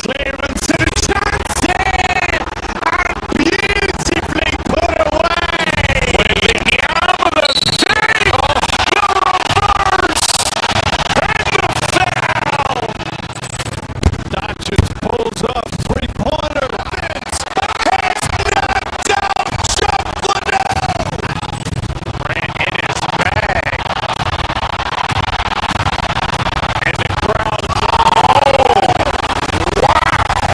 clearance and a chance in! And beautifully put away! William with a save! The reverse! And the foul! Dodgers pulls up, three-pointer, Vince has knocked out Chuck Liddell! In his bag. And the crowd, oh, wow!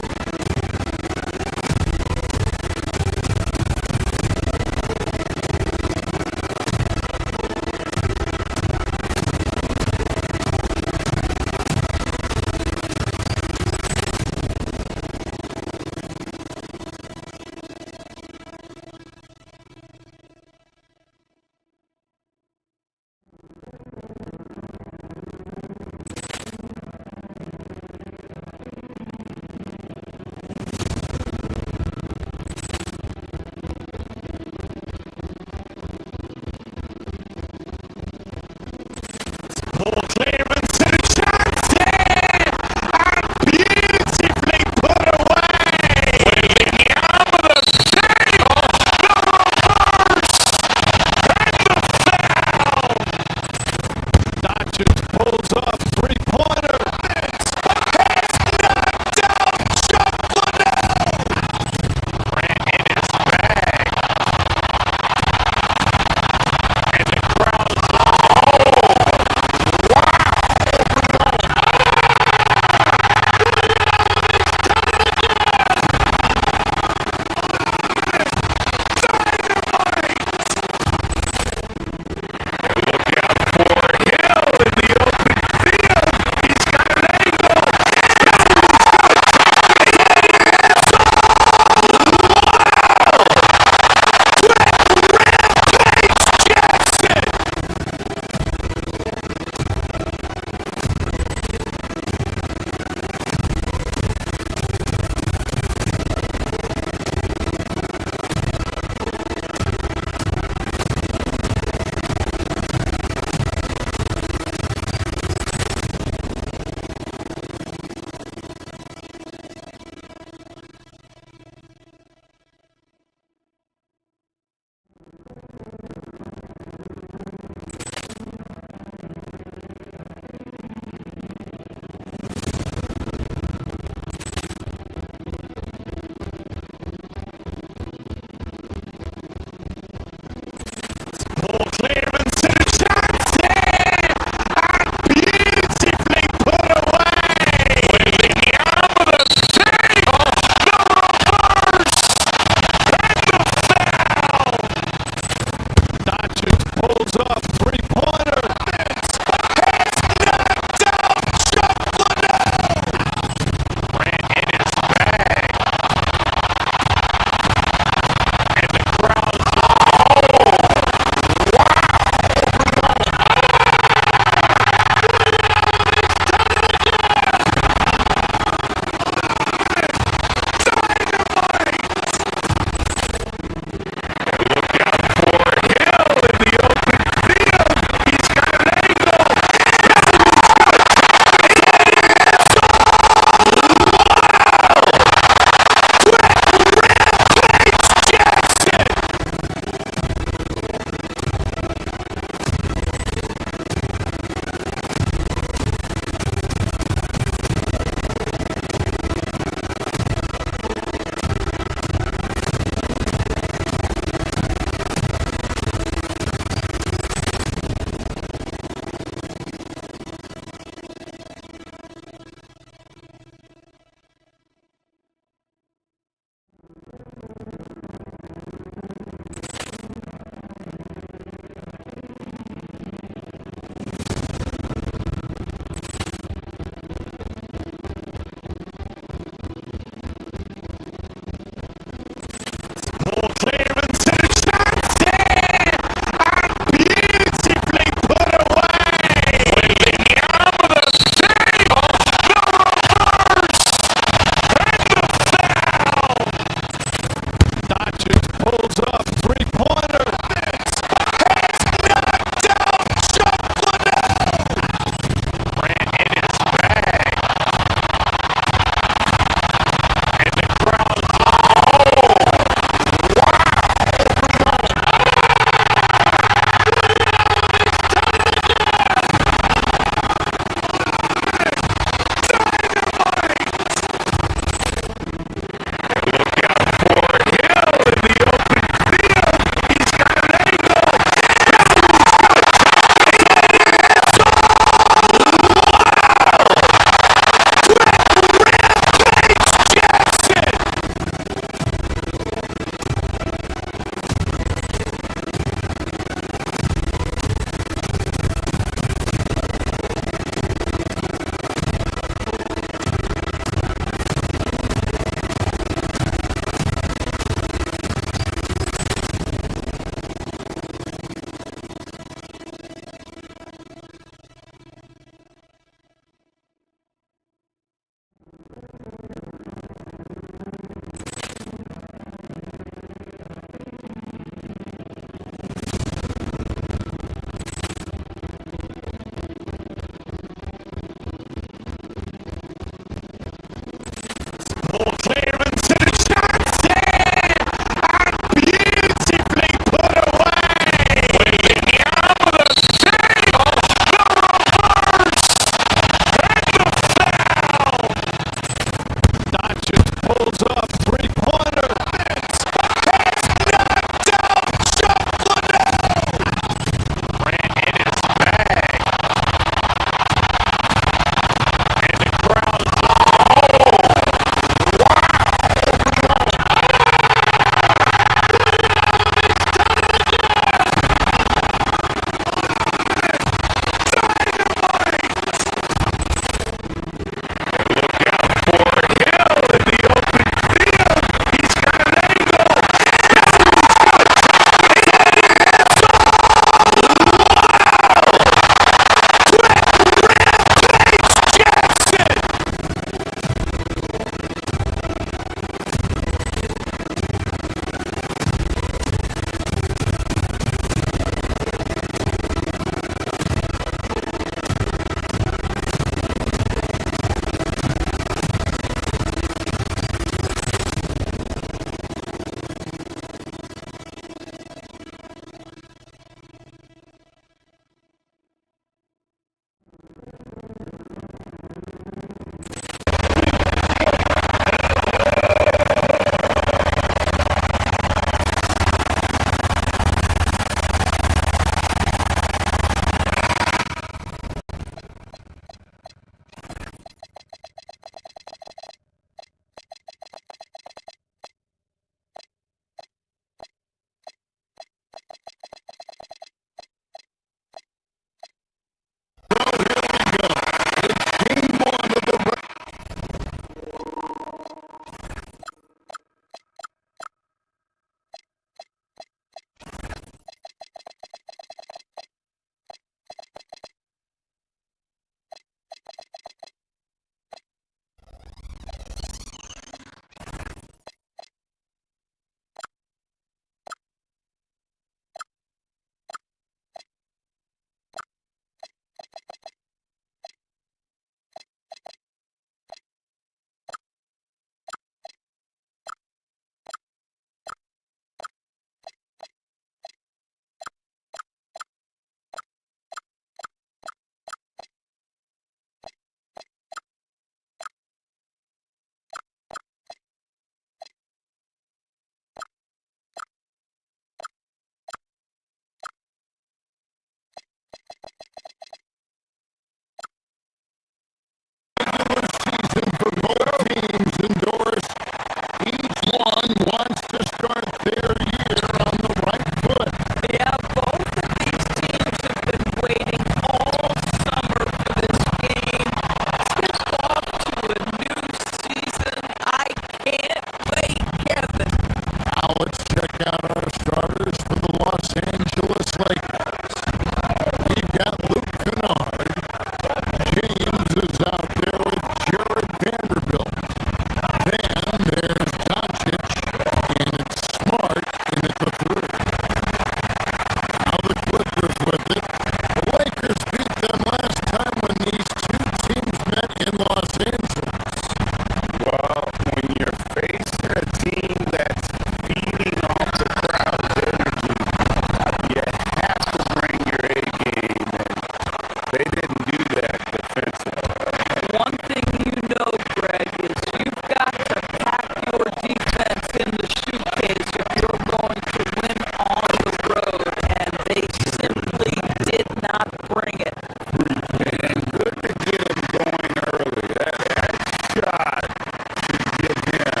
shot to give him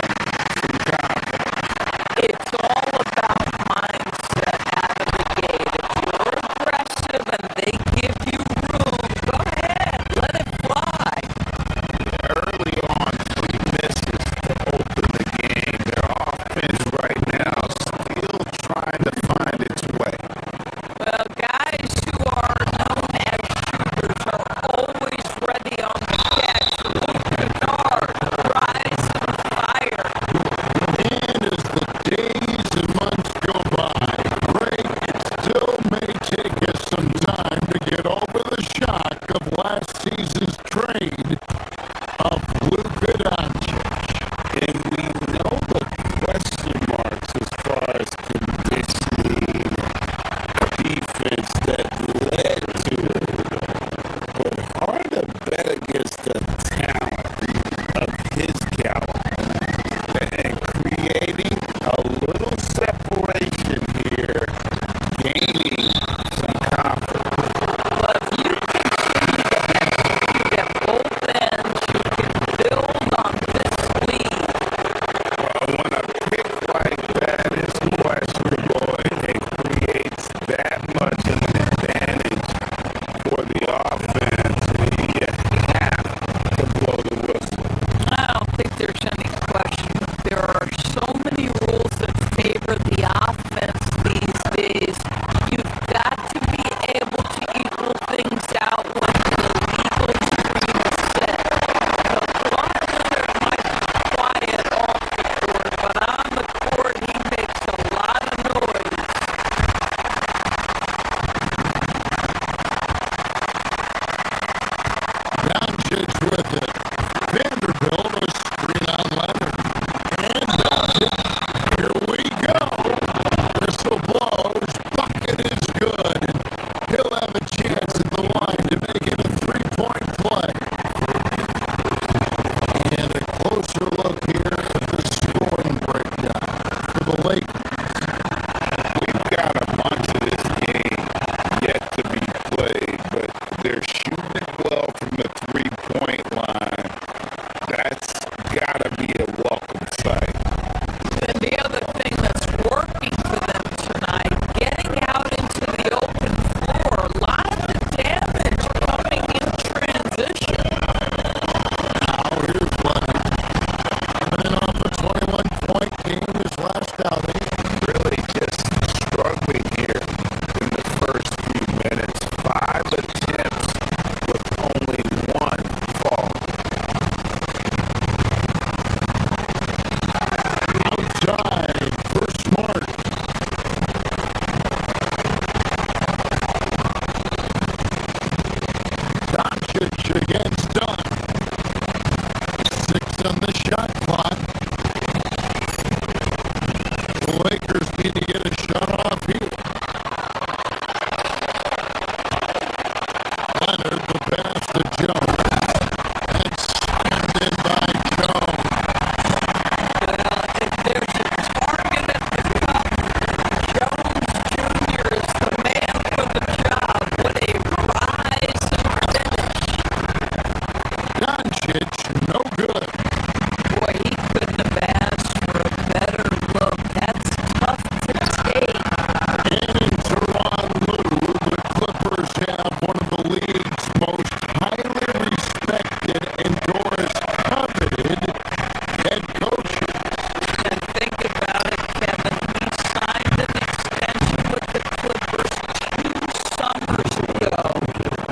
some confidence? It's all about mindset out of the gate. If you're aggressive and they give you room, go ahead, let it fly. Early on, 3 misses to open the game. Their offense right now still trying to find its way. Well, guys who are known as shooters are always ready on the catch. Luke Kennard, rise and fire. And as the days and months go by, Greg, it still may take us some time to get over the shock of last season's trade of Luka Doncic. And we know the question marks as far as conditioning, defense that led to it. But hard to bet against the talent of his caliber and creating a little separation here, gaining some confidence. But if you continue to get both ends, you can build on this lead. But when a pick like that is questionable and it creates that much of an advantage for the offense, you have to blow the whistle. I don't think there's any question. There are so many rules that favor the offense these days. You've got to be able to equal things out when the legal screen is set. The Leonard might be quiet off the court, but on the court he makes a lot of noise. Doncic with it. Vanderbilt a screen on Leonard. And Doncic. Here we go. Whistle blows. Bucket is good. He'll have a chance at the line to make it a 3-point play. And a closer look here at the scoring breakdown for the Lakers. We've got a bunch of this game yet to be played, but they're shooting it well from the 3-point line. That's got to be a welcome sight. And the other thing that's working for them tonight, getting out into the open floor, a lot of the damage coming in transition. Now here's Leonard. Coming in off a 21-point game his last outing. Really just struggling here in the first few minutes. 5 attempts with only 1 fall. Outside for Smart. Doncic against Dunn. 6 on the shot clock. The Lakers need to get a shot off here. Leonard, the pass to Jones. Extended by Jones. If there's a target at the cup, Jones Jr. is the man for the job. What a rise and finish. Doncic, no good. Boy, he couldn't have asked for a better look. That's tough to take. And Teron Lue, the Clippers have one of the league's most highly respected, endorsed, coveted head coaches. And think about it, Kevin. He signed an extension with the Clippers 2 summers ago.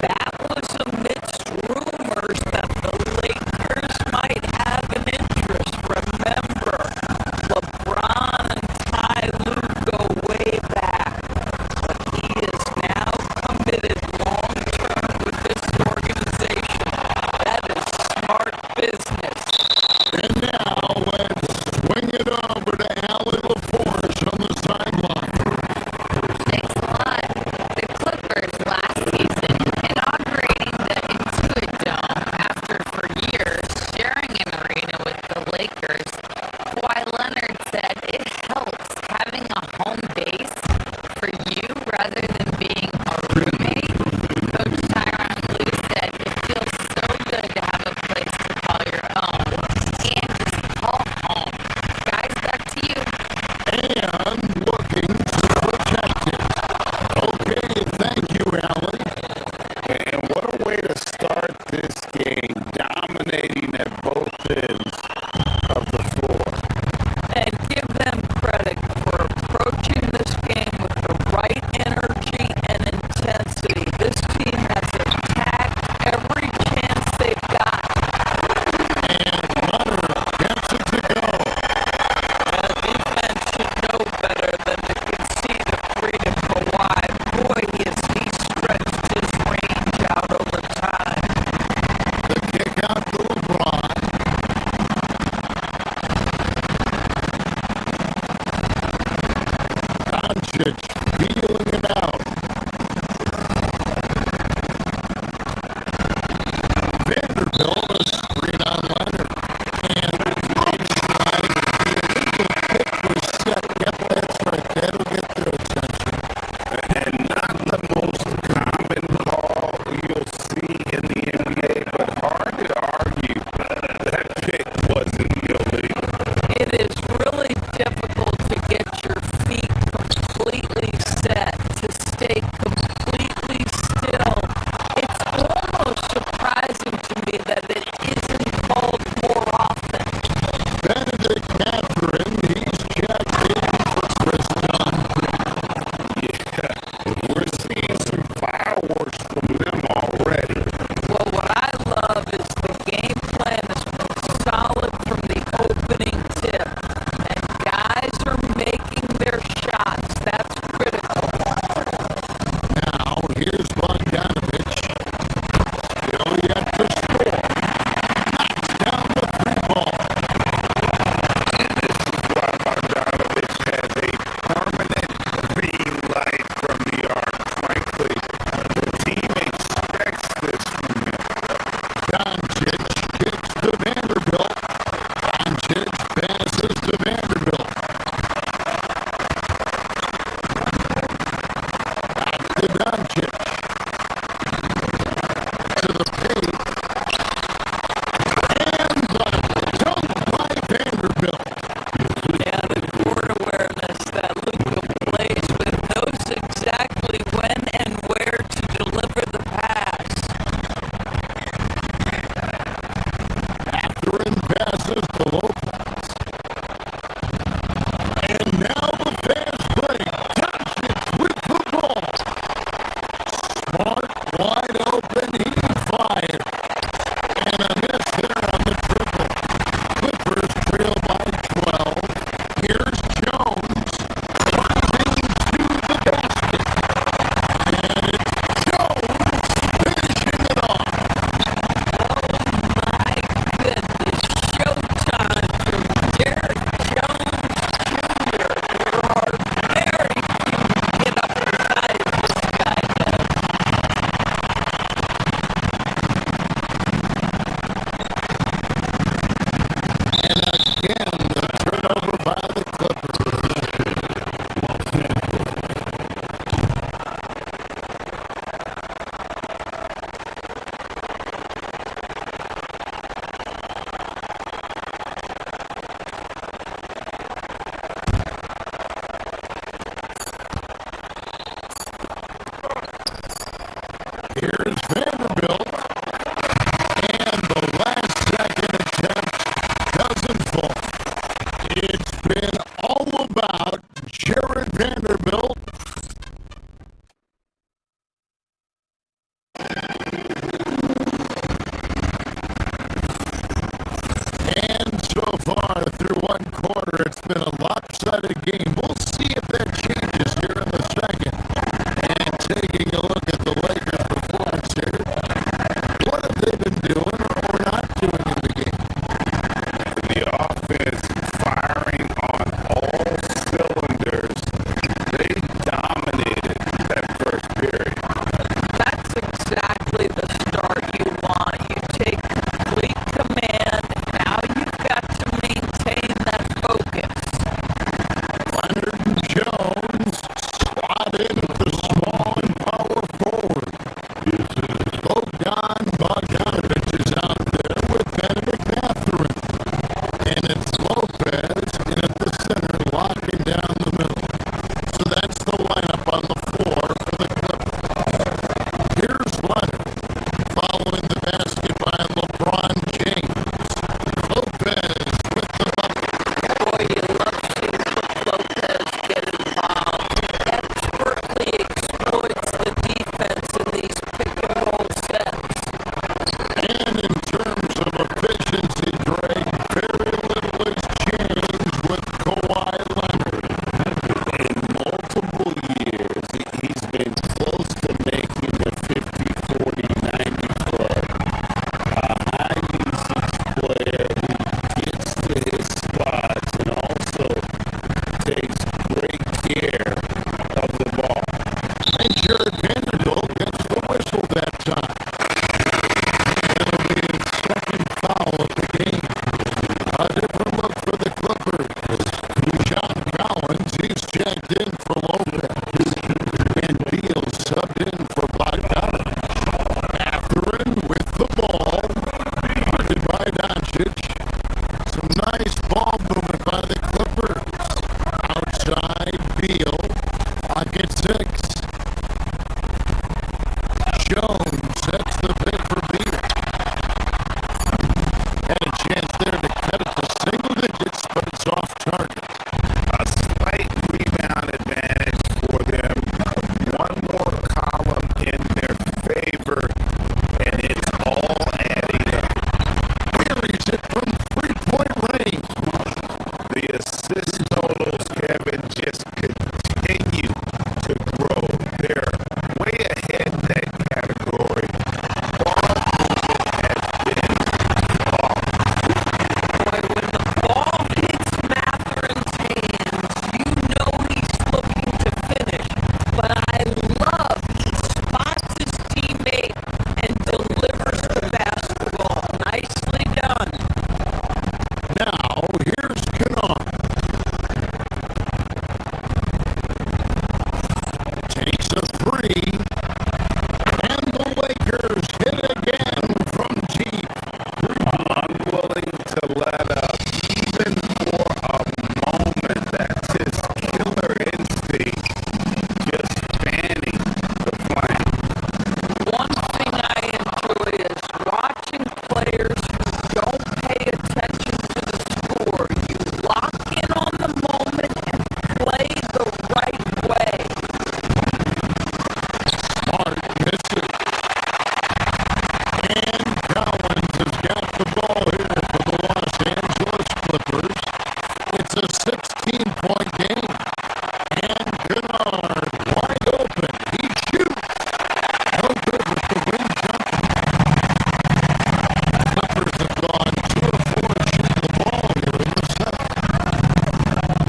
That was amidst rumors that the Lakers might have an interest. Remember, LeBron and Ty Lue go way back. But he is now committed long-term with this organization. That is smart business. And now let's swing it over to Allie LaForge on the sideline. Thanks a lot. The Clippers last season inaugurating the Intuit Dome after for years sharing an arena with the Lakers. Kawhi Leonard said it helps having a home base for you rather than being a roommate. Coach Tyronn Lue said it feels so good to have a place to call your own. shooting at both ends of the floor. And give them credit for approaching this game with the right energy and intensity. This team has attacked every chance they've got. And Leonard gets it to go. The defense should know better than to concede a three to Kawhi. Boy, has he stretched his range out over time. The kick out to LeBron. Doncic feeling it out. Vanderbilt a screen on Leonard. And outside, the illegal kick was set. Yep, that's right. That'll get their attention. And not the most common call you'll see in the NBA, but hard to argue that kick wasn't illegal. It is really difficult to get your feet completely set, to stay completely still. It's almost surprising to me that it isn't called more often. Benedict Mathurin, he's checked in for Chris Dunn. Yeah, we're seeing some fireworks from them already. Well, what I love is the game plan has been solid from the opening tip, and guys are making their shots. That's critical. Now, here's Bogdanovich. Still yet to score. Knocks down the three ball. And this is why Bogdanovich has a permanent green light from the arc. Frankly, the team expects this from him. Doncic kicks to Vanderbilt. Doncic passes to Vanderbilt. Back to Doncic. To the paint. And the dunk by Vanderbilt. Yeah, the court awareness that Luka plays with, knows exactly when and where to deliver the pass. Mathurin passes to Lopez. And now the fast break. Doncic with the ball. Smart, wide open, he fired. And a miss there on the triple. Clippers trail by 12. Here's Jones. Driving to the basket. And it's Jones finishing it off. My goodness, showtime from Derek Jones Jr. There are very few get up beside this guy does. And again, the turnover by the Clippers. Here's Vanderbilt. And the last second attempt doesn't fall. It's been all about Jared Vanderbilt. And so far through one quarter, it's been a lopsided game. We'll see if that changes here in the second. And taking a look at the Lakers' performance here, what have they been doing or not doing in the game? The offense firing on all cylinders. They dominated that first period. That's exactly the start you want. You take complete command. Now you've got to maintain that focus. Leonard ball movement by the Clippers. Outside, Beal. Clock at 6. Jones sets the pick for Beal. Had a chance there to cut it to single digits, but it's off target. A slight rebound advantage for them. One more column in their favor, and it's all adding up. Carries it from three-point range. The assist totals, Kevin, just continue to grow. They're way ahead in that category. Ball movement has been off. Boy, when the ball hits Matherin's hands, you know he's looking to finish. But I love he spots his teammate and delivers the basketball. Nicely done. Now, here's Kennard. Takes a three. And the Lakers hit again from deep. Unwilling to let up even for a moment. That's his killer instinct, just fanning the flank. One thing I enjoy is watching players who don't pay attention to the score. You lock in on the moment and play the right way. Smart misses. And Collins has got the ball here for the Los Angeles Clippers. It's a 16-point game. And Kennard wide open. He shoots. No good with the rim jumper. Clippers have gone 2 of 4 shooting the ball here in the second.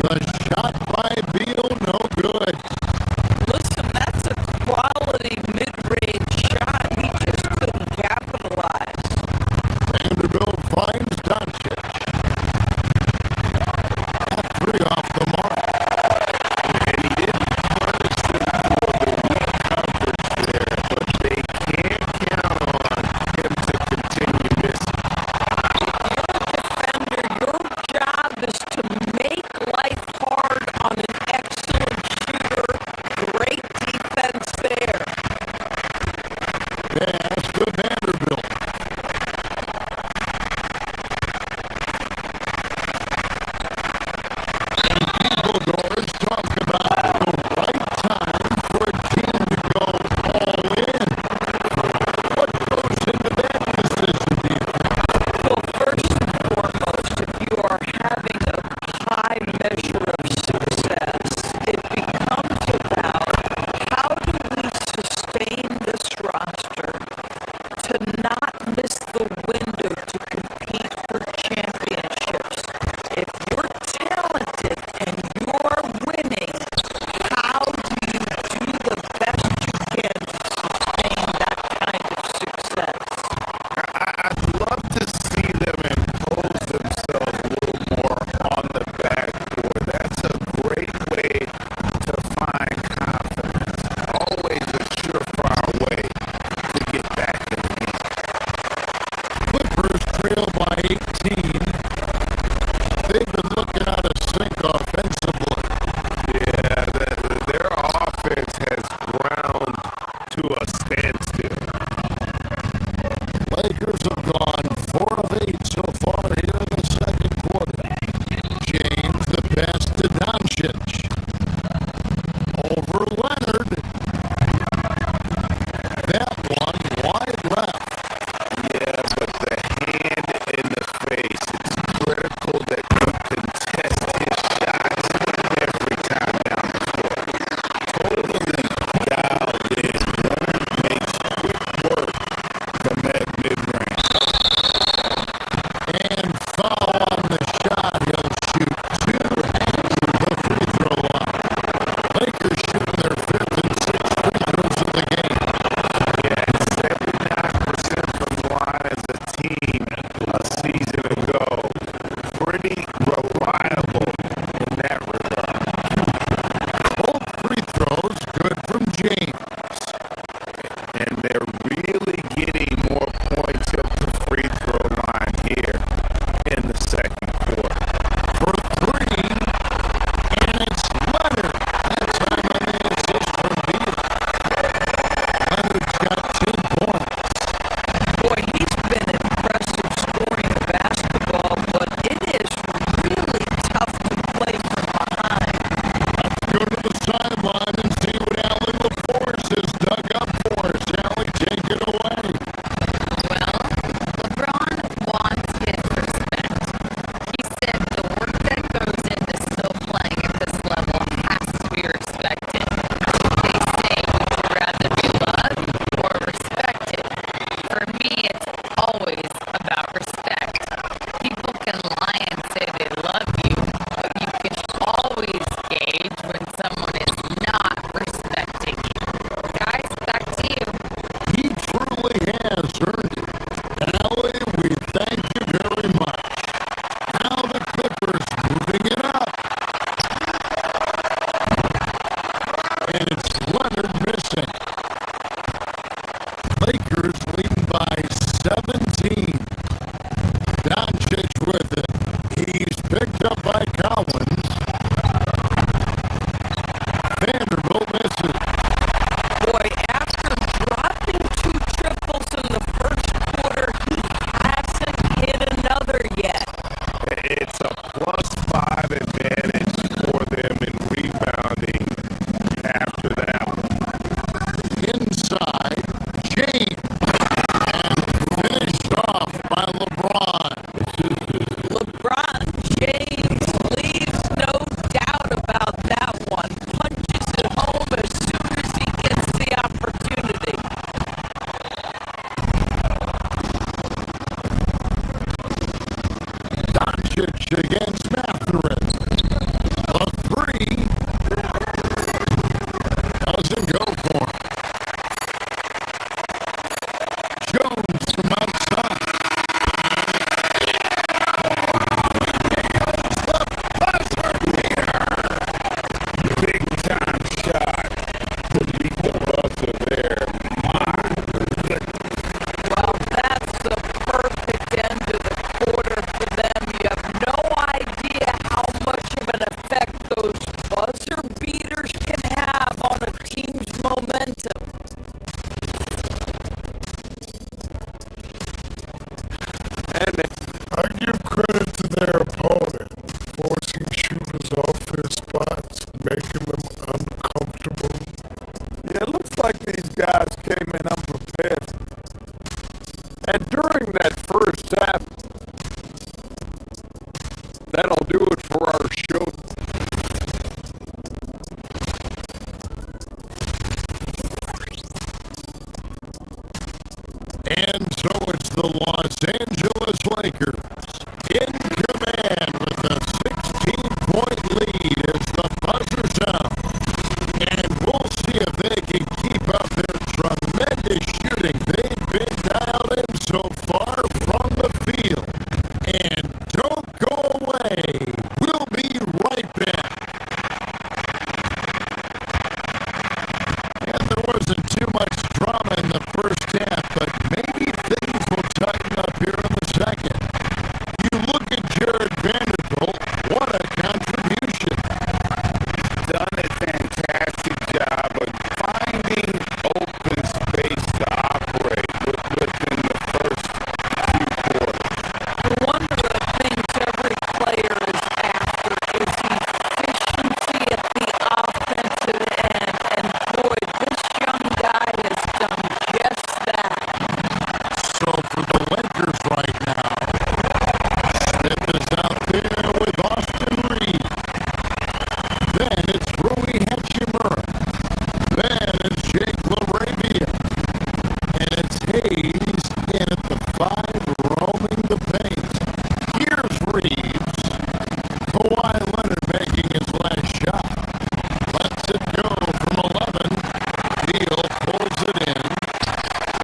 The shot by Beal, no good. Listen, that's a quality mid-range shot. He just couldn't capitalize. Vanderbilt finds Doncic. All 3 off the mark. And he didn't punish them for the weak coverage there, but they can't count on him to continue missing. Defender, your job is to make life hard on an excellent shooter. Great defense there. Pass to Vanderbilt. People doors talk about the right time for a team to go all in. What goes into that decision, do you think? Well, first and foremost, if you are having a high measure of success, it becomes about how do we sustain this roster to not miss the window to compete for championships. If you're talented and you're winning, how do you do the best you can to sustain that kind of success? I'd love to see them impose themselves a little more on the backboard. That's a great way to find confidence. Always a surefire way to get back in the game. Clippers trail by 18. They've been looking out of sync offensively. Yeah, their offense has ground to a standstill. Lakers have gone 4 of 8 so far here in the second quarter. James the pass to Doncic. Over Leonard. That one wide left. Yeah, but the hand in the face, it's critical that you contest his shots every time down the court. Totally dialed in. Leonard makes quick work from that mid-range. And foul on the shot. He'll shoot 2 after the free throw Reeves against Matherin. The three doesn't go for him. Jones from outside. Nails the buzzer beater. Big time shot to beat the buzzer there. My goodness. Well, that's a perfect end to the quarter for them. You have no idea how much of an effect those buzzer beaters can have on a team's momentum. And I give credit to their opponent, forcing shooters off their spots, making them uncomfortable. yeah, it looks like these guys came in unprepared. And during that first half, that'll do it for our show. And so it's the Los Angeles Lakers in command with a 16-point lead as the buzzer's out. And we'll see if they can keep up their tremendous shooting they've been dialed in so far from the field. And don't go away. We'll be right back. And there wasn't too much drama in the first half, but maybe things will tighten up here in the second. You look at Jared Vanderbilt, what a contribution. Done a fantastic job of finding open space to operate within the first few quarters. One of the things every player is after is efficiency at the offensive end. And boy, this young guy has done just that. So for the Lakers right now, Smith is out there with Austin Reeves. Then it's Rui Hachimura. Then it's Jake LaRavia. And it's Hayes in at the 5, roaming the paint. Here's Reeves. Kawhi Leonard making his last shot. Lets it go from 11. Beal pulls it in.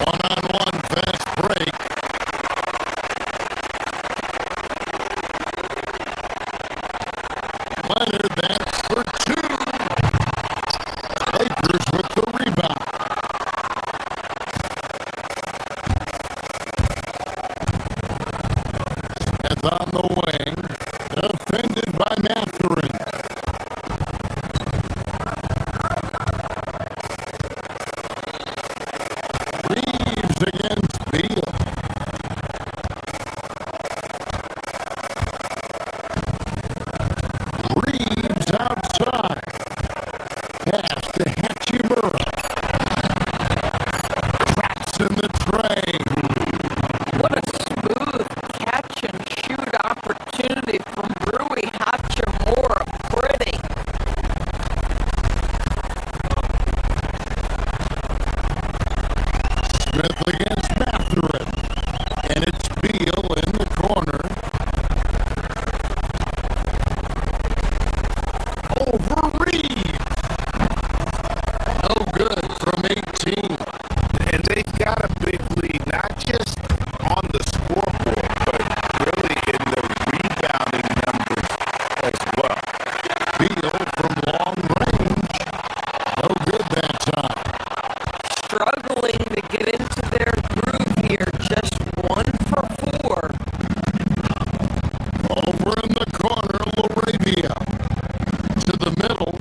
One-on-one fast break. Leonard, that's for 2. Lakers with the rebound. Smith on the wing. Defended by Matherin. Reeves against Beal. Reeves outside. Pass to Hachimura. Traps in the tray. What a smooth catch and shoot opportunity from Rui Hachimura. Pretty. Smith against Matherin. And it's Beal in the corner. Over Reeves. No good from 18. And they've got a big lead, not just on the scoreboard, but really in the rebounding numbers as well. Beal from long range. No good that time. Struggling to get into their groove here. Just 1 for 4. Over in the corner, LaRavia. To the middle.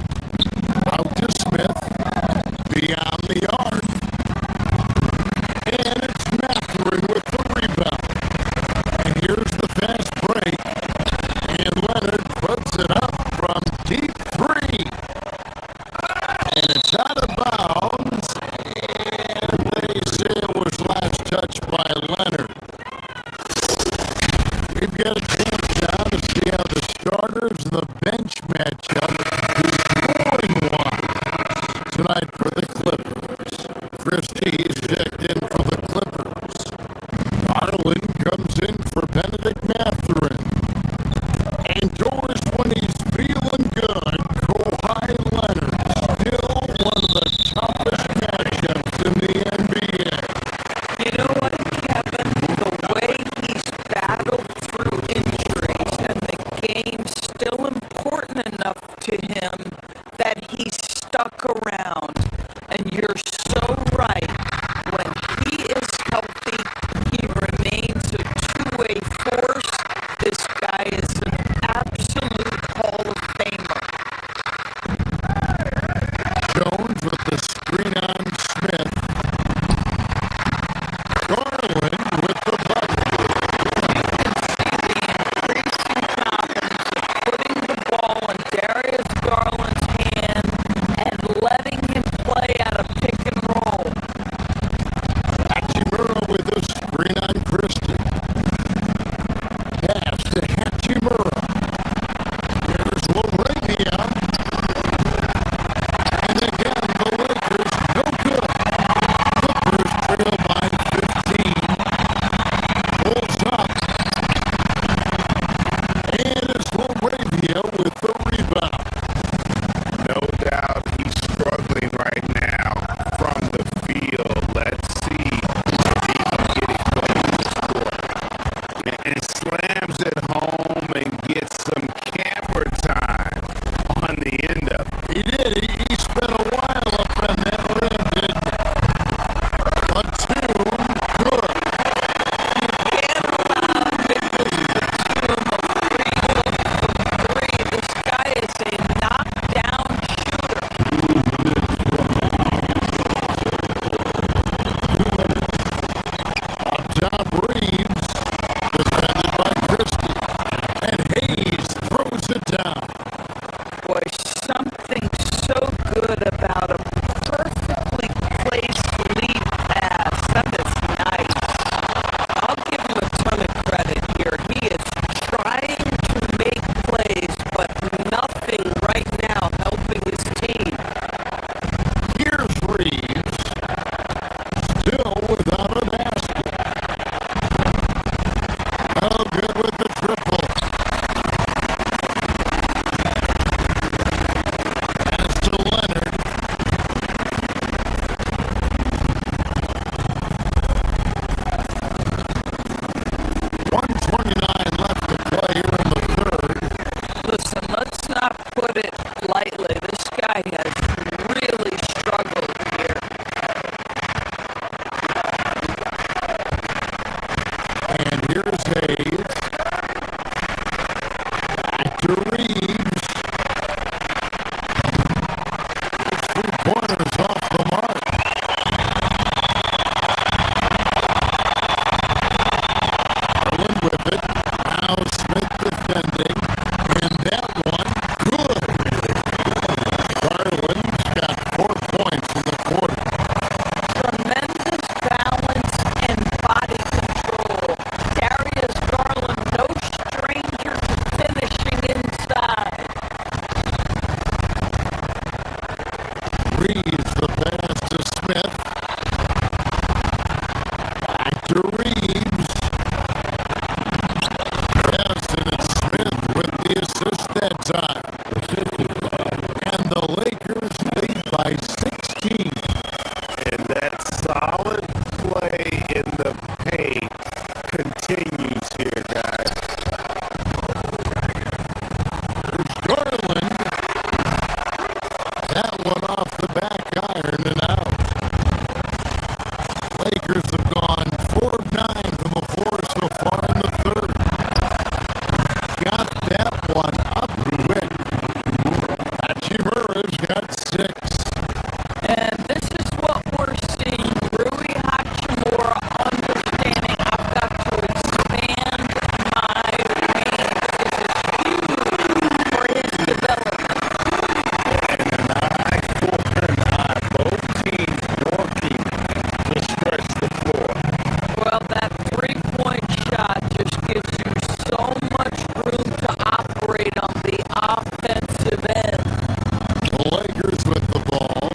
Out to Smith. Beyond the arc. And it's Matherin with the rebound. And here's the fast break. And Leonard puts it up from deep 3. And it's out of bounds. And they say it was last touched by Leonard. We've got a chance now to see how the starters and the bench match up scoring wise tonight for the Clippers. Christie's checked in for the Clippers. Garland comes in for Benedict Matherin. stuck around. And you're so right. When he is healthy, he remains a two-way force. This guy is an absolute Hall of Famer. Jones with the screen on Smith. Garland with the bucket. Putting the ball in Darius Garland's hand and letting him play out of pick and roll. Hachimura with the screen on Christie. Pass to Hachimura. Here's Laravia. And again, the Lakers no good. Clippers trail by 15. Pulls up. And it's Laravia with the rebound. No doubt he's struggling right now from the field. Let's see if he can get it going this quarter. And slams it home and gets some camera time on the end of it. He did. He spent a while up on that rim, didn't he? A two, good. Can't allow Nicholas Batum a free look from three. This guy is a knockdown shooter. On top, Reeves, defended by Christie. And Hayes throws it down. Boy, something so good about a perfectly placed lead pass. That is nice. I'll give him a ton of credit here. He is trying to make plays, but nothing right now helping his team. Here's Reeves, still without a basket. Oh, good with the triple. Pass to Leonard. 1:29 left to play here in the third. Listen, let's not put it lightly. This guy has really struggled here. And here's Hayes. Back to Reeves. His 3-pointers off the mark. Garland with it. Now Smith defending. And that one, good. Garland's got 4 points in the quarter. Tremendous balance and body control. Darius Garland, no stranger to finishing inside. Reeves the pass to Smith. Back to Reeves. Yes, and it's Smith with the assist that time. And the Lakers lead by 16. And that solid play in the paint continues here, guys. There's Garland. That one off the back iron and out. Lakers have gone 4 of 9 from the floor so far in the third. Got that one up quick. Hachimura's got 6. And this is what we're seeing. Rui Hachimura understanding I've got to expand my range. This is huge for his development. And an eye for an eye. Both teams working to stretch the floor. Well, that three-point shot just gives you so much room to operate on the offensive end. The Lakers with the ball.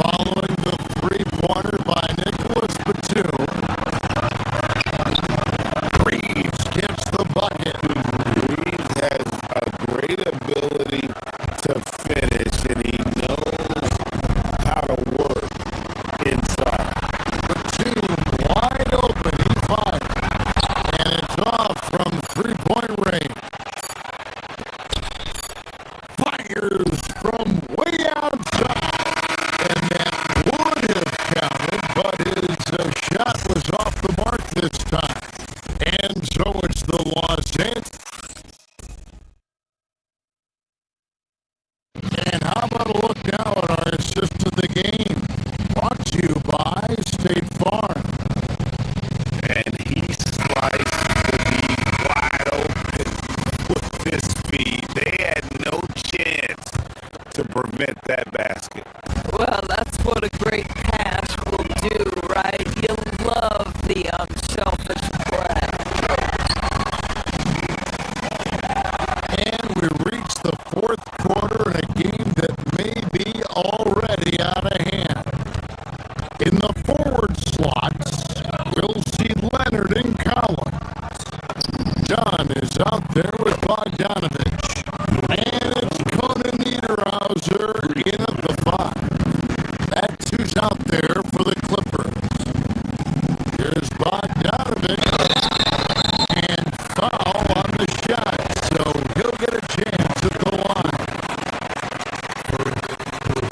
Following the 3-pointer by Nicholas Batum. Reeves gets the bucket. Reeves has a great ability to finish, and he knows how to work inside. Batum wide open. He fires. And it's off from 3-point range. How about a look now at our assist to the game? Brought to you by State Farm. And he sliced the lead wide open with his speed. They had no chance to prevent that basket. Well, that's what a great pass will do, right? You love the unselfish play. And we reach the fourth quarter in a game that may be already out of hand. In the forward slots, we'll see Leonard and Collins. John is out there with Bogdanovich. And it's Conan Niederhauser in at the 5. That's who's out there for the Clippers. Here's Bogdanovich. And foul on the shot, so he'll get a chance at the line.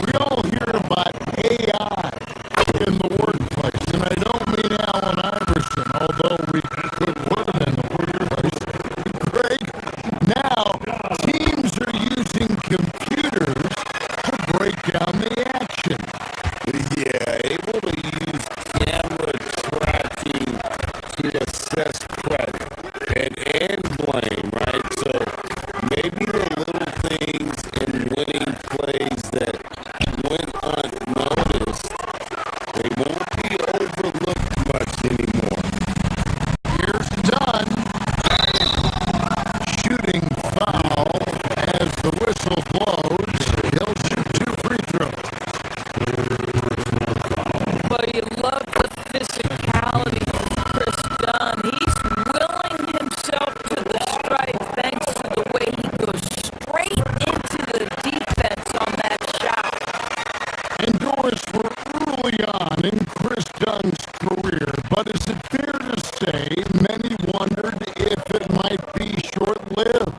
We all hear about AI in the workplace, and I don't mean Allen Iverson, although we could put him in the workplace. Greg, now teams are using computers to break down the action. Yeah, able to use camera tracking to assess credit and blame, right? So maybe the little things in winning plays that went unnoticed, they won't be overlooked much anymore. Here's Dunn. Shooting foul as the whistle blows. He'll shoot 2 free throws. But you love the physicality from Chris Dunn. He's willing himself to the stripe thanks to the way he goes straight into the defense on that shot. And doors were early on in Chris Dunn's career, but is it fair to say many wondered if it might be short-lived?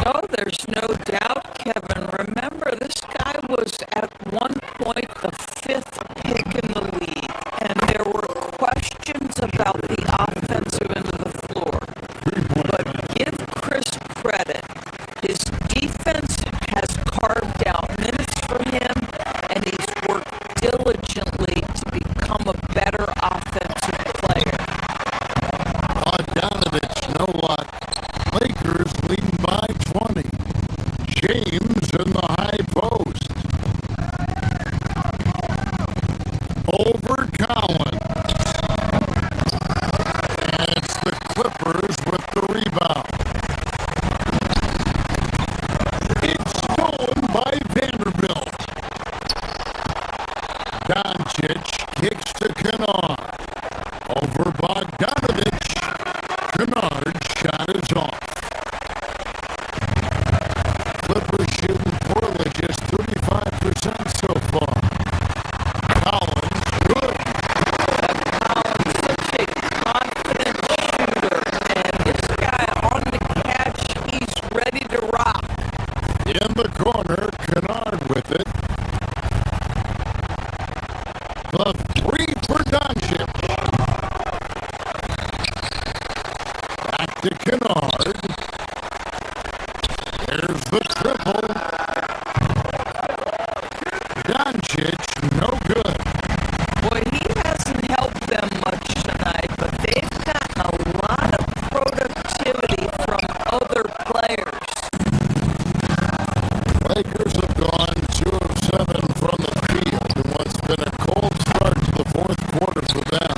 Oh, there's no doubt, Kevin. Remember, this guy was at one point the 5th pick in the league, and there were questions about the offensive end of the floor. But give Chris credit. His defense has carved out minutes for him, and he's worked diligently to become a better offensive player. Bogdanovich, no luck. Lakers leading by 20. James in the high post. Over Collins. And it's the Clippers with the rebound. It's stolen by Vanderbilt. Doncic kicks to Kennard. Over Bogdanovich. Kennard's shot is off. Clippers shooting poorly, just 35% so far. Collins, good. Collins, such a confident shooter, and this guy on the catch, he's ready to rock. In the corner, Kennard with it. The 3 for Doncic. Back to Kennard. There's the triple. Doncic, no good. Boy, he hasn't helped them much tonight, but they've gotten a lot of productivity from other players. Lakers have gone 2 of 7 from the field in what's been a cold start to the fourth quarter for them.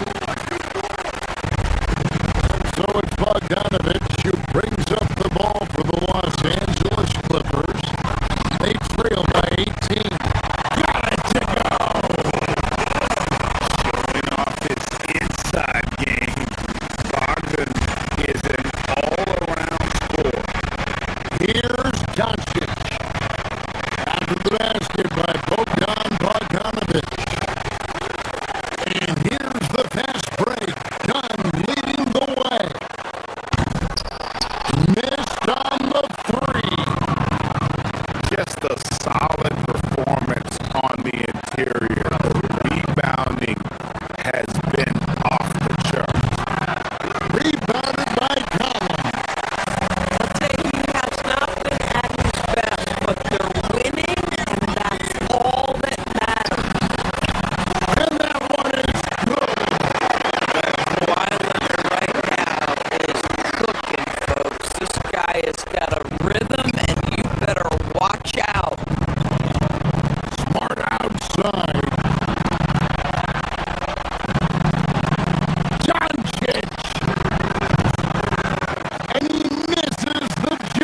So it's Bogdanovich who brings up the ball for the Los Angeles Clippers. They trail by 18. Got it to go! Showing off his inside game, Bogdan is an all-around scorer. Here's Doncic. After the basket by Bogdanovich. And here's the fast break. Dunn leading the way. Missed on the 3. Just a solid performance on the interior. Rebounding has been off the charts. Rebounded by Collins. I'll say he has not been at his best, but they're winning, and got a rhythm, and you better watch out. Smart outside. Doncic. And he misses the J.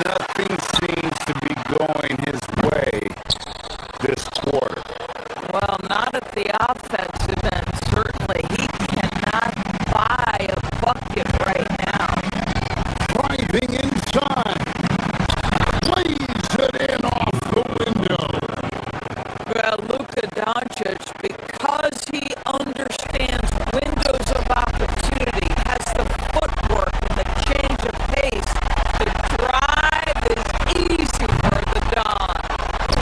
Nothing seems to be going his way this quarter. Well, not at the offensive end, certainly. He cannot buy a bucket right now. Driving inside. Lays it in off the window. Well, Luka Doncic, because he understands windows of opportunity, has the footwork and the change of pace. The drive is easy for the Don.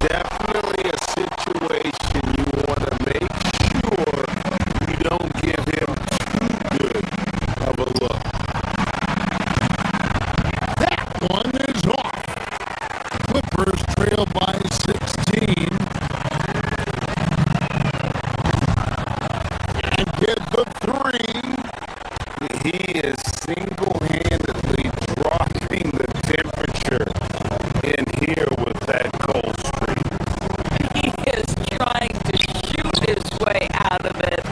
Definitely a situation you want to make sure you don't give him too good of a look. That one is off. Clippers trail by 16. And get the three. He is single-handedly dropping the temperature in here with that cold streak. He is trying to shoot his way out of it,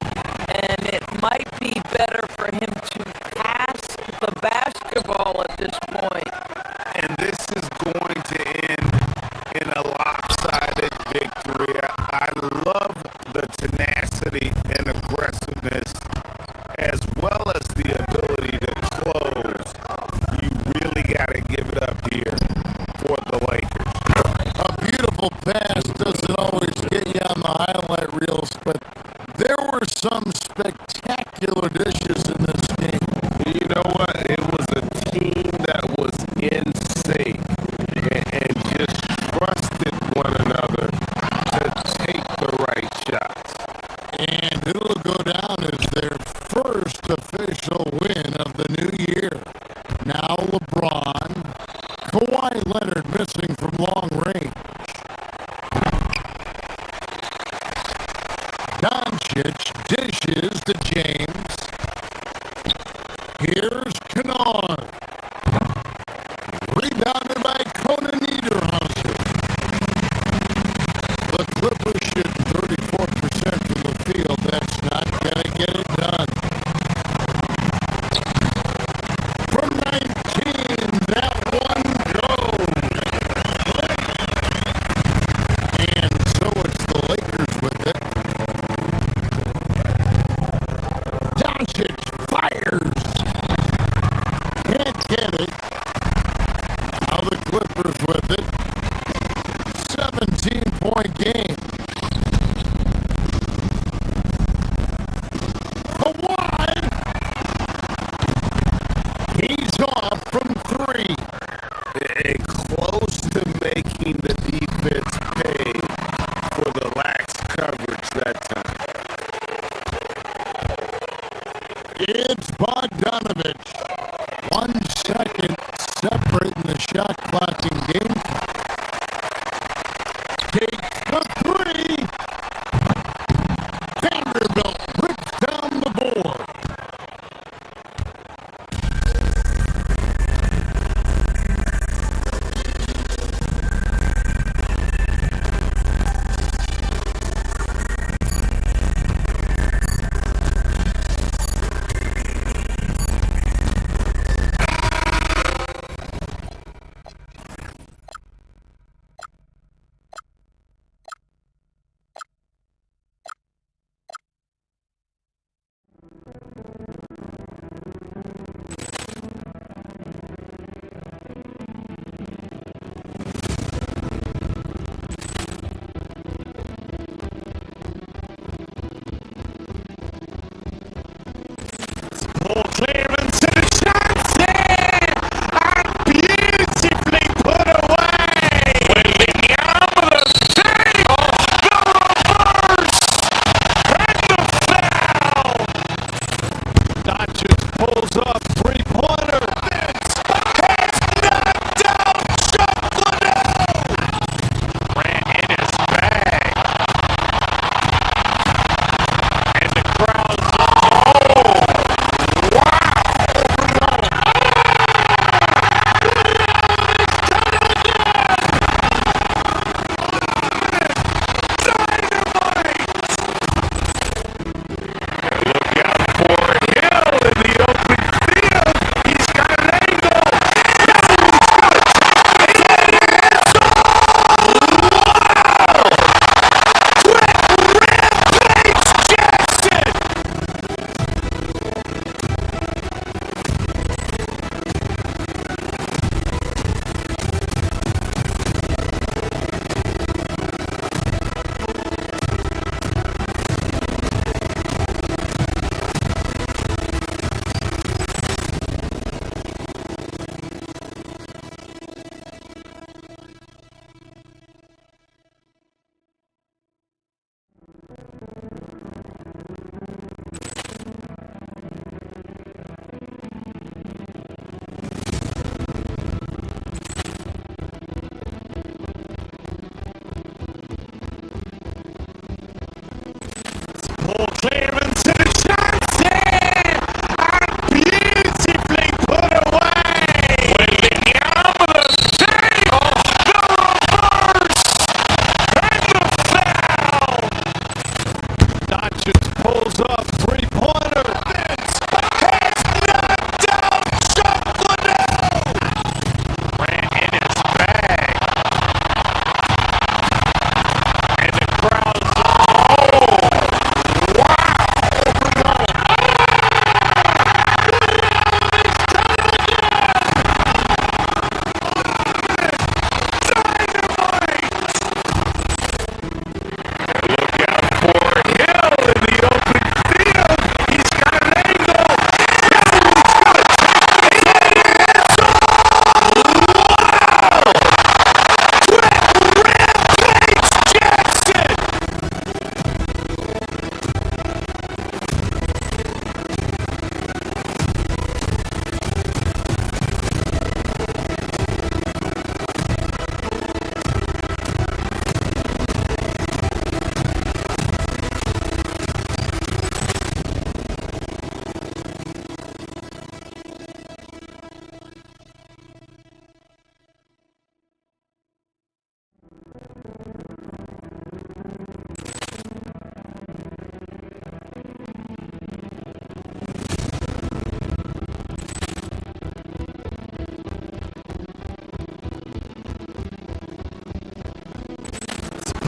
and it might be better for him to pass the basketball at this point. And this is going to end in a lopsided victory. I love the tenacity and aggressiveness as well as the ability to close. You really got to give it up here for the Lakers. A beautiful pass doesn't always get you on the highlight reels, but there were some spectacular dishes in this game. You know what? It was a team that was in sync and just trusted one another to take the right shots. And it'll go down as their first official win of the new year. Now LeBron, Kawhi Leonard missing from long range. Doncic dishes to James. Here's Kennard. Rebounded by Conan Niederhauser. The Clippers shooting 34% from the field. That's not going to get it done. From 19, that one goes. And so it's the Lakers with it. Doncic fires. Can't get it. Now the Clippers with it. 17-point game. Kawhi. He's off from three. And close to making the defense pay for the lax coverage that time. It's Bogdanovich. 1 second separating the shot clock and game clock. Takes the three. Vanderbilt rips down the board.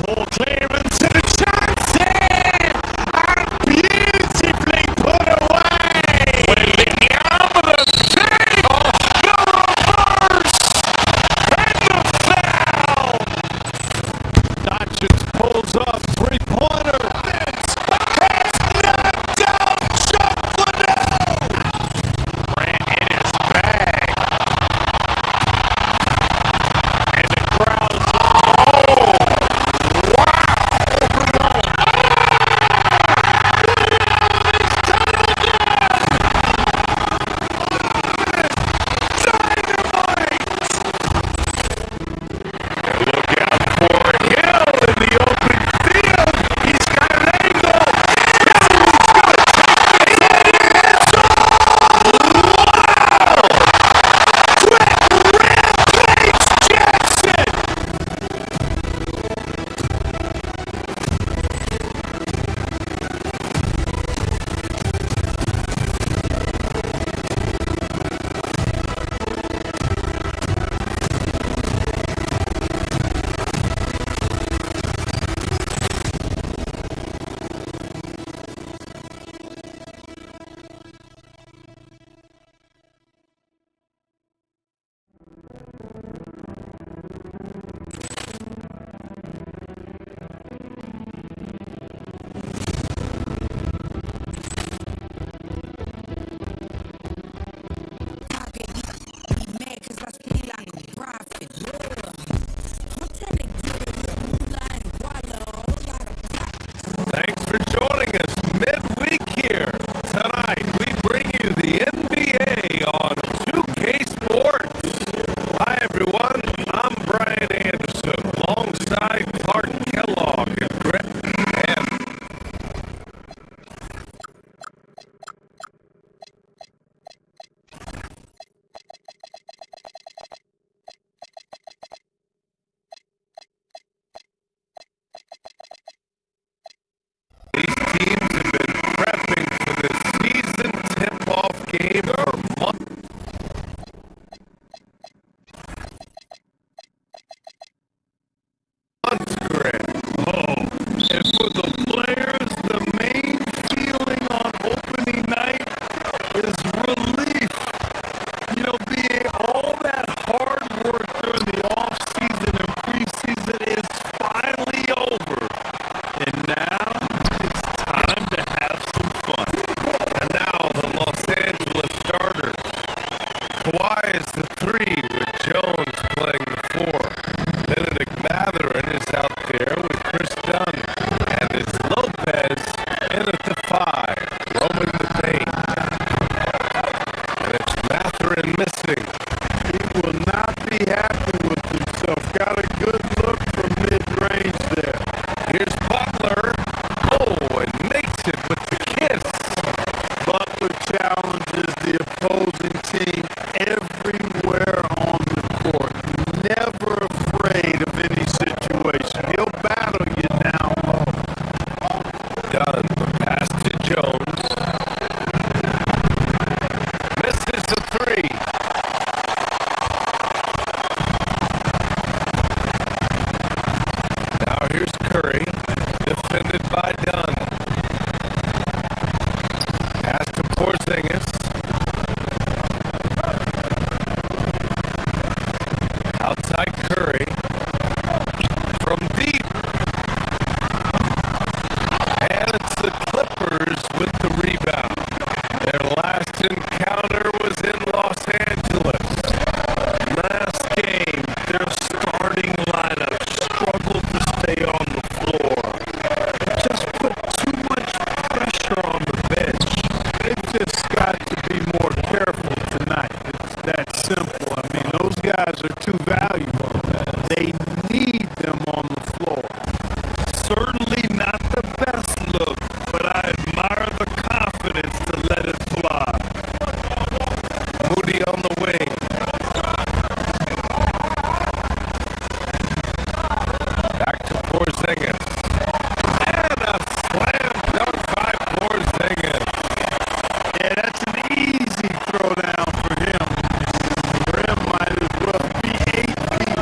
Ball clearance and a chance in! And beautifully put away! With the arm of the save! The reverse! And the foul! Doncic pulls up, three-pointer. Has knocked out Chuck Liddell! Grant in his bag. And the crowd's look out for Hill in the open field. He's got an angle. Jackson. Thanks for joining us midweek here. Tonight, we bring you the NBA on 2K Sports. Hi, everyone. I'm Brian Anderson, alongside Clark Kellogg and Greg. These teams have been prepping for the season tip-off game for months. Greg. Oh, and for the players, the main feeling on opening night is relief. You know, being all that hard work during the off-season and preseason is finally over. And now it's time to have some fun. And now the Los Angeles starters. Kawhi is the 3 with Jones playing the 4. Benedict Mathurin is out there with Chris Dunn. And it's Lopez in at the 5, roaming the paint. And it's Mathurin missing. He will not be happy with himself. Got a good look from mid-range there. Here's Butler. Oh, and makes it with the kiss. Butler challenges the opposing team everywhere on the court. Never afraid of any situation. He'll battle you down low. Dunn, pass to Jones. Misses the 3. Now here's Curry, defended by Dunn. Pass to Porzingis. Outside Curry. From deep. And it's the Clippers with the rebound. Their last encounter was in Los Angeles. Last game, their starting lineup struggled to stay on the floor. It just put too much pressure on the bench. They've just got to be more careful tonight. It's that simple. I mean, those guys are too valuable. They need them on the floor. Certainly not the best look, but I admire the confidence to let it fly. Moody on the wing. Back to Porzingis. And a slam dunk by Porzingis. Yeah, that's an easy throwdown for him. The rim might as well be 8 feet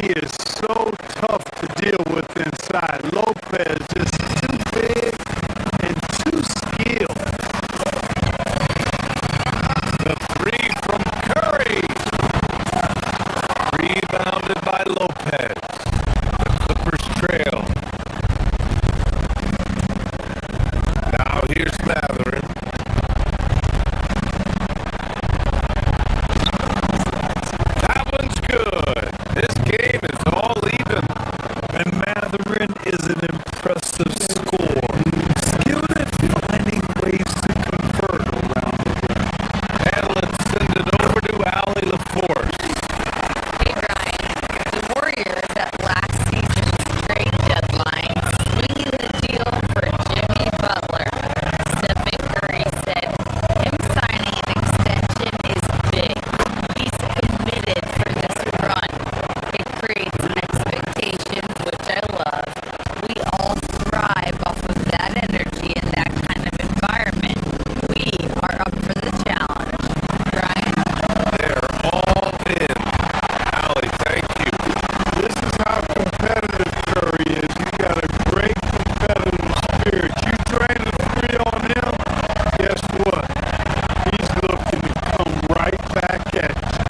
he is so tough to deal with inside. Lopez just too big and too skilled. The three from Curry. Rebounded by Lopez. The Clippers trail. Now here's Matherin. That one's good. This game is all even. And Matherin is an impressive scorer. Skilled at finding ways to convert around the rim. And let's send it over to Allie LaForce. Hey Brian, the Warriors at last season's trade deadline swinging the deal for Jimmy Butler. Stephen Curry said him signing an extension is big. He's committed for this run. It creates expectations, which I love. We all thrive off of that energy and that kind of environment. We are up for the challenge. Brian? They're all in. Allie, thank you. This is how competitive Curry is. You got a great competitive spirit. You drain the three on him, guess what? He's looking to come right back at you.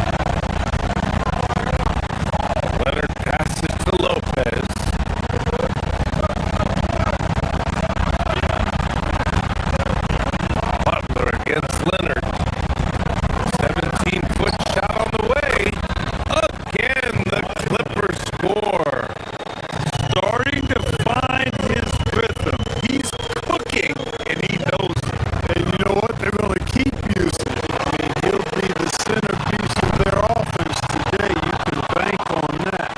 Leonard passes to Lopez. Butler against Leonard. 17-foot shot on the way. Again, the Clippers score. Starting to find his rhythm. He's cooking, and he knows it. And you know what? They're going to keep using it. I mean, he'll be the centerpiece of their offense today. You can bank on that.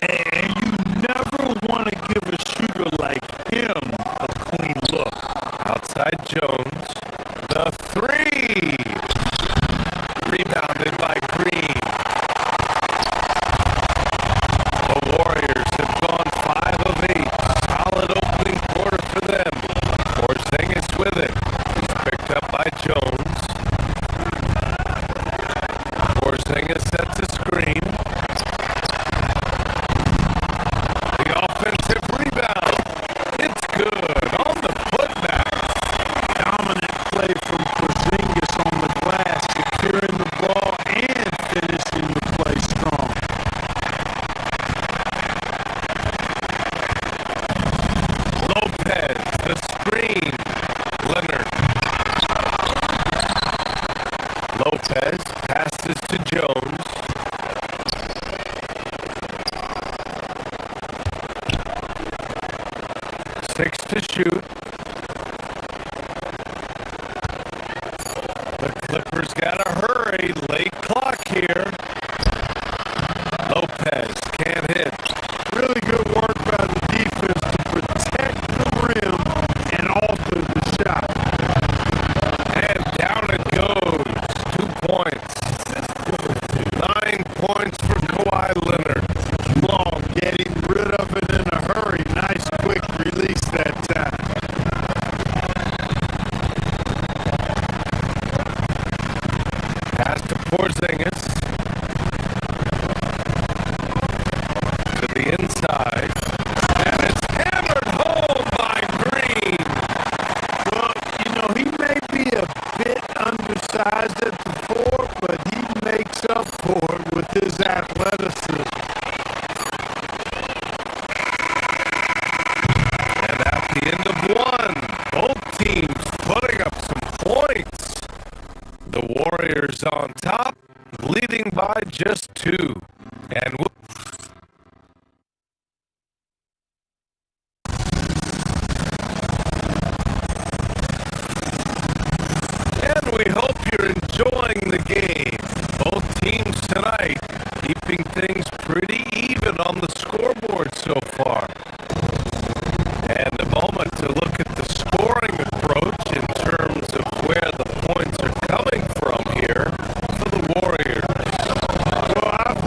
And you never want to give a shooter like him a clean look. Outside Jones. The three. Rebounded by Green. The Warriors have gone 5 of 8. Solid opening quarter for them. Porzingis with it. He's picked up by Jones. Porzingis sets a screen. The offensive rebound. It's good on the putback. Dominant play from Porzingis on the glass, securing the ball and finishing the play strong. Lopez, the screen. Leonard. Lopez passes to Jones. Six to shoot. The Clippers gotta hurry. Late clock here. Lopez can't hit. Really good work by the defense to protect the rim and alter the shot. And down it goes. 2 points. 9 points for Kawhi Leonard. Long, getting rid of it in a hurry. Nice quick release that time. Pass to Porzingis. To the inside. And it's hammered home by Green. Well, you know, he may be a bit undersized at the 4, but he makes up for it with his athleticism. And at the end of 1, both teams putting up some points. The Warriors on top, leading by just 2. And we hope you're enjoying the game. Both teams tonight keeping things pretty even on the scoreboard so far. And a moment to look at the scoring approach in terms of where the points are coming from here for the Warriors. Well, I've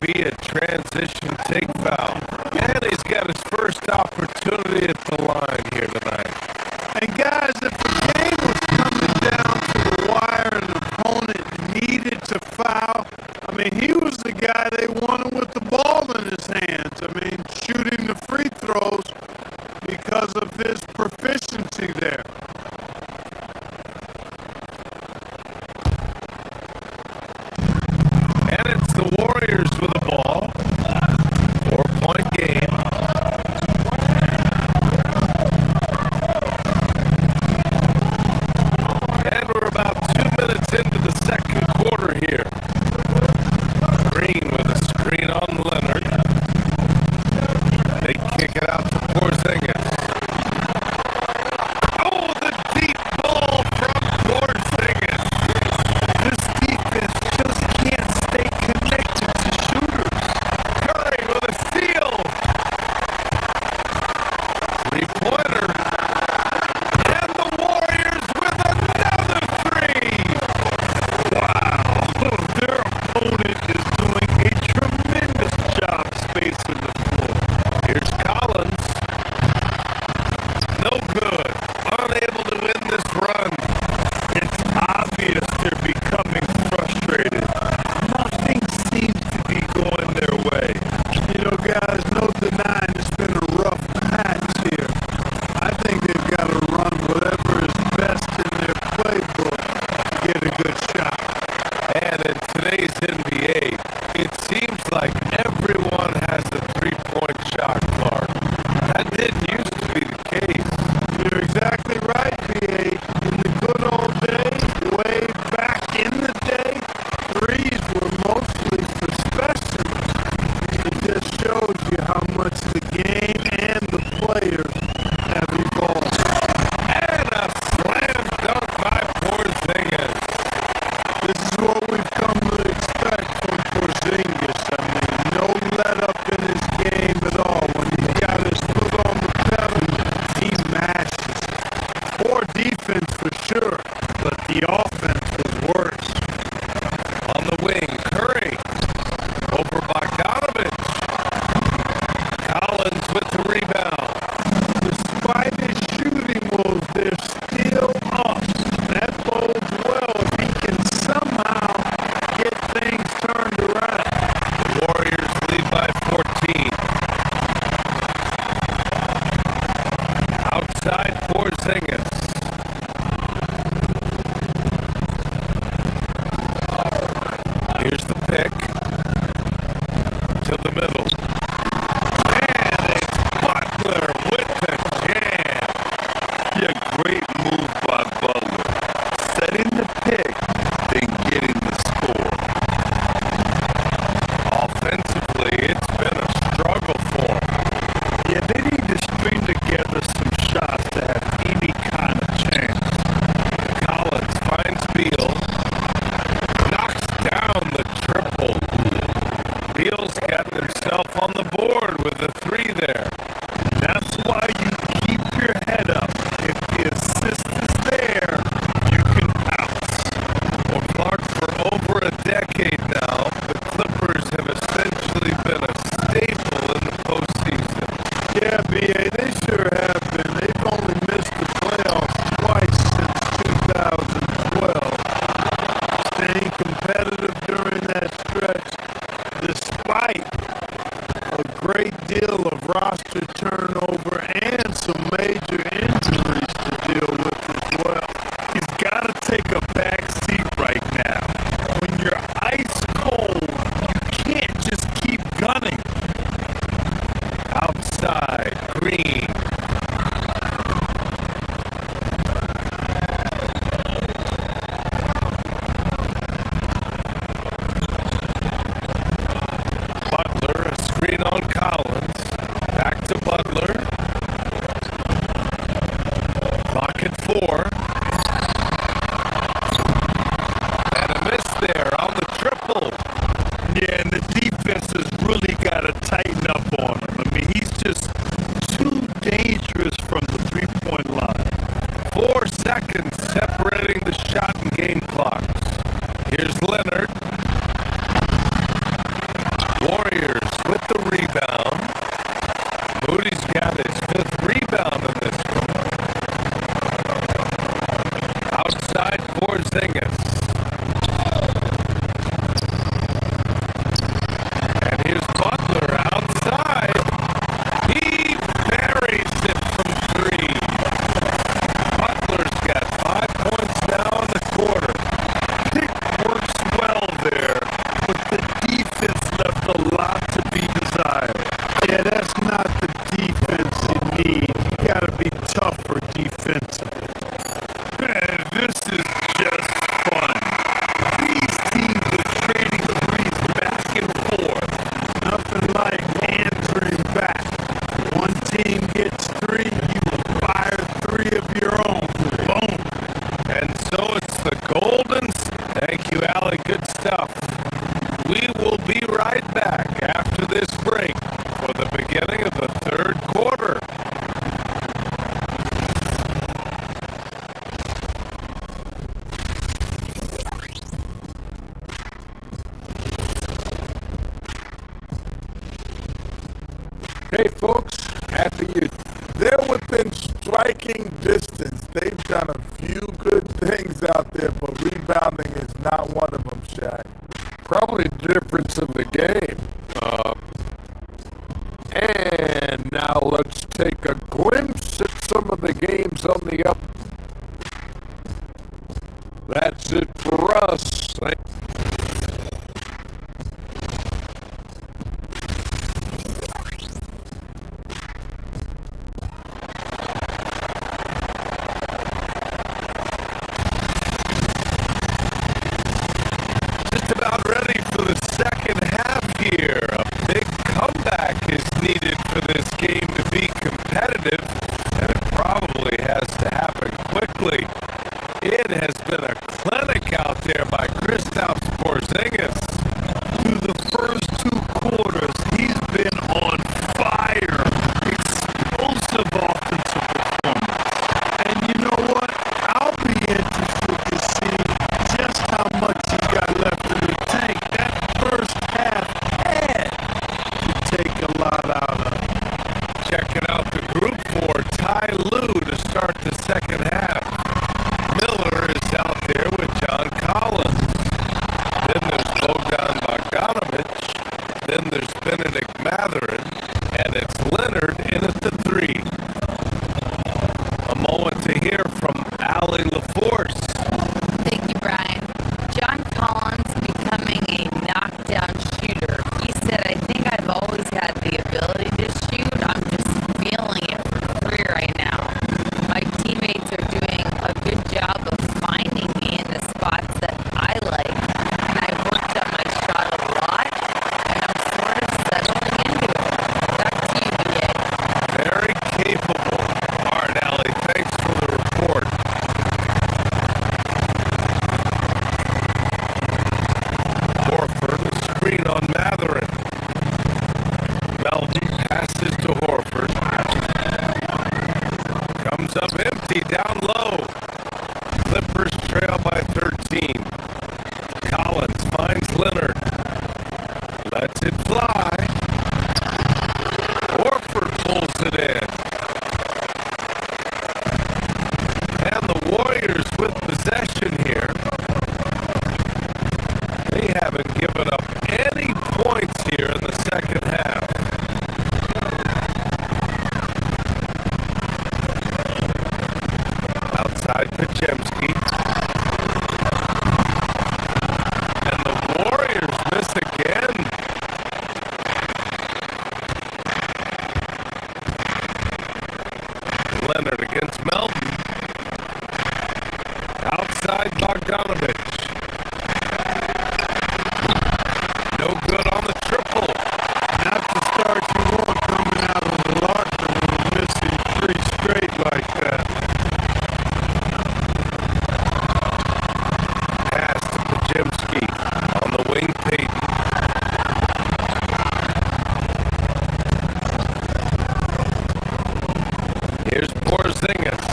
be a transition take foul. And he's got his first opportunity at the line here tonight. And guys, if the game was coming down to the wire and the opponent needed to foul, I mean, he was the guy they wanted with the ball in his hands. I mean, shooting the free throws because of his proficiency there. And it's the Warriors with the ball. 4-point game. And we're about 2 minutes into the second quarter here. Green with a screen on Leonard. They kick it out to Porzingis. Oh, the deep ball from Porzingis. This defense just can't stay connected to shooters. Curry with a steal. Three-pointer. And the Warriors with another three. Wow. Their opponent is doing a tremendous job spacing the floor. Here's Collins. No good. Unable to win this run. It's obvious they're becoming frustrated. Nothing seems to be going their way. You know, guys, no denying it's been a rough patch here. I think they've got to run whatever is best in their playbook to get a good shot. And in today's NBA, it seems like everyone has a three-point shot, Clark. That didn't used to be the case. You're exactly right, B.A. In the good old days, way back in the day, threes were mostly for specimens. It just shows you how much the game and the players have evolved. And a slam dunk by Porzingis. This is what we've come to expect from Porzingis. I mean, no let up in his game at all. When he's got his foot on the pedal, he mashes. Poor defense for sure, but the offense was worse. On the wing, Curry. Over Bogdanovich. Collins with the rebound. Despite his shooting woes, they're still up. That bodes well if he can somehow get things turned around. Warriors lead by 14. Outside Porzingis. Here's the pick. To the middle. And it's Butler with the jam. Yeah, great move by Butler. Setting the pick, then getting the score. Offensively, it's been a struggle for them. Yeah, they need to string together some shots to have any kind of chance. Collins finds Beal. Knocks down the triple. Beal's got himself on the board with the three there. That's why you keep your head up. If the assist is there, you can bounce. Well, Clark, for over a decade now, the Clippers have essentially been a staple in the postseason. Yeah, B.A., they sure have been. They've only missed the playoffs twice since 2012. Staying competitive during that stretch, despite a great deal of roster turnover and some major injuries to deal with as well. He's got to take a back seat right now. When you're icing Hey, folks, after you, they're within striking distance. They've done a few good things out there, but rebounding is not one of them, Shaq. Probably the difference in the game. And now let's take a glimpse at some of the games on the up. That's it for us. Just about ready for the second half here. A big comeback is needed for this game to be competitive, and it probably has to happen quickly. It has been a clinic out there by Kristaps Porzingis. Through the first two quarters, he's been on fire. Explosive offensive performance. And you know what? I'll be interested to see just how much he got left in the tank. That first half had to take a lot out of. Checking out the group for Ty Lue to start the second half. Miller is out there with John Collins. Then there's Bogdan Bogdanovic. Then there's Benedict Mathurin. And it's Leonard in at the three. A moment to hear from Allie LaForce. Thank you, Brian. John Collins becoming a knockdown shooter. He said, I think I've always had the ability to shoot. I'm just feeling it for free right now. My teammates are doing a good job of finding me in the spots that I like. And I worked on my shot a lot. And I'm sort of settling into it. Back to you, BA. Very capable. All right, Allie, thanks for the report. Horford, screen on Mathurin. Melton passes to Horford. Comes up empty, down low. Clippers trail by 13. Collins finds Leonard. Lets it fly. Horford pulls it in. And the Warriors with possession here. They haven't given up any points here in the second half. Outside Podziemski. And the Warriors miss again. Leonard against Melton. Outside Bogdanovic. No good on the triple. Not the start you want coming out of the locker room, missing three straight like that. Pass to Podziemski on the wing, Peyton. Here's Porzingis.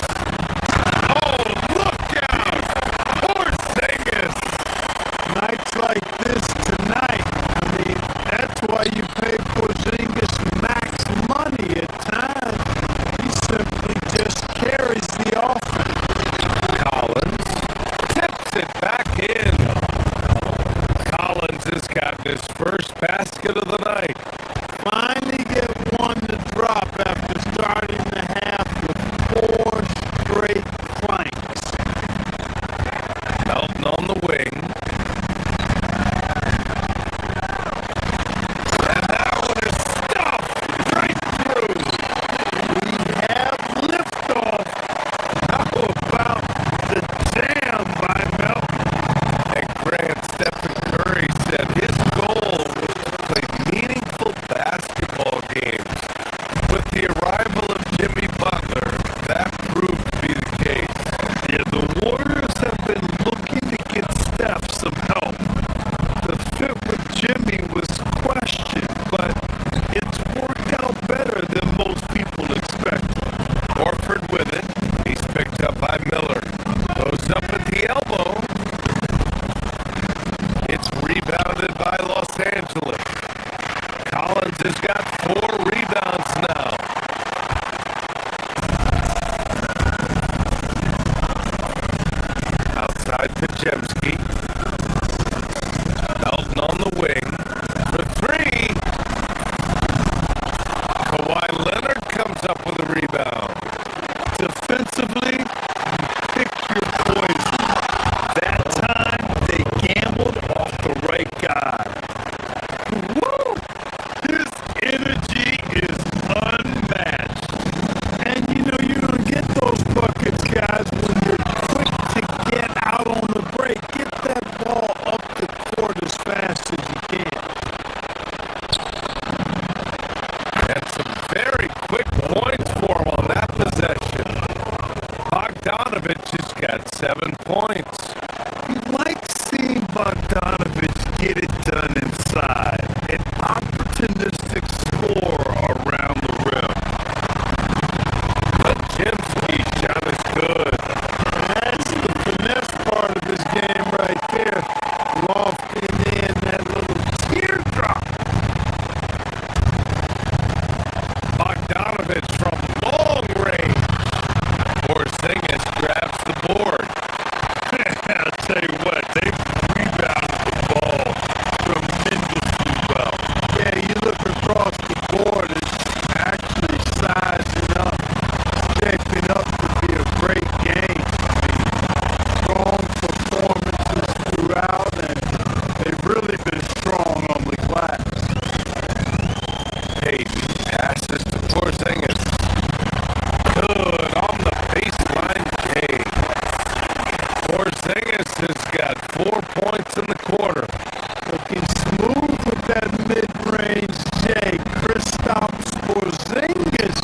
Oh, look out! Porzingis! Nights like this tonight, I mean, that's why you pay Porzingis max money at times. He simply just carries the offense. Collins tips it back in. Collins has gotten his first basket of the night. Finally get one to drop after starting the half with 4 straight planks. Melton on the wing. And that one is stuffed right through. We have liftoff. How about the jam by Melton? And Grant Stephen Curry said his goal was to play meaningful basketball games. With the arrival of Jimmy Butler, that proved to be the case. Yeah, the Warriors have been looking to get Steph some help. The fit with Jimmy was questioned, but it's worked out better than most people expected. Horford with it. He's picked up by Miller. Goes up at the elbow. It's rebounded by Los Angeles. Collins has got 4 rebounds Bogdanovich get it done inside. An opportunistic score around the rim. Jimsky shot is good. That's the finesse part of this game right there. Lofting in that little teardrop. Bogdanovich from long range. Porzingis grabs the board. I'll tell you what, they rebounded the ball tremendously well. Yeah, you look across the board, it's actually sizing up, shaping up to be a great game. Strong performances throughout, and they've really been strong on the glass. Payton passes to Porzingis. Good on the baseline game. Porzingis has got 4 points in the quarter. Looking smooth with that mid-range J. Kristaps Porzingis.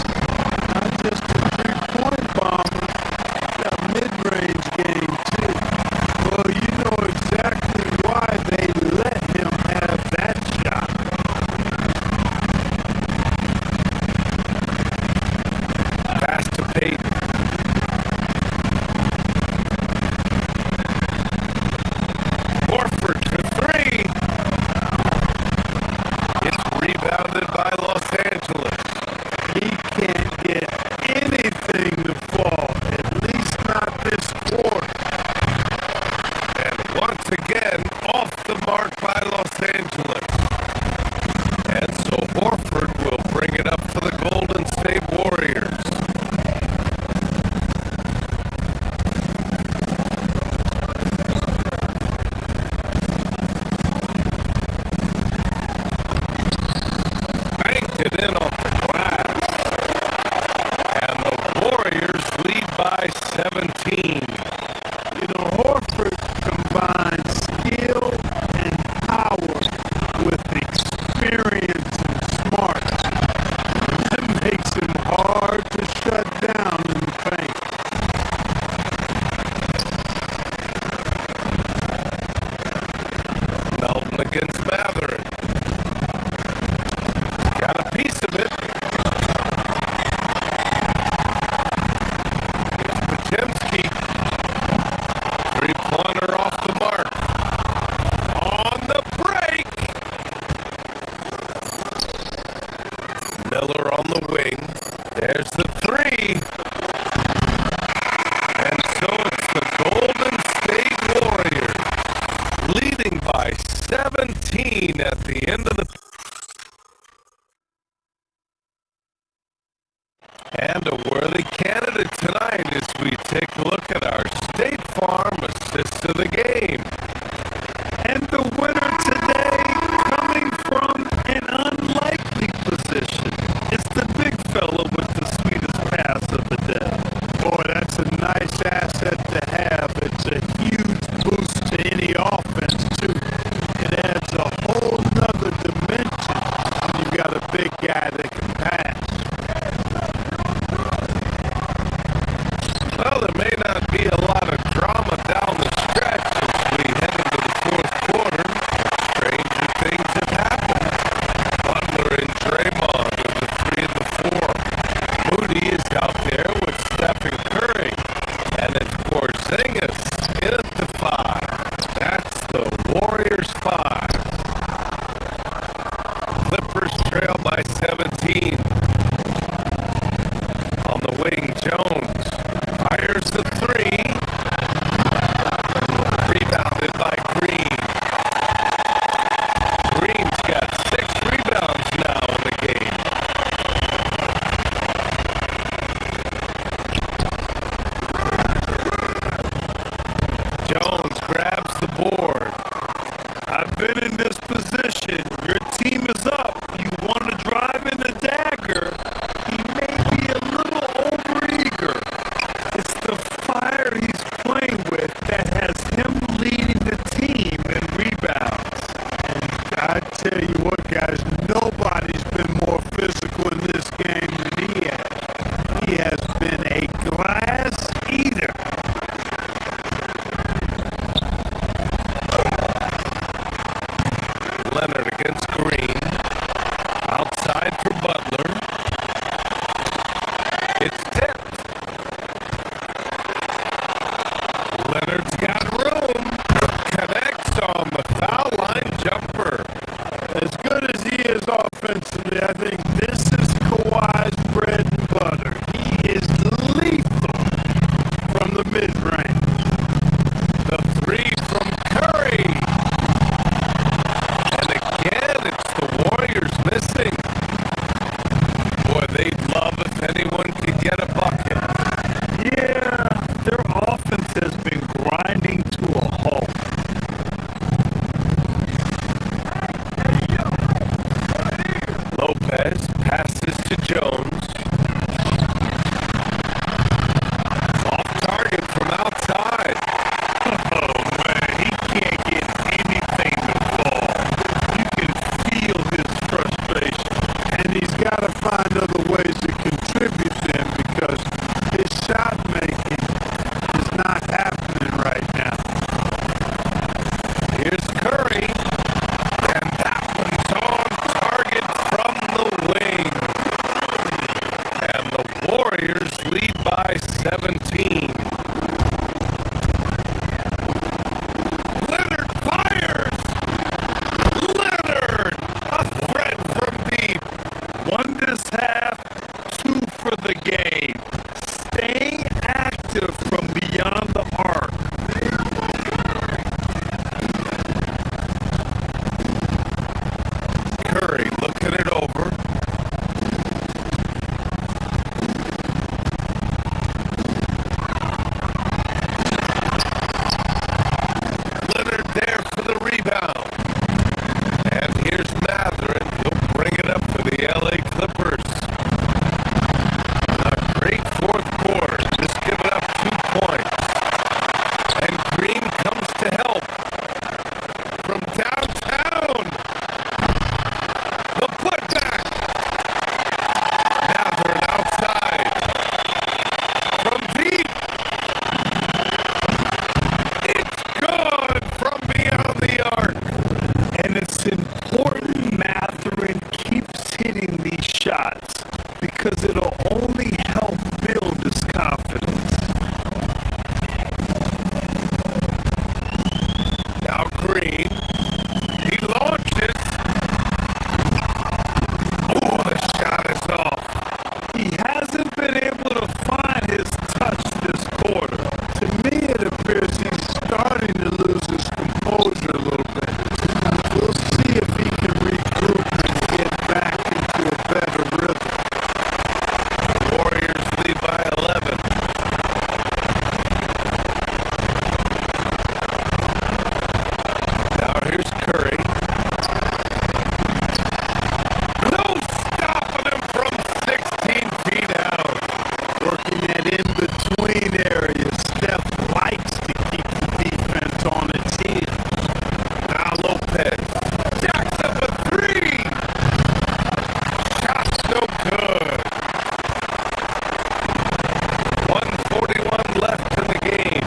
Not just a three-point bomber. Got mid-range game, too. Well, you know exactly why they let him have that shot. Pass to Payton. Horford to three. It's rebounded by Los Angeles. He can't get anything to fall, at least not this quarter. And once again, off the mark by Los Angeles. And so Horford will bring it up for the Golden State Warriors. Banked it in off the glass. And the Warriors lead by 17. You know, Horford combines skill and power with experience and smarts. That makes him hard to shut down in the paint. Melton against Mathurin. Got a piece of it. Potemski. Three-pointer off the mark. On the break. Miller on the wing. There's the three. And so it's the Golden State Warriors leading by 17 at the end of the. And a worthy candidate tonight as we take a look at our State Farm assist of the game. And the winner today, coming from an unlikely position, it's the big fella with the sweetest pass of the day. Boy, that's a nice asset to have. It's a huge boost to any offense, too. It adds a whole nother dimension when you got a big guy that can pass. Well, there may not be a lot of drama down the stretch as we head into the fourth quarter. Stranger things have happened. Butler and Draymond in the 3 and the 4. Moody is out there with Stephen Curry. And it's Porzingis in at the 5. That's the Warriors 5. Clippers trail by 17. On the wing, Jones fires the 3. Rebounded by Green. Green's got 6 rebounds now in the game. Jones grabs the board. I've been in this position. Your team is up. You want to drive in the dagger. He may be a little overeager. It's the fire he's playing with that has him leading the team in rebounds. And I tell you what, guys, nobody's been more physical in this game than he has. He has been a glass eater. Leonard against Green. Outside for Butler. It's tipped. Leonard's got room. Connects on the foul line jumper. As good as he is offensively, I think this is Kawhi's bread and butter. He is lethal from the mid-range. The three from Curry. And again, it's the Warriors missing. Boy, they'd love if anyone could get a bucket. Yeah, their offense has been grinding to a halt. Lopez passes to Jones. Off target from outside. Oh, man, he can't get anything to fall. You can feel his frustration. And he's got to find other ways to contribute them because his shot making is not happening right now. Here's Curry. And that one's on target from the wing. And the Warriors lead by 17. Leonard fires! Leonard! A threat from deep. One this half, two for the game. Staying active from beyond the arc. Curry looking it over. Leonard there for the rebound. And here's Matherin. He'll bring it up for the LA Clippers. A great fourth quarter. Just give it up 2 points. And Green comes to help from downtown. The putback. Matherin outside. From deep. It's good from beyond the arc. And it's important Matherin keeps hitting these shots because it'll only help build his confidence. Now Green. He launches. Oh, the shot is off. He hasn't been able to find his touch this quarter. To me, it appears he's starting to lose his composure a little bit. We'll see if he can regroup and get back into a better rhythm. Warriors lead by 11. Now here's Curry. No stopping him from 16 feet out. Working that in-between area, Steph likes to keep the defense on its heels. Now Lopez. Jackson with three. Shot's no good. 1:41 left in the game.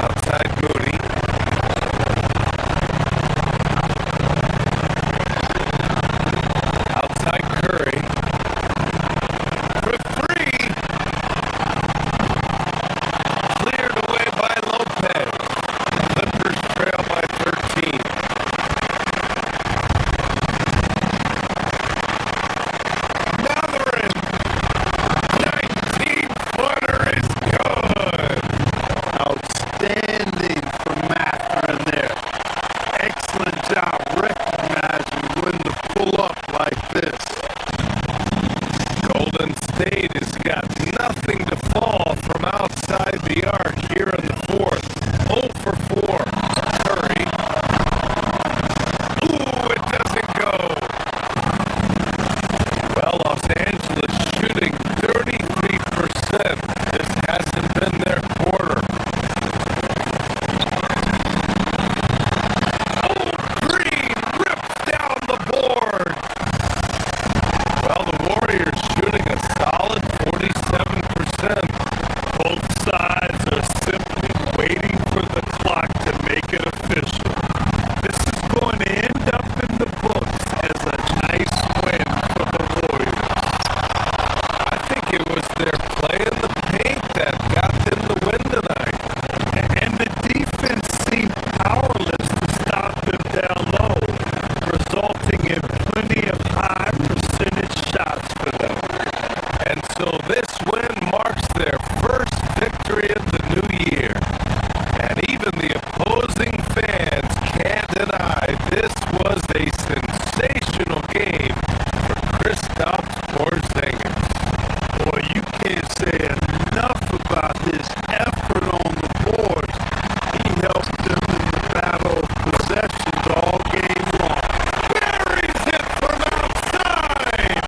Outside Moody. Outside Curry. For three. Cleared away by Lopez. Clippers trail by 13. Matherin. 19-footer is good. Outstanding from Matherin there. Excellent job recognizing when to pull up like this. Golden State has got nothing to fall from outside the arc here in the fourth. 0 for 4. Curry. Ooh, it doesn't go. Well, Los Angeles shooting 33%. This hasn't been their quarter. Oh, Green rips down the board. Well, the Warriors shooting a solid 47%. Both sides are simply helped them in the battle of possessions all game long. Buries it from outside.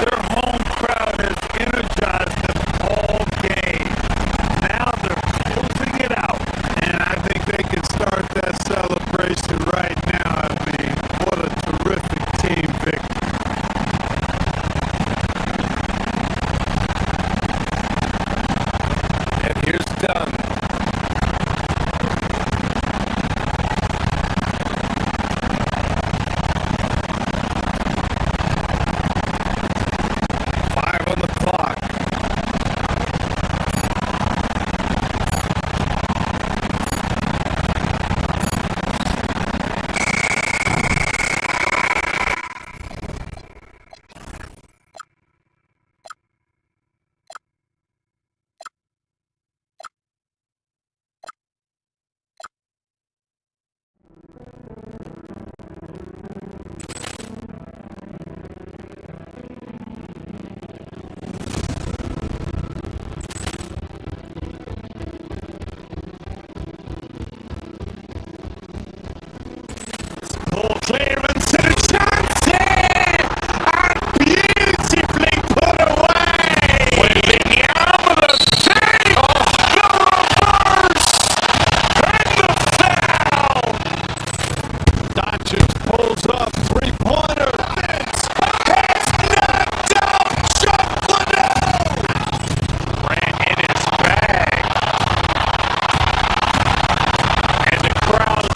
Their home crowd has energized them all game. Now they're closing it out, and I think they can start that celebration right now. I mean, what a terrific team victory. And here's Dunn. Five on the clock. Ball clearance and a chance here! And beautifully put away! With the arm of the save! The reverse! And the foul! Doncic pulls up, three-pointer. It's knocked out! Chocolate! Ran in his bag. And the crowd is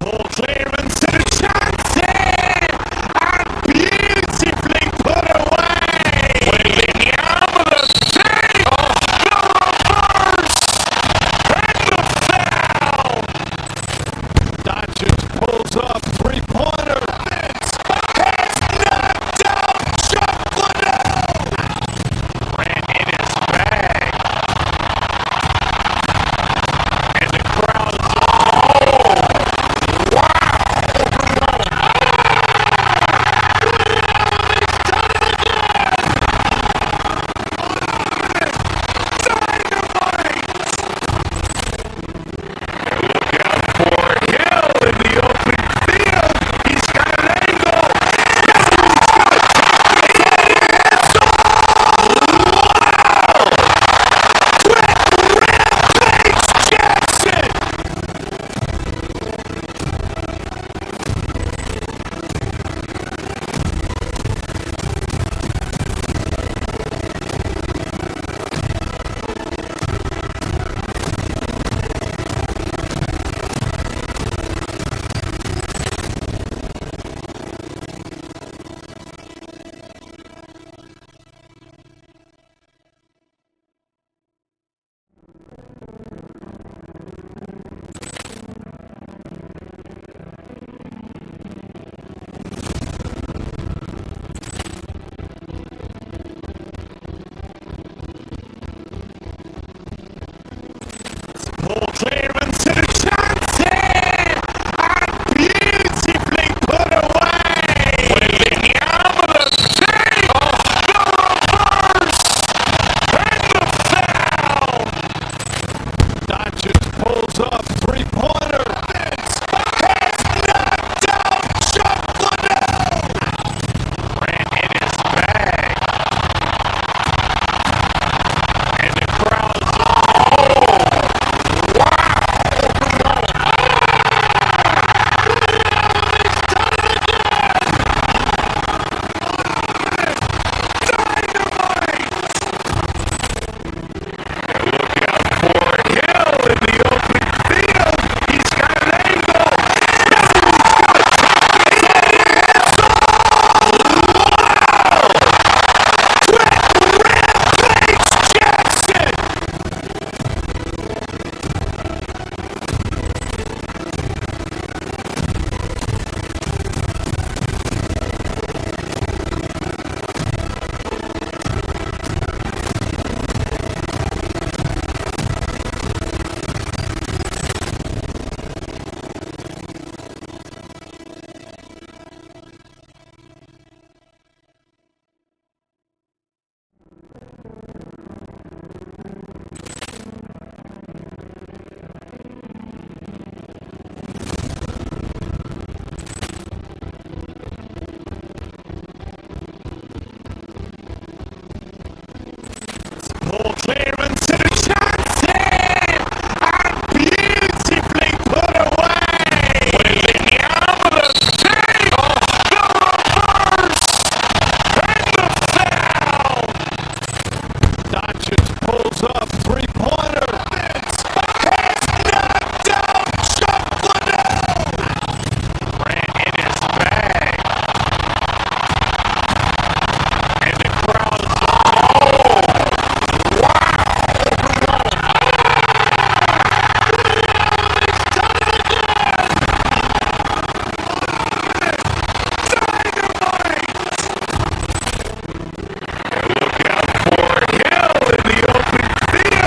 ball clearance and a chance here! And beautifully put away! With the arm of the save! The reverse! And the foul! Doncic pulls up, three-pointer. It's knocked out! Chocolate! Ran in his bag. And the crowd is ball clearance and a chance here! And beautifully put away! With the arm of the save! The reverse! And the foul! Doncic pulls up, three-pointer. It's goes up. Three-pointer. Has knocked out Chuck Liddell. Ran in his bag. And the crowd's Hill in the open field.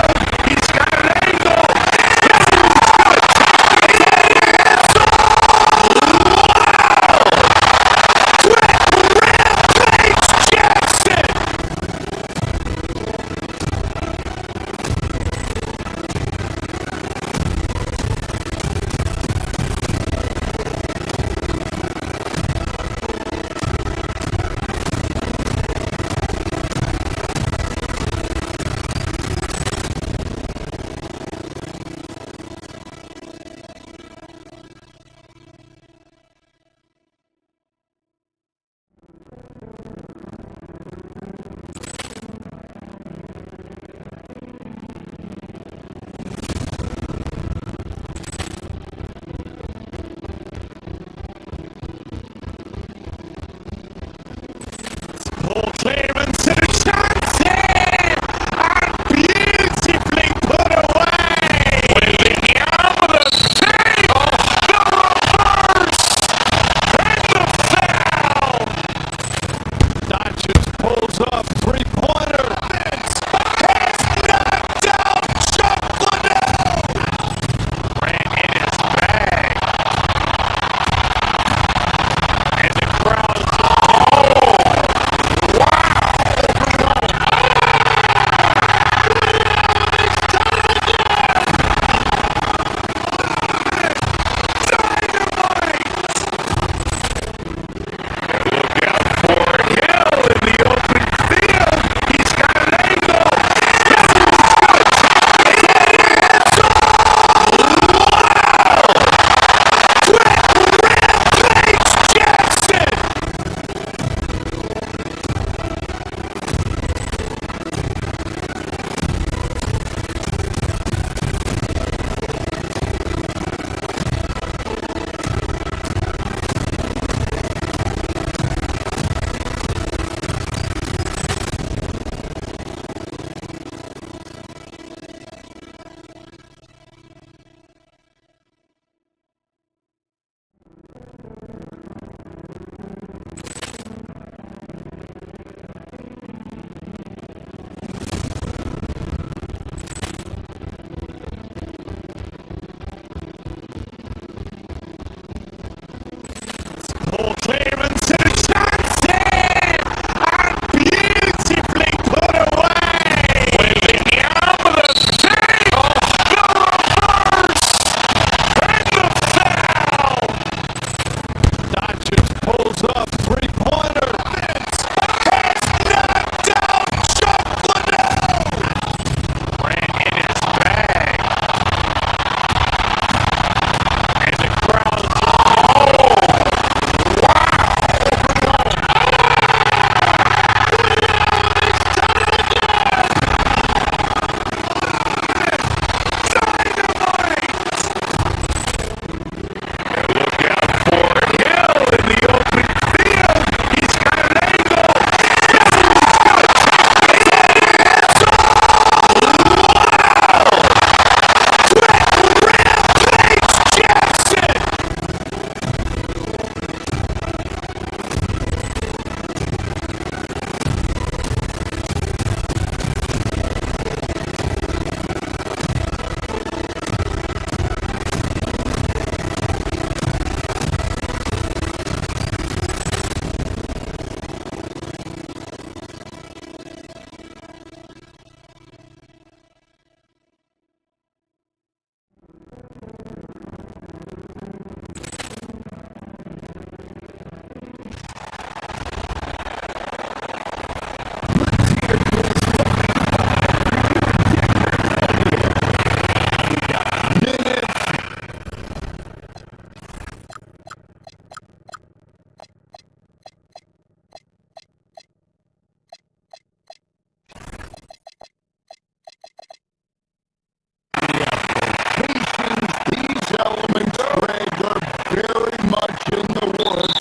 very much in the woods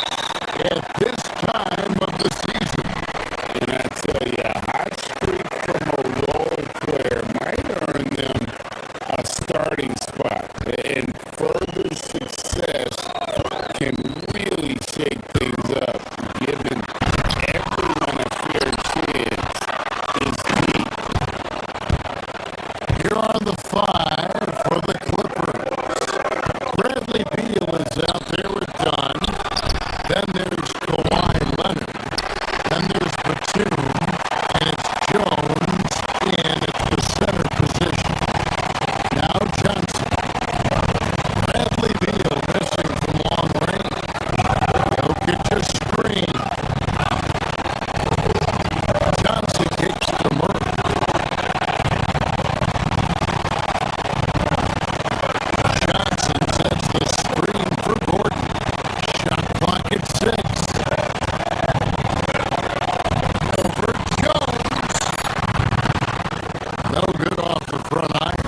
at this time of the season. And I tell you, a hot streak from a role player might earn them a starting spot. And further success can really shake things up. Giving everyone a fair chance is key. Here are the five for the Clippers. Bradley Beal is out there with Dunn. Then there's Kawhi Leonard. Then there's Batum. And it's Jones in at the center position. Now Johnson. Bradley Beal missing from long range. Jokic a screen. Johnson kicks to Murray. Johnson sets the screen for Gordon. Shot clock at 6. Over Jones. No good off the front iron.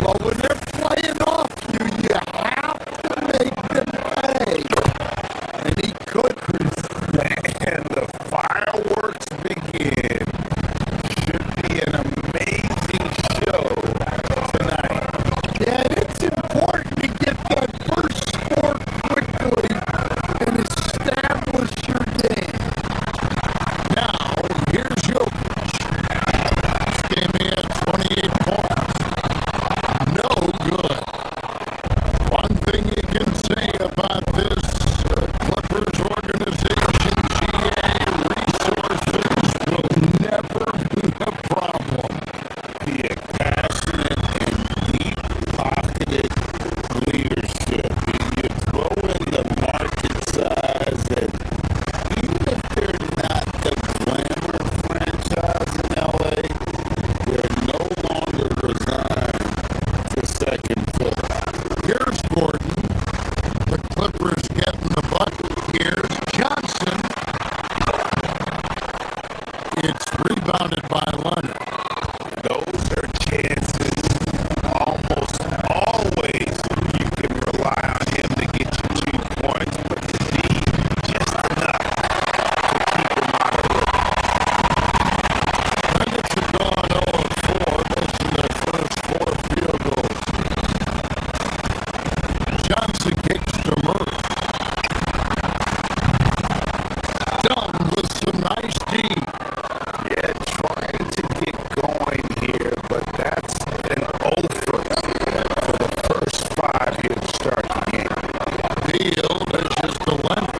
Well, when they're playing off you, you have to make them pay. And he couldn't. And the fireworks begin. Should be an amazing show tonight. Yeah, it's important to get that first score quickly and establish your game. Now, here's Jokic. This game he had 28 points. No good. One thing you can say about this Clippers organization, GA resources will never be a problem. The passionate and deep-pocketed leadership. You throw in the market size, and even if they're not the glamour franchise in LA, they're no longer resigned to second foot. Here's Gordon. The Clippers getting the bucket. Here's Johnson. It's rebounded by Leonard. Those are chances almost always you can rely on him to get you 2 points, but you need just enough to keep him out of it. Nuggets have gone 0-4, missing their first 4 field goals. Johnson kicks to Murray. Dunn with some nice D. Yeah, trying to get going here, but that's an over for the first 5 here to start the game. Beal dishes to Leonard.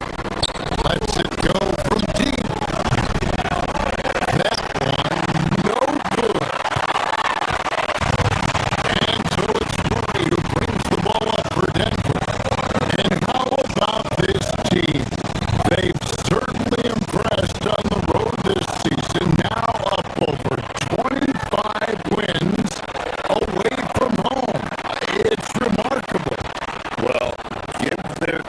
Lets it go from deep. That one, no good. And so it's Murray who brings the ball up for Denver. And how about this team? They've certainly impressed on the road this season. Now up over 25 wins away from home. It's remarkable. Well, give their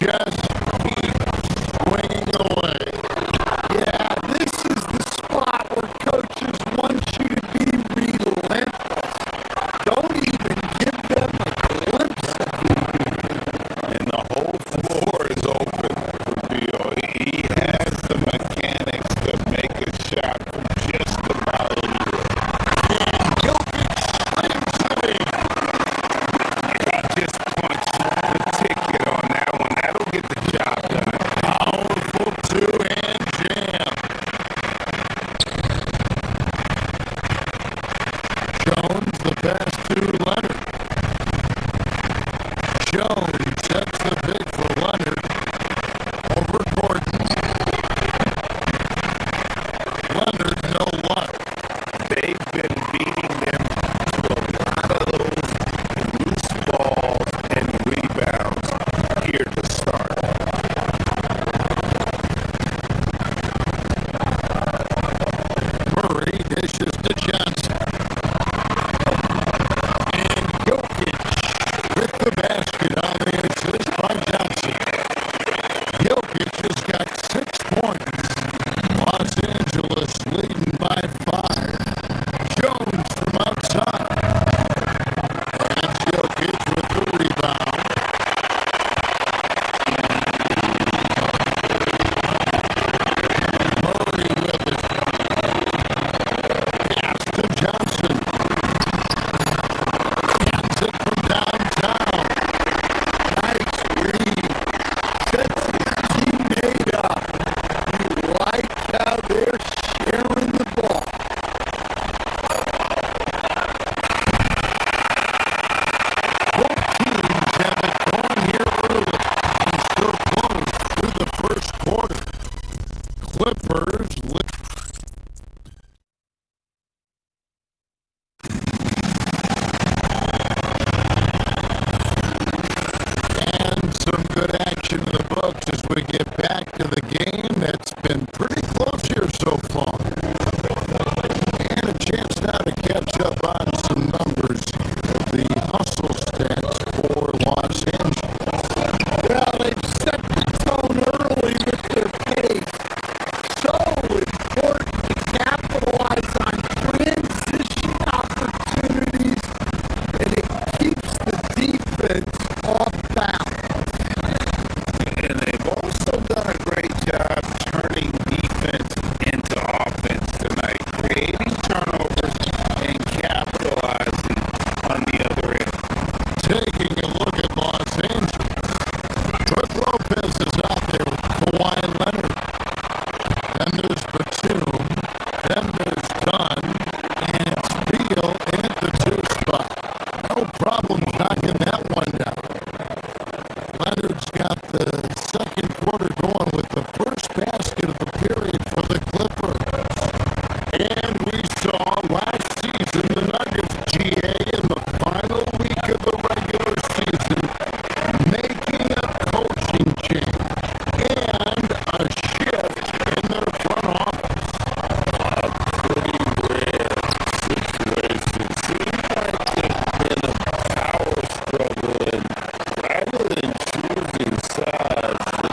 just keep swinging away. Yeah, this is the spot where coaches want you to be relentless. Don't even give them a glimpse of you. And the whole floor is open for Beal. He has the mechanics to make a shot from just about anywhere. And Jokic slings it in. He just punched the ticket on that one. That'll get the job done. Powerful two-hand jam. Jones, the pass to Leonard. Jones sets the pick for Leonard. Over Gordon. Leonard, no luck. They've been beating them to a lot of those loose balls and rebounds here to start. Murray dishes to Johnson. And Jokic with the basket on the assist by Johnson. Jokic has got 6 points. Los Angeles leading by 5. Jones from outside. And Jokic with the rebound. Murray with it. Pass to Johnson. Gets it from downtown. Nice read. Sets his teammate up. You like how they're sharing the ball. Both teams have it going here early and still close through the first quarter. Clippers lead. And some good action in the books as we get back to the game. That's been pretty close here so far. And a chance now to catch up on some numbers. The hustle stats for Los Angeles. Well, they've set the tone early with their pace. So important to capitalize on transition opportunities, and it keeps the defense off balance. And they've also done a great job turning defense into offense tonight, creating turnovers and capitalizing on the other end. Taking a look at Los Angeles. Brook Lopez is out there with Kawhi Leonard. Then there's Batum. Then there's Dunn. And it's Beal at the 2 spot. No problem knocking that one down. Leonard's got the second quarter going with the first basket of the period for the Clippers. And we saw last season the Nuggets GA in the final week of the regular season making a coaching change and a shift in their front office. Pretty rare situation. Seems like there's been a power struggle, and rather than choosing sides, the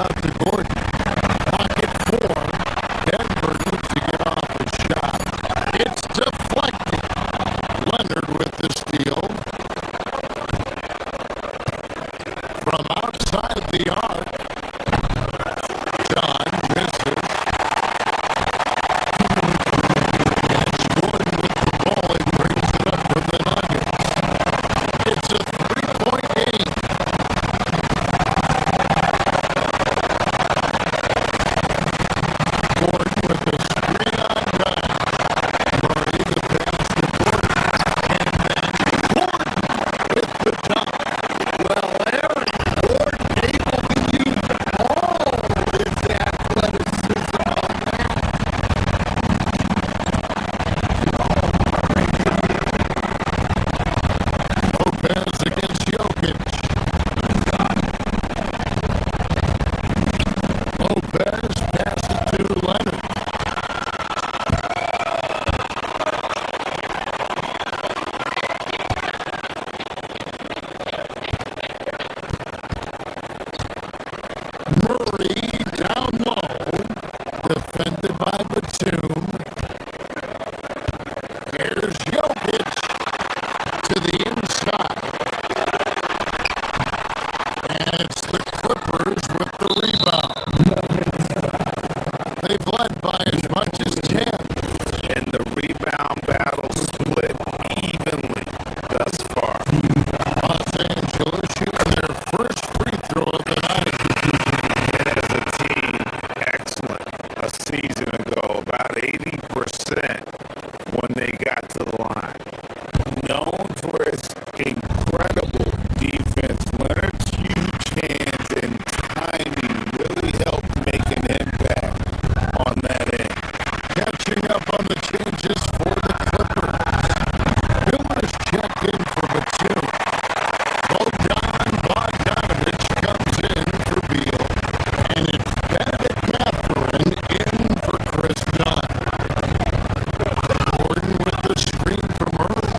out to Gordon. Pocket 4. Denver needs to get off a shot. It's deflected. Leonard with the steal. From outside the arc. John misses. It's Gordon with the ball and brings it up for the Nuggets. It's a 3-point game. Gordon with the screen on Dunn. Murray the pass to Gordon. And then Gordon with the dunk. Well, Aaron Gordon able to use all his athleticism on that. Lopez against Jokic. Lopez passes to Leonard. Murray down low, defended by Batum. Here's Jokic to the inside. And it's the Clippers with the rebound. They've led by as much as 10. And the rebound battle split evenly thus far. Los Angeles shooting their first free throw of the night. And as a team, excellent a season ago, about 80% when they got to the line. Known for his incredible defense, Leonard's huge hands and timing really helped make an impact on that end. Catching up on the changes for the Clippers. Miller's checked in for Batum. Bogdan Bogdanovich comes in for Beal. And it's Benedict Mathurin in for Chris Dunn. Gordon with the screen for Murray.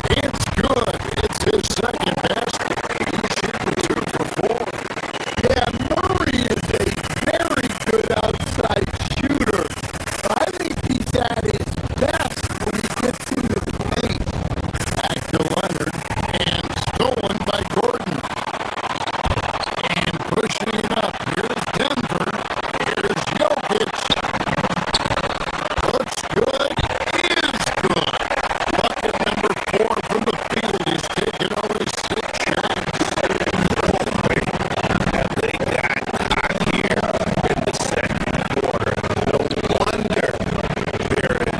It's good. It's his second basket. He's shooting 2 for 4. Yeah, Murray is a very good outside shooter. I think he's at his best when he gets into the paint. Back to Leonard, and stolen by Gordon. And pushing it up. Here's Denver. Here's Jokic. Looks good. Is good. Bucket number 4 from the field. He's taken only 6 shots. And they got hot here in the second quarter. No wonder they're in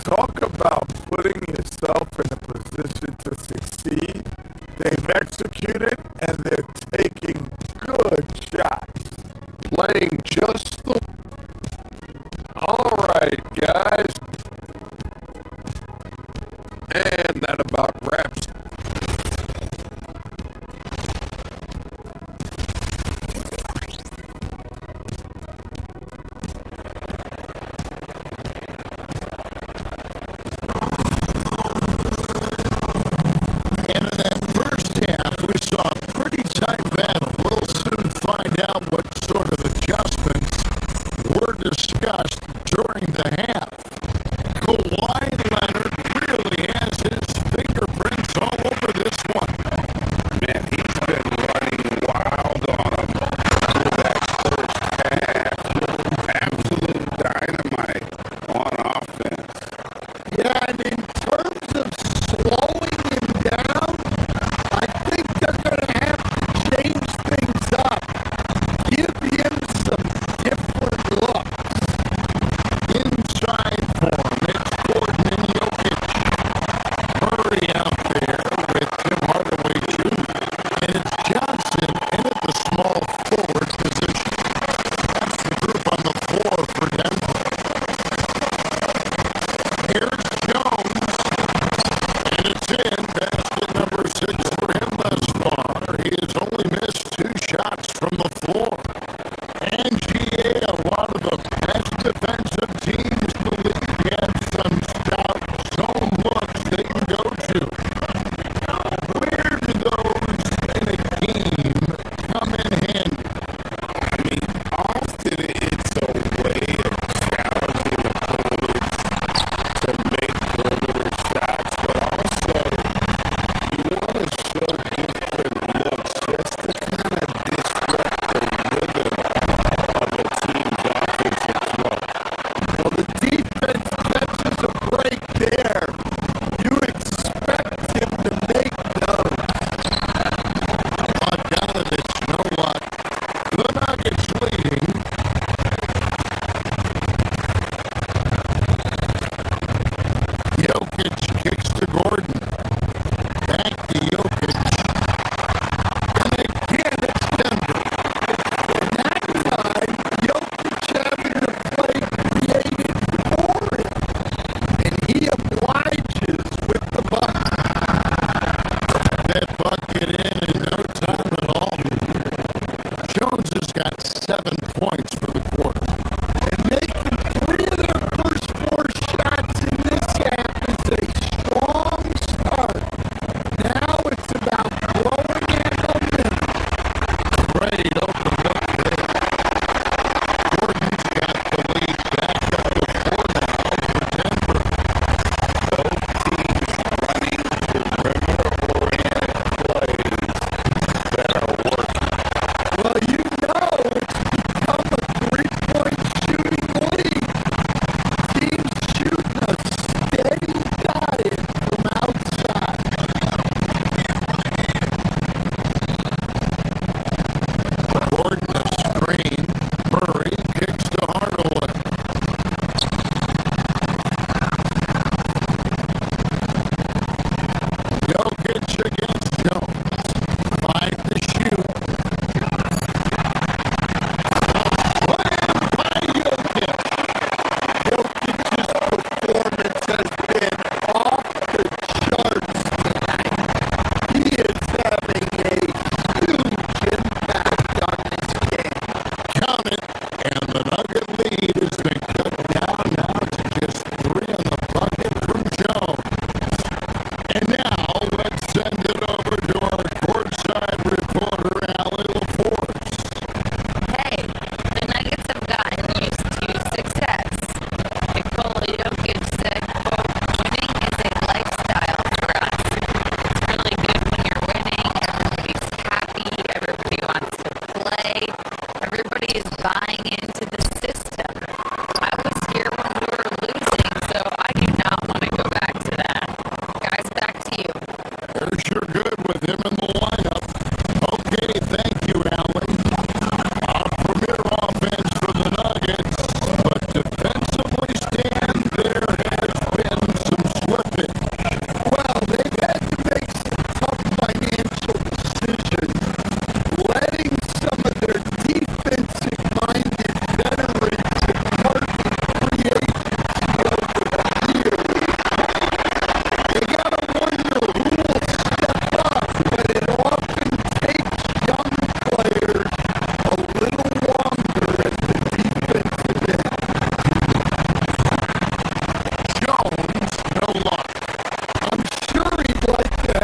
talk about putting yourself in a position to succeed. They've executed and they're taking good shots. Playing just the... All right, guys. And that about wraps it. We saw a pretty tight battle. We'll soon find out what sort of adjustments were discussed during the half. Kawhi Leonard really has his fingerprints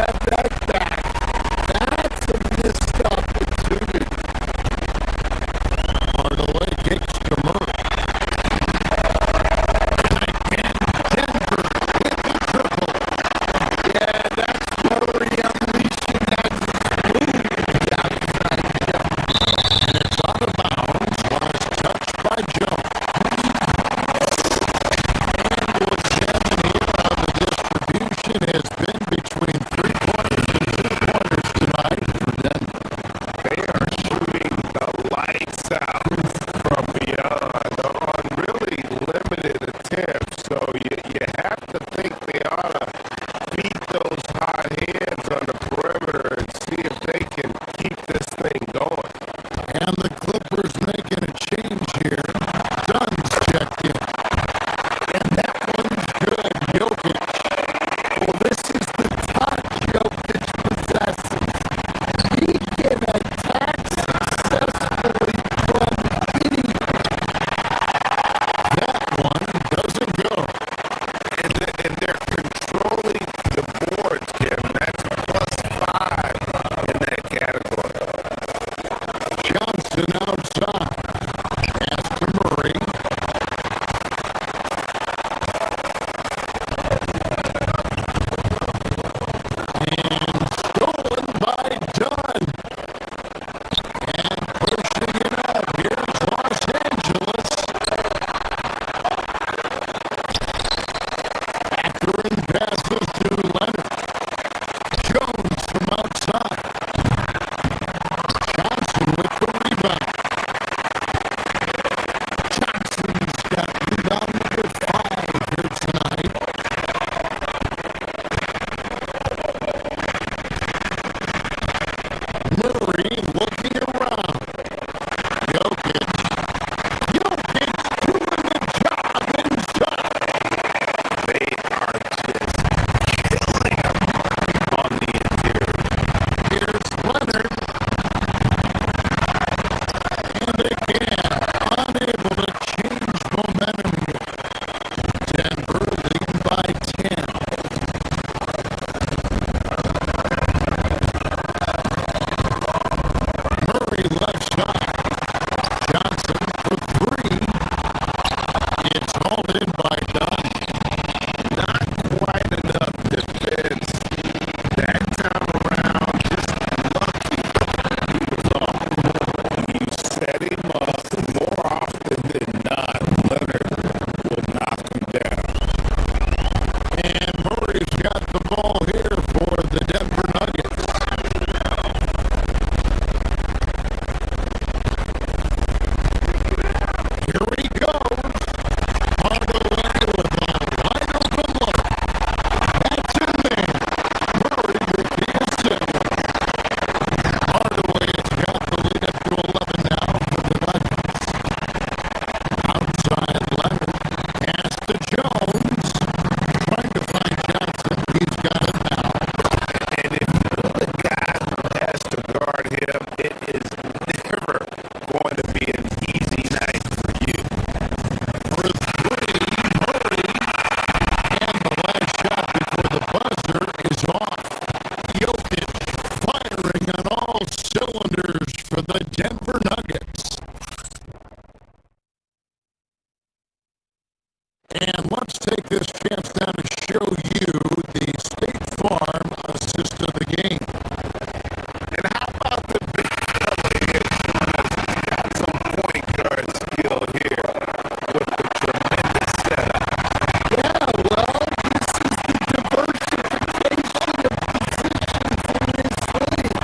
have that back. That's a missed opportunity. Hardaway kicks to Murray. Yeah, that's Murray unleashing that smooth outside jump. And it's out of bounds. Last touch by Jones. And what's happened here, how the distribution has been between 3-pointers and 2-pointers tonight for Denver. They are shooting the lights out from beyond on really limited attempts. So you have to think they ought to beat those hot hands on the perimeter and see if they can keep this thing going. And the Clippers making a change here. Dunn's checked in. And that one's good. Jokic. Well, this is the touch Jokic possesses. He can attack successfully from anything. That one doesn't go. And they're controlling the boards, Kim. That's +5 in that category. Johnson outside. Pass to Murray. And stolen by Dunn. And pushing it up. Here's Los Angeles. Catherine passes to Leonard. Jones from outside. Johnson with the rebound. Johnson's got rebound number 5 here tonight. Murray looking around. Jokic doing the job inside. They are just killing him on the interior. Here's Leonard. And again, unable to change momentum here. Denver leading by 10. Murray left side. Johnson for 3. It's hauled in by Dunn. Not quite enough defense that time around. Just lucky he was off the board. You set him up more often than not. Leonard will knock him down. And Murray's got the ball here for the Denver Nuggets. Here he goes. Hardaway with a wide open look. That's in there. Murray with the assist. Hardaway has got the lead up to 11 now for the Nuggets. Outside Leonard. Pass to Jones. Trying to find Johnson. He's got it now. And if you're the guy who has to guard him, it is never going to be an easy night for you. For 3, Murray. And the last shot before the buzzer is off. Jokic firing on all cylinders for the Denver Nuggets. And let's take this chance now to show you the State Farm assist of the game. And how about the big fella here? He's got some point guard skill here with the tremendous setup. Yeah, well, this is the diversification of positions in this league.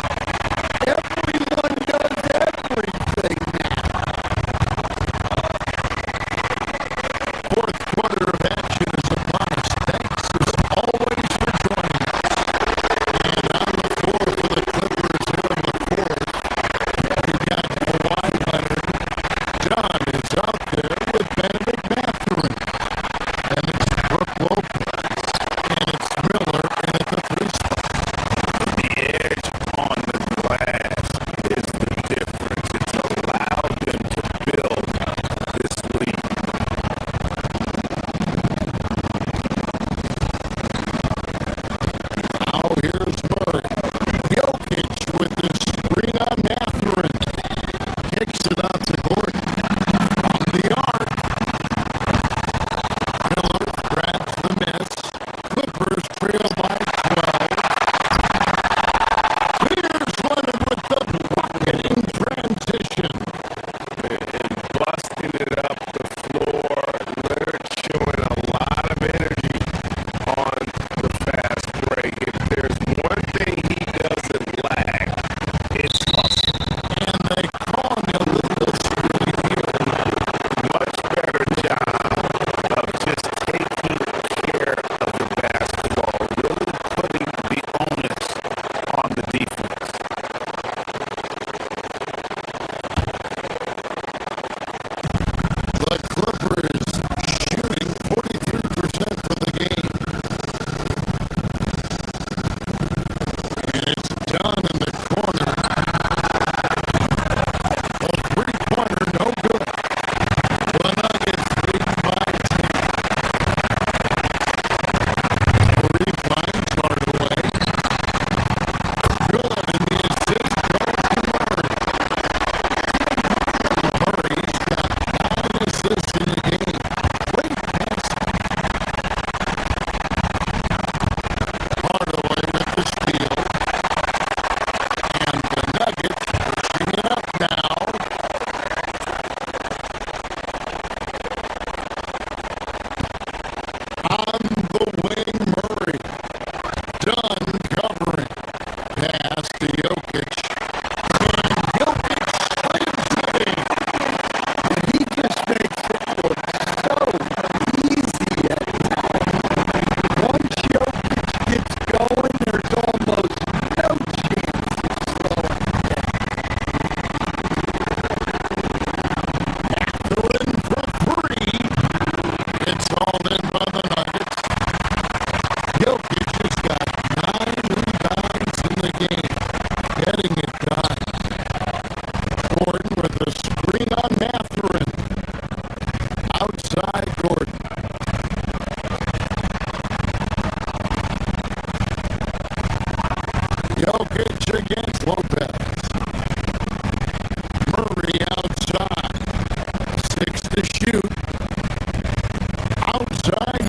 Everyone does everything now. Fourth quarter of action is upon us. Thanks as always for joining us. And on the floor for the Clippers here in the fourth, we've got Kawhi Leonard. John is out there with Benedict Mathurin. And it's Brook Lopez. And it's Miller in at the 3 spot. The edge on the glass is the difference. It's allowed them to build this lead. Now here's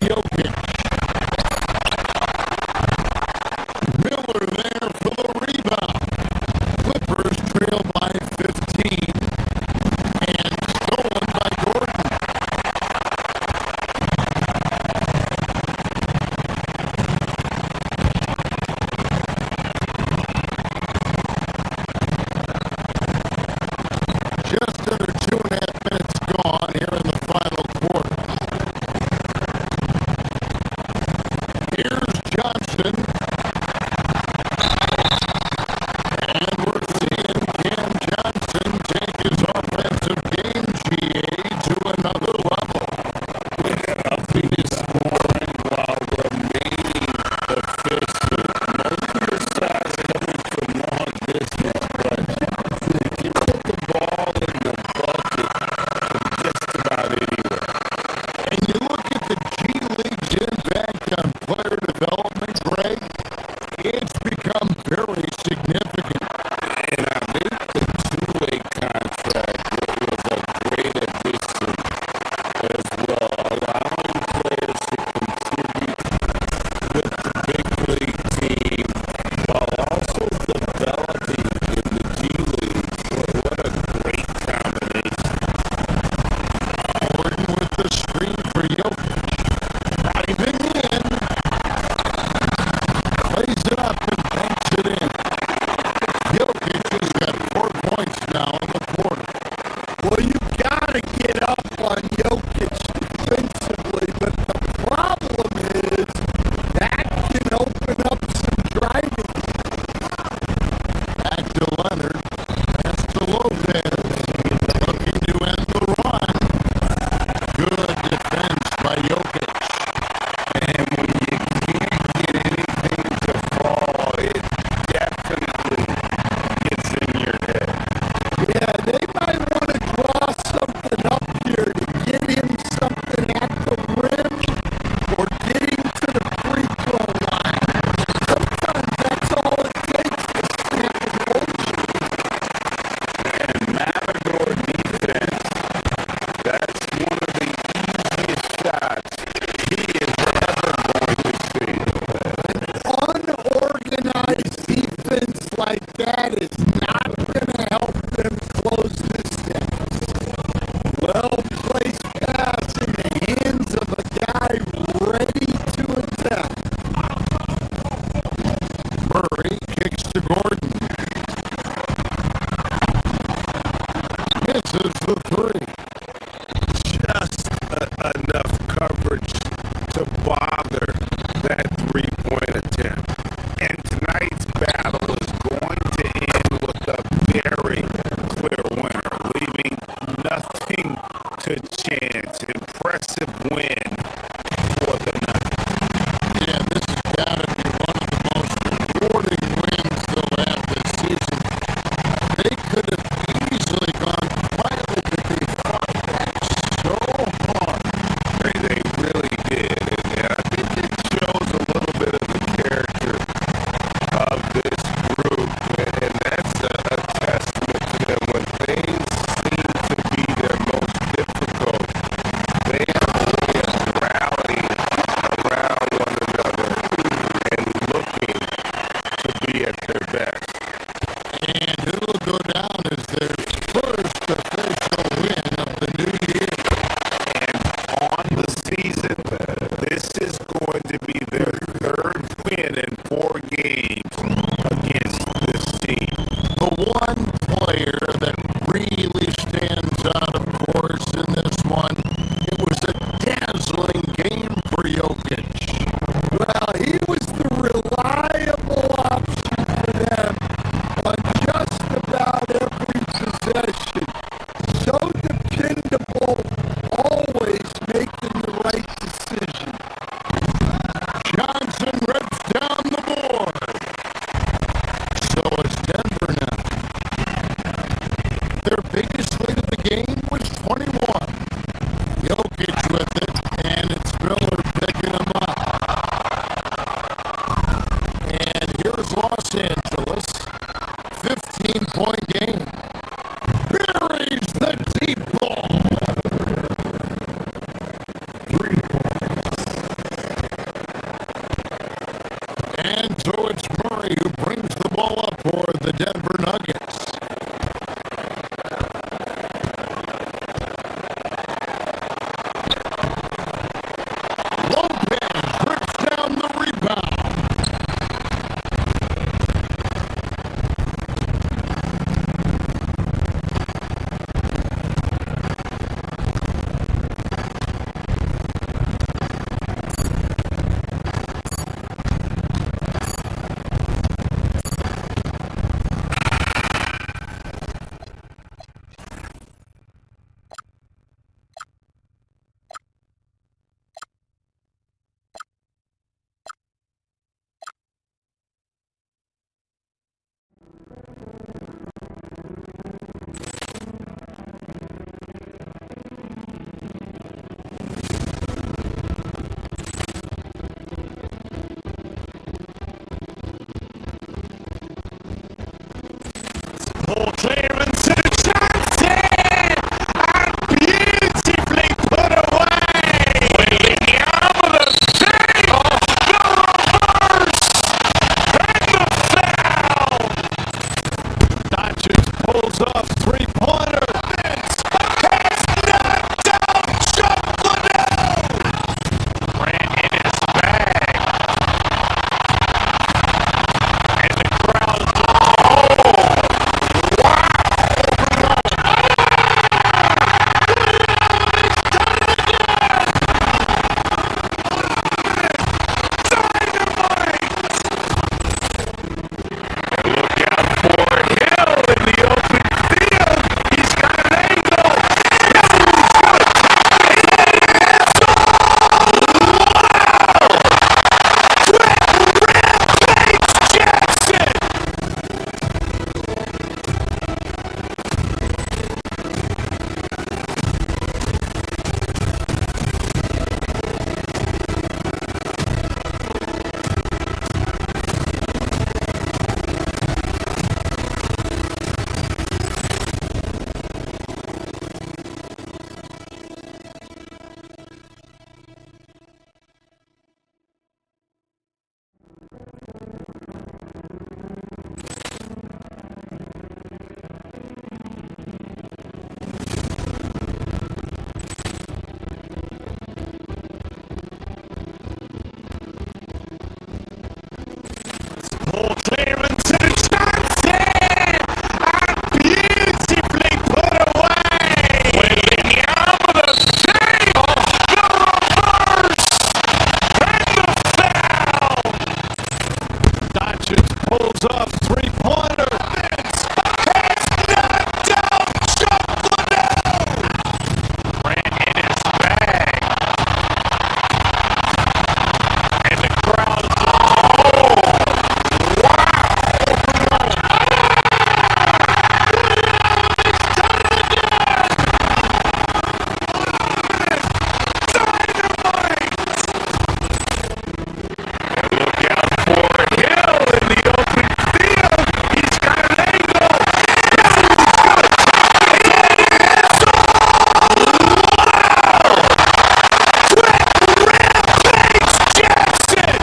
Jokic. Miller there for the rebound. Clippers trail by 15 and stolen by Gordon. Just under 2.5 minutes gone here in the final quarter. Here's Johnson. And we're seeing Cam Johnson take his offensive game GA to another level. Nothing is scoring while remaining efficient. Most of your shots coming from long distance, but you put the ball in the bucket from just about anywhere. And you look at the G League's impact on player development, Greg, it's become very significant. And I think the two-way contract was a great addition as well, allowing players to contribute with the big league team while also developing in the G League. What a great combination. Gordon with the screen for Jokic. Driving in. Plays it up and banks it in. Jokic has got 4 points now in the quarter. Well, you gotta get up on Jokic defensively, but the problem is that can open up some driving. Back to Leonard. Pass to Lopez. Looking to end the run. Good defense by Jokic. And when you can't get anything to fall, it definitely gets in your head. Yeah, they might want to draw something up here to get him something at the rim or get him to the free throw line. Sometimes that's all it takes to snap a motion. And Matador defense, that's one of the easiest shots he is ever going to see. Unorganized defense like that is not going to help them close this gap. Well-placed pass in the hands of a guy ready to attack. Murray kicks to Gordon. Misses the three. Just enough coverage to bother that three-point attempt. And tonight's battle is going to end with a very clear winner, leaving nothing to chance. Impressive win for the night. Yeah, this has got to be one of the most rewarding wins they'll have this season. They could have easily gone final, but they fought back so hard. They really did. And I think it shows a little bit of the character of this group. And that's a testament to them. When things seem to be their most difficult, they always rally around one another and looking to be at their best. And it'll go down as their first official win of the new year. And on the season, this is going to be their third win in 4 games against this team. The one player that really stands out, of course, in this one, it was a dazzling game for Jokic. Well, he was the reliable option for them on just about every possession. So dependable, always making the right decision. Johnson rips down the board. Curry, who brings the ball up for the Denver Nuggets. Lopez rips down the rebound. Ball clearance and Johnson! And beautifully put away! Williams save! The reverse! And the foul! Doncic pulls up three-pointer. Has knocked out Chuck Liddell! Ran in his bag. And the crowd, look out for Hill in the open field. He's got an angle. Rampage Jackson. Ball clearance and Johnson! And beautifully put away! Williams save! The reverse! And the foul! Doncic pulls up three-pointer. Has knocked out Chuck Liddell! Ran in his bag. And the crowd, look out for Hill in the open field. He's got an angle. Rampage Jackson.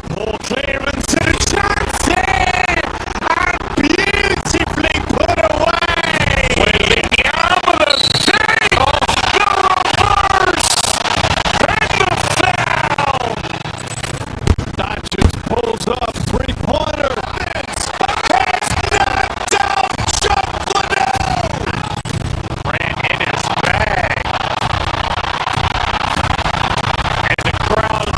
Ball clearance and Johnson! And beautifully put away! Williams save! The reverse! And the foul! Doncic pulls up three-pointer. Has knocked out Chuck Liddell! Ran in his bag. And the crowd,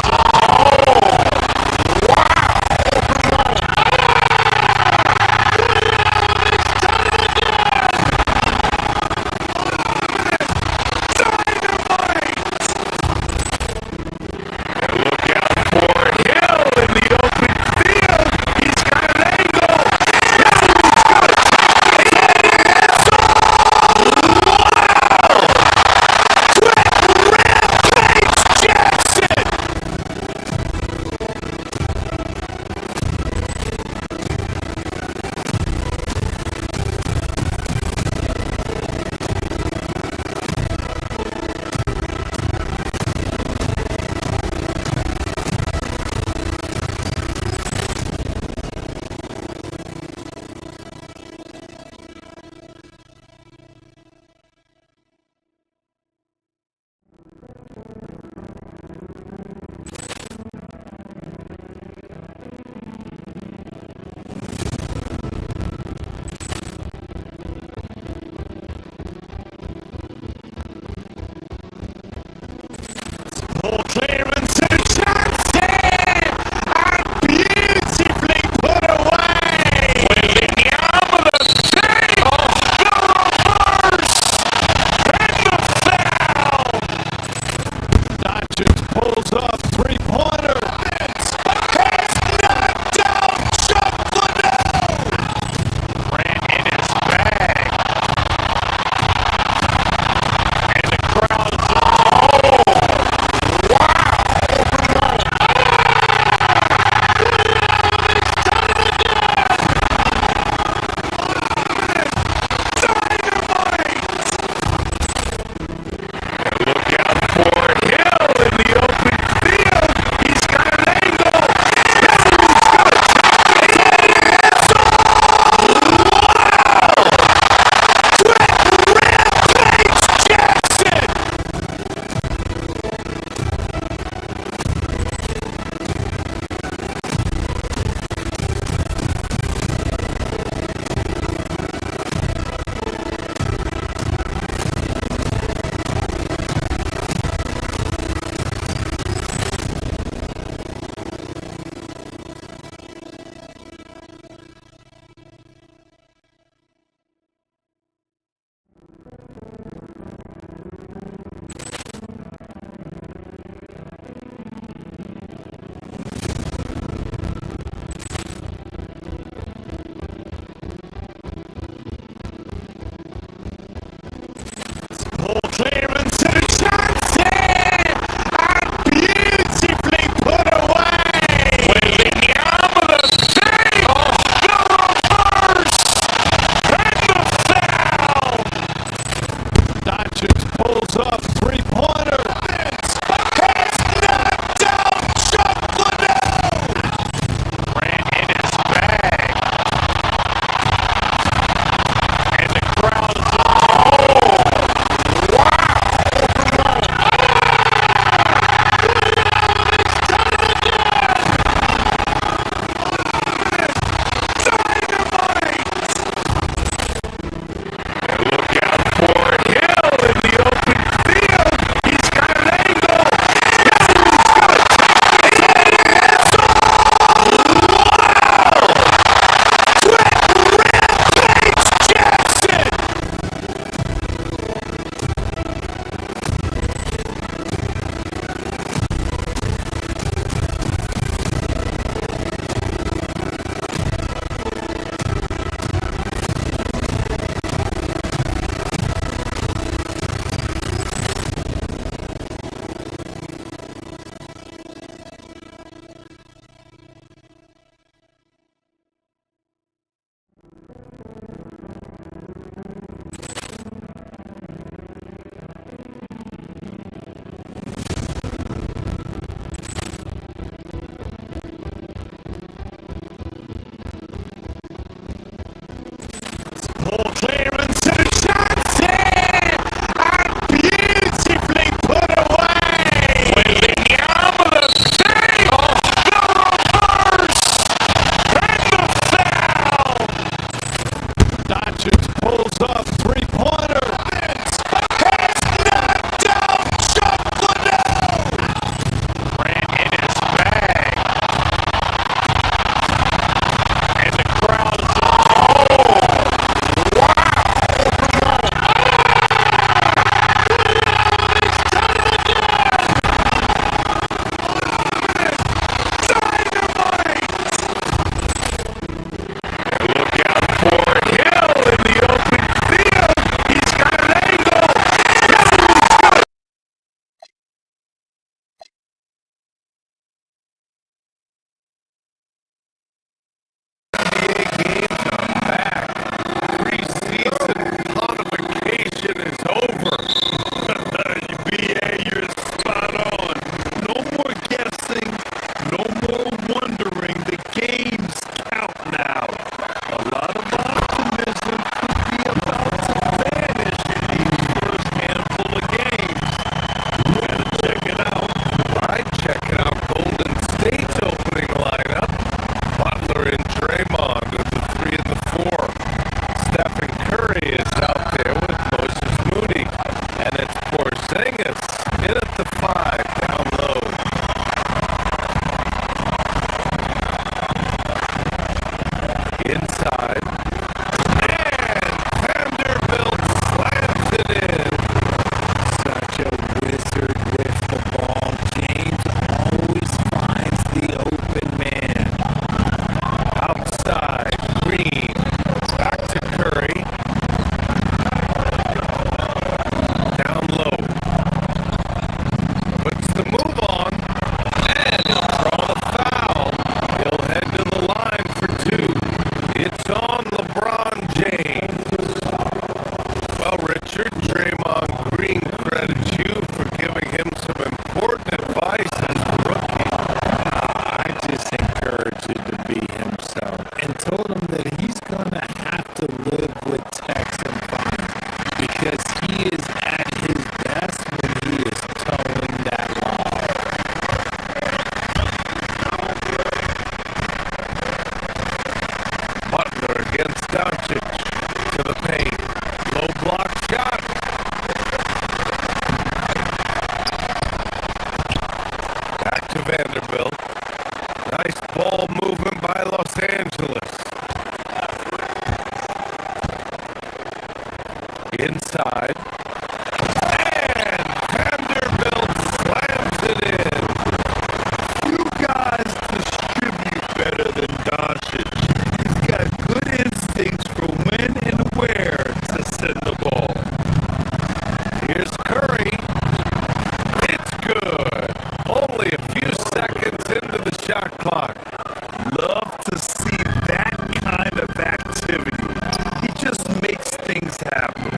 In at the 5, down low. Doncic to the paint. Low block shot. Back to Vanderbilt. Nice ball movement by Los Angeles. Inside. And Vanderbilt slams it in. You guys distribute better than Doncic. He's got good instincts for when and where to send the ball. Here's Curry. It's good. Only a few seconds into the shot clock. Love to see that kind of activity. He just makes things happen.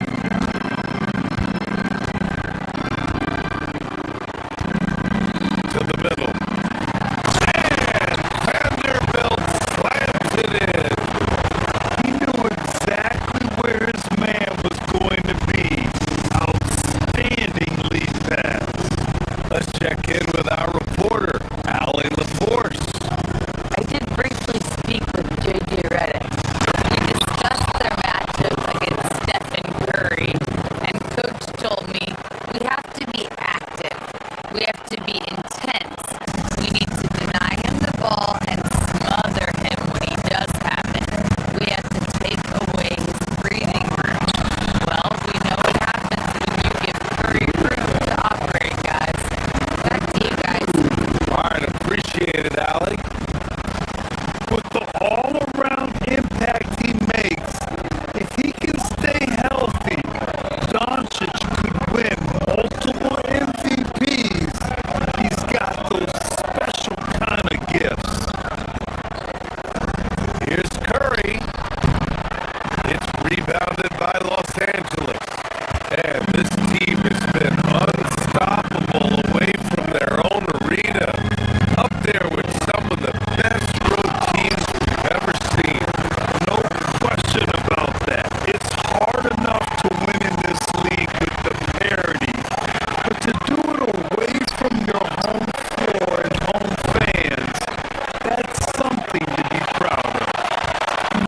To the middle. And Vanderbilt slams it in. He knew exactly where his man was going to be. Outstanding lead pass. Let's check in with our reporter, Allie LaForce. I did briefly speak with JJ Redick. We discussed their matchup against Stephen Curry, and Coach told me we have to be active. We have to be intense. We need to deny him the ball and smother him when he does have it. We have to take away his breathing room. Well, we know what happens when you give Curry room to operate, guys. Back to you guys. All right, appreciate it, Allie. With the all-around impact he makes, if he can stay healthy, Doncic could win multiple MVPs. He's got those special kind of gifts. Here's Curry. It's rebounded by Los Angeles. And this team has been unstoppable away from their own arena. Up there with some of the best road teams we've ever seen. No question about that. It's hard enough to win in this league with the parity. But to do it away from your home floor and home fans, that's something to be proud of.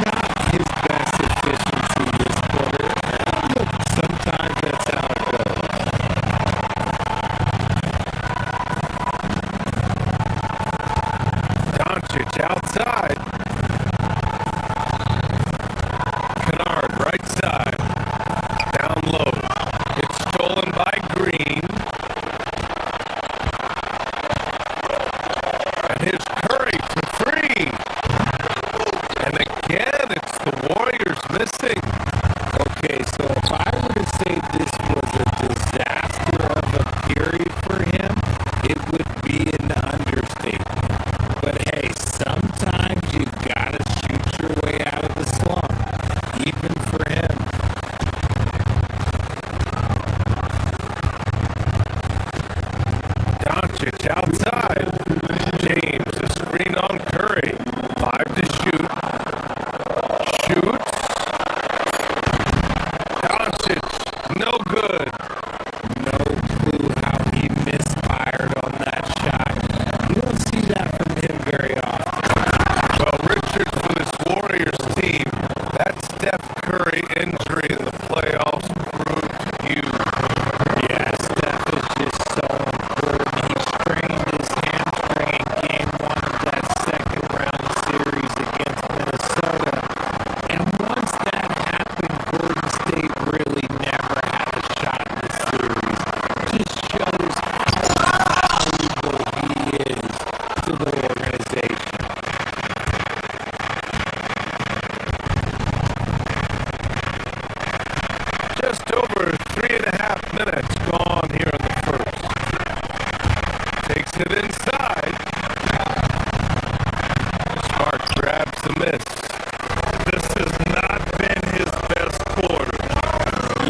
Not his best efficiency this quarter. Look, sometimes that's how it goes. Doncic outside. Kennard right side. Down low. It's stolen by Green. And here's Curry for three. And again, it's the Warriors missing. Okay, so if I were to say this was a disaster of a period for him, it would be an understatement. But hey, sometimes you gotta shoot your way out of the slump, even for him. Doncic outside. James, a screen on Curry. 5 to shoot. Shoots. Doncic, no good. No clue how he misfired on that shot. You don't see that from him very often. Well, Richard, for this Warriors team, that Steph Curry injury in the playoffs proved huge. Yeah, Steph is just so important. He strained his hamstring in game 1 of that second round series against Minnesota. And once that happened, Golden State really never had a shot in the series. Just shows how valuable he is to the organization. Just over 3.5 minutes gone here in the first. Takes it inside. Smart grabs the miss. This has not been his best quarter.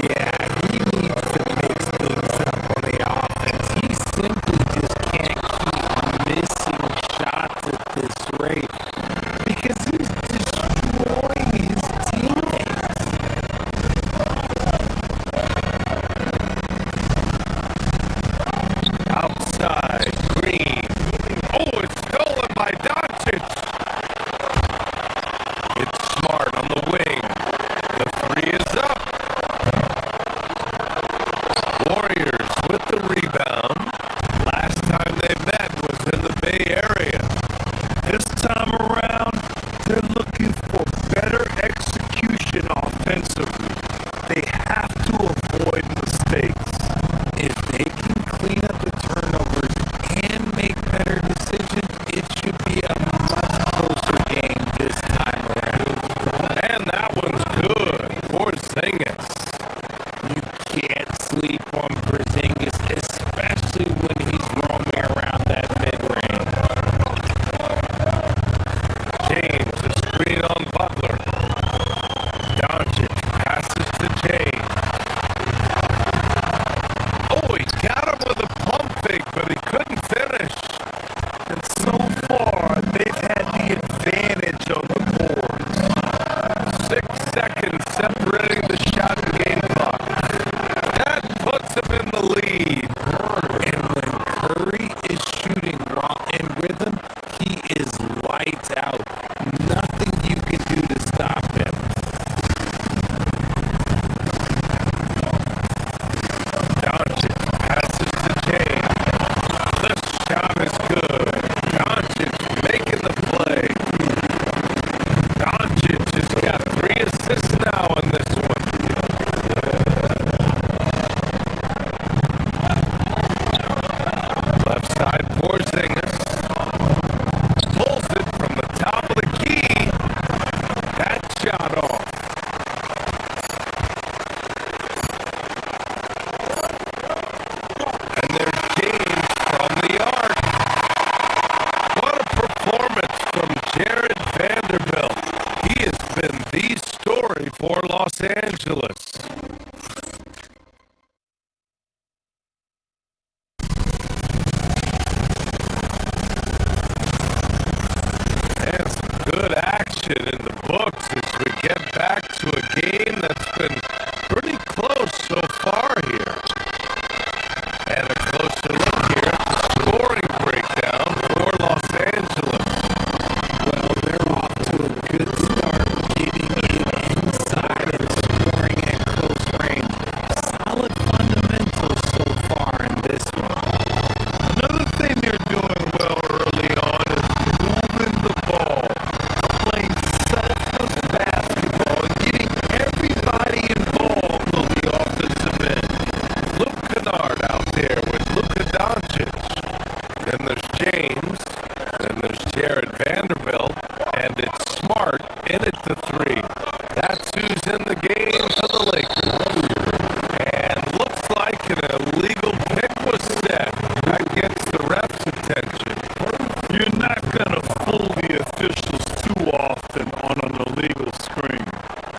Yeah, he needs to mix things up on the offense. He simply just can't keep missing shots at this rate because he's destroying his teammates. Outside, Green. Oh, it's stolen by Doncic. It's Smart on the wing. there at Vanderbilt, and it's Smart in at the three. That's who's in the game for the Lakers. And looks like an illegal pick was set. That gets the ref's attention. You're not gonna fool the officials too often on an illegal screen.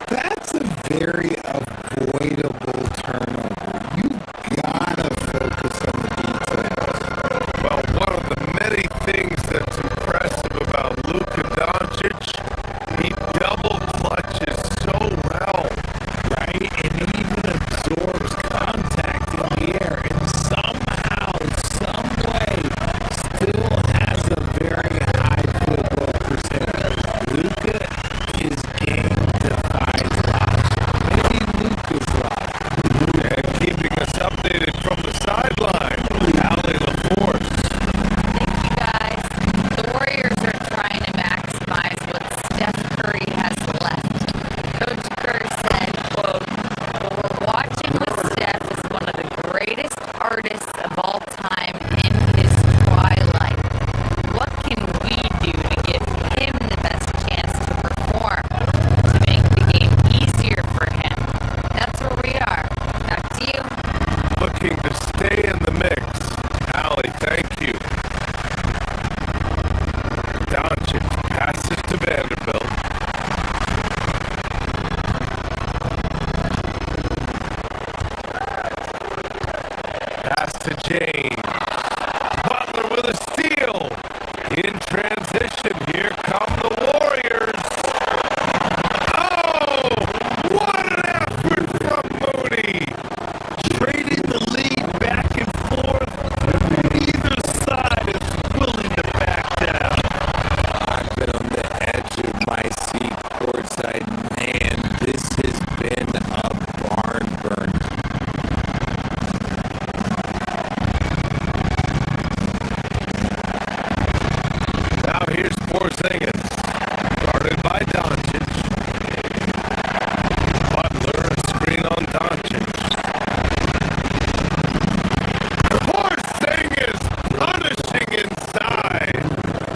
That's a very avoidable turnover. You gotta focus on the details. Well, one of the many things that's impressive about Luka Doncic, he double clutches so well. Right? And he even absorbs contact in the air and somehow, some way, still has a very high field goal percentage. Luka, his game defies logic. Maybe Luka's logic. And keeping us updated from the sideline, Allie LaForce. Thank you guys. The Warriors are trying to maximize what Steph Curry has left. Coach Kerr said, quote, "What we're watching with Steph is one of the greatest artists of all time in his twilight. What can we do to give him the best chance to perform, to make the game easier for him?" That's where we are. Back to you. Looking to stay in the mix. Allie, thank you. Doncic passes to Vanderbilt. Pass to James. Butler with a steal. In transition, here come the Warriors. Oh, what an effort from Moody. Trading the lead back and forth. Neither side is willing to back down. I've been on the edge of my seat courtside. Man, this has been a barn burner. Now here's Porzingis, guarded by Doncic. Butler, a screen on Doncic. Porzingis punishing inside.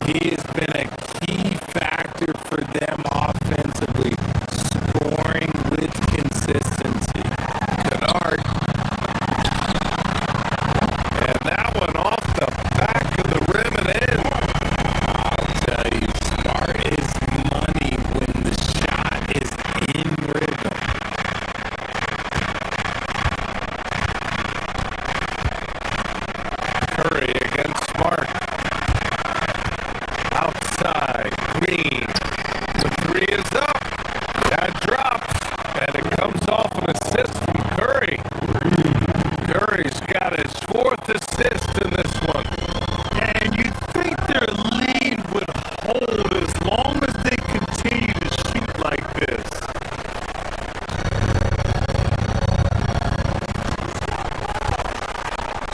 He has been a key factor for them offensively, scoring with consistency. Kennard. And that one off the back of the rim and in. I'll tell you, Smart is money when the shot is in rhythm. Curry against Smart. Outside, Green. The three is up. That drops. And it comes off an assist from Curry. Curry's got his fourth assist in this one. And you think their lead would hold as long as they continue to shoot like this.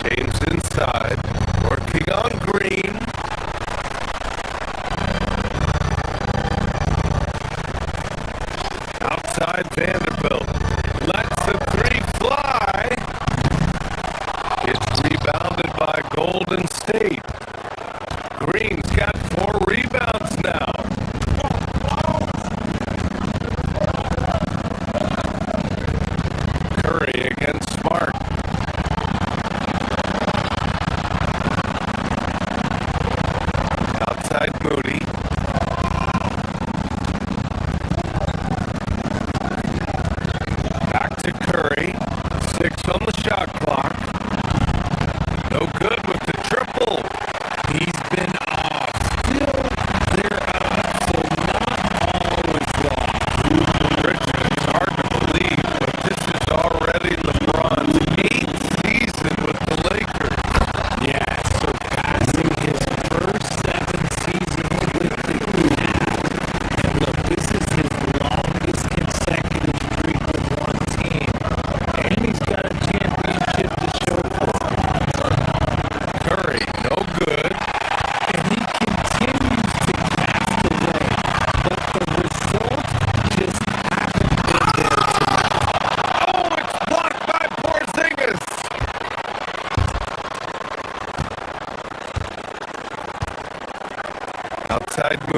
James inside. Working on Green.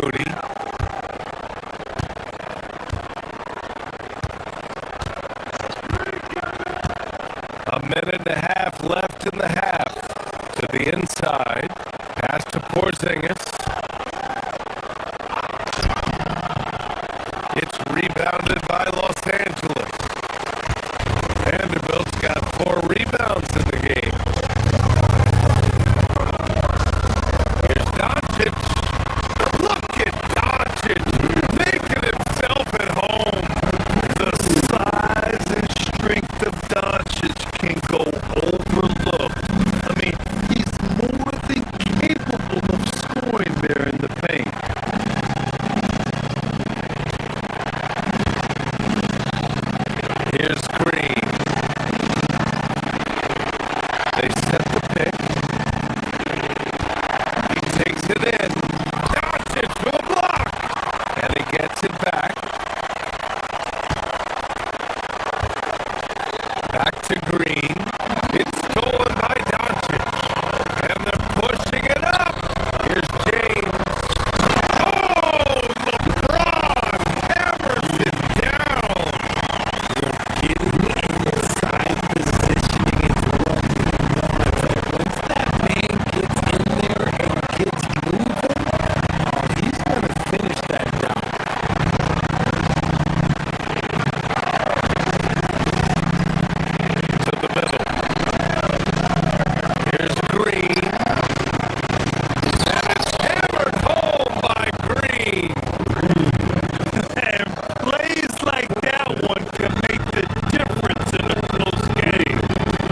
Moody. A minute and a half left in the half. To the inside. Pass to Porzingis. It's rebounded by Los Angeles. Vanderbilt's got 4 rebounds in the game. Here's Doncic. Look at Doncic making himself at home. The size and strength of Doncic can go overlooked. I mean, he's more than capable of scoring there in the paint. Here's Green. They set the pick. He takes it in. Doncic with a block. And he gets it back. Back to Green. It's stolen by Doncic. And they're pushing it up. Here's James. Oh, LeBron hammers it down. Getting inside positioning is what once that man gets in there and gets moving, he's going to finish that job. To the middle. Here's Green. And it's hammered home by Green. And plays like that one can make the difference in a close game.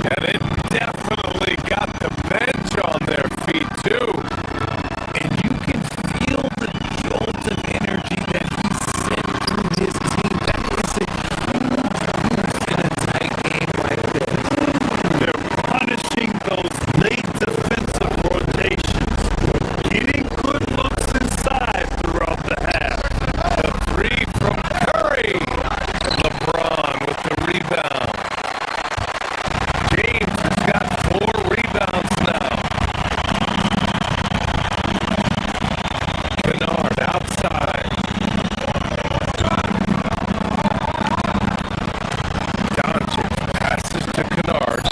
And it definitely got the bench on their feet too. And you can feel the jolt of energy that he sent through his team. That is a huge boost in a tight game like this. They're punishing those late defensive rotations, getting good looks inside throughout the half. The 3 from Curry. And LeBron with the rebound. James has got 4 rebounds now. Kennard outside. Doncic passes to Kennard.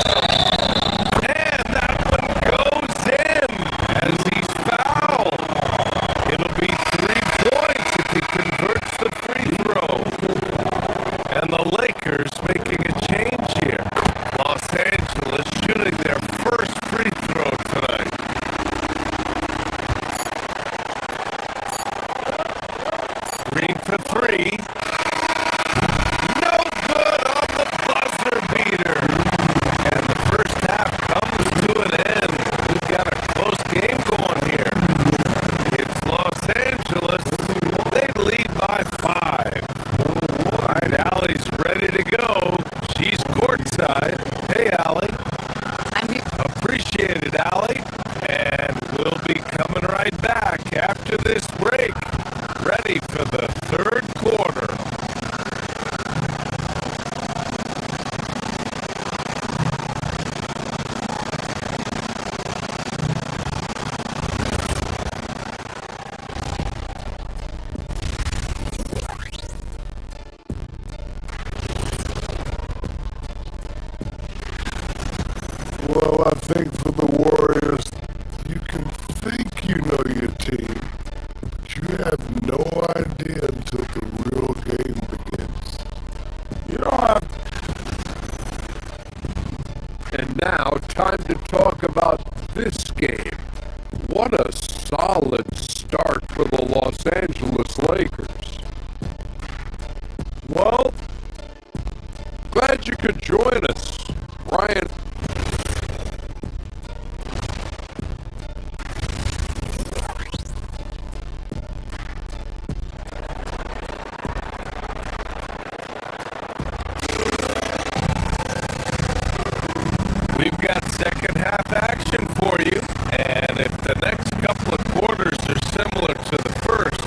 And that one goes in as he's fouled. It'll be 3 points if he converts the free throw. And the Lakers making a change here. Los Angeles shooting their first free throw tonight. Green for 3. No good on the buzzer beater. And the first half comes to an end. We've got a close game going here. It's Los Angeles. They lead by 5. All right, Allie's ready to go. She's courtside. Hey, Allie. I'm here. Appreciate it, Allie. And we'll be coming right back after this break. Ready for the third quarter. Well, I think for the Warriors, you can think you know your team, but you have no idea until the real game begins. You don't have. And now, time to talk about this game. What a solid start for the Los Angeles Lakers. Well, glad you could join us, Ryan. We've got second half action for you, and if the next couple of quarters are similar to the first,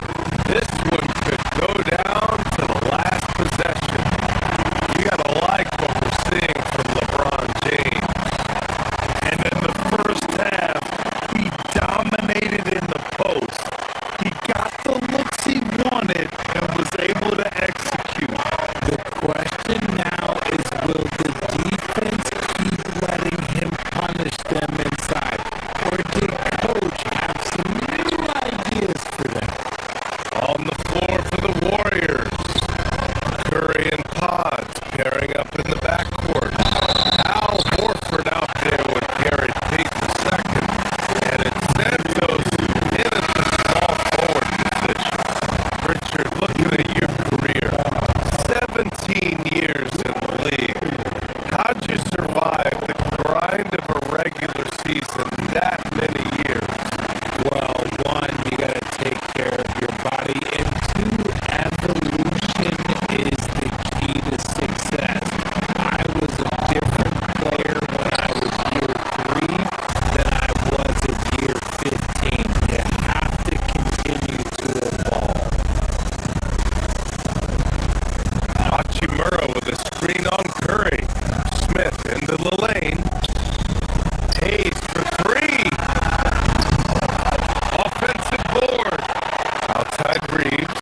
outside Reeves.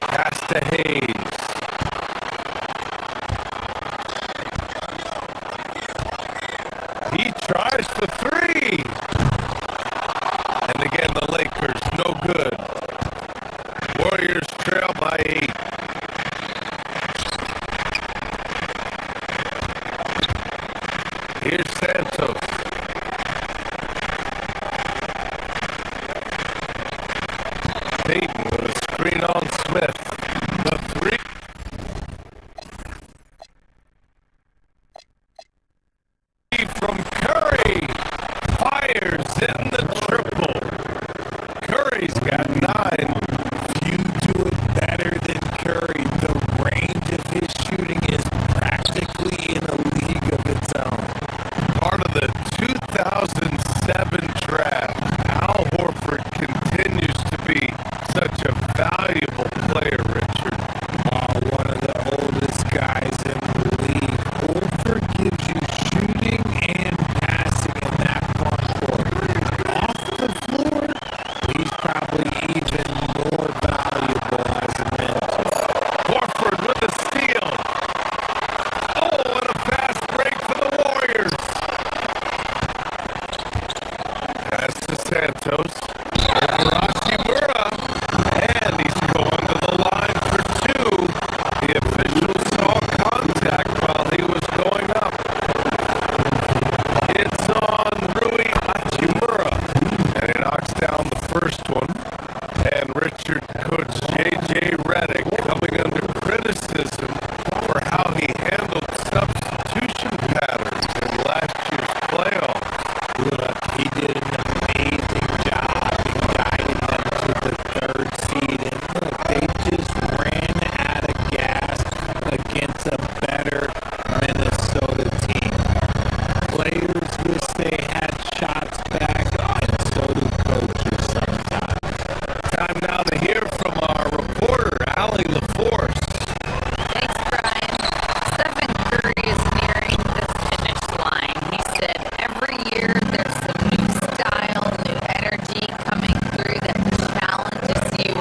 Pass to Hayes. He tries for three. And again, the Lakers, no good. Warriors trail by 8. Here's Santos. Payton with a screen on Smith. The three. From Curry. Fires in the triple. Curry's got 9. You do it better than Curry. The range of his shooting is practically in a league of its own. Part of the 2007 draft, Al Horford continues to be such a valuable player, Richard. One of the oldest guys in the league. Horford gives you shooting and passing in that front court. Off the floor, he's probably even more valuable as a mentor. Horford with a steal. Oh, and a fast break for the Warriors. Pass to Santos. Hachimura. And he's going to the line for 2. The official saw contact while he was going up. It's on Rui Hachimura. And he knocks down the first one. And Richard, Coach J.J. Redick coming under criticism for how he handled substitution patterns in last year's playoffs. Look, he did an amazing job in guiding them to the 3rd seed. And look, they just ran out of gas against a better Minnesota team. Players wish they had shots back, and so do coaches sometimes. Time now to hear from our reporter, Allie LaForce. Thanks, Brian. Stephen Curry is nearing the finish line. He said every year there's some new style, new energy coming through that challenges you.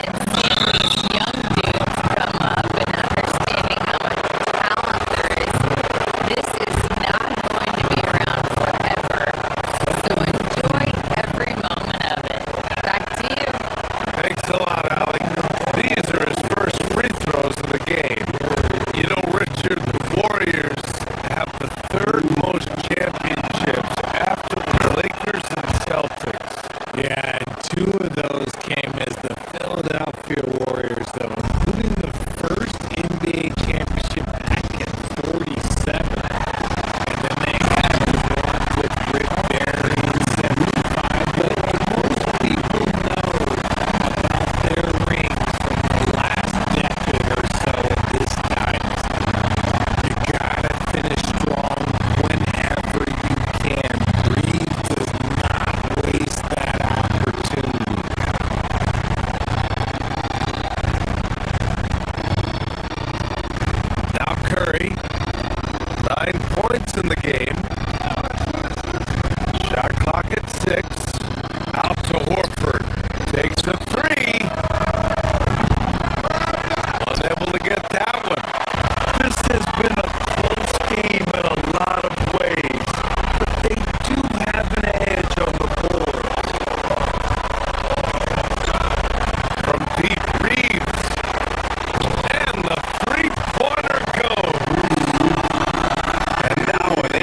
And seeing these young dudes come up and understanding how much talent there is, this is not going to be around forever. So enjoy every moment of it. Back to you. Thanks a lot, Allie. These are his first free throws of the game. You know, Richard, the Warriors have the 3rd most championships after the Lakers and Celtics. Yeah, and 2 of those came as the Philadelphia Warriors, though, including the first NBA championship back in 47. And then they had the one with Rick Barry in 75. But most people know about their rings from the last decade or so of this dynasty. You gotta finish strong whenever you can. Reed does not waste that opportunity. Now Curry, 9 points in the game. Shot clock at 6. Out to Horford. Takes a 3. Unable to get that one. This has been a close game in a lot of ways, but they do have an edge on the board. From Pete Reeves. And the 3-pointer goes. And now an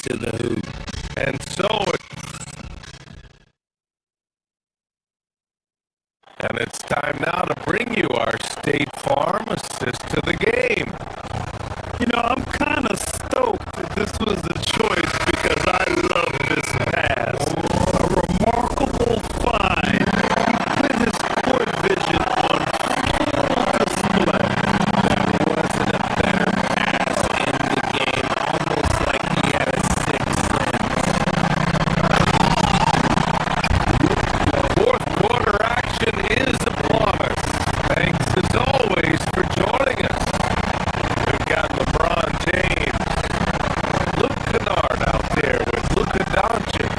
to the hoop. And so it's time now to bring you our State Farm assist to the game. You know, I'm kind of stoked that this was the choice because I love this pass. A remarkable find with his court vision on full display. That wasn't a better pass in the game, almost like he had a sixth sense. Fourth quarter action is upon us. Thanks as always for joining us. We've got LeBron James, Luke Kennard out there with Luka Doncic.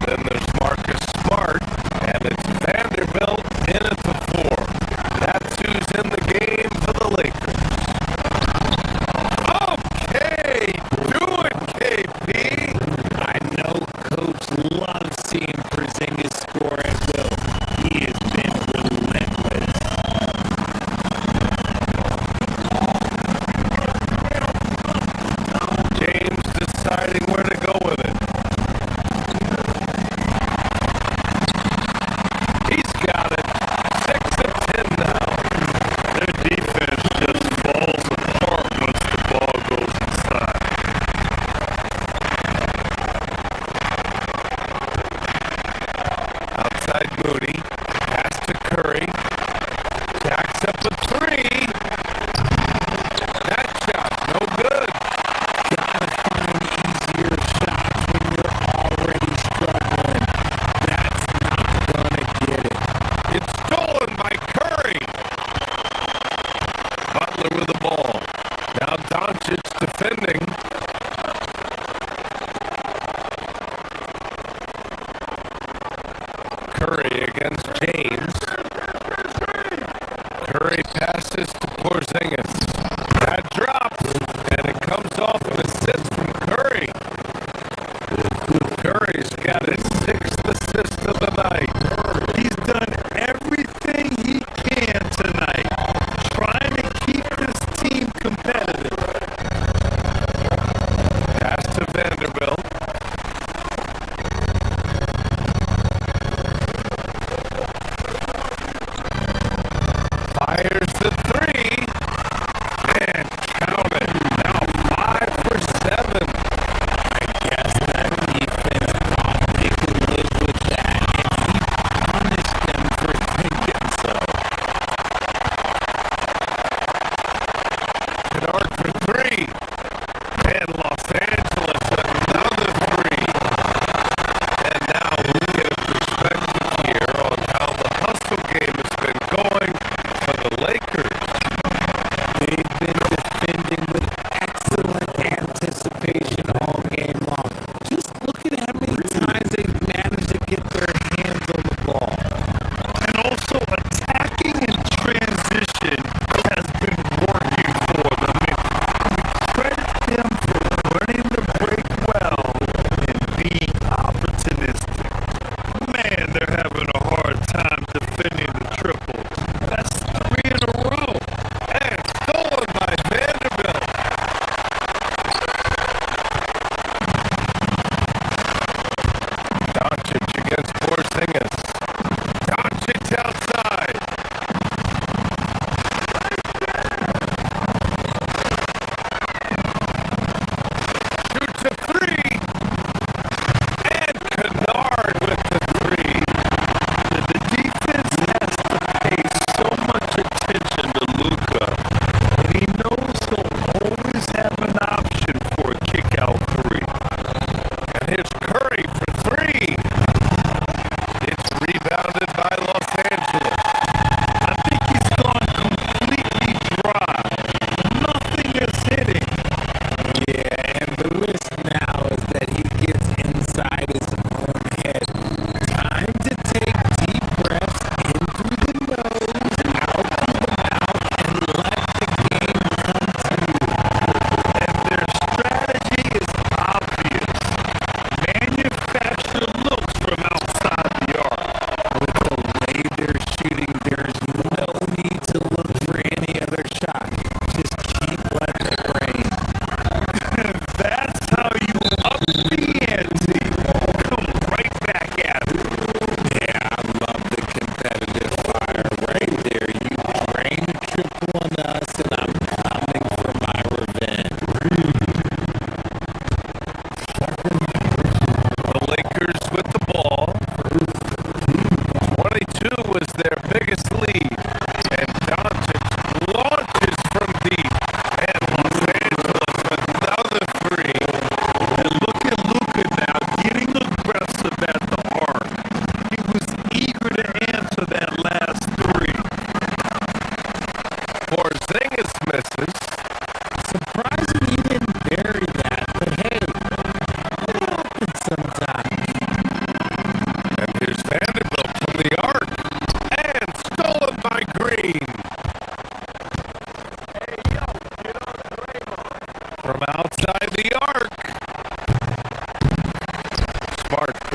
Then there's Marcus Smart, and it's Vanderbilt in at the 4. That's who's in the game for the Lakers. Okay, do it, KP. I know Coach loves seeing Porzingis score at will. He has been relentless. James deciding where to go with it. He's got it. 6 of 10 now. Their defense just falls apart once the ball goes inside. Outside Moody. Pass to Curry. Jacks up a 3. That shot, no good. Gotta find easier shots when you're already struggling. That's not gonna get it. It's stolen by Curry. Butler with the ball. Now Doncic defending. Curry against James. Curry passes to Porzingis. That drops, and it comes off an assist from Curry. Curry's got his 6th assist of the night. He's done everything he can tonight, trying to keep this team competitive. Pass to Vanderbilt. Fires the 3.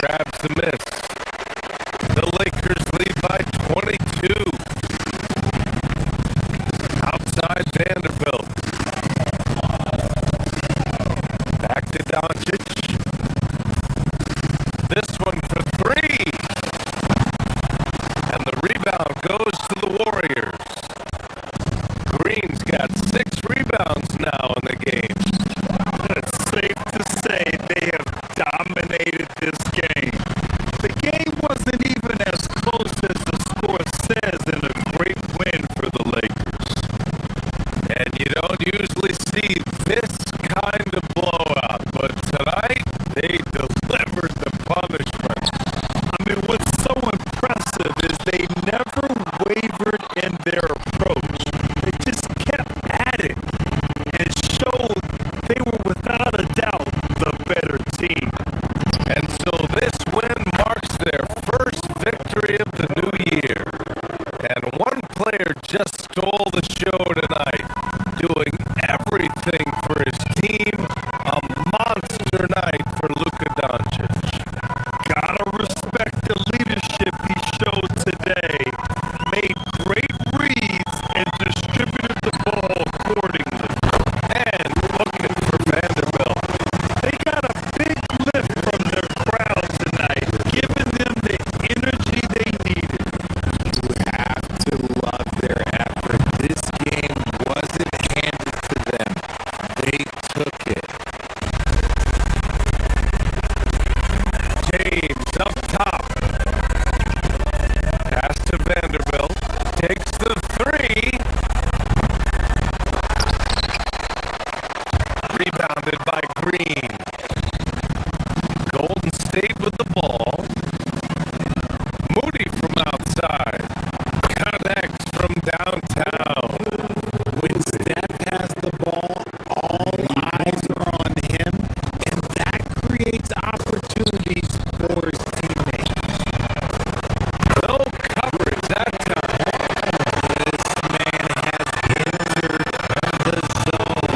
grabs the miss. The Lakers lead by 22. Outside Vanderbilt. Back to Doncic. This one for three. And the rebound goes to the Warriors. Green's got 6 rebounds now in the game. It's safe to say they have dominated this game. The game wasn't even as close as the score says, and a great win for the Lakers. And you don't usually see this kind of blowout, but tonight they delivered the punishment. I mean, what's so impressive is they never wavered in their approach. They just kept at it and showed they were without a doubt the better team. And so this win marks their first victory of the new year. And one player just stole the show tonight, doing everything for his team. A monster night for Luka Doncic. Gotta respect the leadership he showed today. Made great reads and distributed the ball accordingly. And looking for Vanderbilt. They got a big lift from their crowd tonight, giving them the energy they needed. You have to love their effort. This game wasn't handed to them. They took it. James up top. Pass to Vanderbilt. Takes the three. Rebounded by Green. Golden State with the ball. Moody from outside. Connects from downtown. When Steph has the ball, all eyes are on him, and that creates opportunities for his teammates. No coverage that time. This man has entered the zone.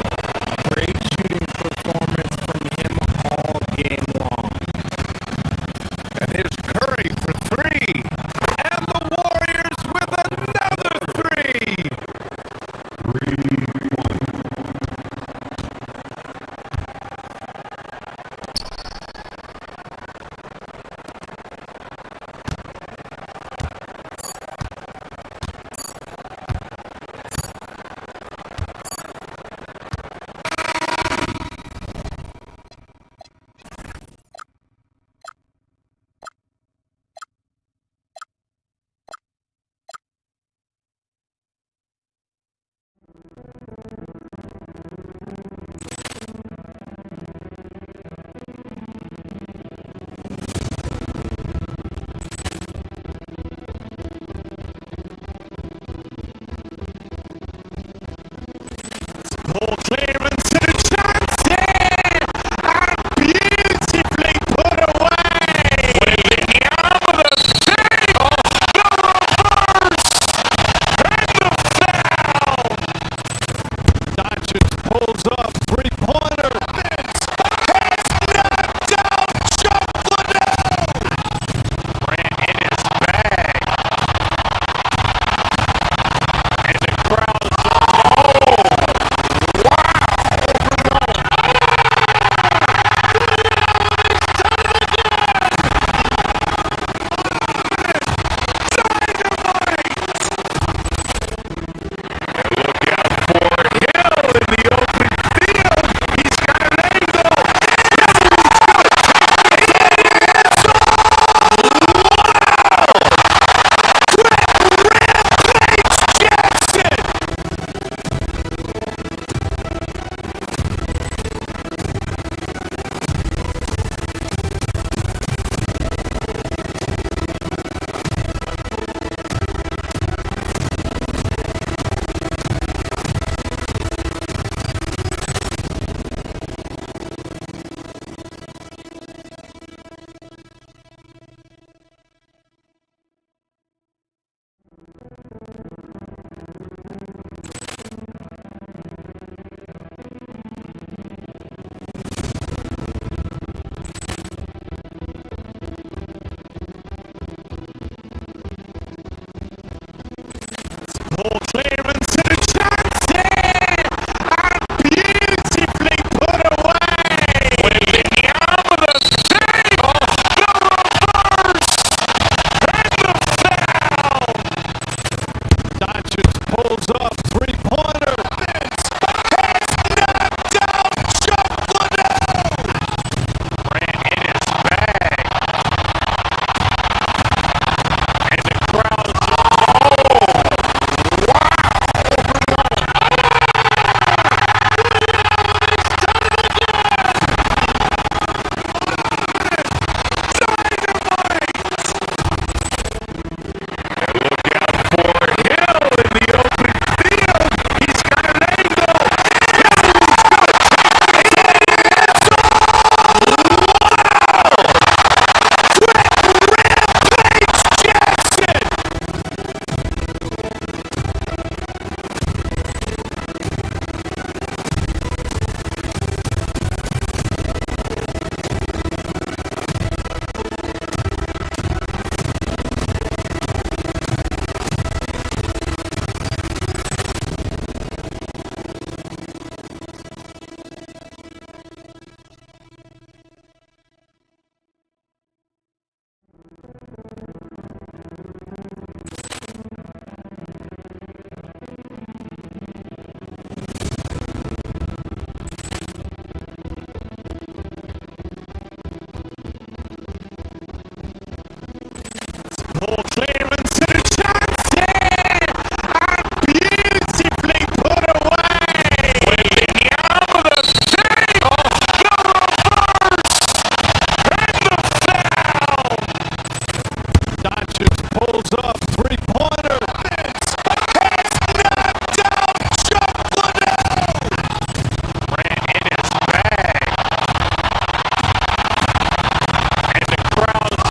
Great shooting performance from him all game long. And here's Curry for three. And the Warriors with another three. Doncic pulls up, three-pointer. Knocked out, shuffled out. Ran in his bag. And the crowd's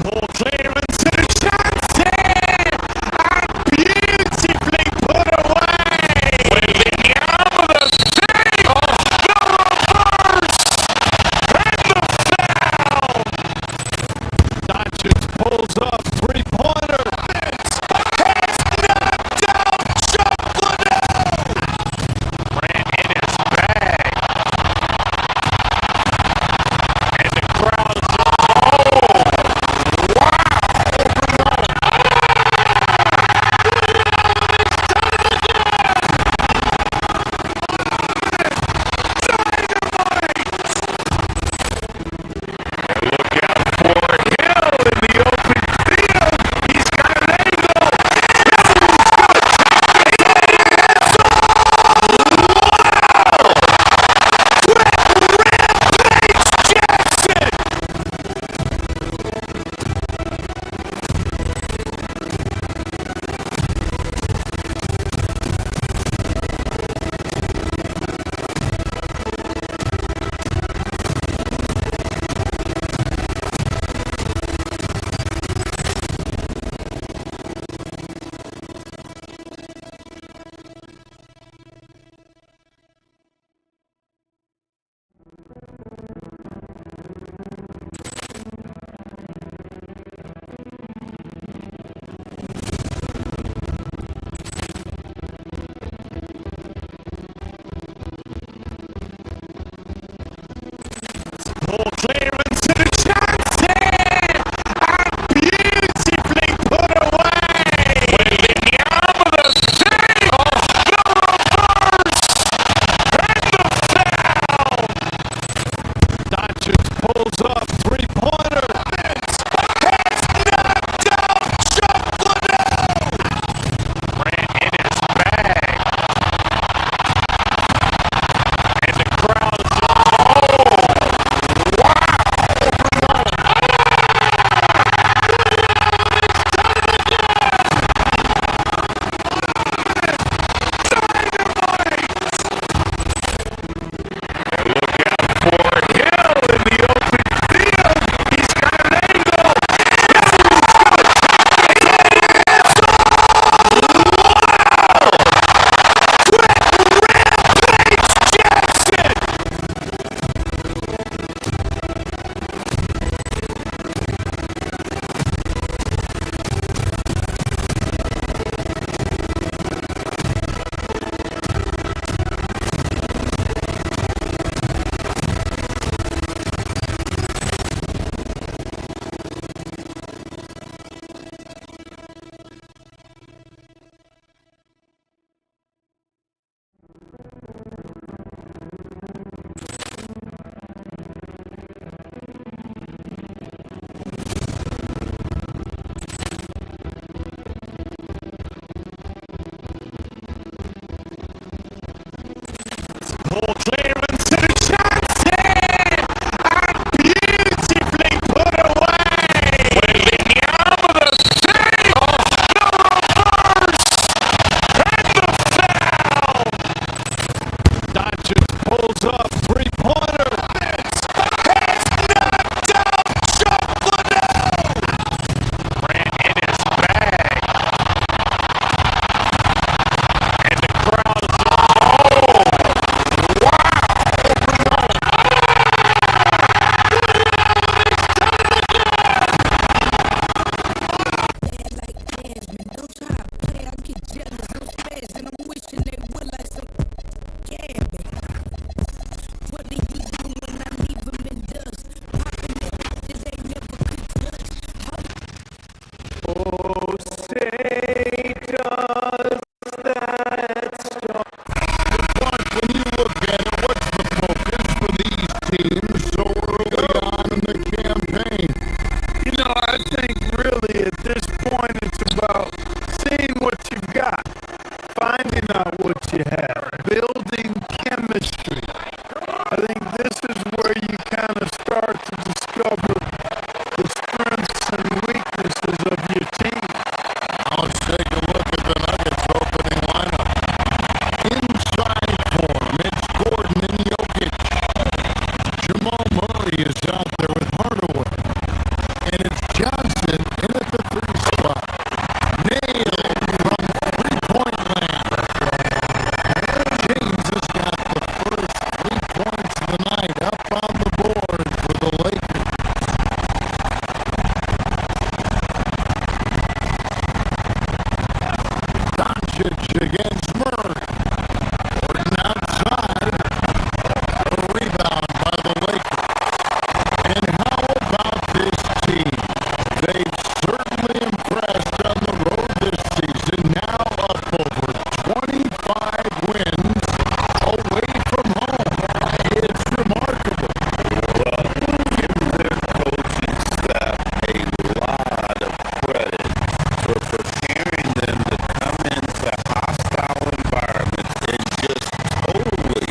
Paul clearance and a shot's here! And beautifully put away! With the other save! The reverse! And the foul! Doncic pulls up, three-pointer. Knocked out, shuffled out! Ran in his bag. And the crowd's wow! I think really at this point it's about seeing what you've got, finding out what you have, building chemistry. I think this is where you kind of start to discover the strengths and weaknesses of your team. Now let's take a look at the Nuggets opening lineup. Inside form, it's Gordon and Jokic. Jamal Murray is out there with Hardaway. And it's Johnson in at the 3 spot. Nailed from three-point land. James has got the first 3 points of the night up on the board for the Lakers. Doncic against Murray. Gordon outside. A rebound by the Lakers. And how about this team? They've certainly impressed on the road this season. Now up over 25 wins away from home. It's remarkable. Well, give their coaching staff a lot of credit for preparing them to come into hostile environments and just totally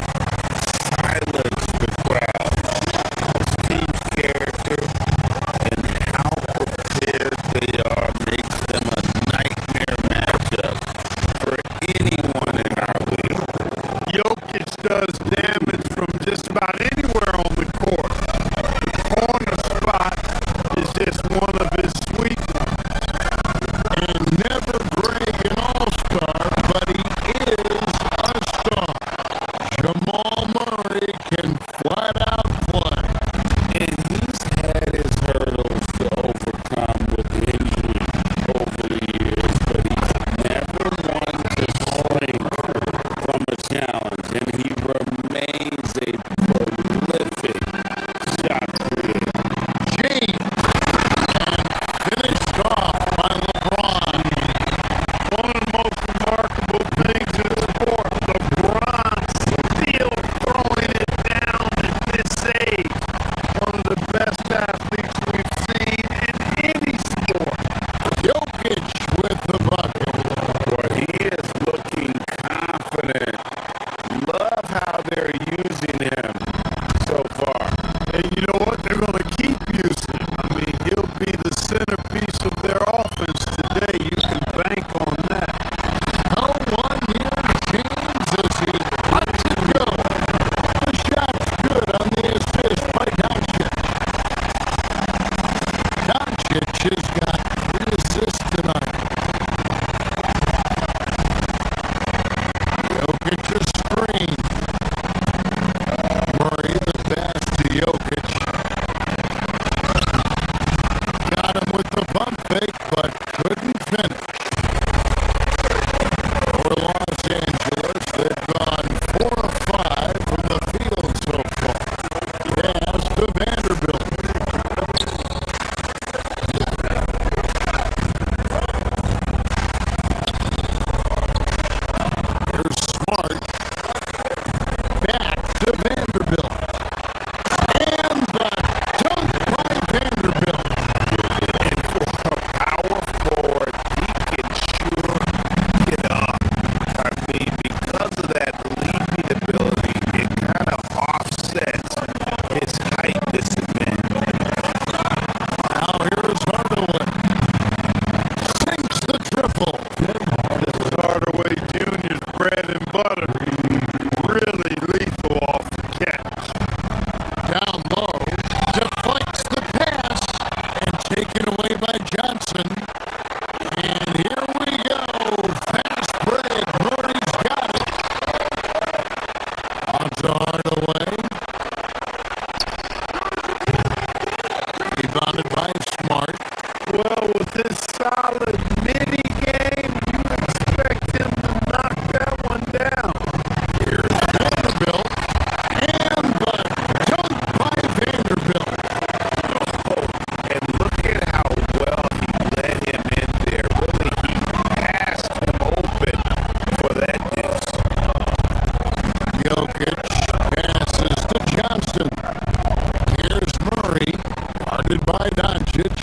silence the crowd. This team's character and how prepared they are makes them a nightmare matchup for anyone in our league. Jokic does damage from just about anywhere on the court. The corner spot is just one of his sweet ones. And never brag an all-star, but he is a star. Jamal Murray can flat out play. And he's had his hurdles to overcome with injury over the years, but he's never one to shrink from a challenge, and he remains a prolific shot creator. James finished off by LeBron. One of the most remarkable things in sport, LeBron still throwing it down at this age. One of the best athletes we've seen in any sport. Jokic with the bucket. Boy, he is looking confident. Love how they're using him so far. And you know what? They're going to keep using him. I mean, he'll be the centerpiece of their offense today. You can bank on that. No one near James as he lets it go. The shot's good on the assist by Doncic. Doncic has got 3 assists tonight. Jokic a screen. Murray the pass to Jokic. Got him with the bump fake, but couldn't finish. For Los Angeles, they've gone 4 of 5 from the field so far. Pass to Vanderbilt. Here's Smart. Back to Vanderbilt. And the dunk by Vanderbilt. And for a power forward, he can sure get up. I mean, because of that leaping ability, it kind of offsets his height disadvantage. Now here's Hardaway. Sinks the triple. This is Hardaway Jr.'s bread and butter. Really lethal off the catch. Down low. Deflects the pass. And taken away by Johnson. And here we go. Fast break. Murray's got it. On to Hardaway. Rebounded by Smart. Well, with this solid mini game, you expect him to knock that one down. Here's Vanderbilt. And the dunk by Vanderbilt. Oh, and look at how well he let him in there. Really, he passed him open for that deuce. Jokic passes to Johnson. Here's Murray, guarded by Doncic.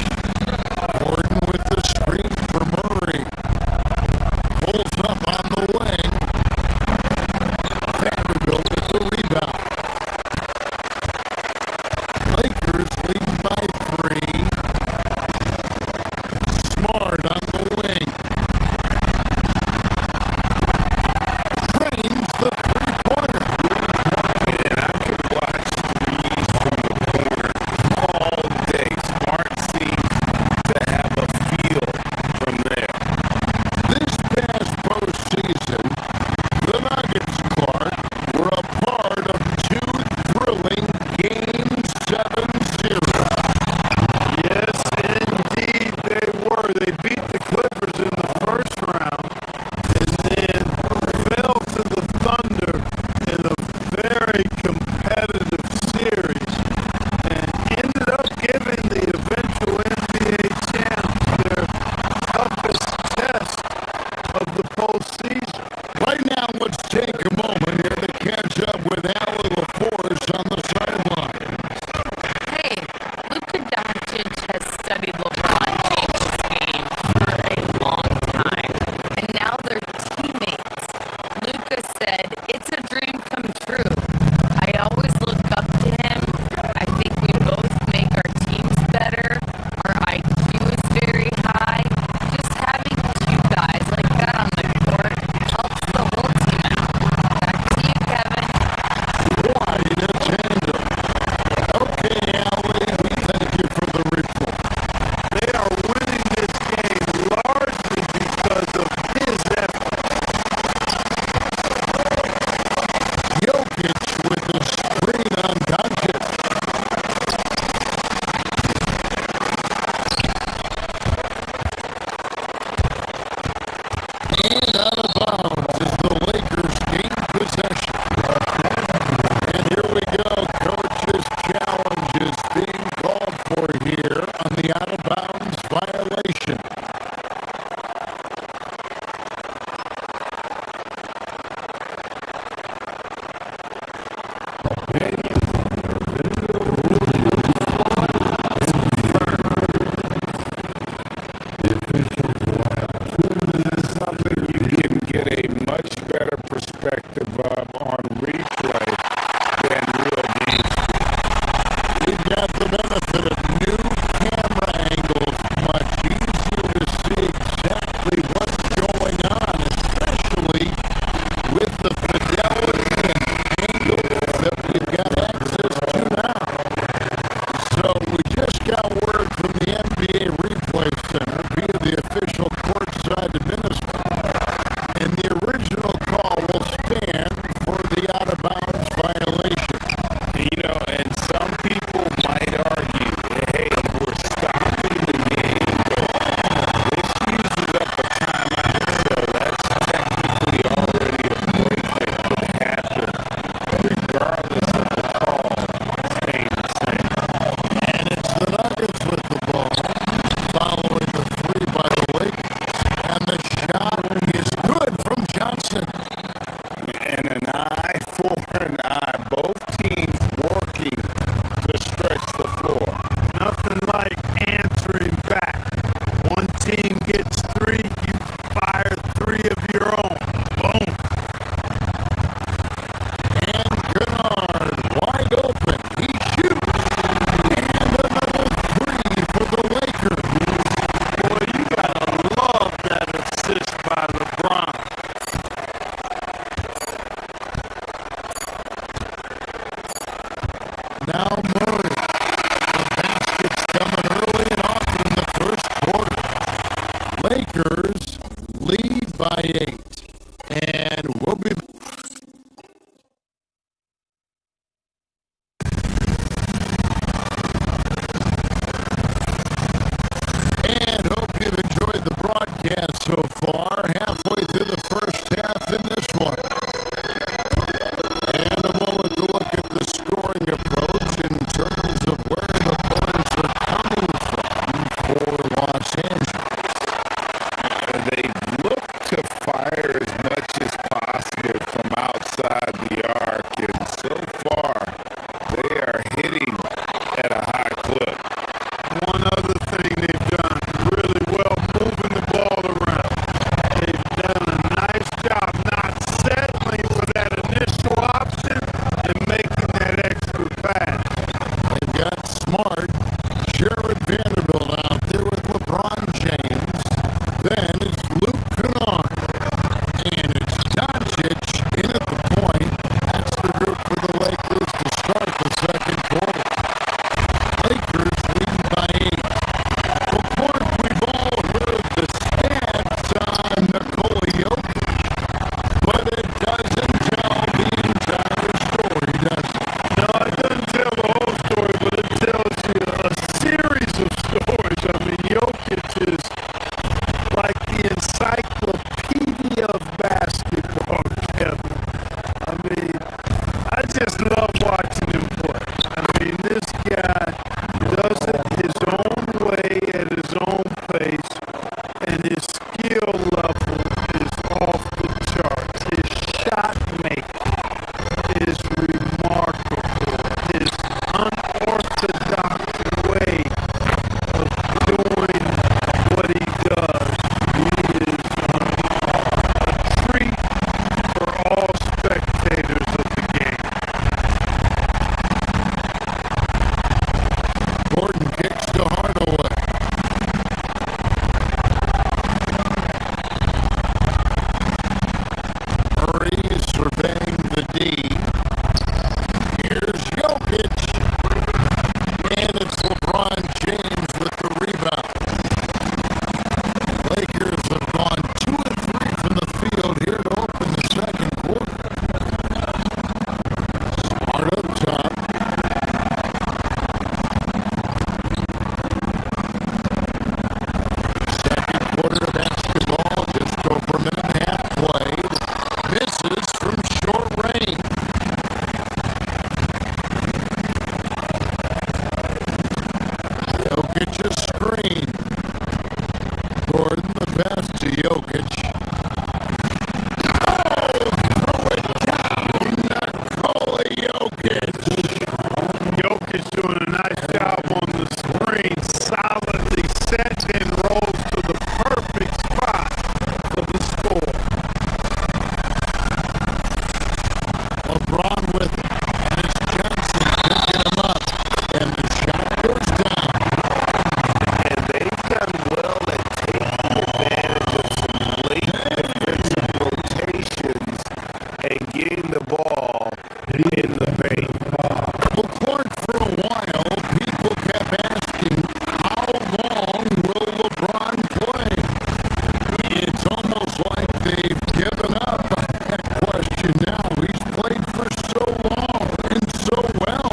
violation. Something you can get a much better perspective of on replay than real game. We've got the benefit of new camera angles, much easier to see exactly what's going on, especially with the fidelity and angles that we've got access to now. So we just got word from the NBA Replay Center via the official courtside administrator, and the original call will stand for the out-of-bounds violation. You know, and some people might argue, hey, we're stopping the game, but this uses up a timeout, so that's technically already a break that could happen, regardless of the call staying the same. And it's the Nuggets with the ball, following the three by the Lakers. And the shot is good from Johnson. And an eye for an eye, both teams working to stretch the floor. Nothing like answering back. One team gets three, you fire three of your own. Boom. And Kennard wide open. He shoots. And another three for the Lakers. Boy, you gotta love that assist by LeBron. Now Murray. The basket's coming early and often in the first quarter. Lakers lead by 8. And we'll be and hope you've enjoyed the broadcast so far. Halfway through the first half in this one. And a moment to look at the scoring approach in terms of where the points are coming from for Los Angeles. They've looked to fire as much as possible from outside the arc, and so far they are hitting at a high clip. One other thing they've done really well, moving the ball around. They've done a nice job not settling for that initial option and making that extra pass. They've got Smart, Jared Vanderbilt out there with LeBron pass to Jokic. Throw it down. Nikola Jokic. Jokic doing a nice job on the screen, solidly sets and rolls to the perfect spot for the score. LeBron with it. And it's Johnson picking him up. And the shot goes down. And they've done well at taking advantage of some late defensive rotations and getting the ball in the paint. Well, Clark, for a while, people kept asking, how long will LeBron play? It's almost like they've given up that question now. He's played for so long and so well.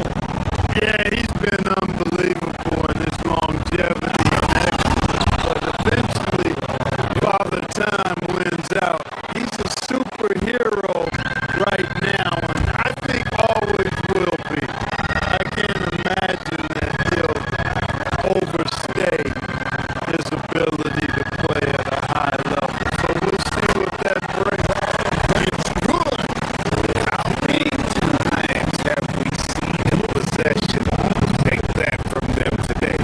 Yeah, he's been unbelievable in his longevity and excellence, but eventually Father Time wins out. He's a superhero right now, and I think always will be. I can't imagine that he'll overstay his ability to play at a high level. So we'll see what that brings. It's good. How many times have we seen a possession take that from them today?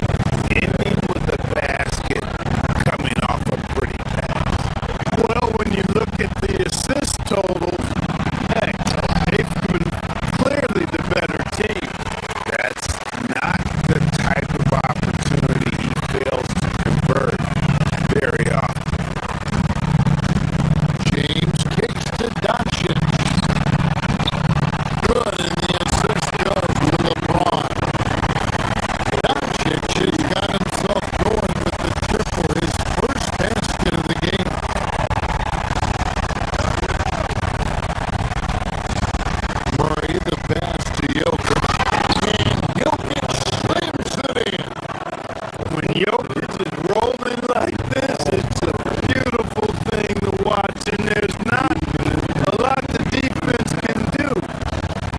Ending with a basket, coming off a pretty pass. Well, when you look at the assist totals, heck, they've been clearly the better team. That's not the type of opportunity he fails to convert very often. James kicks to Doncic. Good, and the assist goes to LeBron. Doncic has got himself going with the triple, his first basket of the game. Murray, the pass to Jokic. And Jokic slams it in. When Jokic is rolling like this, it's a beautiful thing to watch, and there's not a lot the defense can do.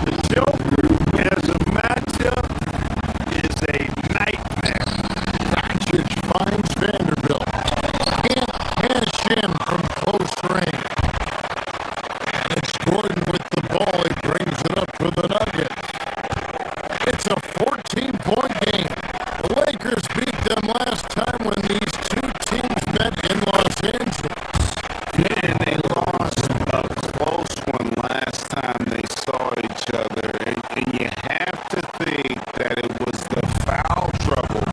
The Joker, as a matchup, is a nightmare. Doncic finds Vanderbilt. Can't cash in from close range. And it's Gordon with the ball. He brings it up for the Nuggets. It's a 14-point game. The Lakers beat them last time when these two teams met in Los Angeles. And they lost a close one last time they saw each other. And you have to think that it was the foul trouble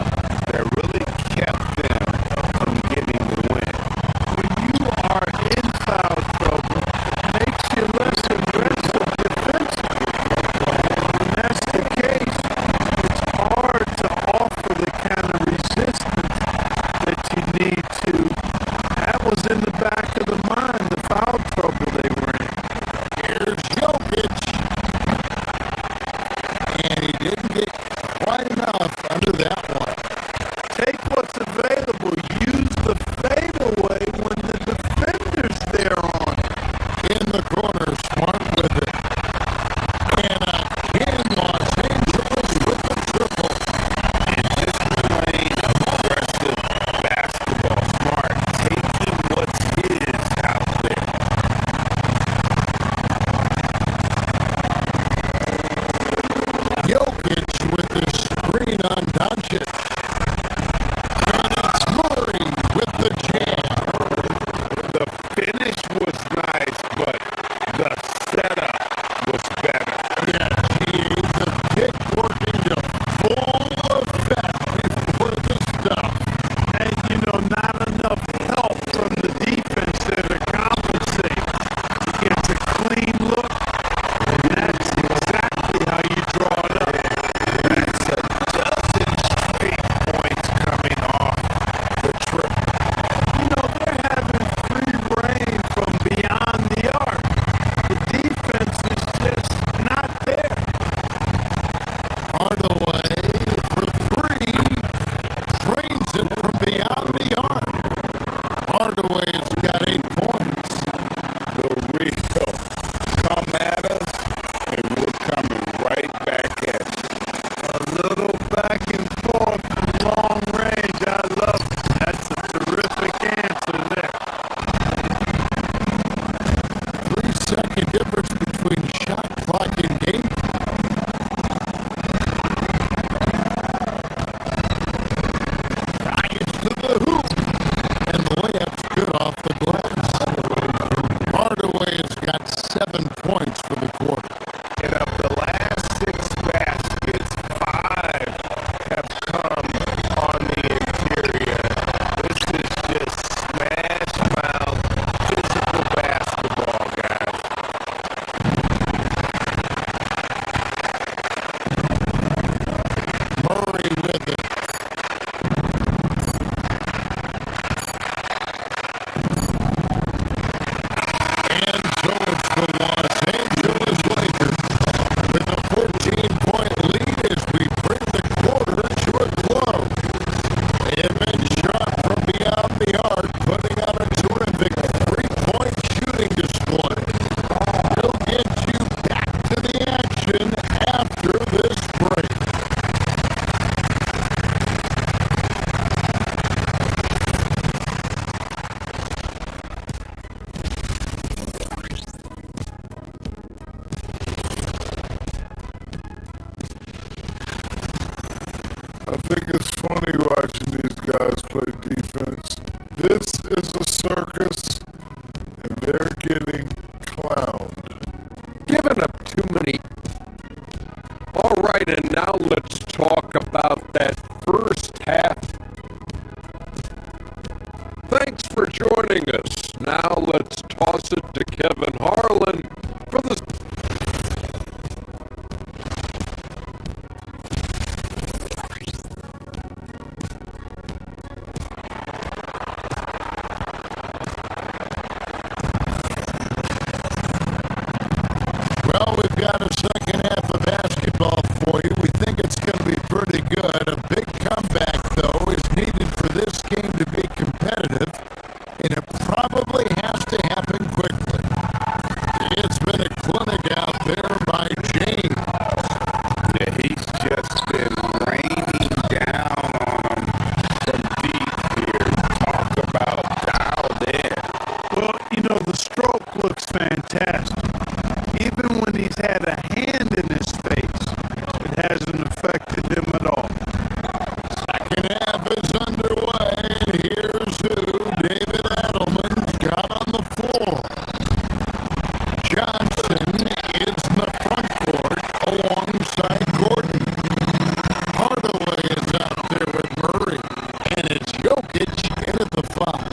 that really kept them from getting the win. When you are in foul trouble, it makes you less aggressive defensively. When that's the case, it's hard to offer the kind of resistance that you need to. That was in the back of the mind, the foul trouble they were in. Here's Jokic. And he didn't get quite enough under that one. Take what's available. Use the fadeaway when the defender's there on it. In the corner, Smart with it. And again, Los Angeles with the triple. And just playing aggressive basketball. Smart, taking what's his out there. Jokic with the screen on Doncic. And it's Murray with the jam. The finish was nice, but the setup was better. Yeah, the kick working to full effect before the stuff. And, not enough help from the defense there to compensate. He gets a clean look, and that's exactly how you draw it up. That's a dozen straight points coming off the triple. They're having free reign from beyond the arc. The defense is just not there. Hardaway for three. Drains it from beyond the arc. Hardaway's got 8 points. The real come at us, and we're coming right back at you. A little back and forth from long range. I love it. That's a terrific answer there. the hoop. And the layup's good off the glass. Hardaway has got 7 points for the quarter. And of the last 6 baskets, 5 have come on the interior. This is just smash mouth physical basketball, guys. Murray with it. And so it's the Los Angeles Lakers with a 14-point lead as we bring the quarter to a close. They have been shot from beyond the arc, putting on a terrific 3-point shooting display. We'll get you back to the action after this break. I think it's funny watching these guys play defense. This is a circus, and they're getting clowned. Giving up too many. All right, and now let's talk about that first half. Thanks for joining us. Now let's toss it to Kevin Harlan for the Well, we've got a second half of basketball for you. We think it's going to be pretty good. A big comeback, though, is needed for this game to be competitive, and it probably has to happen quickly. It's been a clinic out there by James. Yeah, he's just been raining down on him from deep here. Talk about dialed in. Well, you know, the stroke looks fantastic. Even when he's had a hand in his face, it hasn't affected him at all. Second half is underway, and here's who David Adelman's got on the floor. Johnson is in the front court alongside Gordon. Hardaway is out there with Murray, and it's Jokic in at the 5.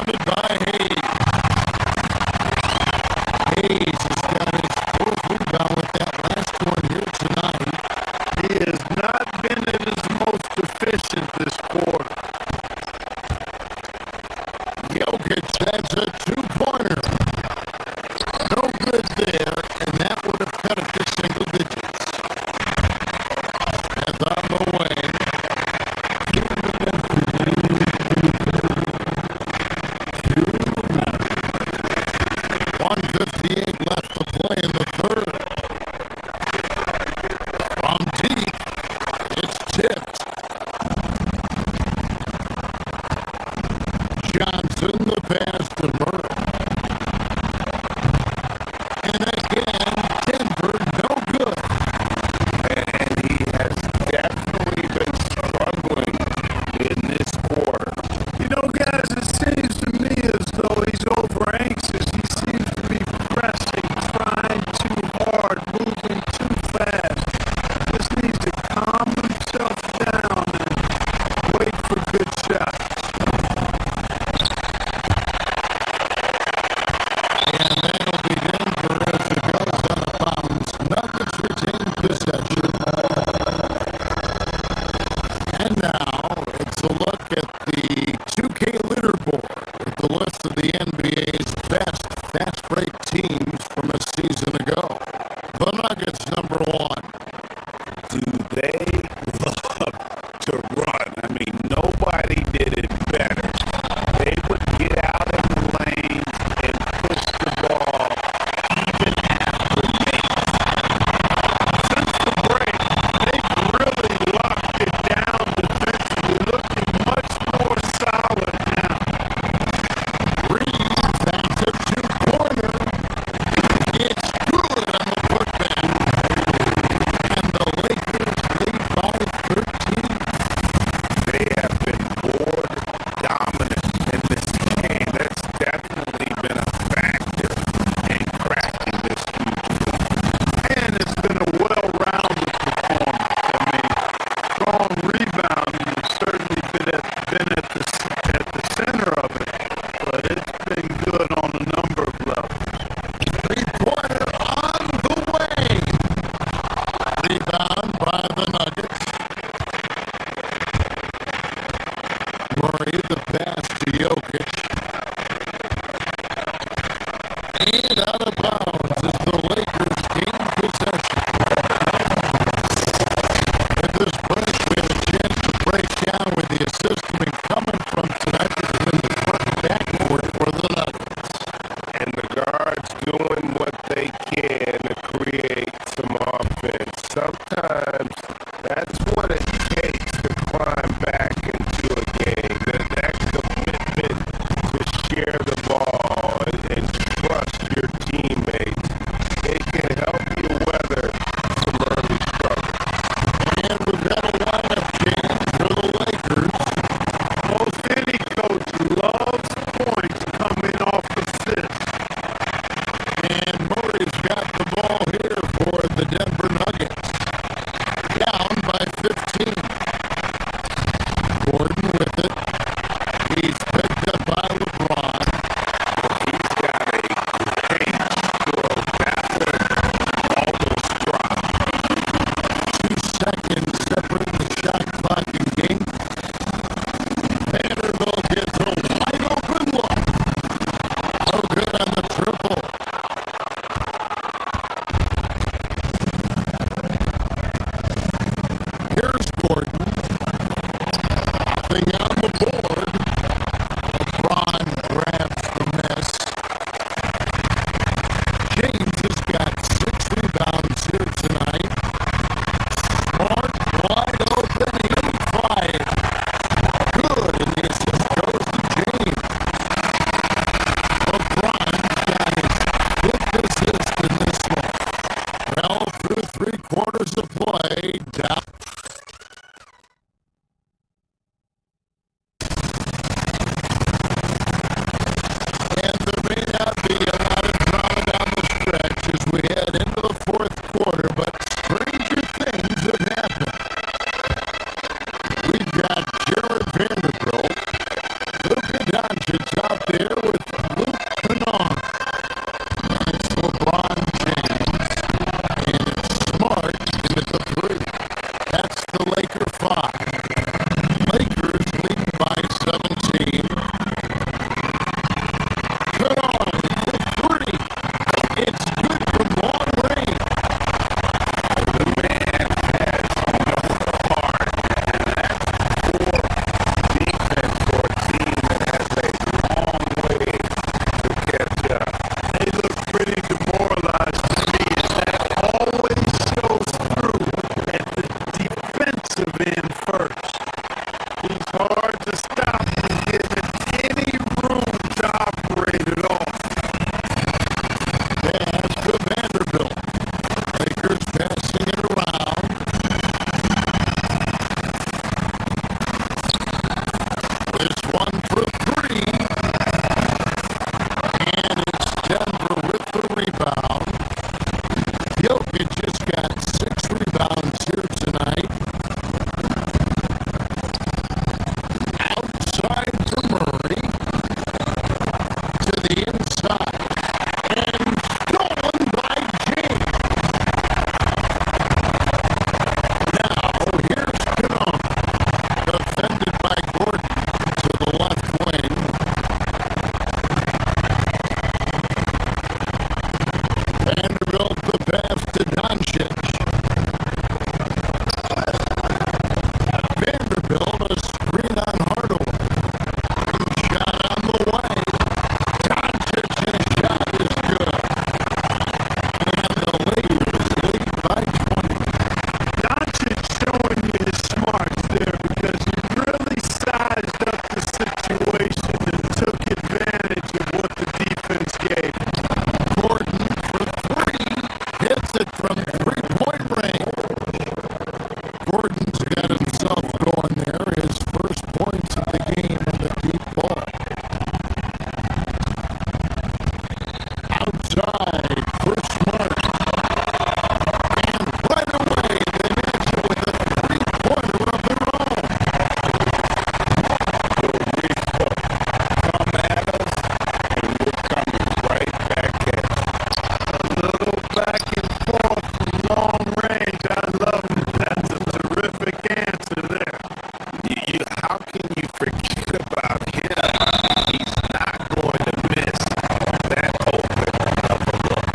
rebounded by Hayes. Hayes has got his fourth rebound with that last one here tonight. He has not been at his most efficient this quarter. Jokic has a two-pointer. No good there, and that would have cut it to single digits. That's on the way. 1:58 left to play in the third. From deep, it's tipped. Johnson, the pass to Murray. And again, Denver, no good. And he has definitely been struggling in this quarter. You know, guys, it seems to me as though he's over anxious. He seems to be pressing, trying too hard, moving too fast. Just needs to calm himself down and wait for good shots. And that'll be Denver as it goes on the bounce. Nuggets retain possession. And now it's a look at the 2K leaderboard with the list of the NBA's best fast break teams from a season ago. The Nuggets number one. Do they love to run? I mean, nobody did it better. They would get out in the lane and push the ball even after minutes. Since the break, they've really locked it down defensively, looking much more solid now. Reeves has a two-pointer. It's good on the putback. And the Lakers lead by 13. They have been board dominant in this game. That's definitely been a factor in cracking this huge lead. And it's been a well-rounded performance. I mean, strong rebounding has certainly been at the center of it, but it's been good on a number of levels. Three-pointer on the way. Rebound by the Nuggets. Murray, the pass to Jokic. And out of bounds as the Lakers gain possession. At this break, we have a chance to break down with the assist coming from tonight between the front and backcourt for the Nuggets. And the guards doing what they can to create some offense. Sometimes that's what it takes to climb back into a game. That commitment to share the ball and trust your teammates. It can help you weather some early struggles. And we've got a lineup change for the Lakers. Most any coach loves points coming off assists. And Murray's got the ball here for the Denver Nuggets. Down by 15. Gordon with it. He's picked up by LeBron. He's got a great stroke. That one almost dropped. 2 seconds separating the shot clock and game. Vanderbilt gets a wide open look. No good on the triple. Here's Gordon. Nothing on the board. LeBron grabs the miss. James has got 6 rebounds here tonight. Smart, wide open, he'll fire. Good, and the assist goes to James. LeBron's got his 5th assist in this one. Well, through 3 quarters of play, down. And there may not be a lot of drama down the stretch as we head into the 4th quarter, but stranger things have happened. We've got Jared Vanderbilt, Luka Doncic out there team. Kennard for three. It's good from long range. The man has no heart, and that's poor defense for a team that has a long way to catch up. They look pretty demoralized to me, and that always shows through at the defensive end first. He's hard to stop from giving any room to operate at all. Pass to Vanderbilt. Lakers passing it around. This one for three. And it's Denver with the rebound. Jokic just got 6 rebounds here tonight. Outside for Murray. To the inside. And stolen by James. Now, here's Kennard. Defended by Gordon to the left wing. Vanderbilt the pass to Doncic. Vanderbilt a screen on Hardaway. Shot on the way. Doncic's shot is good. And the Lakers lead by 20. Doncic showing you his smarts there because he really sized up the situation and took advantage of what the defense gave him. Gordon for three. Hits it from three-point range. Gordon's got himself going there. His first points of the game in the deep ball. Outside for Smart. And right away they match it with a three-pointer of their own. Come at us, and we're coming right back at you. A little back and forth from long range. I love him. That's a terrific answer there. How can you forget about him? He's not going to miss that open of a look.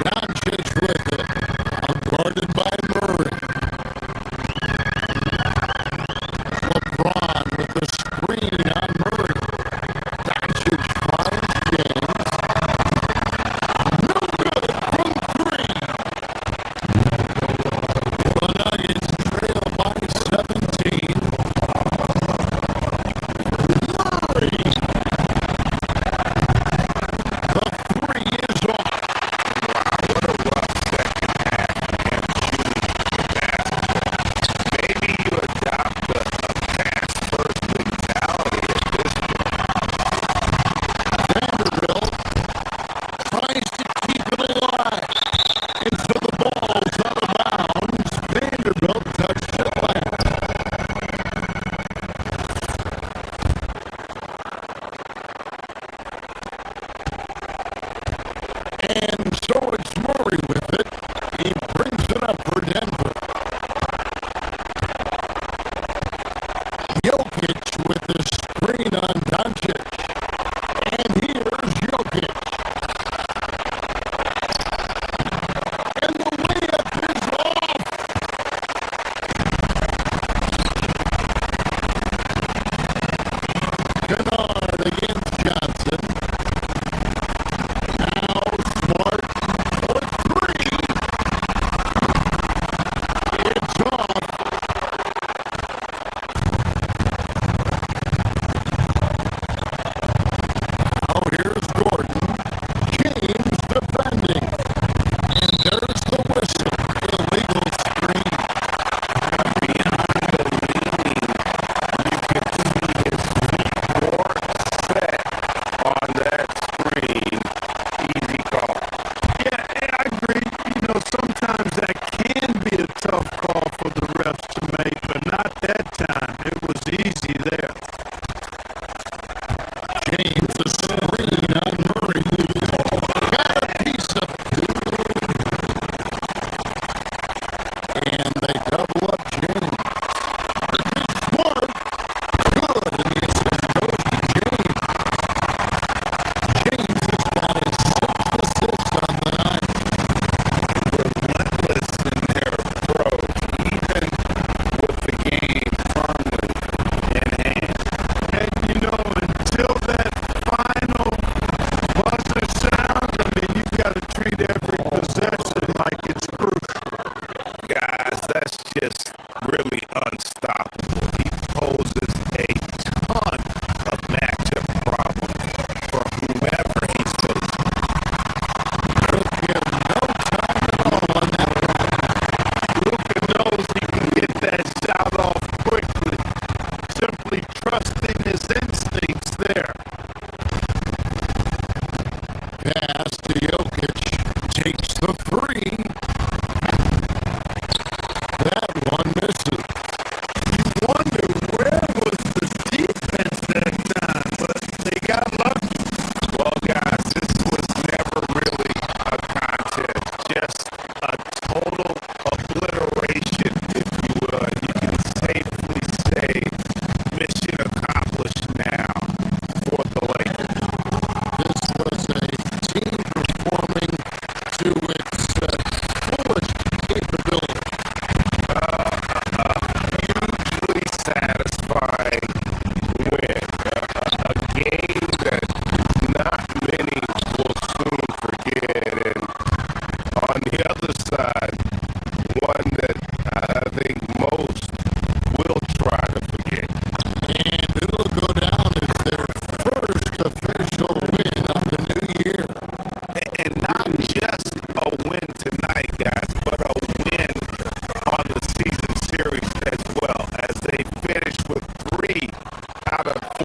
Doncic with it. Guarded by Murray. LeBron with the screen on Murray. Doncic finds James. No good from three. The Nuggets trail by 17. Murray. The three is off. What a rough second half and shooting the basketball. Maybe you adopt a pass-first mentality at this point. Vanderbilt tries to keep it alive. And so the ball's out of bounds. Vanderbilt touched it last. And so it's Murray with it. He brings it up for Denver. Jokic with the screen on Doncic. And here's Jokic. And the layup is off. Kennard against Johnson. Now Smart for three. It's off. Now here's Gordon. James defending. And there's the whistle. Illegal screen. Beyond believing, you can see his feet more set on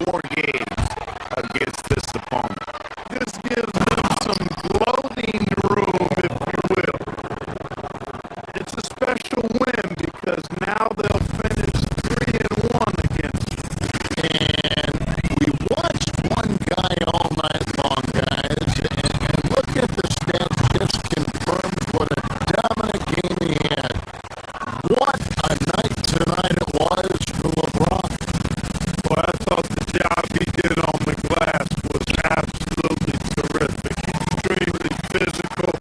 4 games against this opponent. This gives them some gloating room, if you will. It's a special win because now they'll finish 3-1 against you. And we watched one guy all night long, guys, and look at the stats, just confirms what a dominant game he had. What a night tonight it was for LeBron. Well, I thought the job he did on the glass was absolutely terrific. Extremely physical.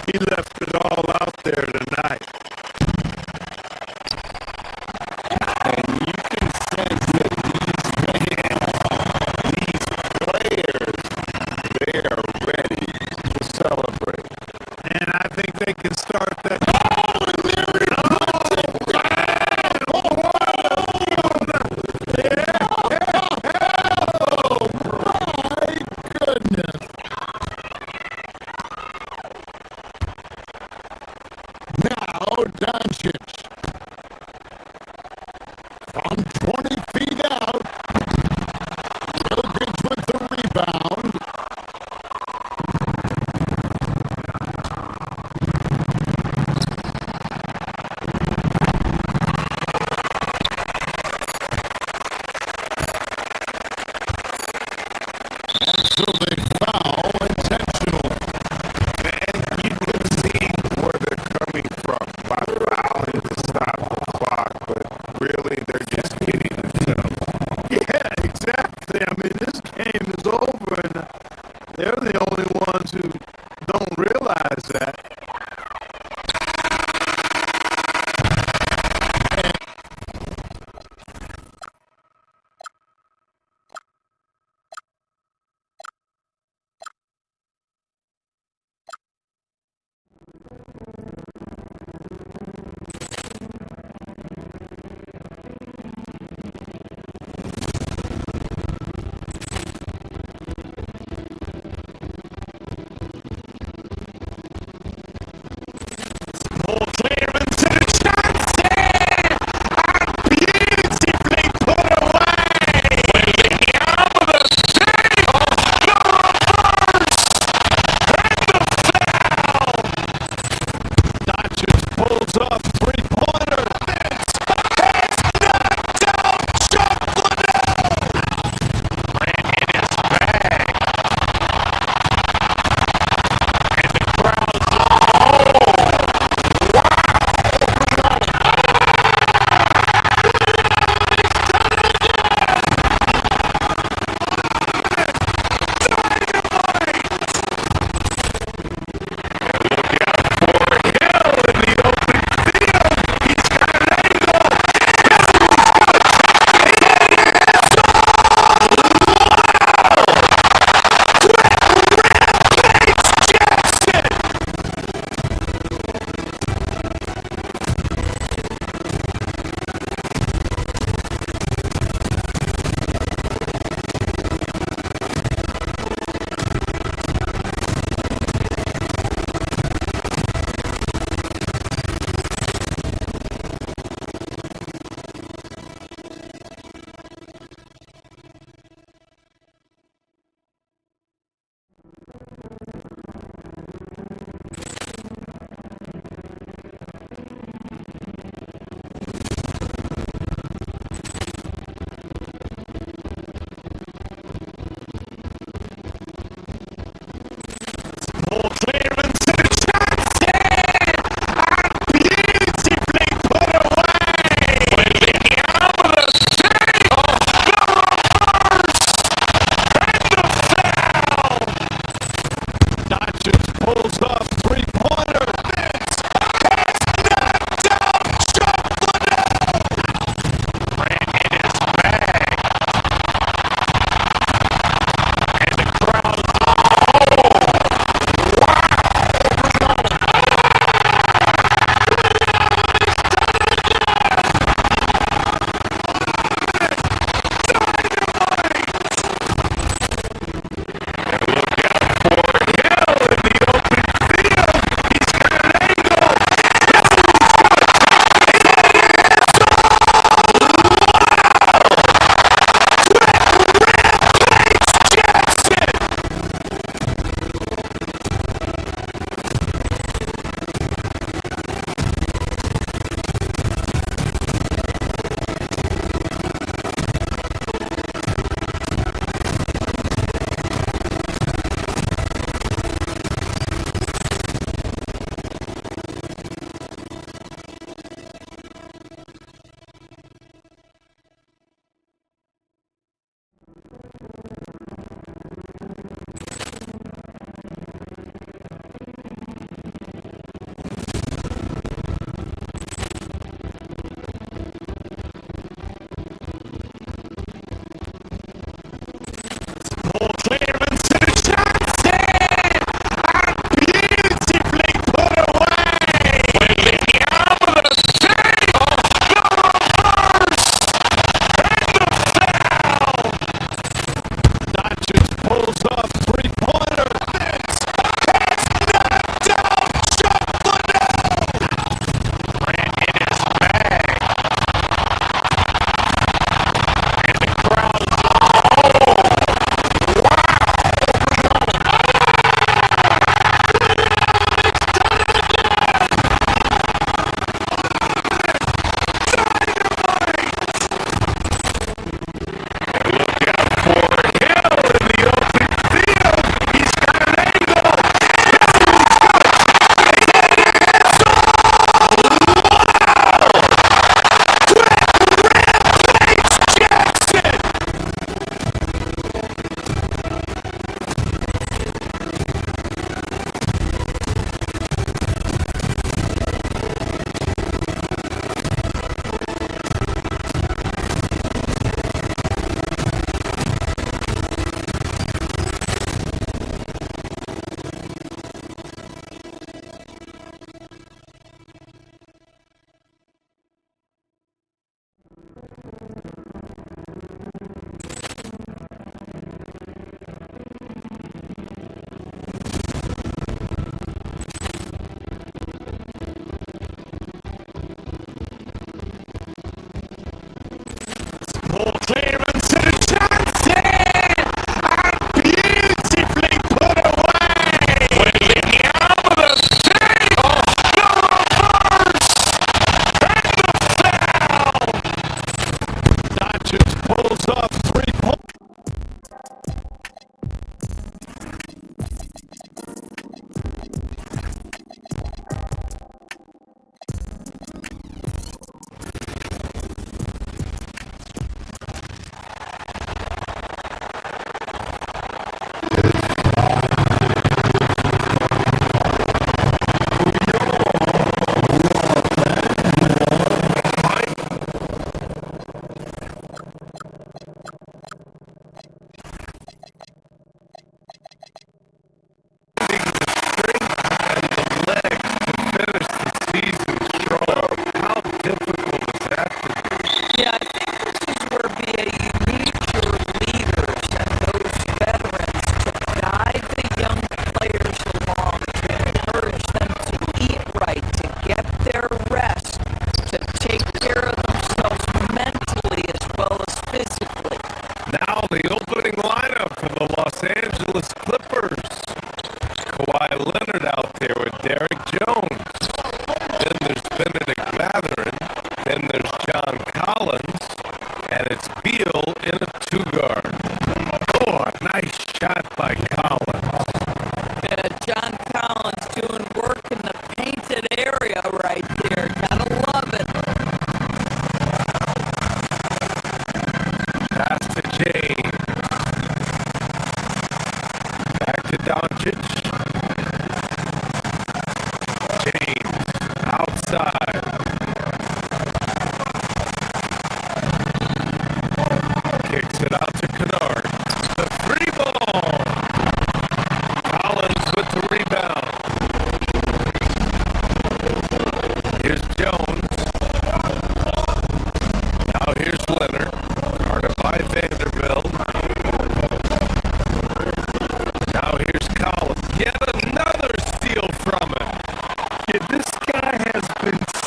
He left it all out there tonight. And you can sense that these players, they are ready to celebrate. And I think they can start that. Goodness. Now, Doncic. From 20 feet out. Jokic with the rebound. So they foul intentional. And you can see where they're coming from by fouling to stop the clock, but really they're just kidding themselves. Yeah, exactly. I mean, this game is over, and they're the only ones who don't realize that. This guy has been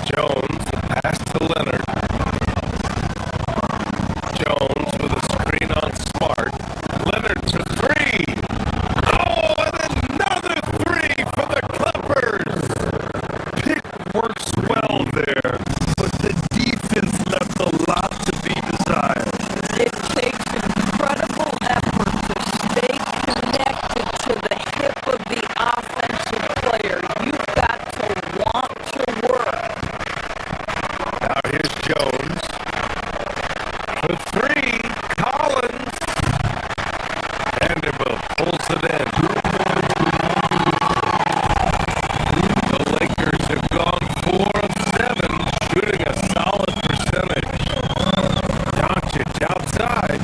Jones, the pass to Leonard. Jones with a screen on Smart. Leonard to three. Oh, and another three for the Clippers. Pick works well there, but the defense left a lot to be desired. It takes incredible effort to stay connected to the hip of the offensive player. You've got to want to work. Now here's Jones. For three, Collins. Vanderbilt pulls it in. The Lakers have gone 4 of 7, shooting a solid percentage. Doncic outside.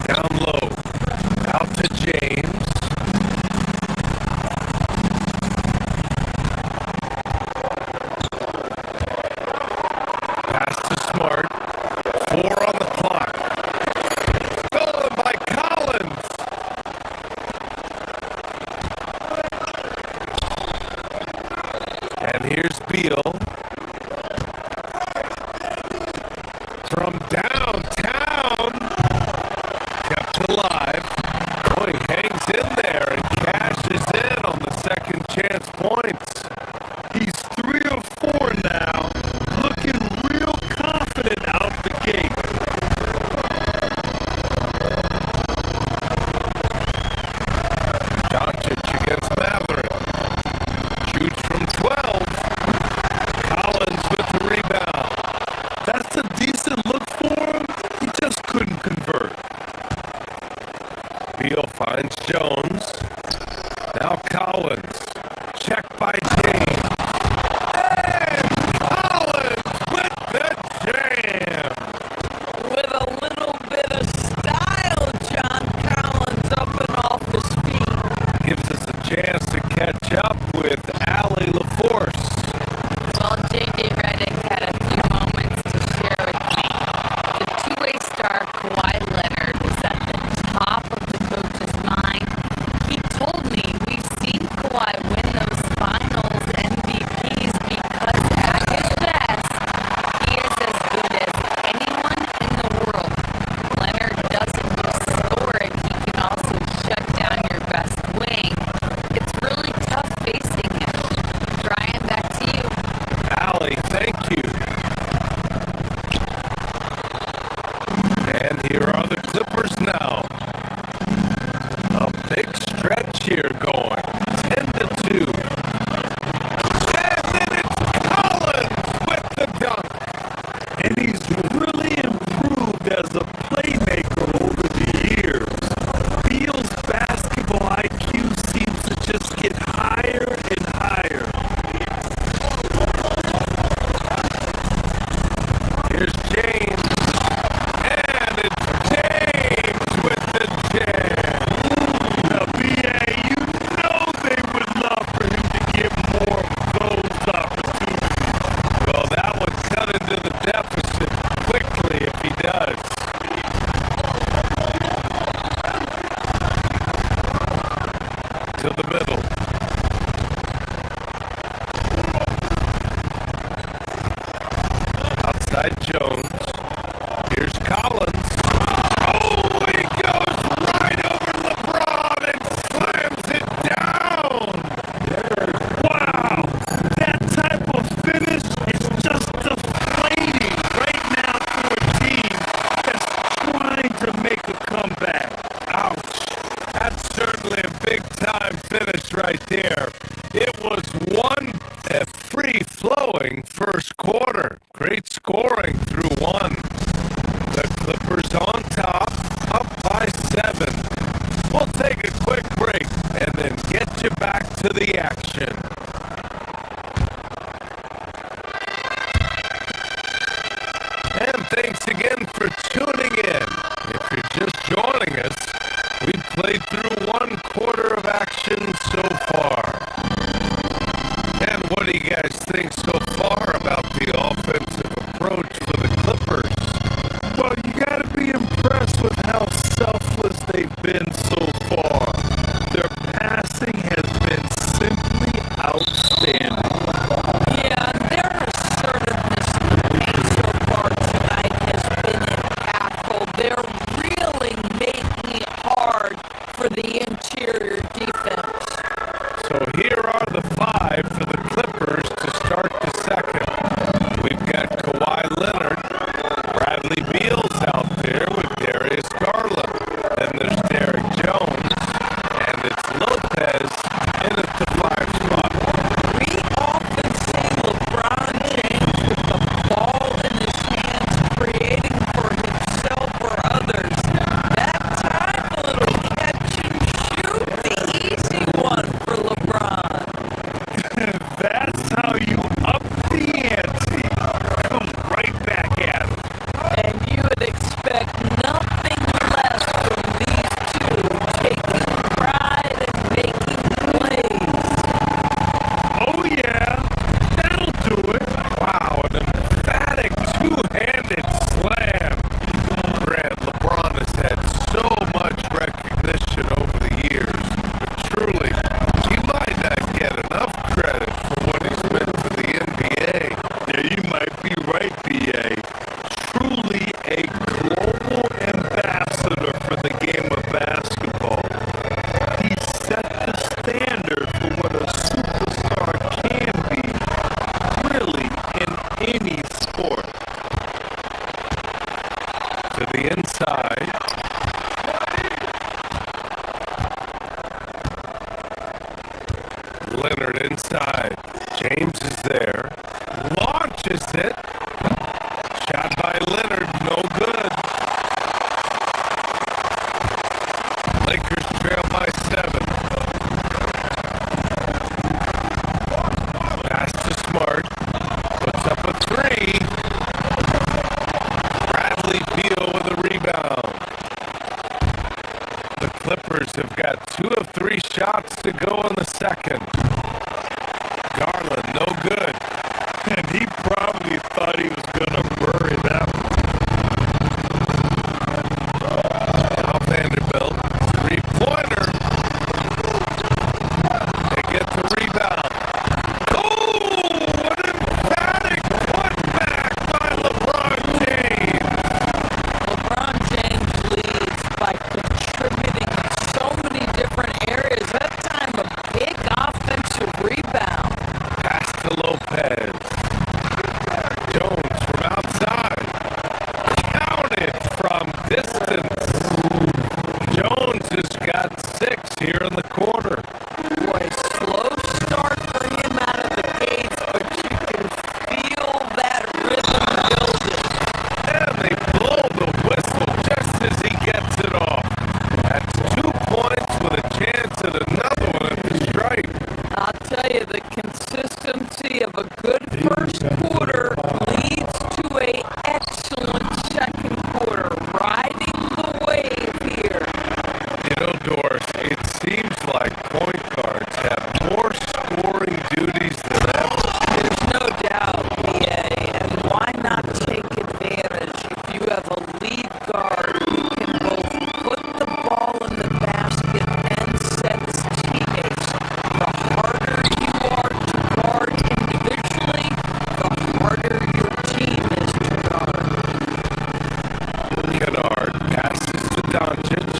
Down low. Out to James. Pass to Smart. 4 on the clock. Stolen by Collins. And here's Beal. From downtown. Kept alive. Boy, hangs in there and cashes in on the second chance points. He's 3 of 4 now. Looking real confident out the gate. Doncic against Maverick. Shoots from 12. Collins with the rebound. That's a decent look for him. He just couldn't convert. Beal finds Jones. Now Collins. Checked by James. And Collins with the jam. With a little bit of style, John Collins up and off his feet. Gives us a chance to catch up with Allie LaForce. Well, JJ Redick had a few moments to share with me. The two-way star Kawhi Leonard is at the top of the coach's mind. He told me we've seen Kawhi win those finals MVPs because at his best, he is as good as anyone in the world. Leonard doesn't just score it, he can also shut down your best wing. It's really tough facing him. Brian, back to you. Allie, thank you. And here are the Clippers now. A big stretch here going. 10-2. And then it's Collins with the dunk. And he's really improved as a playmaker over the years. Beal's basketball IQ seems to just get higher and higher. Here's James. And it's James with the jam. Now, BA, you know they would love for him to get more of those opportunities. Well, that would cut into the deficit quickly if he does. To the middle. Outside Jones. Here's Collins. Oh, he goes right over LeBron and slams it down. Wow, that type of finish is just deflating right now for a team that's trying to make a comeback. Ouch. That's certainly a big-time finish right there. It was one free-flowing first quarter. Great scoring through one. The Clippers on top, up by 7. We'll take a quick break and then get you back to the action. And thanks again for tuning in. If you're just joining us, we've played through one quarter of action so far. And what do you guys think so far about the offensive approach for the Clippers? Well, you got to be impressed with how selfless they've been so far. Their pass passing has been simply outstanding. Yeah, their assertiveness in the paint so far tonight has been impactful. They're really making it hard for the interior defense. So here are the 5 for the Clippers to start the second. We've got Kawhi Leonard, Bradley Beal's out there with Darius Garland. Then there's Derek Jones, and it's Lopez in at the 5 spot. We often see LeBron James with the ball in his hands, creating for himself or others. That time, a little catch and shoot, the easy one for LeBron. That's how you up the ante. Come right back at him. And you would expect nothing less from these two, taking pride and making plays. Oh yeah, that'll do it. Wow, an emphatic two-handed slam. Grant, LeBron has had so much recognition over the years, but truly, he might not get enough credit for what he's meant to the NBA. Yeah, you might be right, BA. Truly a global ambassador for the game of basketball. He set the standard for what a superstar can be, really, in any sport. To the inside. Leonard inside. James is there. Launches it. Shot by Leonard. No good. Lakers trail by 7. Pass to Smart. Puts up a 3. Bradley Beal with a rebound. The Clippers have got 2 of 3 shots to go in the second. Garland, no good. And he probably thought he was going to bury that one. Now Vanderbilt, 3-pointer. They get the rebound. Oh, what an emphatic putback by LeBron James. LeBron James leads by contributing in so many different areas. That time, a big offensive rebound. Pass to Lopez. Jones from outside. Counted from distance. Jones has got 6 here in the quarter. Boy, slow start for him out of the gates, but you can feel that rhythm building. And they blow the whistle just as he gets it off. That's 2 points with a chance at another one at the strike. I'll tell you, the consistency of a good first quarter leads to an excellent second quarter, riding the wave here. You know, Doris, it seems like point guards have more scoring duties than ever. There's no doubt, BA, and why not take advantage if you have a lead guard who can both put the ball in the basket and set his teammates. The harder you are to guard individually, the harder your team is to guard. Kennard passes to Doncic.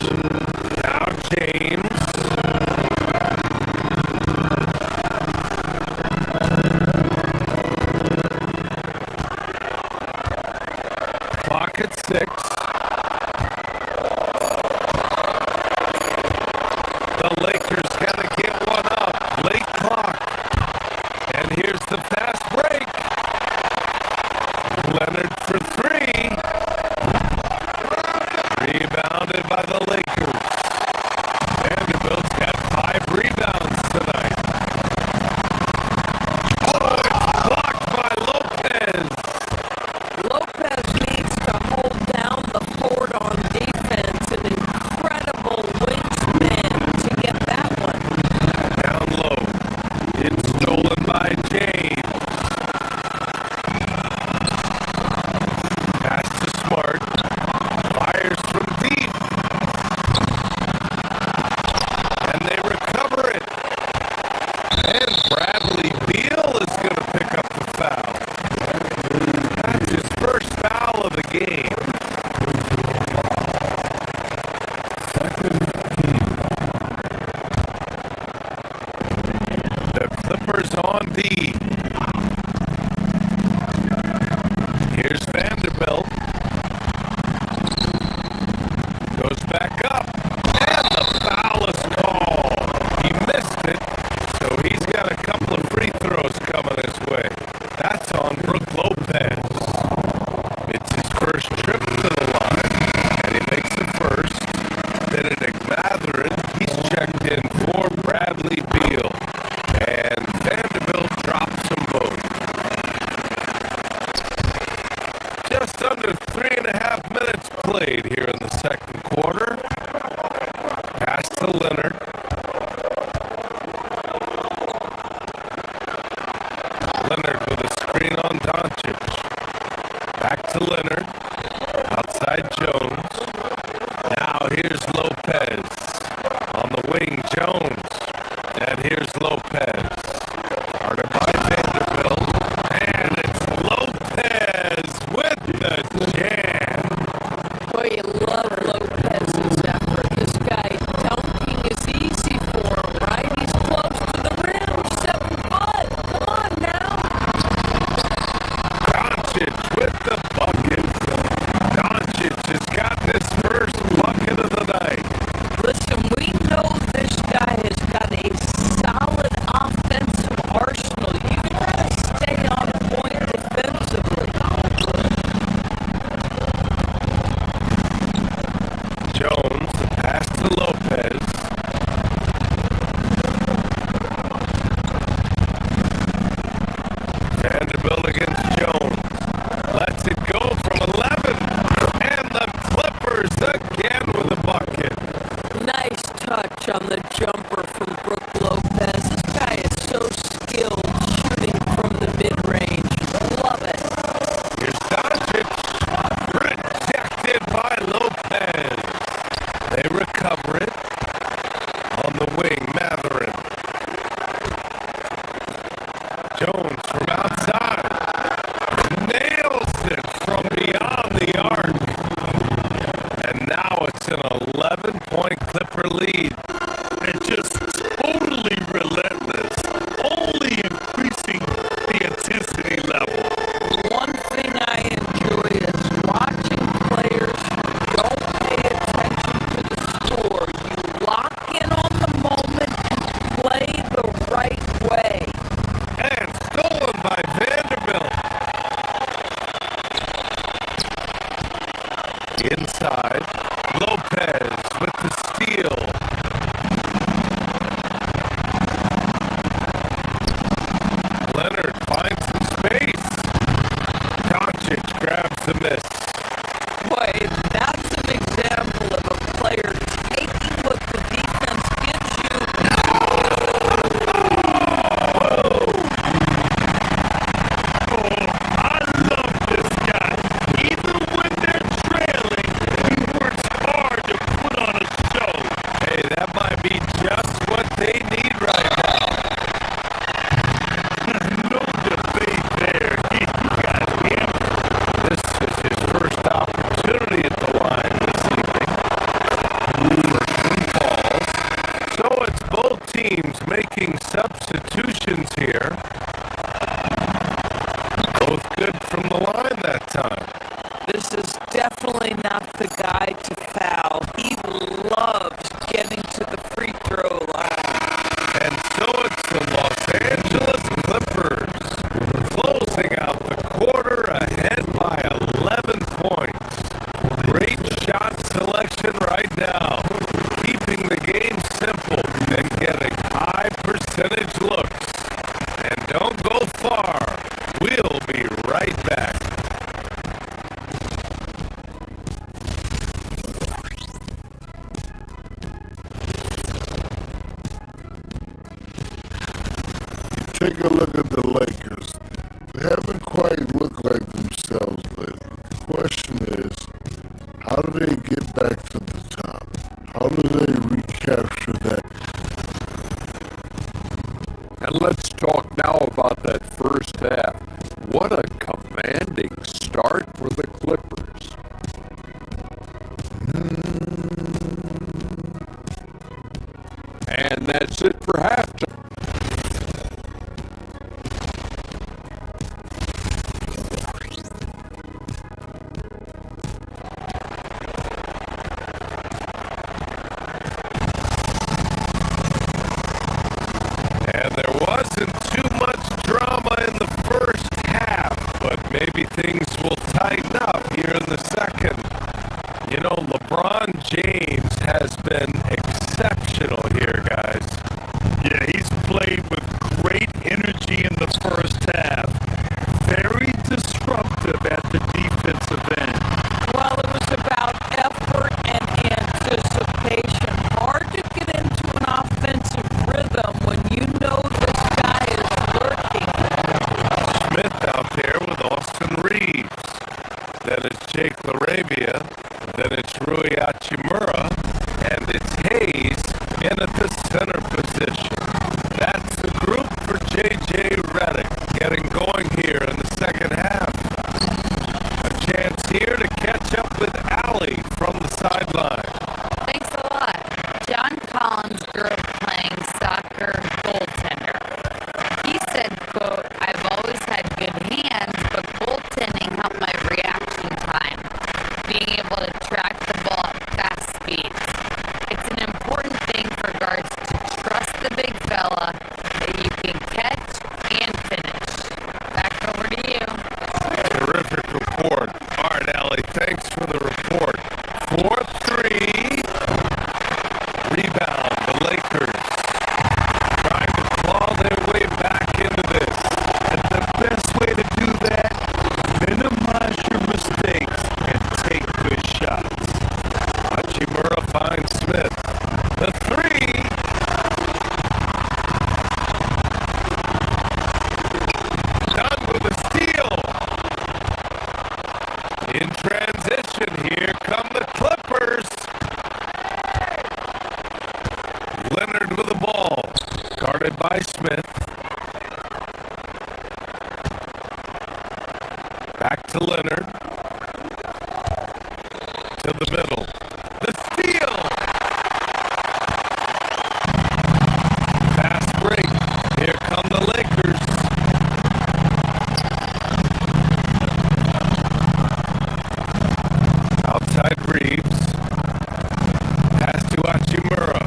Now James. Clock at 6. The Lakers gotta get one up. Late clock. And here's the fast break. Leonard for 3. Rebounded by the Lakers. Vanderbilt's got 5 rebounds tonight. Oh, it's blocked by Lopez. Lopez needs to hold down the fort on defense. An incredible wingspan to get that one. Down low. It's stolen by James. Pass to Smart. Fires from deep. And they recover it. Clippers on D. Here's Vanderbilt. Goes back up. And the foul is called. He missed it, so he's got a couple of free throws coming his way. That's on Brook Lopez. It's his first trip to the line, and he makes it first. Benedict Matherin, he's checked in for Bradley Beal. And Vanderbilt drops them both. Just under 3.5 minutes played here in the second quarter. Pass to Leonard. Leonard with a screen on Doncic. Back to Leonard. Outside Jones. Now here's Lopez. On the wing, Jones. And here's Lopez. Guarded by Vanderbilt. And it's Lopez with the jam. Boy, you love Lopez's effort. This guy dunking is easy for him, right? He's close to the rim. 7 foot. Come on now. Doncic with the bucket. Doncic has gotten his first bucket of the night. Listen, we know this guy has got a solid offensive arsenal. You gotta stay on point defensively. Jones, the pass to Lopez. Vanderbilt against Jones. Lets it go from 11. And the Clippers again with a bucket. Nice touch on the jumper from Brook Lopez. This guy is so skilled shooting from the mid-range. Love it. Here's Doncic. Rejected by Lopez. They recover it. On the wing, Matherin. Jones from outside. Nails it from beyond the arc. And now it's an 11-point Clipper lead. And just totally relentless, only increasing the intensity level. One thing I enjoy is watching players who don't pay attention to the score. You lock in on the moment and play the right way. And stolen by Vanderbilt. Inside, Lopez with the steal. Leonard finds some space. Doncic grabs the miss. Boy, that's an example of a player taking what the defense gives you. I love this guy. Even when they're trailing, he works hard to put on a show. Hey, that might be just what they need right now. No debate there. He got him. This is his first opportunity at the line this evening. First one falls. So it's both teams making substitutions here. Both good from the line that time. This is definitely not the guy to foul. He loves getting to the free throw line. And so it's the Los Angeles Clippers closing out the quarter ahead by 11 points. Great shot selection right now, keeping the game simple and getting high percentage looks. And don't go far. We'll be right back. Take a look at the Lakers. They haven't quite looked like themselves lately. The question is, how do they get back to the top? How do they recapture that? And let's talk now about that first half. What a commanding start for the Clippers. And that's it for halftime. maybe things will tighten up here in the second. You know, LeBron James has been exceptional here, guys. Yeah, he's played with great energy in the first half. Very disruptive at the defensive end. Well, it was about effort and anticipation. Hard to get into an offensive rhythm when you know this guy is lurking. Smith out there with Austin Reeves. Then it's Jake LaRavia. Then it's Rui Hachimura. And it's Hayes in at the center position. That's the group for J.J. Redick getting going here in the second half. A chance here to catch up with Allie from the sideline. Thanks a lot. John Collins grew up playing soccer goaltender. He said, quote, "I've always had good hands, but goaltending helped my reaction time, being able to track the ball at fast speeds. It's an important thing for guards to trust the big fella that you can catch and finish." Back over to you. Terrific report. All right, Allie, thanks for the report. 4-3. Rebound, the Lakers. Trying to claw their way back into this. And the best way to do that, minimize your mistakes and take good shots. Hachimura finds Smith. The three. Done with a steal. In transition, here come the Clippers. Leonard with the ball. Guarded by Smith. Back to Leonard. To the middle. The steal. Fast break. Here come the Lakers. Outside Reeves. Pass to Hachimura.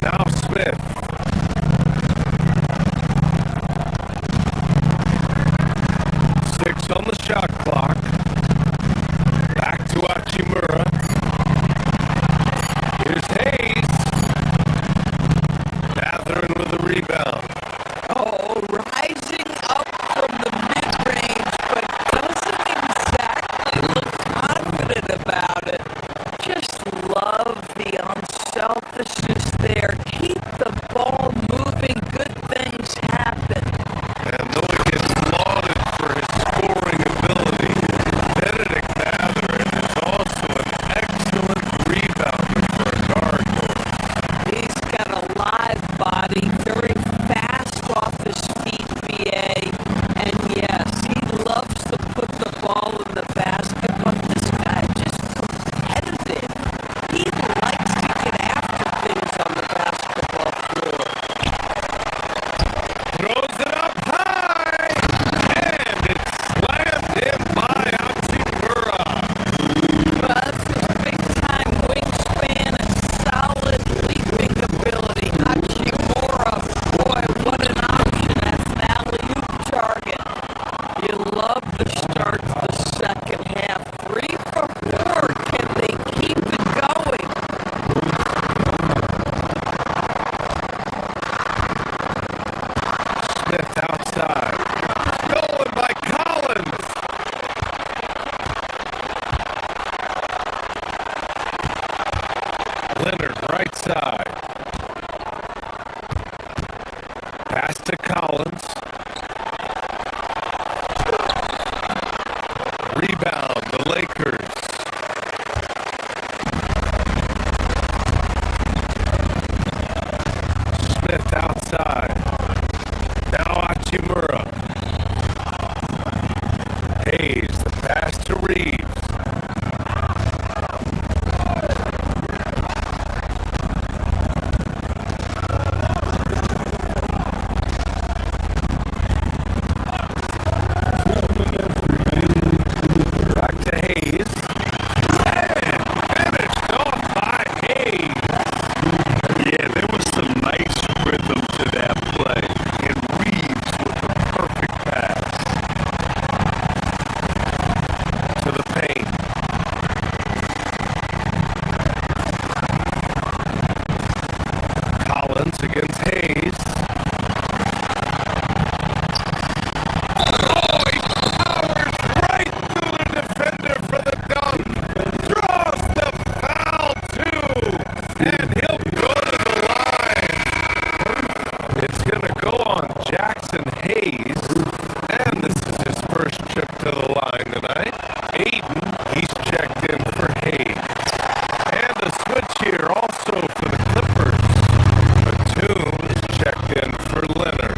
Now Smith. 6 on the shot clock. Back to Hachimura. Here's Hayes. Matherin with the rebound. Oh, rising up from the mid-range, but doesn't exactly look confident about it. Just love the unselfishness there. Keep the ball moving. Good things happen. And though he gets lauded for his scoring ability, Benedict Matherin is also an excellent rebounder for a guard. He's got a live body, very fast off his feet, BA. And yes, he loves to put the ball in the basket, but this guy just competitive. He likes to get after things on the basketball floor. Throws it up high, and it's slammed in by Hachimura. That's a big-time wingspan and solid leaping ability. Hachimura, boy, what an option as an alley-oop target. You love the start to the second half. 3 for 4. Can they keep it going? Smith outside. Stolen by Collins. Leonard right side. Pass to Collins. Rebound, the Lakers. Smith outside. Now Hachimura. Hayes, the pass to Reeves. Back to Hayes. And finished off by Hayes. Yeah, there was some nice rhythm to that Collins against Hayes. Oh, he powers right through the defender for the dunk. Draws the foul, too. And he'll go to the line. It's going to go on Jackson Hayes. And this is his first trip to the line tonight. Aiden, he's checked in for Hayes. And a switch here also for the Clippers. Batum is checked in for Leonard.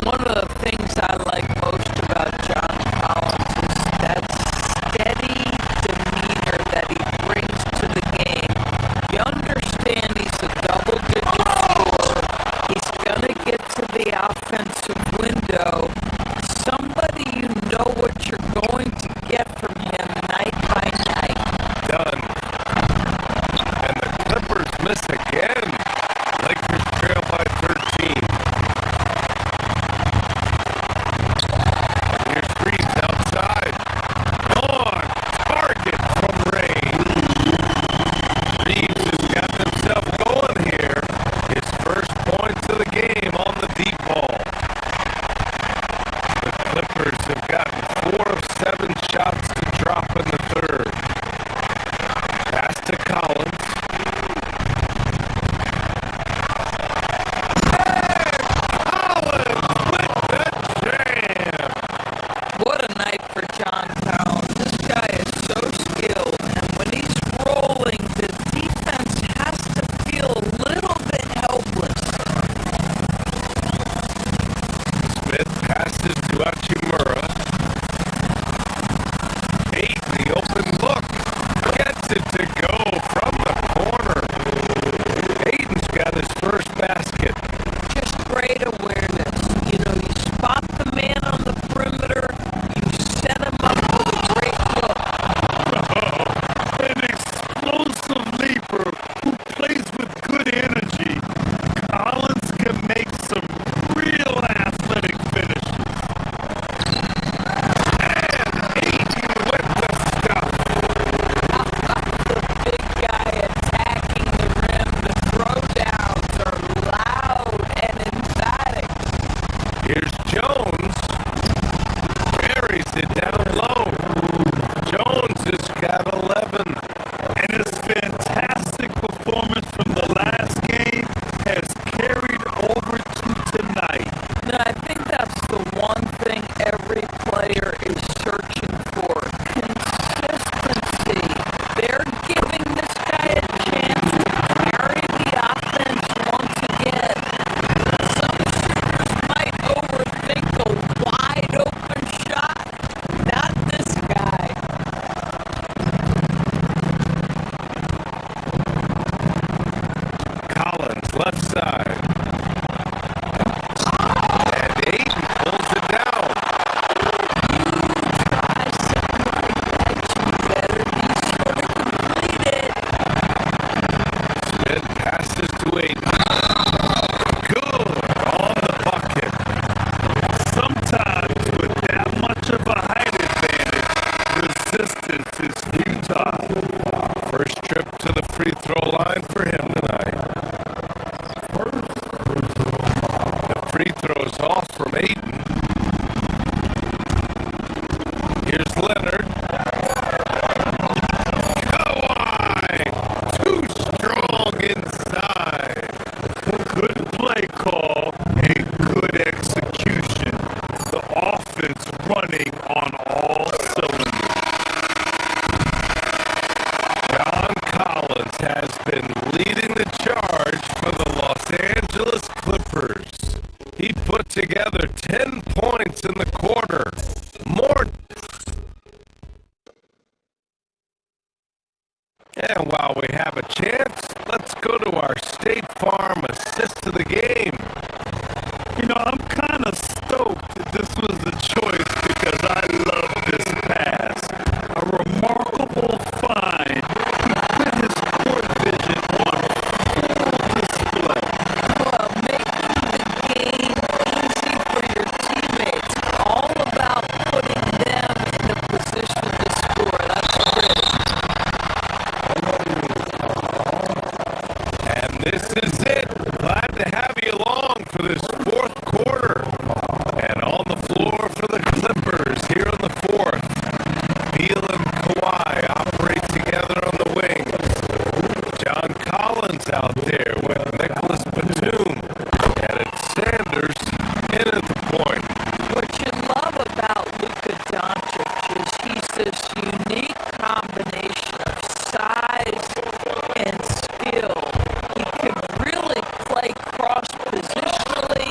One of the things I like most about John Collins is that steady demeanor that he brings to the game. You understand he's a double-digit scorer. He's going to get to the offensive window. Somebody you know what you're going to get from him night by night. Done. And the Clippers miss again. Lakers trail by 13. Here's Reeves outside. On target from range. Reeves has got himself going here. His first points of the game on the deep ball. The Clippers have gotten 4 of 7 shots to drop in the third. Pass to Collins. Collins with the jam. What a night for John Collins. This guy is so skilled, and when he's rolling, the defense has to feel a little bit helpless. Smith passes to Hachimura. 8, the open look. Gets it to go from the corner. Aiden's got his first basket. Just great awareness. You know, you spot the man on the perimeter, you set him up with a great look. An explosive leaper who plays with good energy. Collins can make some real athletic finishes. And Aiden with the stuff. The big guy attacking the rim. The throwdowns are loud and emphatic. Here's Jones. Buries it down low. Jones has got 11. And his fantastic performance from the last game has carried over to tonight. No, I think that's the one thing every player is searching for. Consistency. They're giving this guy a chance to carry the offense once again. Some shooters might overthink a wide open shot. Not this guy. Collins left side. And Aiden pulls it down. Try something like that. You better be sure to complete it. Smith passes to Aiden. Good on the bucket. Sometimes with that much of a height advantage, resistance is futile. First trip to the free throw line for him tonight. The free throw's off from Aiden. Here's Leonard. Kawhi! Too strong inside. Good play call, a good execution. The offense running on all cylinders. John Collins has been leading the charge for the Los Angeles Clippers. He put together 10 points in the quarter. More. And while we have a chance, let's go to our State Farm assist of the game. You know, I'm kind of stoked that this was the choice because I love this pass. A remarkable find. He put his court vision on full display. Well, making the game easy for your teammates. All about putting them in a position to score. That's great. And this is it. Glad to have for this fourth quarter. And on the floor for the Clippers here in the fourth. Neal and Kawhi operate together on the wings. John Collins out there with Nicholas Batum. And it's Sanders in at the point. What you love about Luka Doncic is he's this unique combination of size and skill. He can really play cross-positionally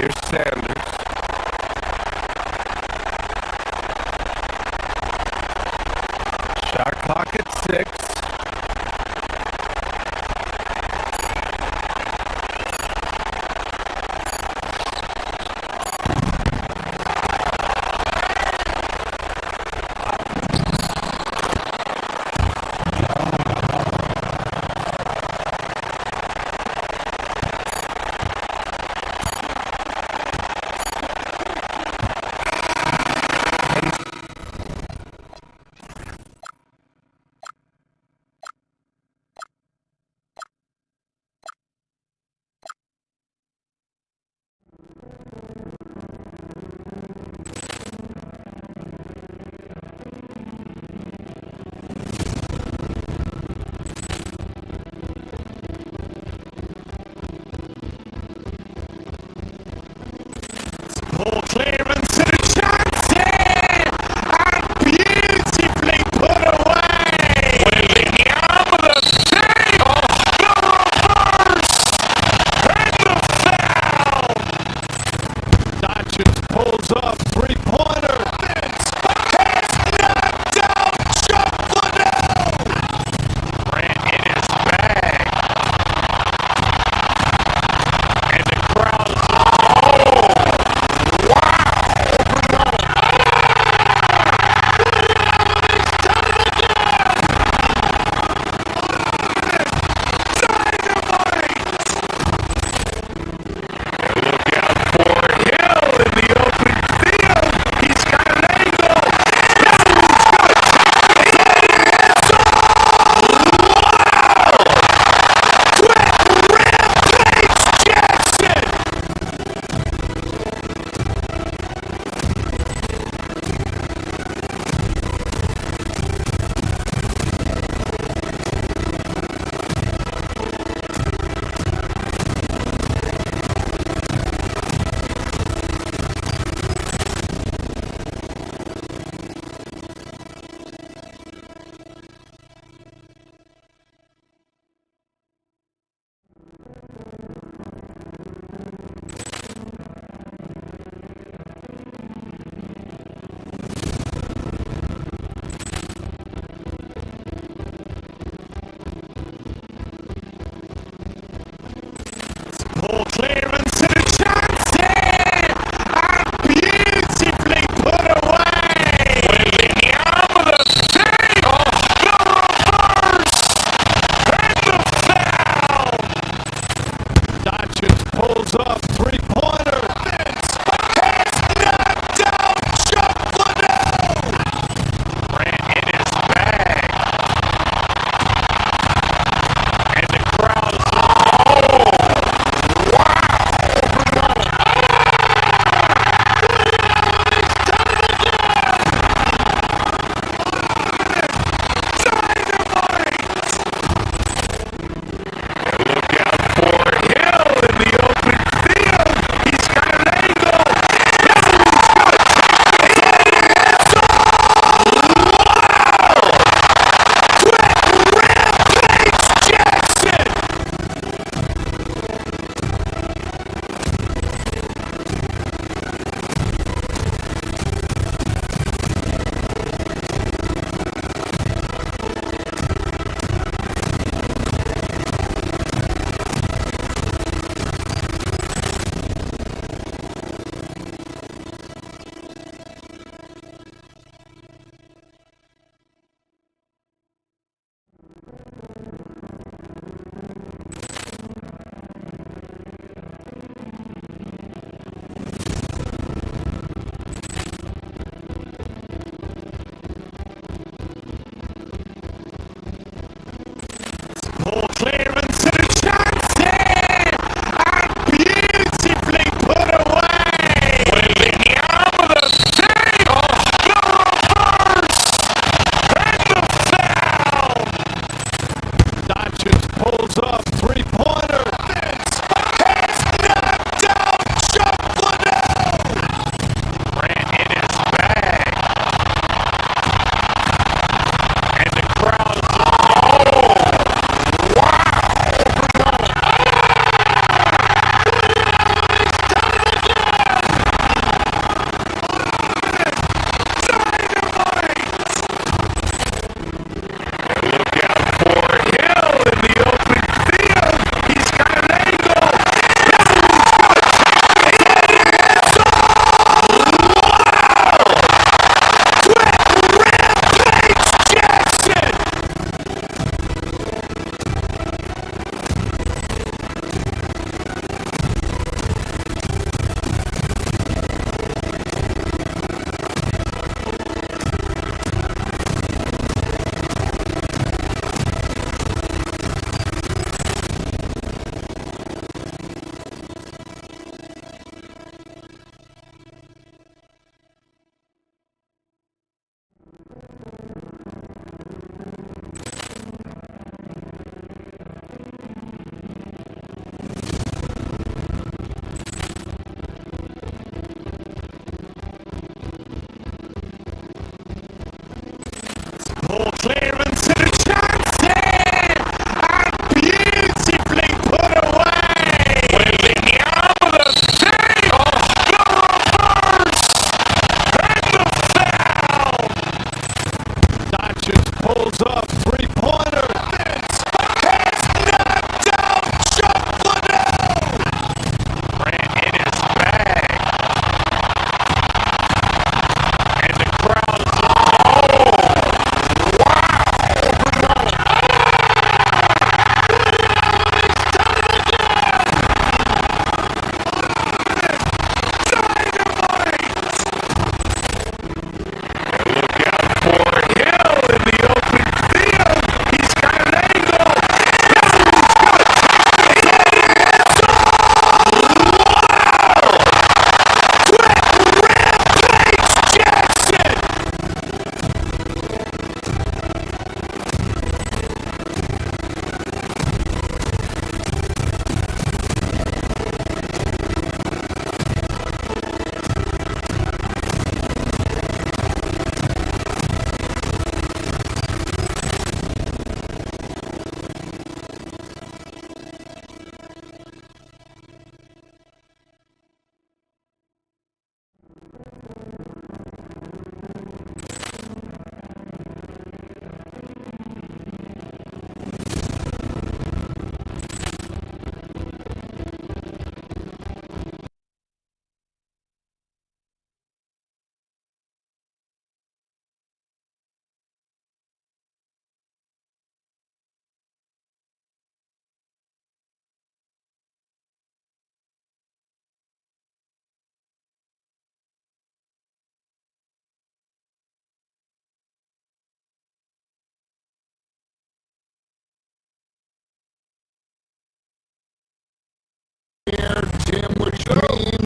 Here's Sanders. Shot clock at 6. Ball clearance and a chance here! And beautifully put away! William the save! The reverse! And the foul! Dodgers pulls off three-pointer. Vince has knocked out Chuck Liddell! Grant in his bag. And the crowd is ball clearance and a chance here! And beautifully put away! William the save! The reverse! And the foul! Dodgers pulls off three-pointer. Vince has knocked out Chuck Liddell! Grant in his bag. And the crowd is Look out for Hill in the open field.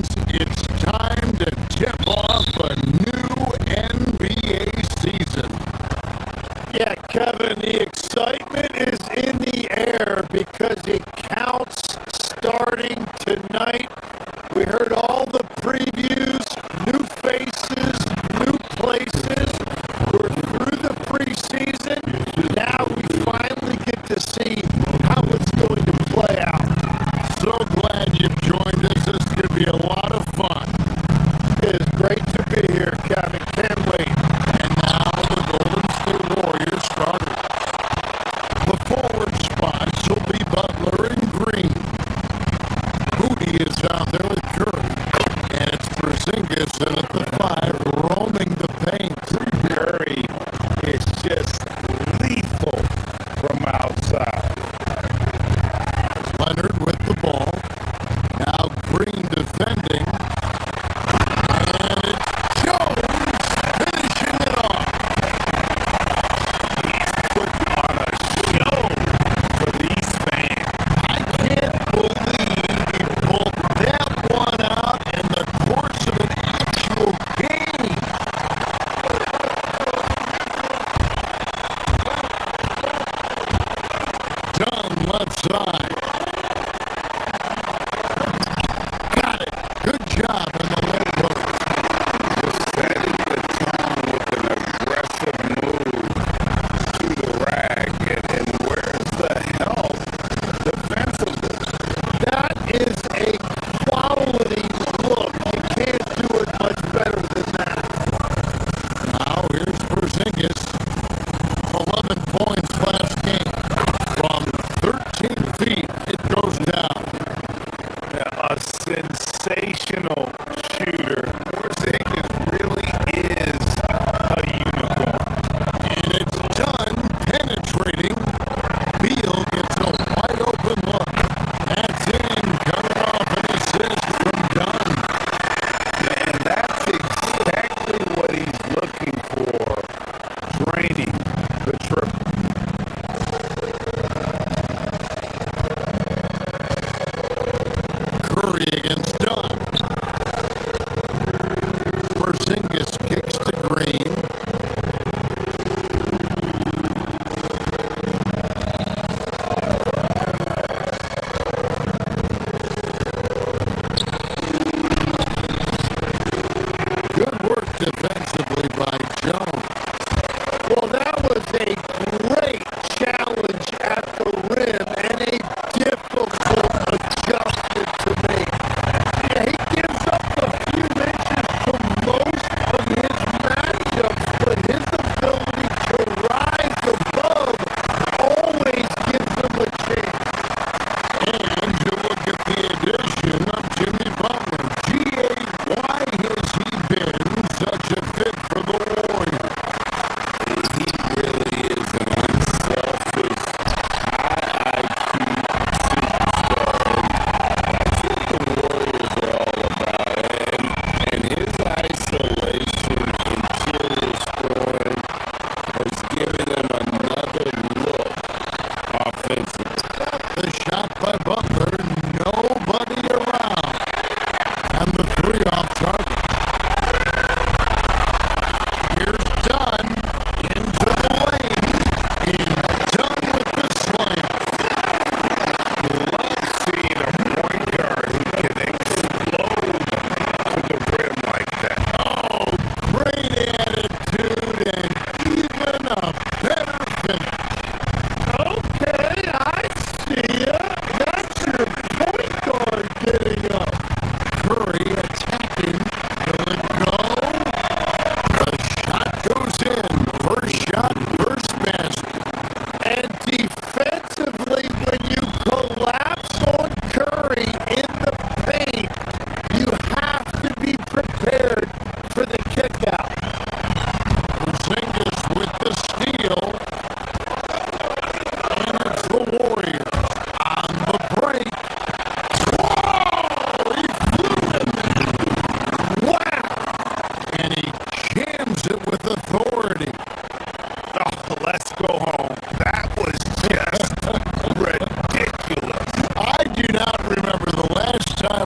fans, it's time to tip off a new NBA season. Yeah, Kevin, the excitement is in the air because it counts starting tonight. We heard all the previews, new faces, new places. We're through the preseason. Now we finally get to see how it's going to play out. So glad you've joined us. This is going to be a lot of fun. It is great to be here, Kevin. Can't wait. And now the Golden State Warriors starter. The forward spots will be Butler and Green. Moody is out there with Curry. And it's Porzingis in at the 5, roaming the paint. Curry is just lethal from outside. Leonard with the ball. Now Green defending. And it's Jones finishing it off. Put on a show for these fans. I can't believe he pulled that one out in the course of an actual game. Down left side. Got it. Good job in the low post. Setting the tone with an aggressive move to the rack. And where's the help defensively? That is a quality look. You can't do it much better than that. Now here's Porzingis. 11 points last game. From 13 feet, it goes down. A sensational shooter. Porzingis really is a unicorn. And it's done penetrating. Beal gets a wide open look. That's in, coming off an assist from Dunn. And that's exactly what he's looking for. Draining the triple. Curry against Dunn. Porzingis kicks to Green. Good work defensively by Jones. Well, that was a great challenge at the rim and a difficult adjustment to make. Yeah, he gives up a few inches to most of his matchups, but his ability to rise above always gives him a chance. And you look at the addition of Jimmy Butler. Why has he been such a fit for the Warriors?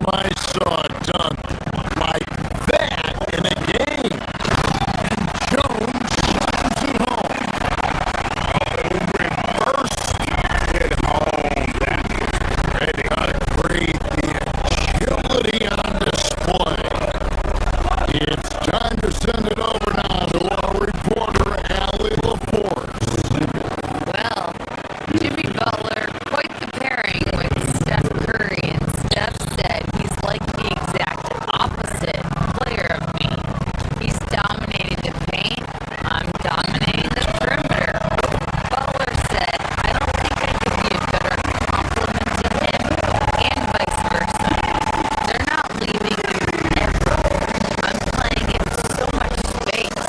time I saw a dunk like that in a game. And Jones sends it home. Reverse it home. That was pretty. Great, the agility on display. It's time to send it over now to our reporter, Allie LaForce. Well, Jimmy Butler, quite the pairing with Steph Curry, and Steph said he's like the exact opposite player of me. He's dominating the paint, I'm dominating the perimeter. Butler said, I don't think I could be a better compliment to him, and vice versa. They're not leaving you ever. I'm playing in so much space.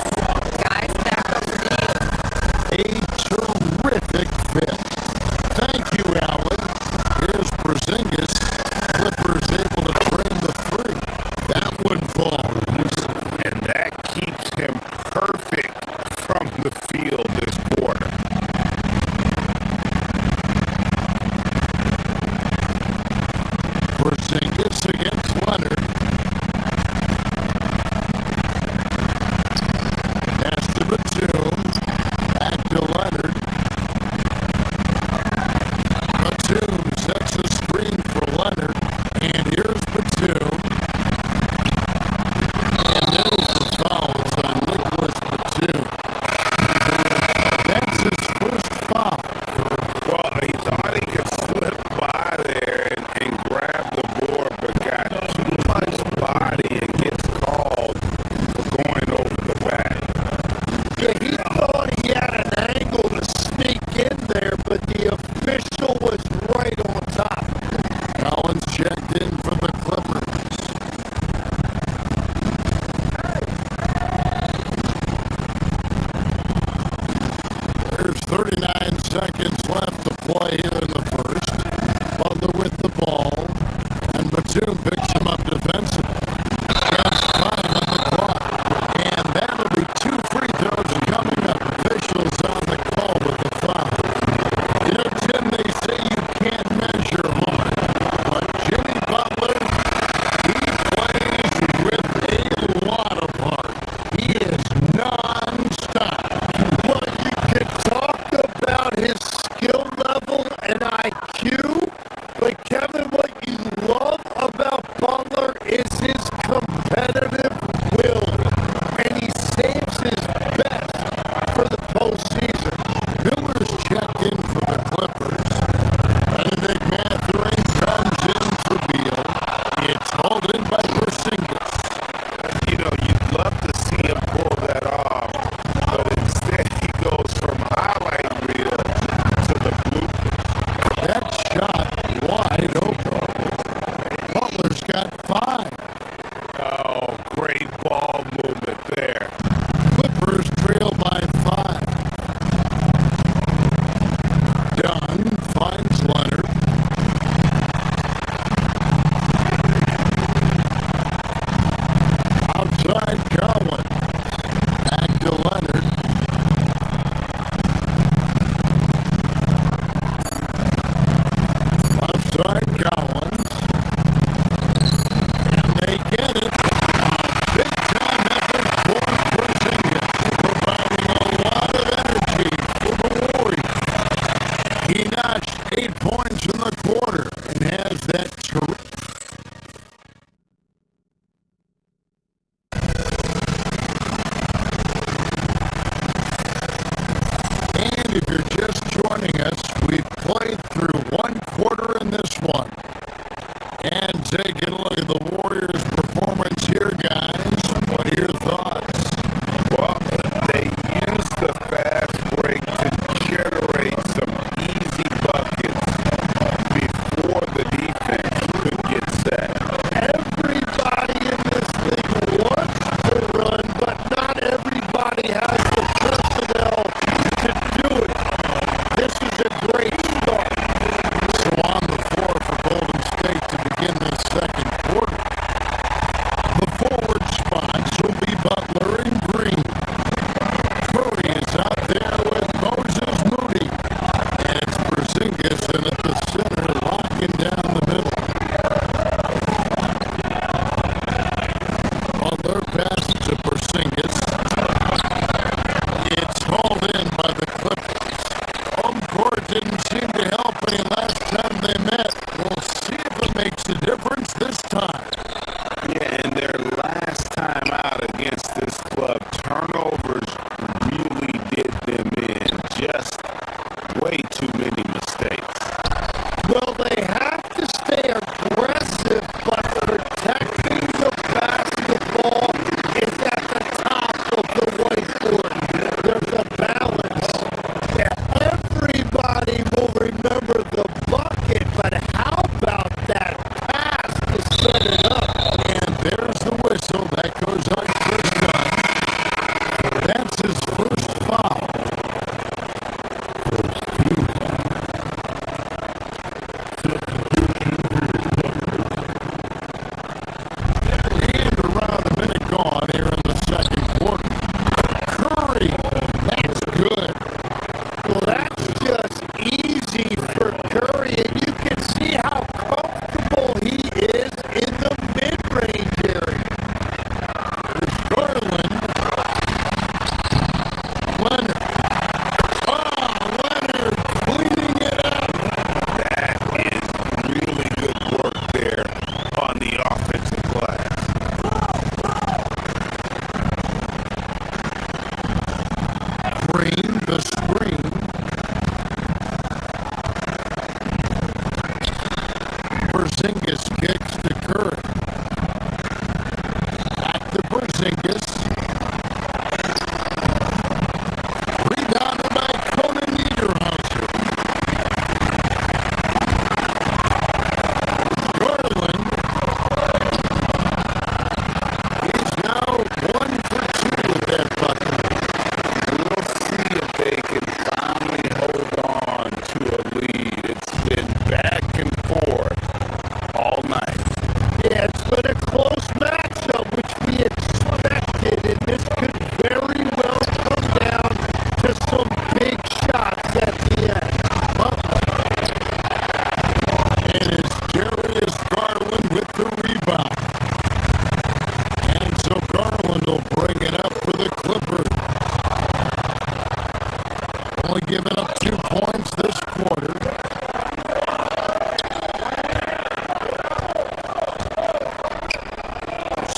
Guys, back over to you. A terrific fit. Thank you, Allen. Here's Porzingis. Clippers able to drain the three. That one falls. And that keeps him perfect from the field this quarter. Porzingis against Leonard. Pass to Batum. Back to Leonard. Batum sets a screen for Leonard. And here's Batum. And there's the fouls on Nicholas Batum. That's his first foul. Well, he thought he could slip by there and grab the board, but got too much body and gets called for going over the back. Yeah, he thought he had an angle to sneak in there, but the official was right on top. Collins checked in for the Clippers. There's 39 seconds left to play here in the first. Butler with the ball, and Batum picks him up defensively. Against 5 on the clock, and that'll be 2 free throws coming up. Officials on the call with the foul. You know, Tim, they say you can't measure hard, but Jimmy Butler, he plays with a lot of heart. He is non-stop. Well, you can talk about his skill level and IQ, but Kevin, what you love about Butler is his competitive will, and he saves his best for the postseason. Miller's checked in for the Clippers. Benedict Mathurin comes in for Beal. It's hauled in by Porzingis. You know, you'd love to see him pull that off, but instead he goes from highlight reel to the bloopers. That shot wide open. Butler's got 5. Oh, great ball movement there. Clippers trail by 5. Dunn finds Leonard. Outside Cowan. Back to Leonard. Outside Cowan. And they get it. Big time effort for Porzingis, providing a lot of energy for the Warriors. He notched 8 points in the quarter and has that terrific. And if you're just joining us, we've played through 1 quarter in this one. And taking a look at the Warriors' performance here, guys. What are your thoughts? Well, they used the fast break to generate some easy buckets before the defense could get set. Everybody in this league wants to run, but not everybody has the personnel to do it. This is a great start. So on the floor for Golden State to begin this second quarter. Before screen, the screen. Porzingis kicks to Curry. Back to Porzingis. Rebounded by Conan Niederhauser. Garland. He's now 1 for 2 with that bucket. We'll see if they can finally hold on to a lead. It's been back and forth all night. Yeah, it's been a close matchup, which we expected, and this could very well come down to some big shots at the end. And it's Darius Garland with the rebound. And so Garland will bring it up for the Clippers. Only giving up 2 points this quarter.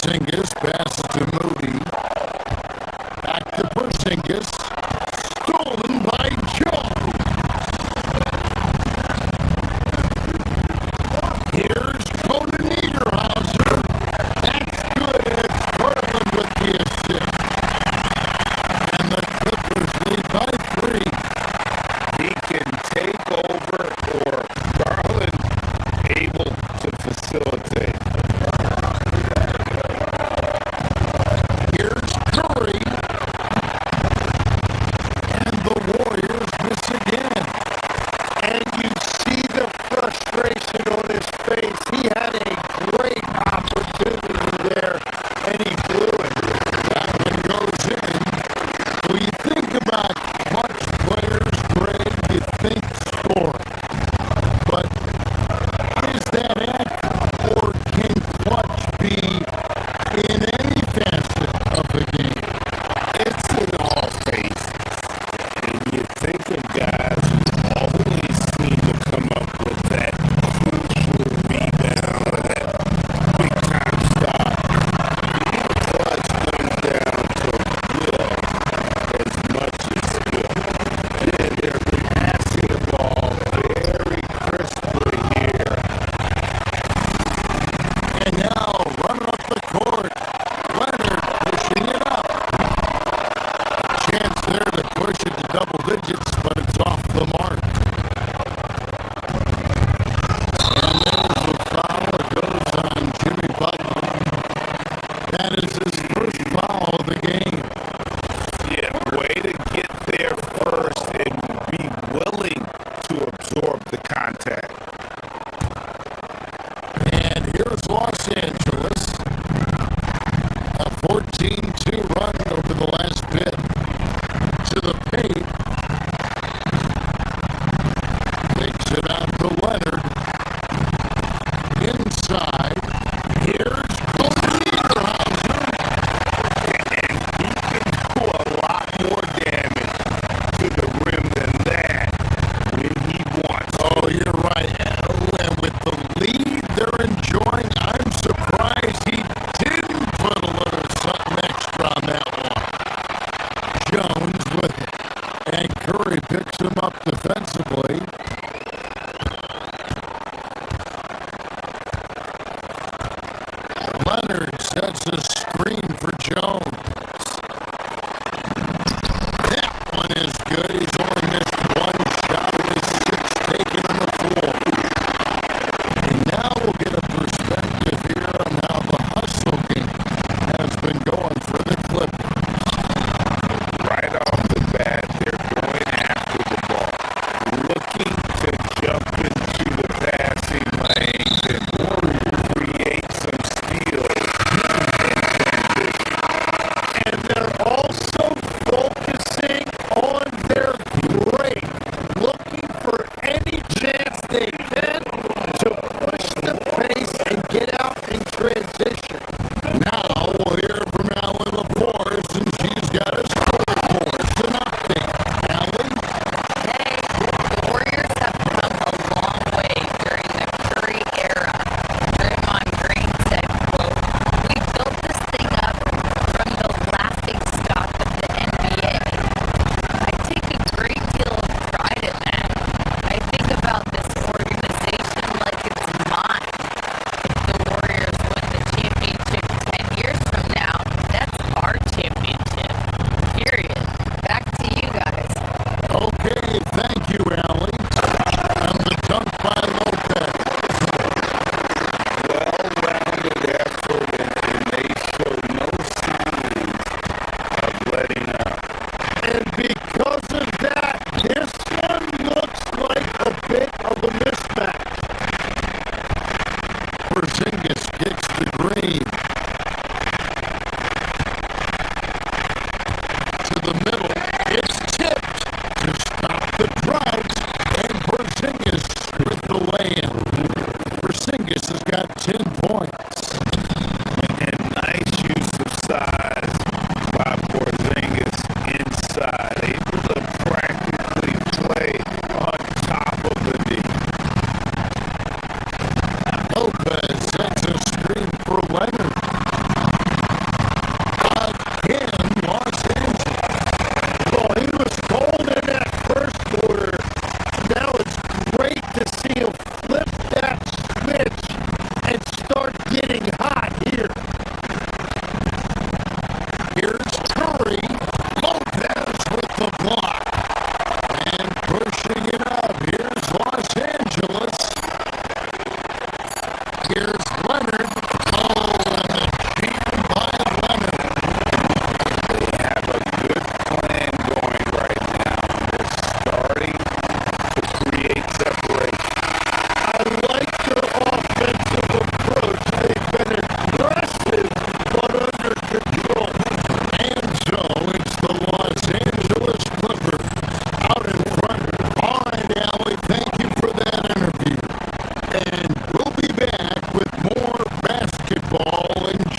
Porzingis passes to Moody. Back to Porzingis. Stolen by Jones. Here's Conan Niederhauser. That's good. It's Garland with the assist. And the Clippers lead by 3. He can take over, or Garland able to facilitate. Here's Curry. And the Warriors miss again. And you see the frustration on his face. He had a great opportunity there, and he blew it. That one goes in. When you think about clutch players, Greg, you think score. But is that accurate? Or can clutch be in any facet of the game? It's in all phases. And you think of guys who always seem to come up with that crucial rebound or that big time stop. Being clutch comes down to will as much as skill. And they're passing the ball very crisply here. And now, running up the court, Leonard pushing it up. Chance there to push it to double digits, but it's off the mark. And there's a foul. It goes on Jimmy Butler. That is his first foul of the game. Yeah, way to get there first and be willing to absorb the contact. And here's Los Angeles. A 14-2 run over the last bit. To the paint. Takes it out to Leonard. Inside. Here's Conan Niederhauser. And he can do a lot more damage to the rim than that when he wants. Oh, you're right. And with the lead they're enjoying, I'm surprised he didn't put a little something extra on that one. Jones with it. And Curry picks him up defensively. Leonard sets a screen for Jones. That one is good. He's only missed 1 shot of his 6 taken on the floor. And now we'll get a perspective here on how the hustle game has been going for the Clippers. Right off the bat, they're going after the ball, looking to jump into the passing lanes and create some steals in transition.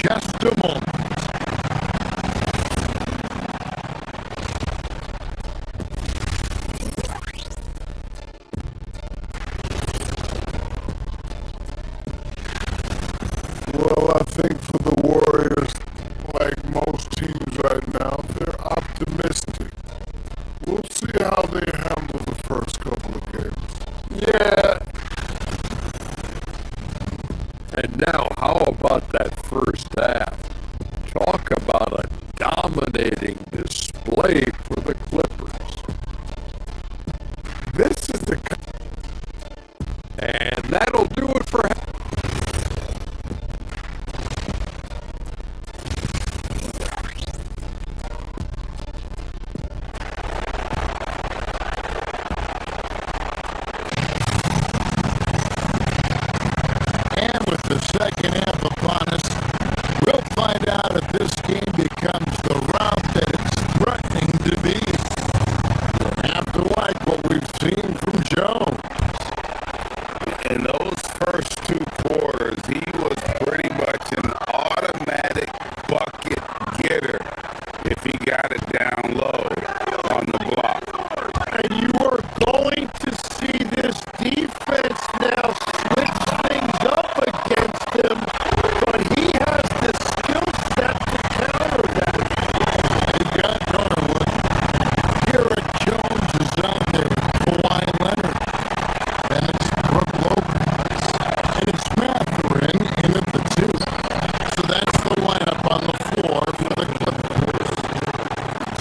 just a moment. Well, I think for the Warriors, like most teams right now, they're optimistic. We'll see how they handle the first couple of games. Yeah. And now, how about that first half? Talk about a dominating display for the Clippers. This is the And that'll do it for And with the second half upon us, we'll find out if this game becomes the route that it's threatening to be. We'll have to like what we've seen from Jones. In those first two quarters, he was pretty much an automatic bucket getter if he got it down low on the block. And you are going to see this defense now switch things up against him, but he has the skill set to counter that. They've got Garland. Garrett Jones is on there. Kawhi Leonard. Then it's Brook Lopez. And it's Mathurin in at the two. So that's the lineup on the floor for the Clippers.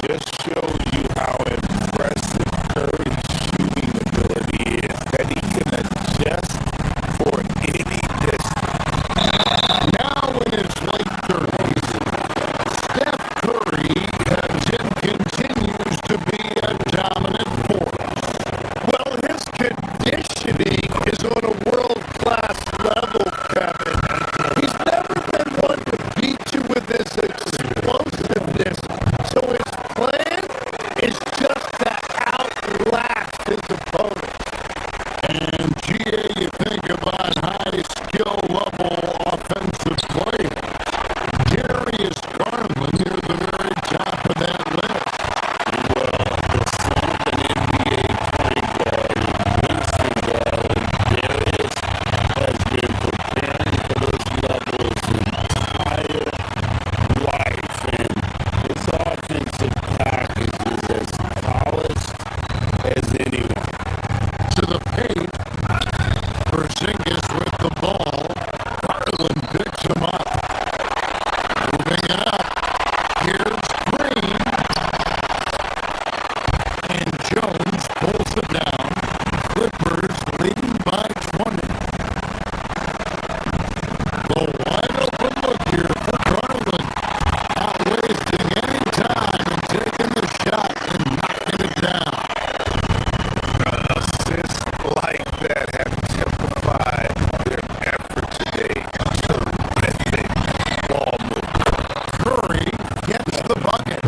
Just shows you how impressive Curry's shooting ability is, that he can adjust for any distance. Now in his late 30s, Steph Curry continues to be a dominant force. Well, his conditioning is on a world-class level, Kevin. He's never been one to beat you with his explosiveness, so his plan is just to outlast his opponent. And GA, you think about high skill level offensive play. Darius Garland near the very top of that list. Well, the slump in NBA point guard, Winston guard, Darius has been preparing for this level his entire life, and his offensive package is as polished as anyone. To the paint. Porzingis with the ball. Garland picks him up. Moving it up. Here's Green. And Jones pulls it down. Clippers leading by 20. The wide open look here for Garland. Not wasting any time and taking the shot and knocking it down. Assists like that have typified their effort today. Terrific ball movement. Curry gets the bucket.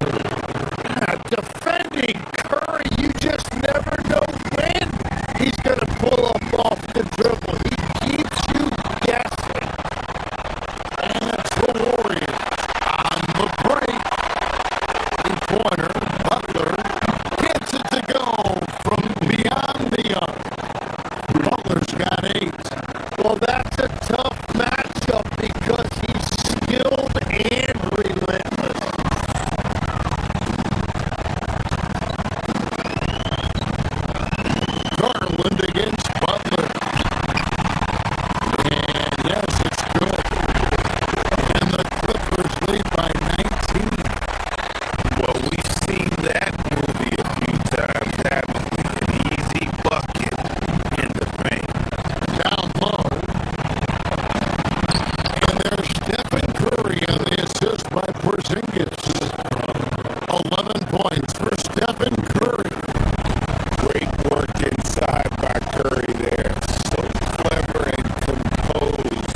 Defending Curry, you just never know when he's going to pull up off the dribble. He keeps you guessing. And it's the Warriors on the break. Three-pointer, Butler gets it to go from beyond the arc. Butler's got 8. Well, that's a tough matchup because he's skilled and relentless. Garland against Butler. And yes, it's good. And the Clippers lead by 19. Well, we've seen that movie a few times, haven't we? An easy bucket in the paint. Down low. And there's Stephen Curry on the assist by Porzingis. 11 points for Stephen Curry. Great work inside by Curry there. So clever and composed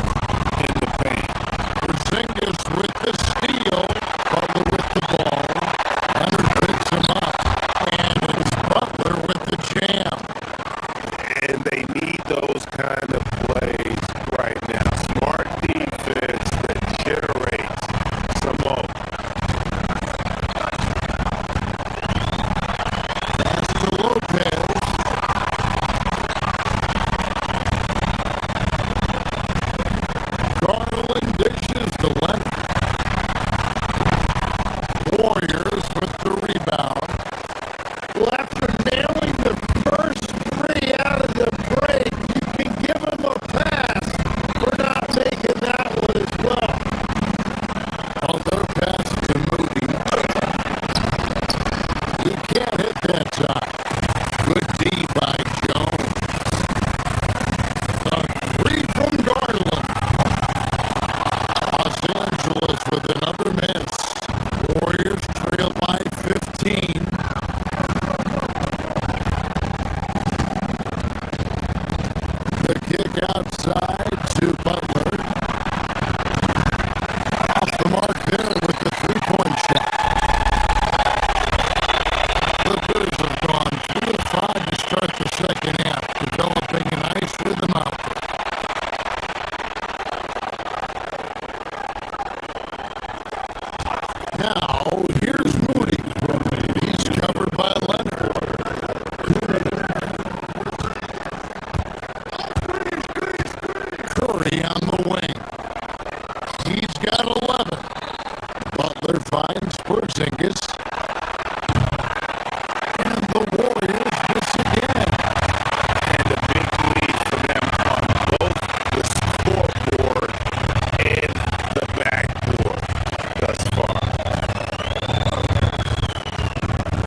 in the paint. Porzingis with the steal. Butler with the ball. Leonard picks him up. And it's Butler with the jam. And they need those kind of plays right now. Smart defense that generate Now, here's Moody. He's covered by Leonard. Curry on the wing. He's got 11. Butler finds Porzingis. And the Warriors miss again. And a big lead for them on both the scoreboard and the backboard thus far.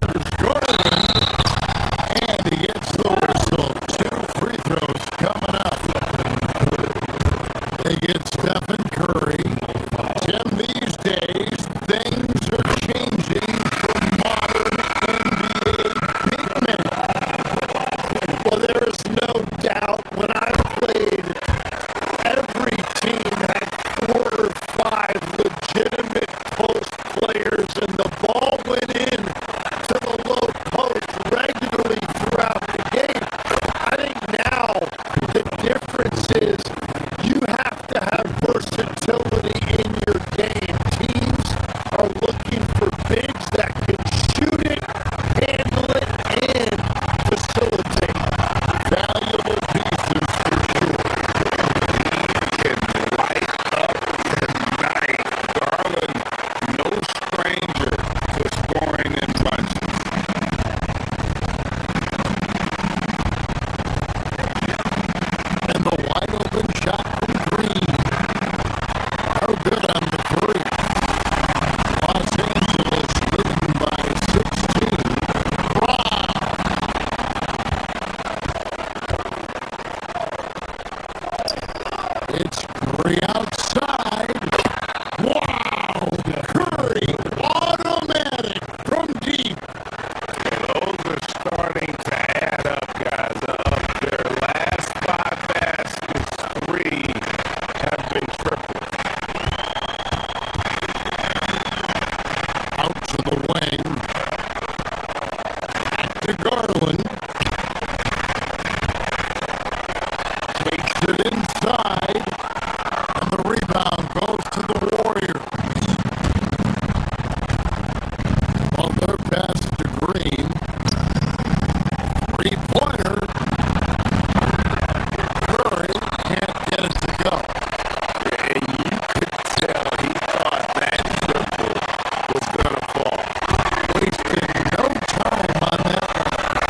There's Garland. And he gets the whistle. 2 free throws coming up. They get Stephen Curry. Jim, these days, things are changing for modern NBA big men. Well, there is no doubt when I played, every team had 4 or 5 legitimate post players, and the ball went in to the low post regularly throughout the game. I think now the difference is you have to have versatility in your game. Teams are looking for bigs that can shoot it, handle it, and facilitate. Valuable pieces for sure. Can light up tonight. Garland, no stranger to scoring in bunches. And the wide open shot from Green. Are good on the 3. Los Angeles leading by 16. Brown. It's Curry outside. Wow! Curry automatic from deep. Those are starting to add up, guys. Of their last 5 baskets, 3 have been triples. Out to the wing. Back to Garland. Takes it inside. And the rebound goes to the Warriors. Butler pass to Green. 3-pointer. Curry can't get it to go. And you could tell he thought that triple was going to fall. Wasted no time on that one.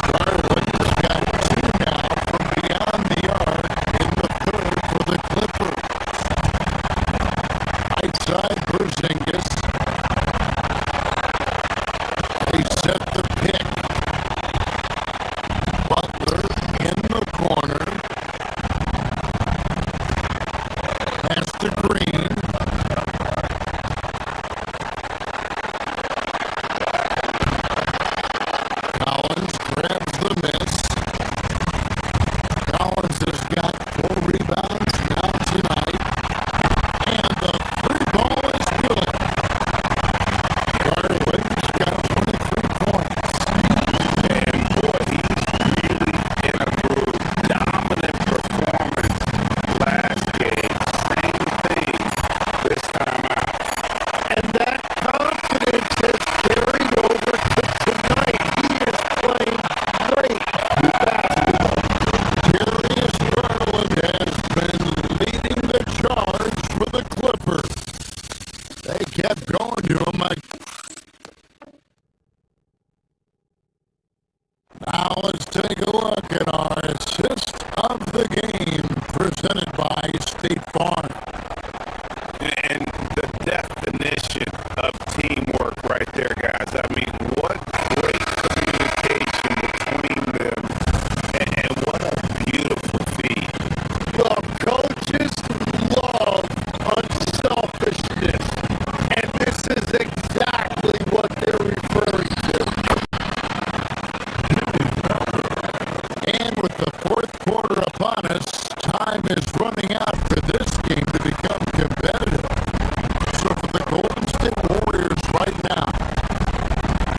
Garland's got 2 now from beyond the arc in the 3rd for the Clippers. Right side Porzingis. They set the pick. Butler in the corner. Pass to Green. Collins grabs the miss. Collins has got 4 rebounds now tonight. And the 3 ball is good. Garland's got 23 points. And boy, he's really in a groove. Dominant performance last game. Same thing this time out. And that confidence has carried over to tonight. He is playing great basketball. Darius Garland has been leading the charge for the Clippers. They kept going to him. Now let's take a look at our assist of the game presented by State Farm. And the definition of teamwork right there, guys. I mean, what great communication between them. And what a beautiful feat. Well, coaches love unselfishness, and this is exactly what they're referring to. And with the 4th quarter upon us, time is running out for this game to become competitive. So for the Golden State Warriors right now,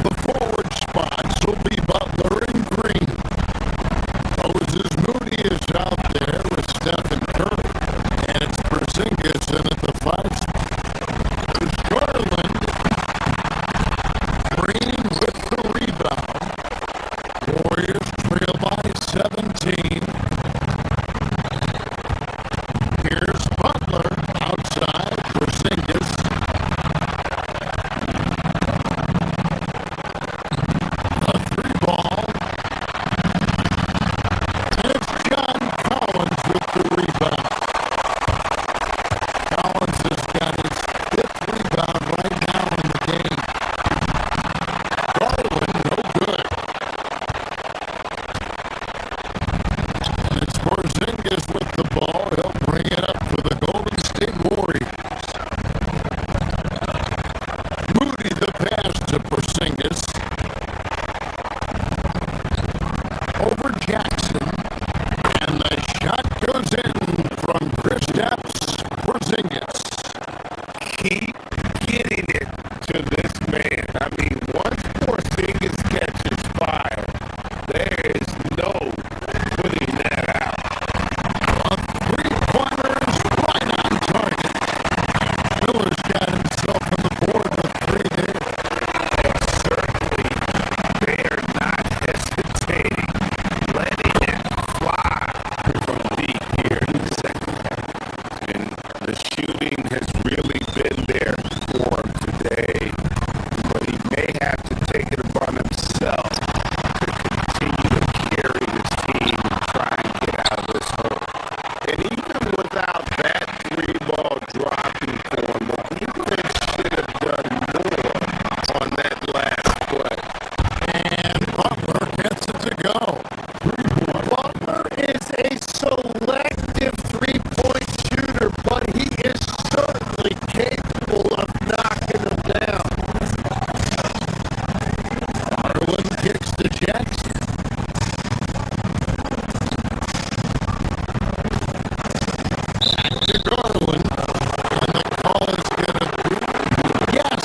the forward spots will be Butler and Green. Moses Moody is out there with Stephen Curry, and it's Porzingis in at the 5 spot. There's keep getting it to this man. I mean, once Porzingis catches fire, there is no putting that out. A three-pointer is right on target. Miller's got himself on the board with three there. And certainly, they are not hesitating, letting it fly from deep here in the second half. And the shooting has really been there for him today, but he may have to take it upon himself to continue to carry this team and try and get out of this hole. And even without that three ball dropping for him, the defense should have done more on that last play. And Butler gets it to go. Butler is a selective three-point shooter, but he is certainly capable of knocking them down. Garland kicks to Jackson. Back to Garland. And the call is going to be, yes,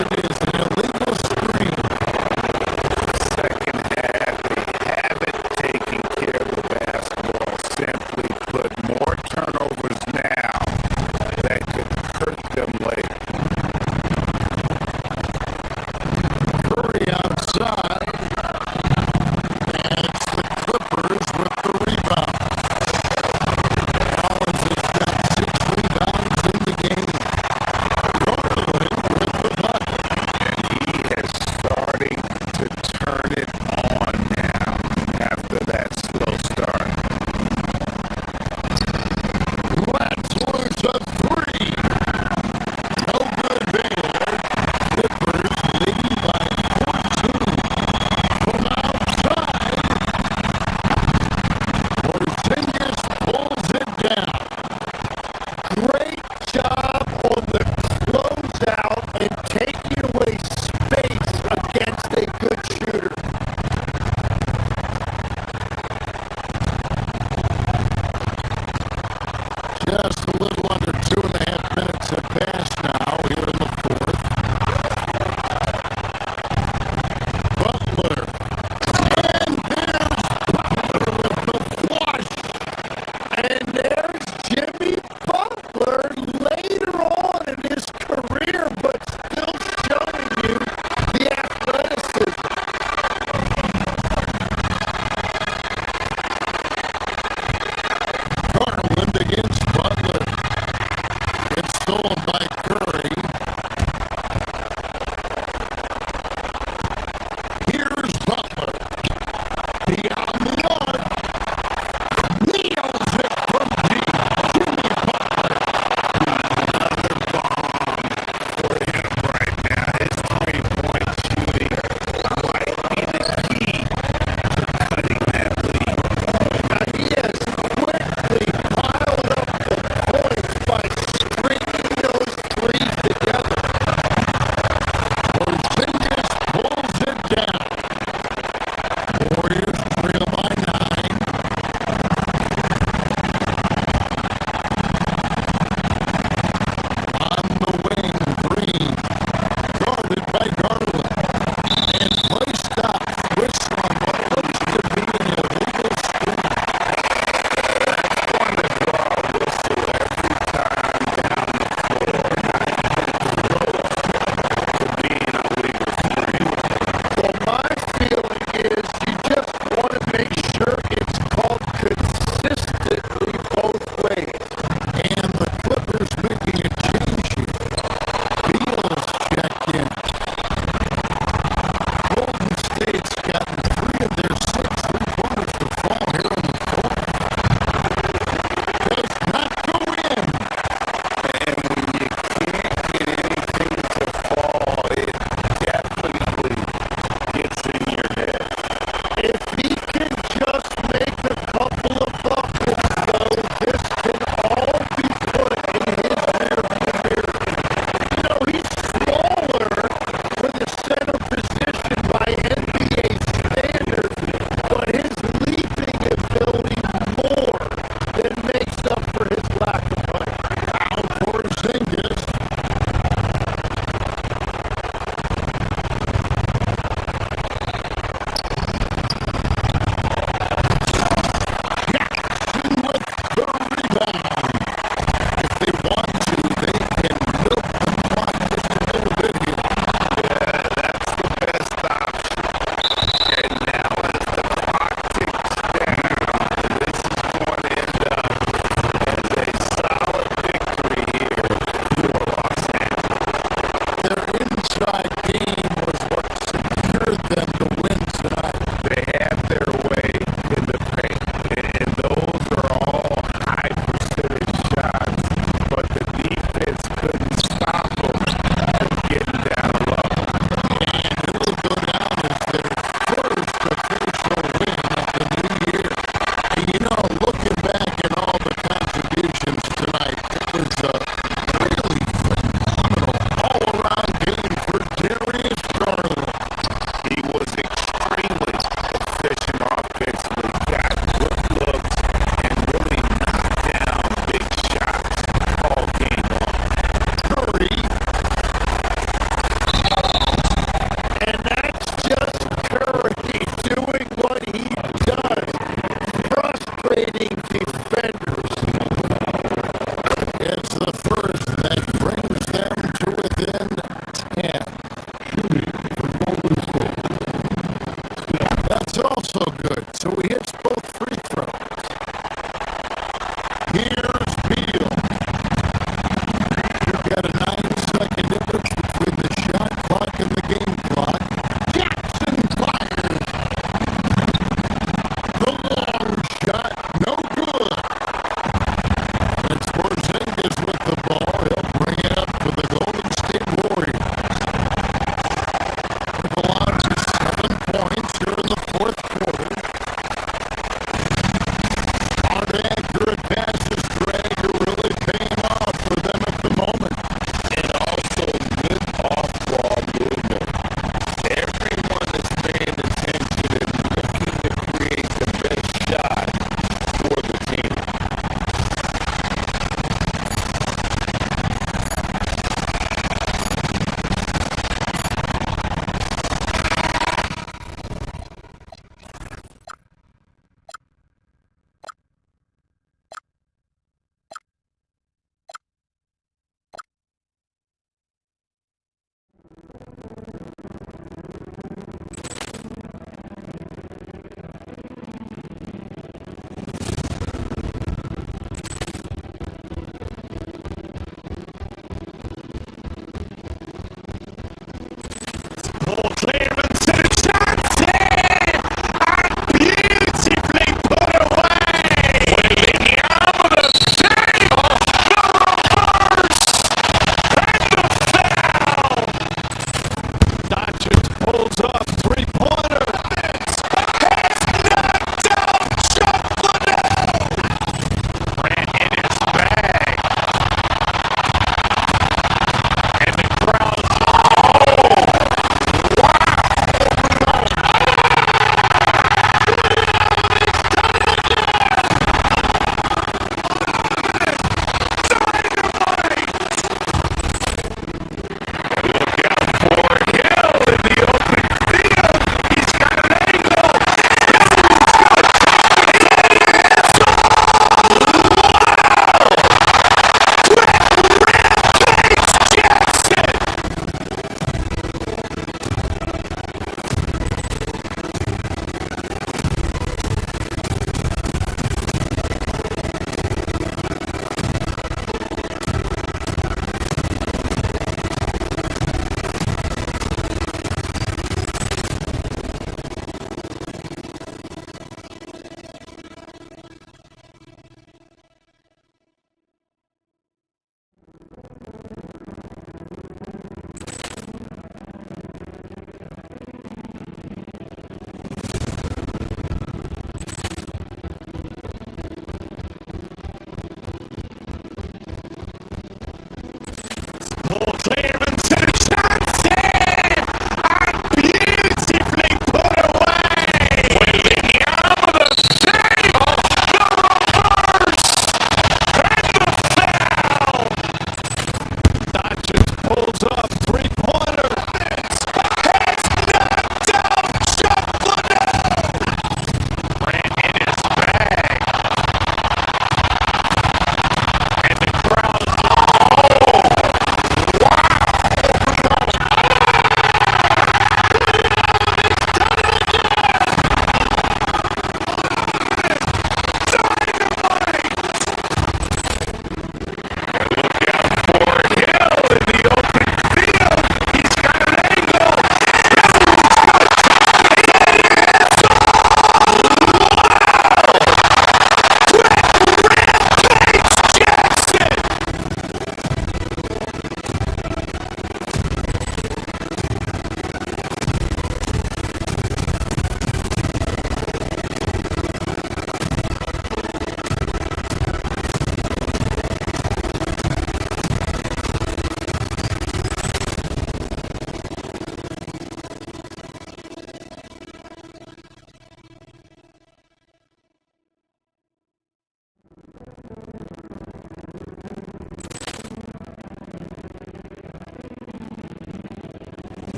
it is an illegal screen. Second half, they haven't taken care of the basketball. Simply put, more turnovers now that could hurt them later. Curry outside. And it's the Clippers with the rebound. Collins has got 6 rebounds in the game. Garland with the bucket. And he is starting to turn it on now after that slow start. Rattler's a three. No good there. Clippers leading by 14. From outside, Porzingis pulls it down. Great job on the closeout and taking away space against a good shooter. Just a little under 2.5 minutes have passed now here in the fourth. Butler. And there's Butler with the flush. And there's Jimmy Butler later on in his career, but still showing you the athleticism. Garland against Butler. It's stolen by Curry. Here's Butler. Beyond the arc. Nails it from deep. Jimmy Butler. Another bomb for him right now. His three-point shooting might be the key to cutting that lead. He has quickly piled up the points by stringing those three moment. And also mid-off ball movement. Everyone is paying attention and looking to create the best shot for the team.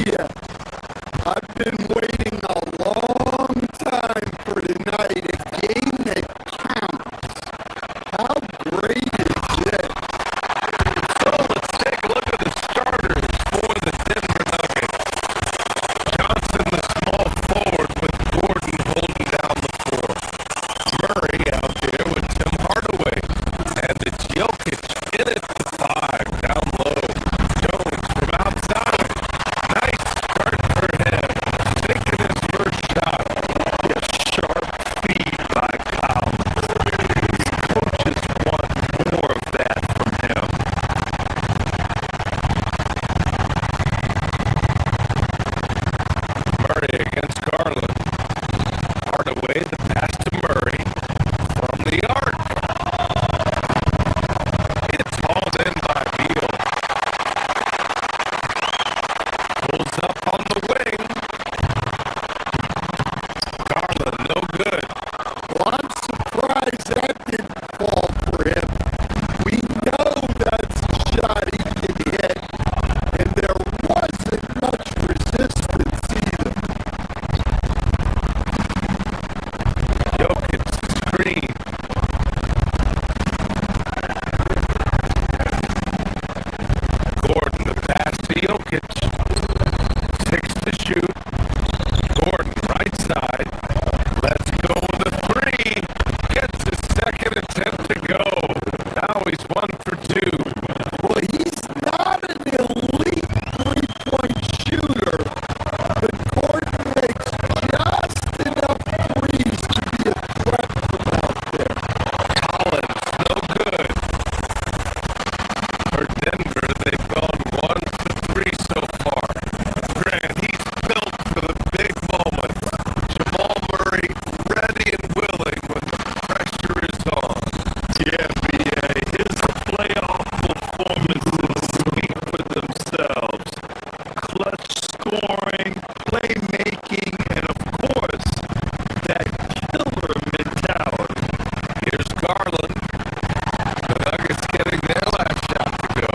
you, I've been waiting a long time for tonight, a game that counts. How great is it? So let's take a look at the starters for the Denver Nuggets. Johnson, the small forward, with Gordon holding down the floor. Murray out there with Tim Hardaway. And it's Jokic in at the 5, down low. Jones from outside. Nice start for him. Taking his first shot. A sharp feed by Collins. His coaches want more of that from him. Murray against Garland. Hardaway, the pass to Murray from the arc. It's hauled in by Beal. Pulls up on the wing. Garland, no good. Well, I'm surprised that didn't fall for him. We know that's a shot he can hit, and there wasn't much resistance either. Jokic screen. Gordon, the pass to Jokic. 6 to shoot. Gordon, right side. Let's go with a 3. Gets his second attempt to go. Now he's 1 for 2. Well, he's not an elite three-point shooter, but Gordon makes just enough threes to be a threat from out there. Collins, no good. For Denver, they've gone 1 for 3 so far. Grant, he's built for the big moment. Jamal Murray, ready and willing when the pressure is on. Yeah, BA. His playoff performances speak for themselves. Clutch scoring, playmaking, and of course, that killer mentality. Here's Garland. The Nuggets getting their last shot to go.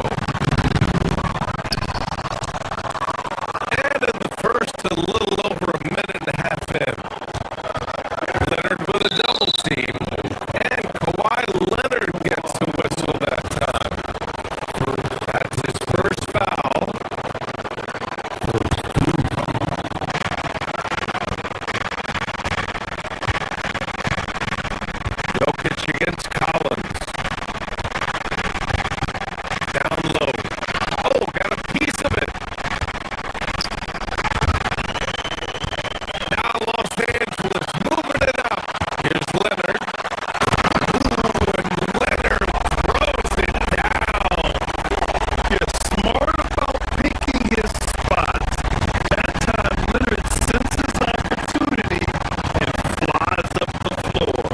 And in the first, a little over a minute and a half in. Leonard with a double team. And Kawhi Leonard gets the whistle that time. That's his first foul. Jokic against Collins. Down low. Oh, got a piece of it. Now Los Angeles moving it up. Here's Leonard. Ooh, and Leonard throws it down. He's smart about picking his spots. That time, Leonard senses opportunity and flies up the floor.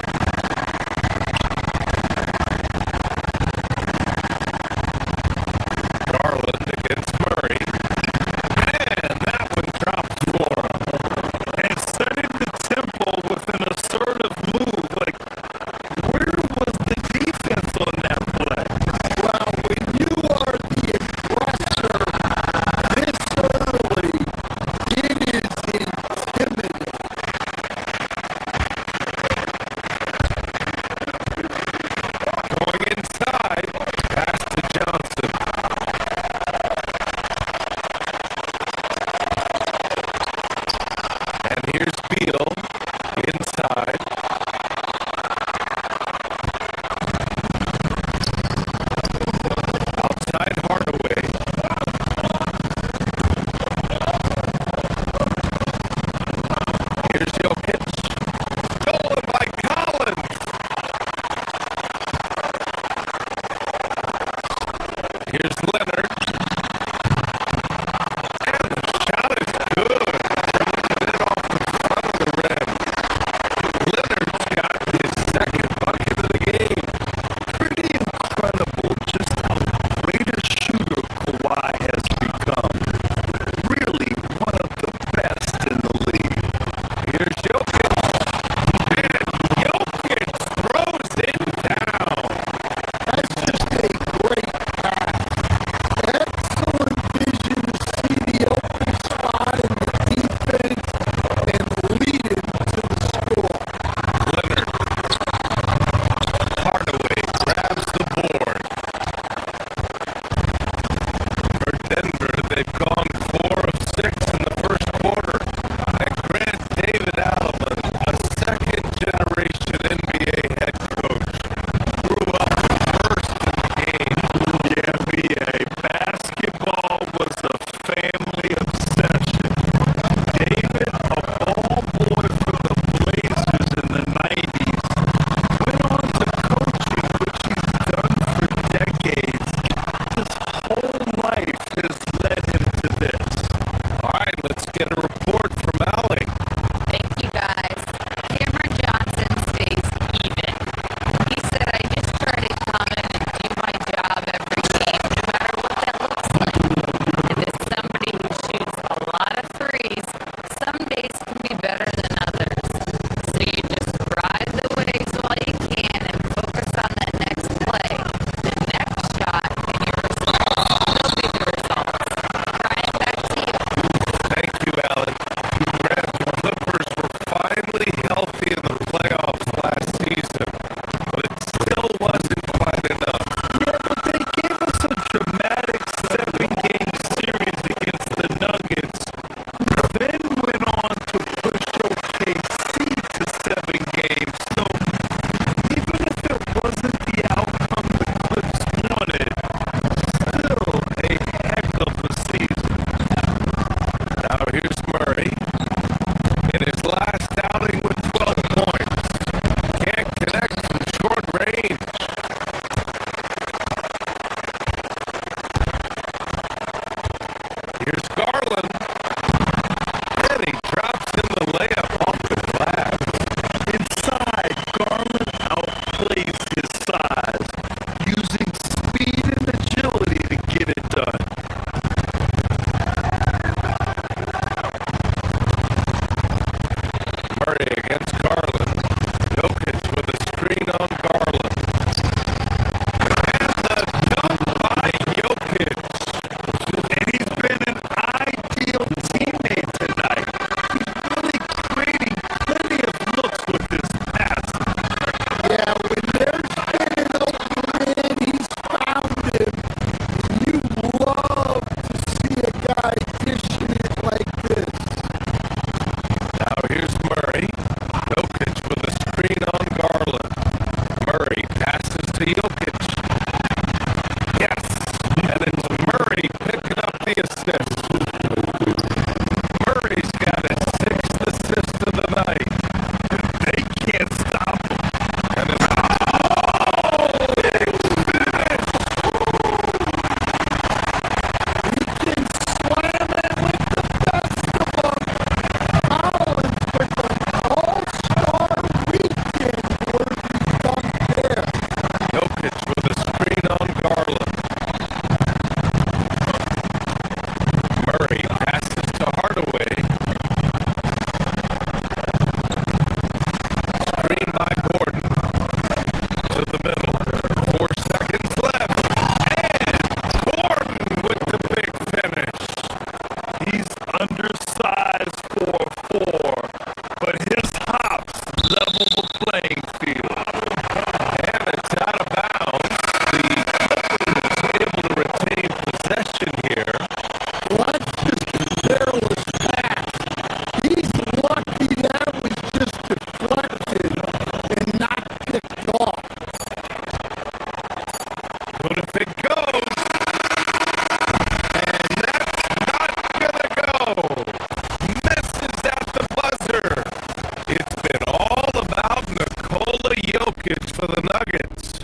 for the Nuggets.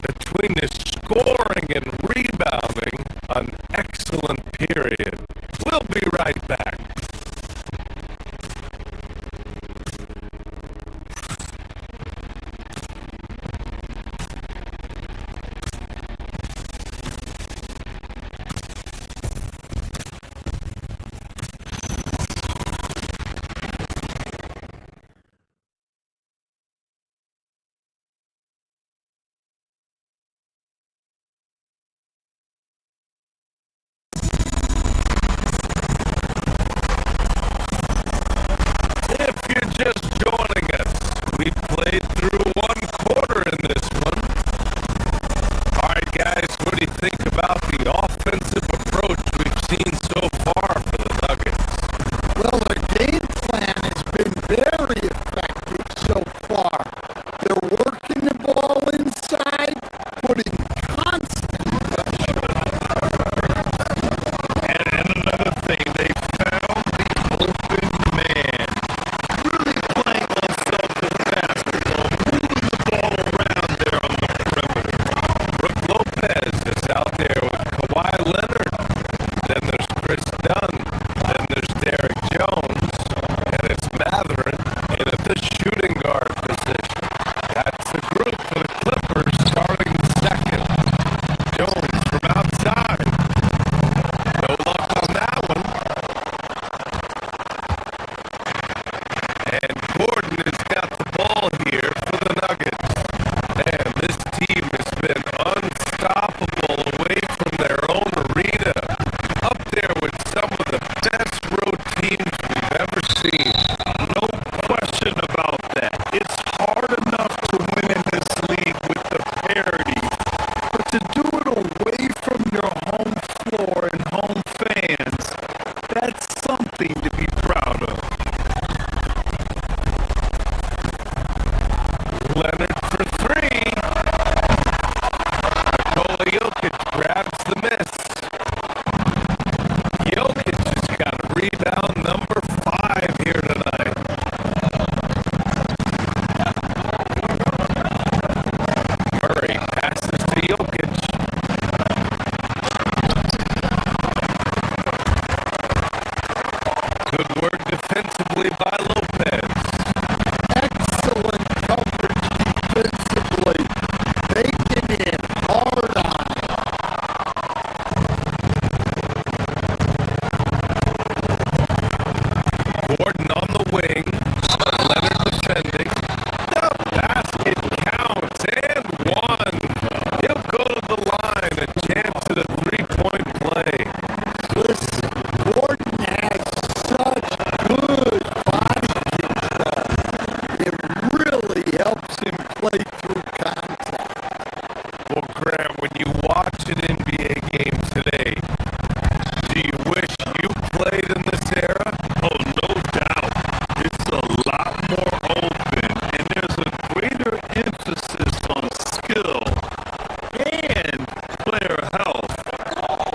Between the scoring and rebounding, an excellent period. We'll be right back. If you're just joining us, we played through one quarter in this one. All right, guys, what do you think about the offensive approach we've seen so far for the Nuggets? Well, their game plan has been very effective so far. They're working the ball inside, putting constant pressure. And another thing, they found the open man. Really playing on selfish basketball, moving the ball around there on the perimeter. Brook Lopez is out there with Kawhi Leonard. Then there's Chris Dunn. Then there's Derek Jones. And it's Matherin in at the shooting guard position. That's the group for the Clippers starting second. Jones from outside. No luck on that one. And Gordon has got the ball here for the Nuggets. Man, this team has been unstoppable away from their own arena. Up there with some of the best road teams we've ever seen. No question about that. It's hard enough to win in this league with the parity, but to do it away from your home floor and home fans, that's something to be proud of. Leonard for three. Nikola Jokic grabs the miss. Jokic has got rebound number 5 here tonight. Murray passes to Jokic. Good work defensively by Lopez. Excellent coverage defensively. They get in hard on it. Gordon on the wing. Leonard defending. The basket counts and one. He'll go to the line. A chance at a three-point play. Listen, Gordon has such good body control. It really helps him play through contact. Well, Graham, when you watch an NBA game today, do you wish you played in this era? Oh, no doubt. It's a lot more open, and there's a greater emphasis on skill and player health.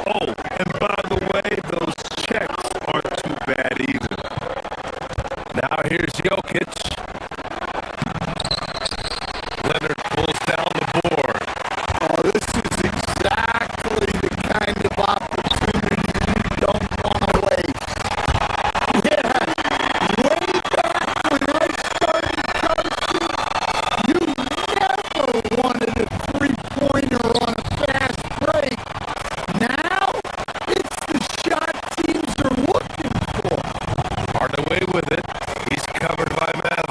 Oh, and by the way, those checks aren't too bad either. Now here's Jokic. Leonard pulls down the board. Oh, this is exactly the kind of opportunity you don't want to waste. Yeah, way back when I started coaching, you never wanted a three-pointer on a fast break. Now, it's the shot teams are looking for. Hard away with it. He's covered by Matherin.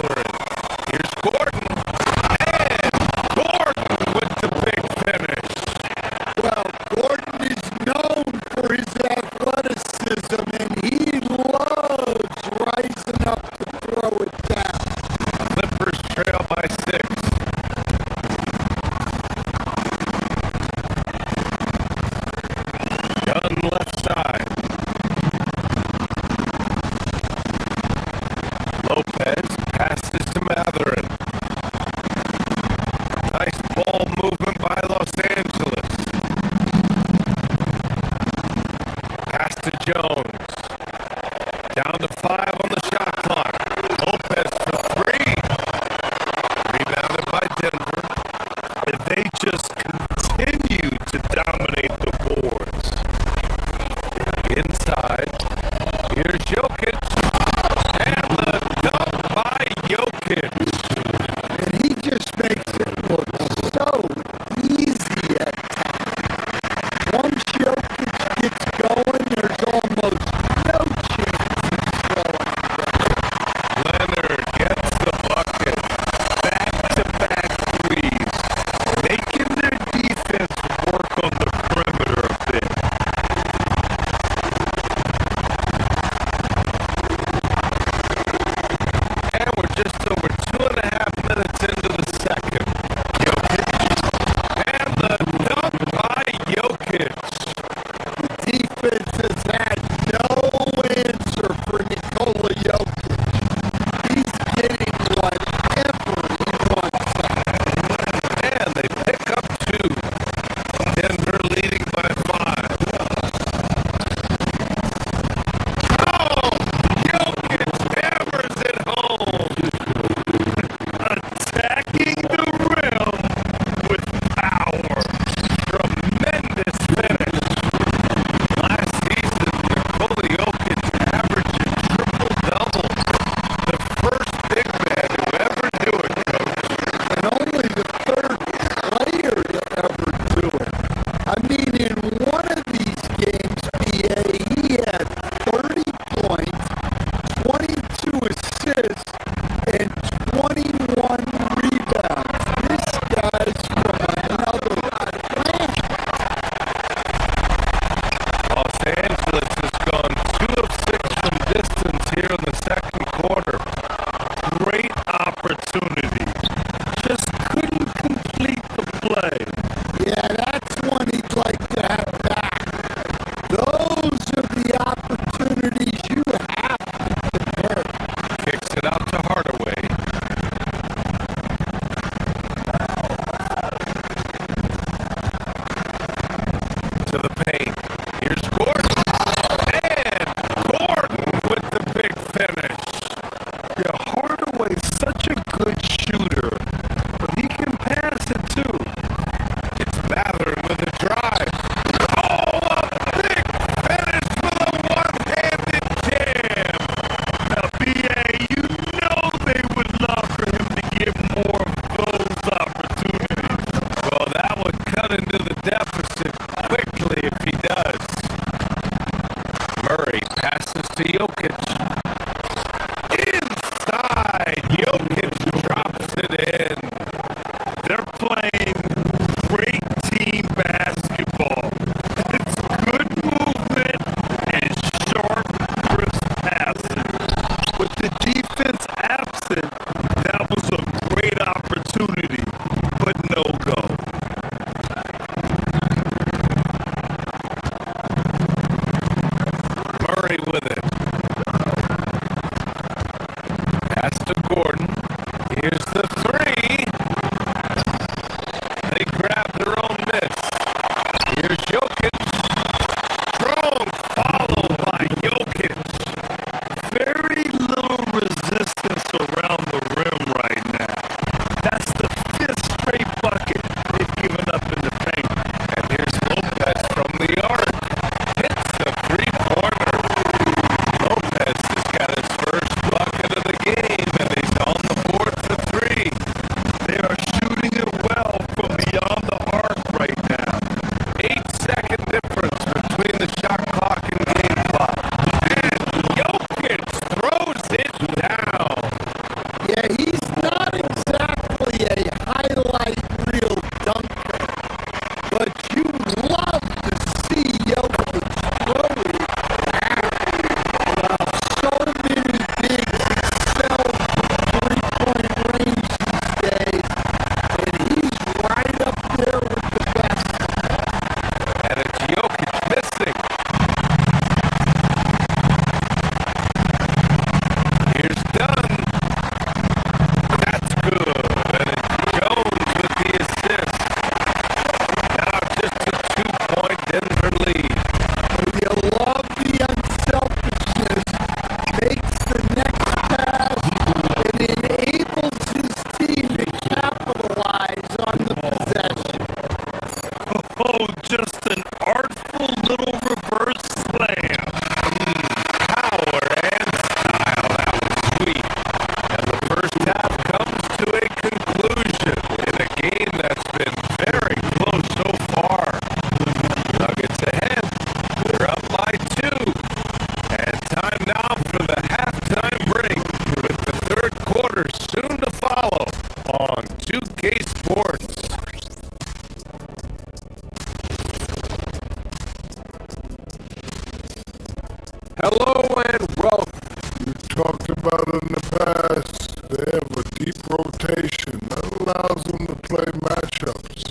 they have a deep rotation that allows them to play matchups.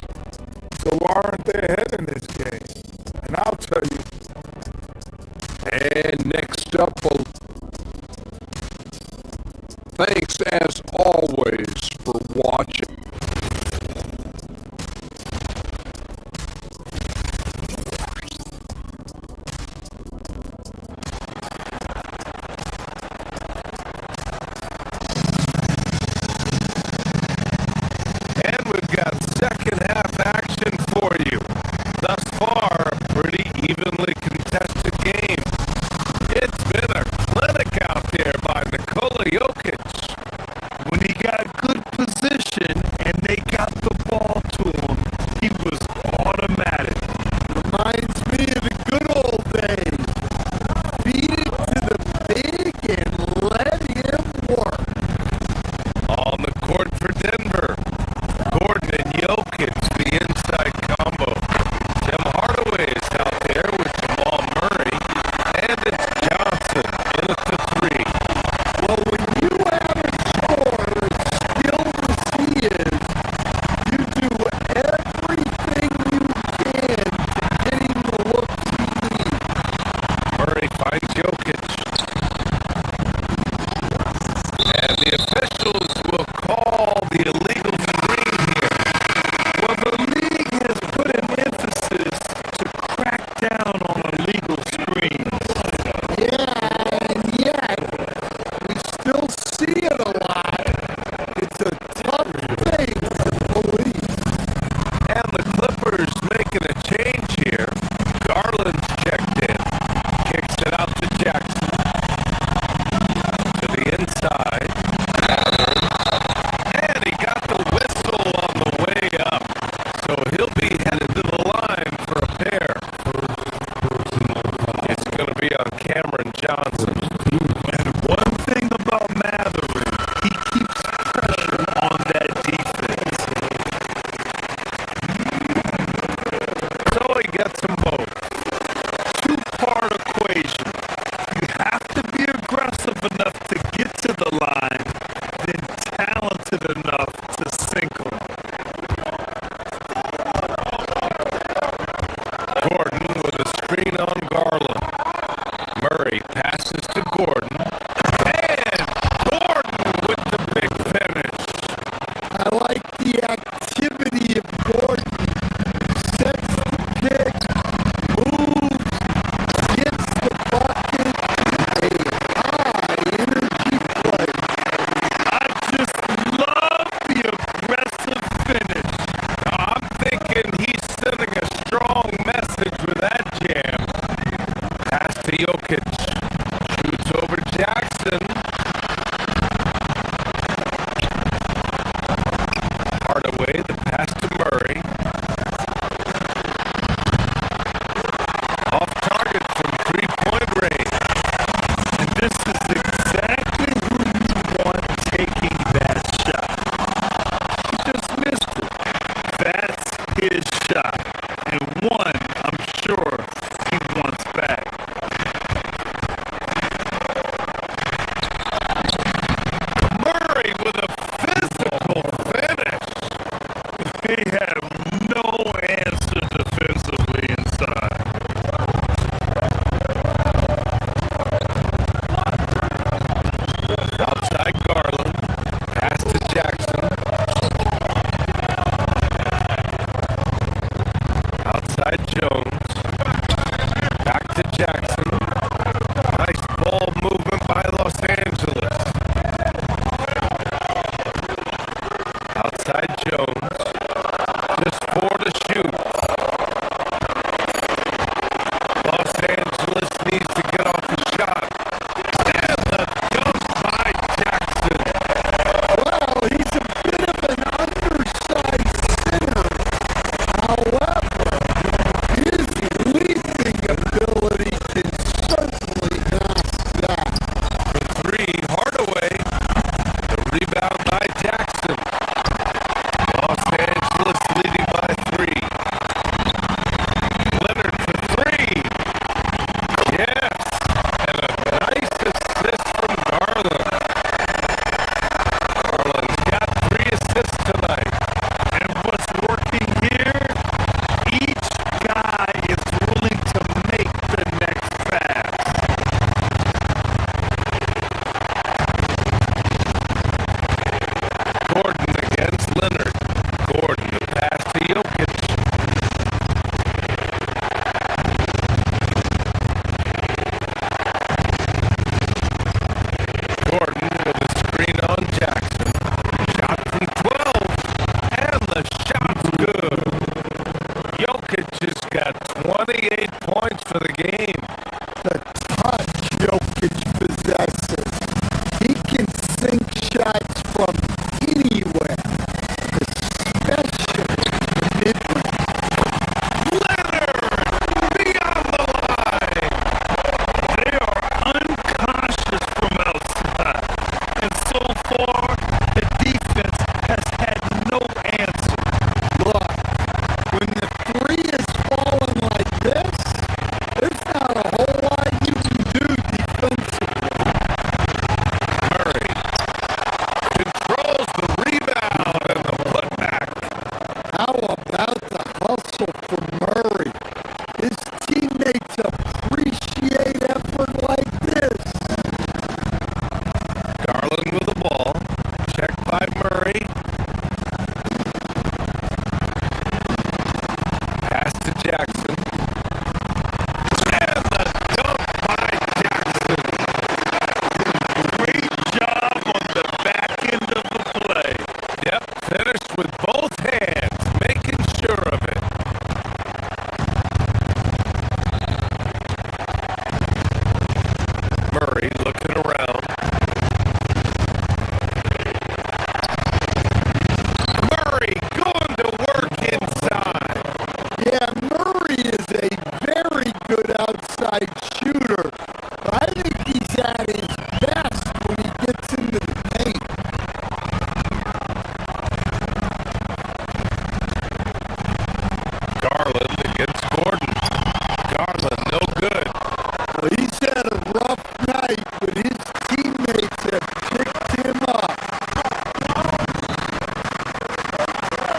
So why aren't they ahead in this game? And I'll tell you. And next up, thanks as always for watching. And we've got second half action for you. Thus far, a pretty evenly contested game. It's been a clinic out there by Nikola Jokic. When he got good position and they got the ball to him, he was automatic. Reminds me of the good old days. Feed it to the pig and let him work. On the court for Denver, Gordon and Jokic, the inside combo. Tim Hardaway is out there with Jamal Murray, and it's Johnson in at the three. Well, when you have a scorer as skilled as he is, you do everything you can to get him the looks he needs. Murray finds Jokic. And the officials will call the illegal screen here. Well, the league has put an emphasis to crack down on illegal screens. Yeah, and yet, we still see it a lot. It's a tough thing to police. And the Clippers making a change here. Garland's checked in. Kicks it out to Jackson. To the inside. And he got the whistle on the way up. So he'll be headed to the line for a pair. It's going to be on Cameron Johnson. And one thing about Matherin, he keeps pressure on that defense. So he gets them both. Two-part equation. You have to be aggressive enough to get to the line, then talented enough to sink them. Gordon with a screen on Garland. Murray passes to Gordon. And Gordon with the big finish. I like the activity of Gordon. Sets the pick, moves, gets the bucket, a high energy play. I just love of the game. The touch Jokic possesses. He can sink shots from anywhere, especially mid-range. Leonard beyond the line. They are uncautious from outside. And so far, the defense has had no answer. Look, when the three is falling like this, there's not a whole lot you can do defensively. Murray controls the rebound and the putback. How about the hustle from Murray? His teammates appreciate effort like this. Garland with the ball. Checked by Murray. Pass to Jackson. And the dunk by Jackson. Great job on the back end of the play. Yep, finished with both hands, making sure of it. Murray looking around. Murray going to work inside. Yeah, Murray is a very good outside shooter, but I think he's at his best when he gets into the paint. Garland against Gordon. Garland no good. Well, he's had a rough night, but his teammates have picked him up.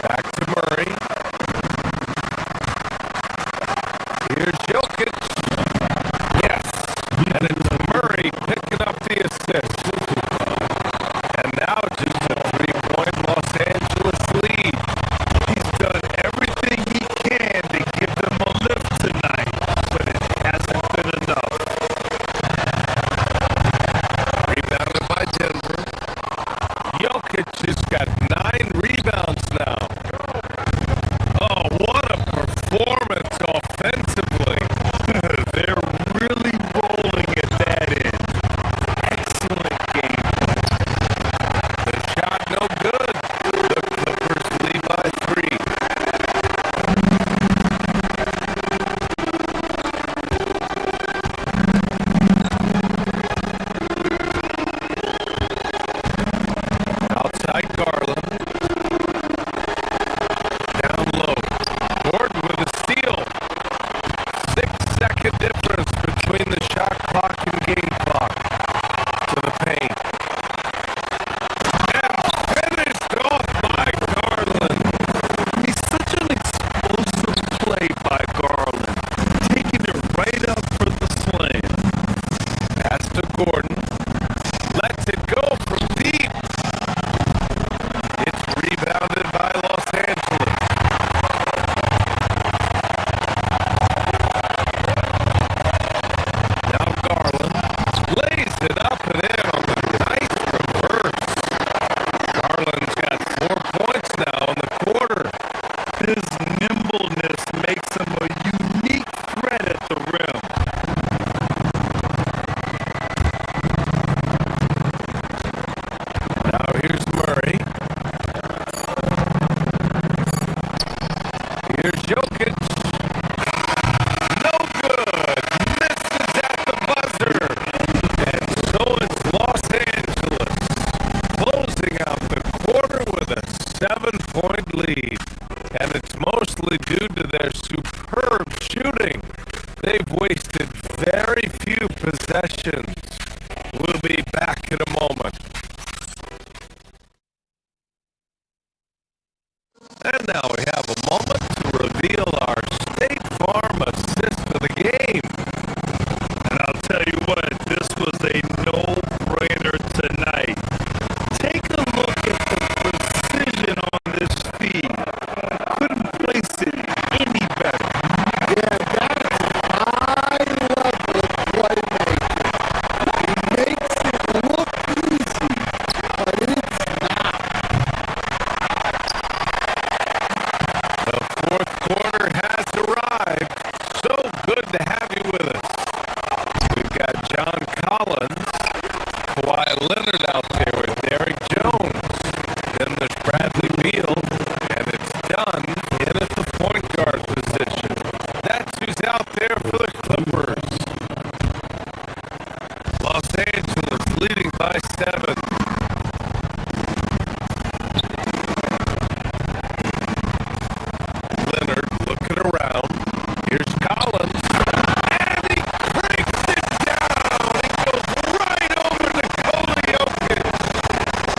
Back to Murray. Here's Jokic. Yes. And it's Murray picking up the assist. And now just a 3-point Los Angeles lead. He's done everything he can to give them a lift tonight, but it hasn't been enough. Rebounded by Denver. Jokic has got 9 rebounds now. Oh, what a performance offensively. They're really rolling at that end. Excellent game. The shot no good. The Clippers lead by 3. Outside Garland. Down low. Gordon with a steal. 6-second difference between the shot clock and game clock. To the paint. And finished off by Garland. He's such an explosive play by Garland, taking it right up for the slam. Pass to Gordon. Lets it go from deep. It's rebounded by Los Angeles. Now Garland lays it up and in on the nice reverse. Garland's got 4 points now in the quarter. His nimbleness makes him a unique threat at the rim. Now here's Murray. Here's Jokic. No good. Misses at the buzzer. And so it's Los Angeles closing out the quarter with a 7-point lead. And it's mostly due to their superb shooting. They've wasted very few possessions. We'll be back in a moment. And now we have a moment to reveal our State Farm assist of the game. And I'll tell you what, this was a no-brainer tonight. Take a look at the precision on this feed. Couldn't place it any better. Yeah, that's high-level playmaking. He makes it look easy, but it's not. punish Bradley Beal, and it's done in at the point guard position. That's who's out there for the Clippers. Los Angeles leading by 7. Leonard looking around. Here's Collins. And he cranks it down. It goes right over Nikola Jokic.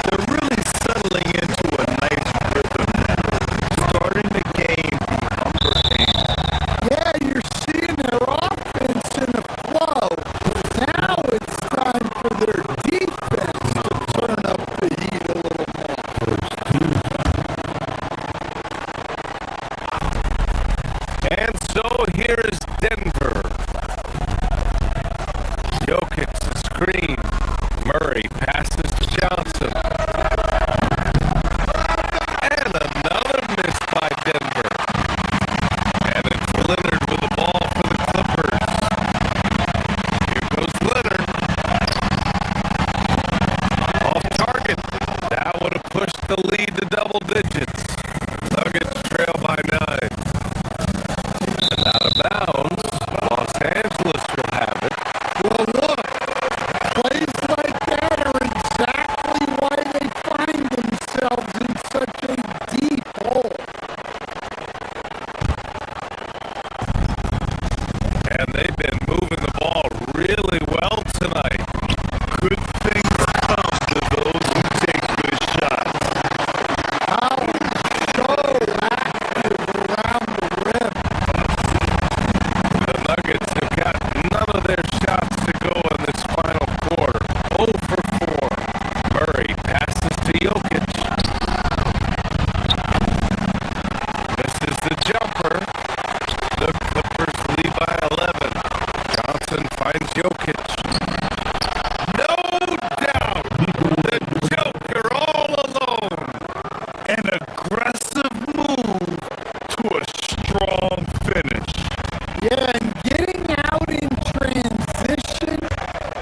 They're really settling into a nice rhythm now. Starting the game the upper hand. Yeah, you're seeing their offense in a flow. Now it's time for their defense to turn up the heat a little more. And so here is Denver. Jokic the screen. Murray passes to Johnson. And another miss by Denver. And it's Leonard with the ball for the Clippers. Here goes Leonard. Off target. That would have pushed the lead to double digits. Nuggets trail by 9. And out of bounds, Los Angeles will have it. Well, look, plays like that are exactly why they find themselves in such a deep hole. And they've been moving the ball really well tonight. Good things come to those who take good shots. Collins so active around the rim. The Nuggets have got none of their shots to go in this final quarter. 0 for 4. Murray passes to Jokic. This is the jumper. The Clippers lead by 11. Johnson finds Jokic. No doubt, the Joker all alone. An aggressive move to a strong finish. Yeah, and getting out in transition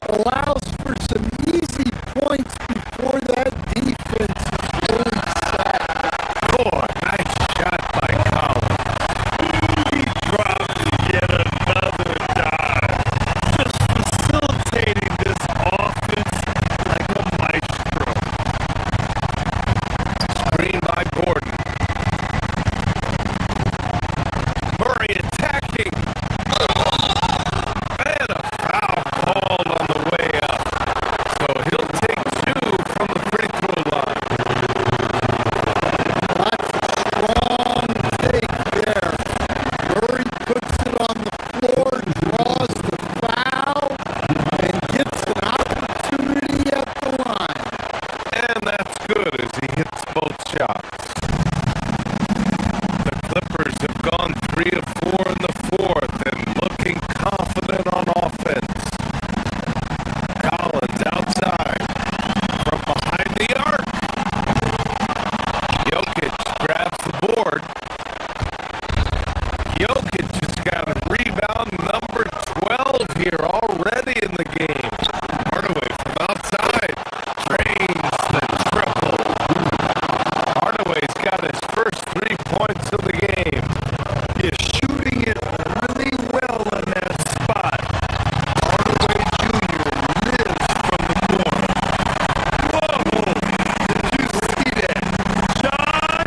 allows for some easy points before that defense is really set. Boy, nice shot by Collins. He drops yet another dive. Just facilitating this offense like a maestro. Screen by Gordon. Murray attacking. And a foul called on the way up. So he'll take 2 from the free throw line. That's a strong take there. Murray puts it on the floor, draws the foul, and gets an opportunity at the line. And that's good as he hits both shots. The Clippers have gone 3 of 4 in the fourth and looking confident on offense. Collins outside from behind the arc. Jokic grabs the board. Jokic has got a rebound number 12 here already in the game. Hardaway from outside drains the triple. Hardaway's got his first 3 points of the game. He's shooting it really well in that spot. Hardaway Jr. lives from the corner. Whoa! Did you see that? John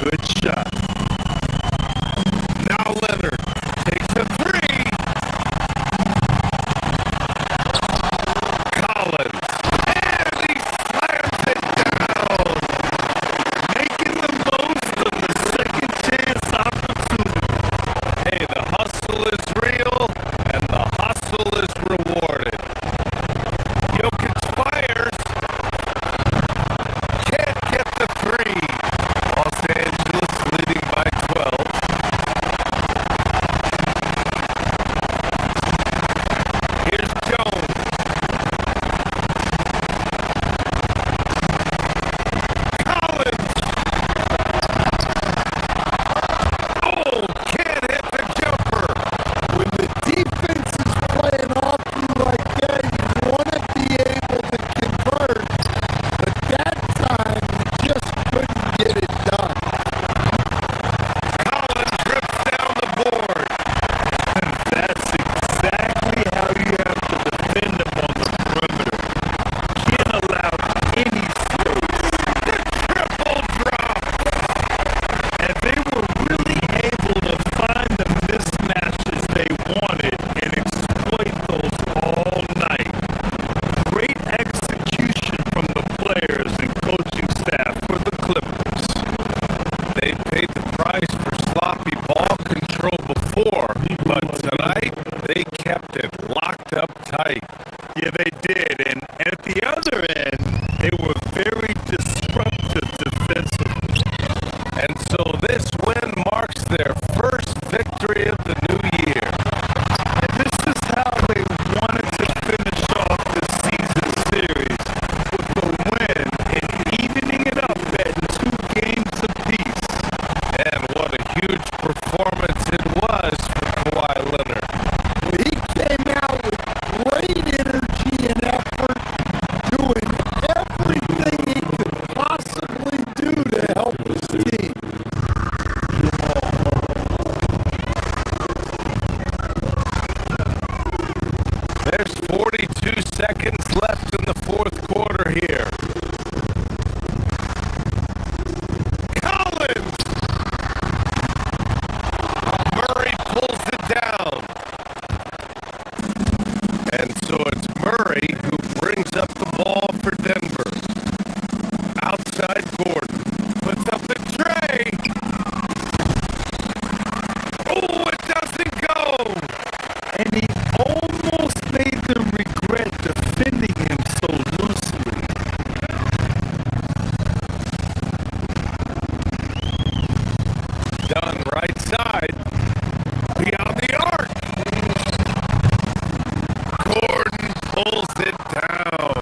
good shot. Now Leonard takes a three. Collins. And he slams it down. Making the most of the second chance opportunity. Hey, the hustle is real and the hustle is rewarded. Jokic fires. Can't get the three. Los Angeles leading by 12. Here's Jones. Collins. Oh, can't hit the jumper. When the defense is playing off you like that, you want to be able to convert, but that time you just couldn't get it done. Collins drips down the board. That's exactly how you have to defend them on the perimeter. Can't allow any space. Triple drop. And they were really able to find the mismatches they wanted and exploit those all night. Great execution from the players and coaching staff for the Clippers. They paid the price for sloppy ball control before, but tonight they kept it locked up tight. Yeah, they did. And at the other end, they were very disruptive defensively. And so this win marks their first victory of the new year. And this is how they wanted to finish off the season series with a win and evening it up at 2 games apiece. And what a huge performance it was for Kawhi Leonard. He came out with great energy and effort, doing everything he could possibly do to help his team. There's 42 seconds left in the fourth quarter here. Collins! Murray pulls it down. And so it's Murray who brings up the ball for Denver. Outside Gordon. Puts up the tray. Oh, it doesn't go! And he almost made them regret defending him so loosely. Done right side. Beyond the arc. Gordon pulls it down.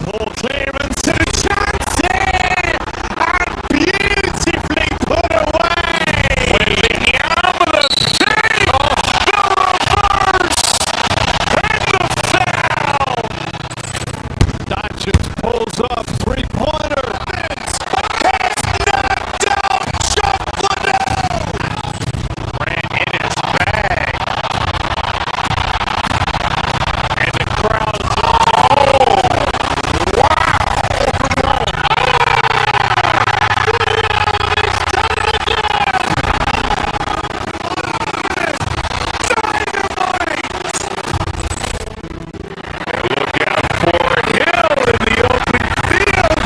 Ball clearance to Johnson! And beautifully put away! With the marvelous save of the reverse! And the foul! Doncic pulls up, three-pointer. Has knocked out Chuck Liddell! Ran in his bag. And the crowd, look out for Hill in the open field.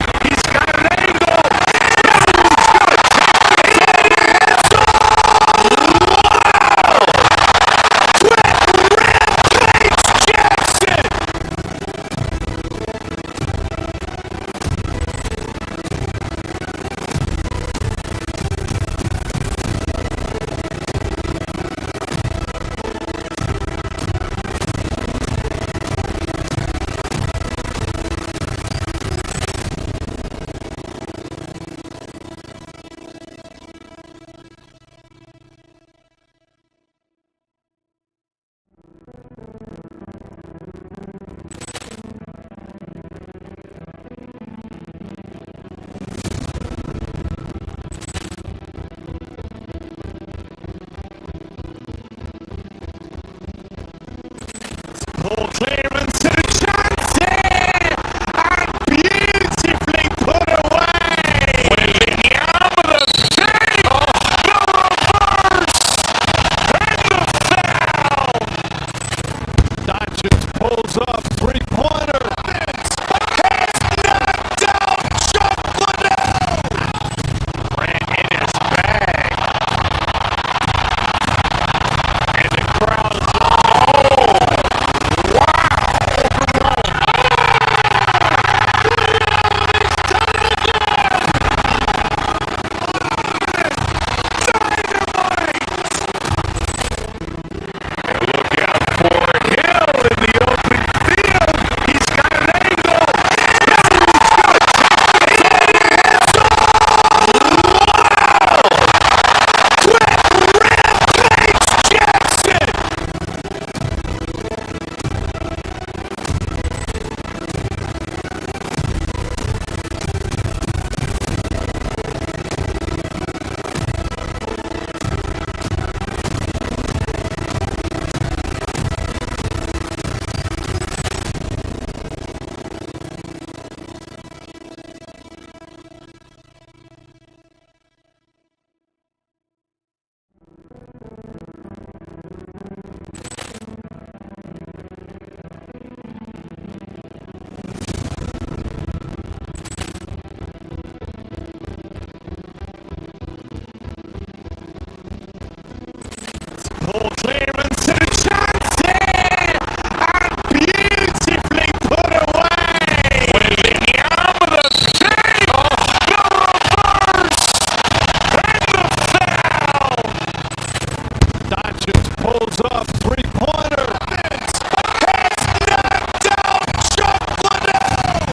goes up, three-pointer. Vince has knocked out Chuck Liddell.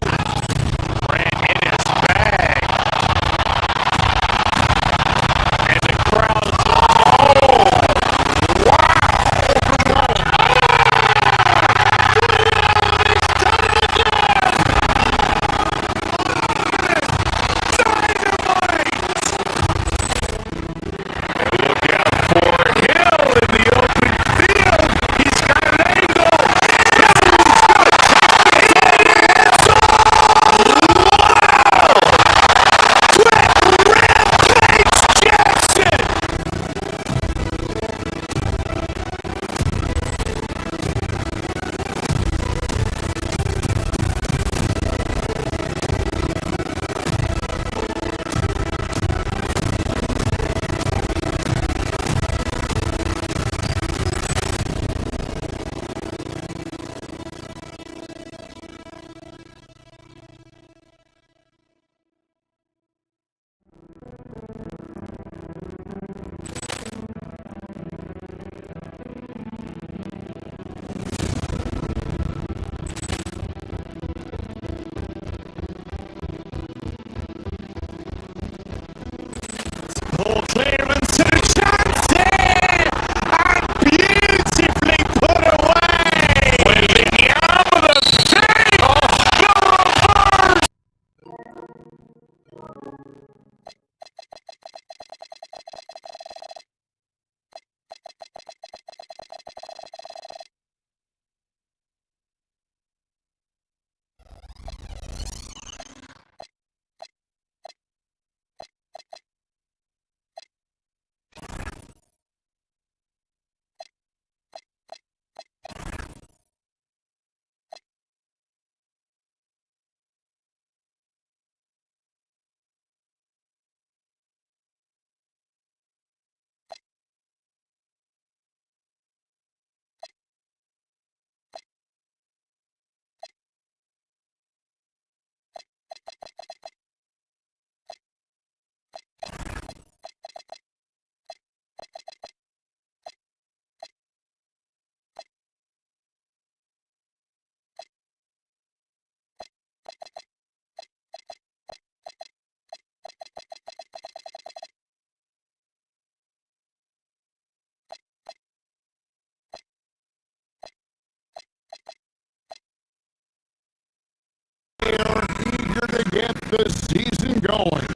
Ran in his bag. And the crowd's Paul clearance to Johnson! And beautifully put away! With the take off the reverse! They are eager to get the season going.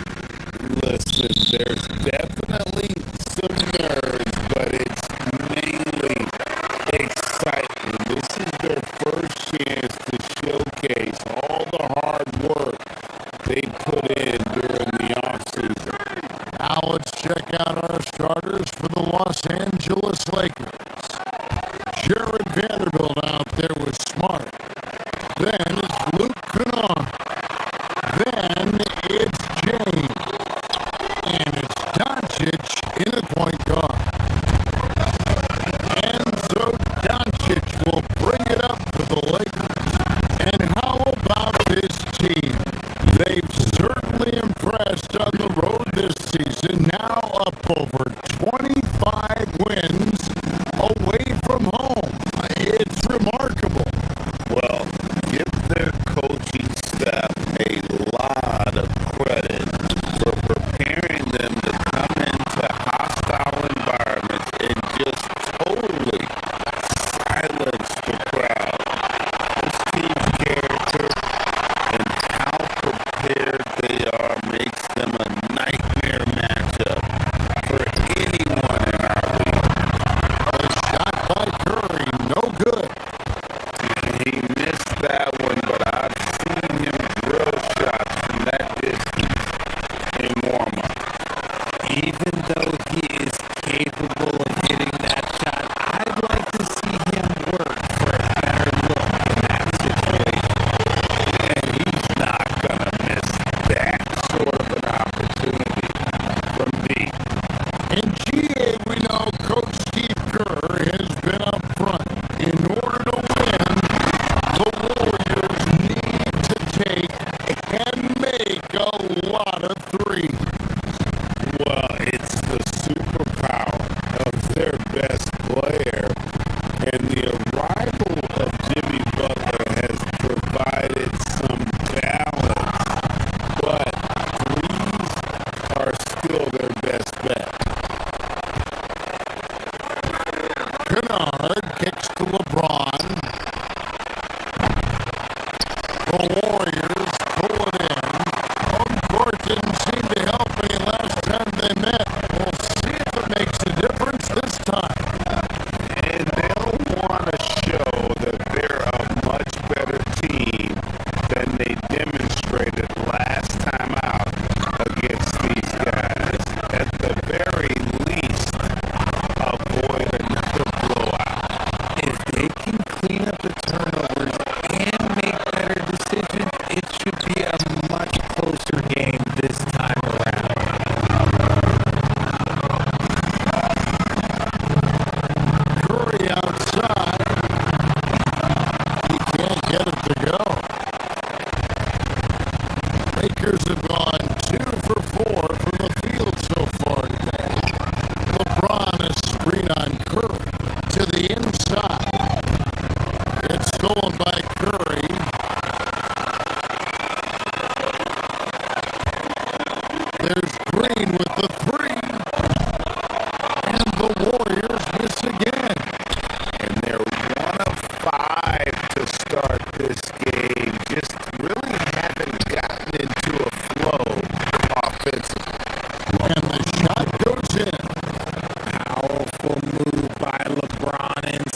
Listen, there's definitely some nerves, but it's mainly excitement. This is their first chance to showcase all the hard work they put in during the offseason. Now let's check out our starters for the Los Angeles Lakers. Jared Vanderbilt out there was Smart. Then it's Luke Kennard. Then it's James. And it's Doncic in at point guard. And so Doncic will bring it up for the Lakers. And how about this team? They've certainly impressed on the road this season, now up over 25 wins away from home. It's remarkable. Well, give their coaching staff a lot of credit for preparing them to come into hostile environments and just totally silence the crowd. This team's character and how prepared they are makes them a nightmare matchup for And the arrival of Jimmy Butler has provided some balance, but threes are still their best bet. Kennard kicks to LeBron. The Warriors pull it in. Home court didn't seem to help any last time they met. We'll see if it makes a difference this time. And they'll want to show that they're a much better team than they demonstrated last time out against these guys. At the very least, avoid another blowout. If they can clean up the turnovers and make better decisions, it should be a much closer game this time around. Curry outside. He can't get it to go. Lakers have gone 2 for 4 from the field so far today. LeBron is screen on Curry to the inside. It's stolen by Curry. There's Green with the three. And the Warriors miss again. And they're 1 of 5 to start this game. Just really haven't gotten into a flow offensively. And the shot goes in. Powerful move by LeBron and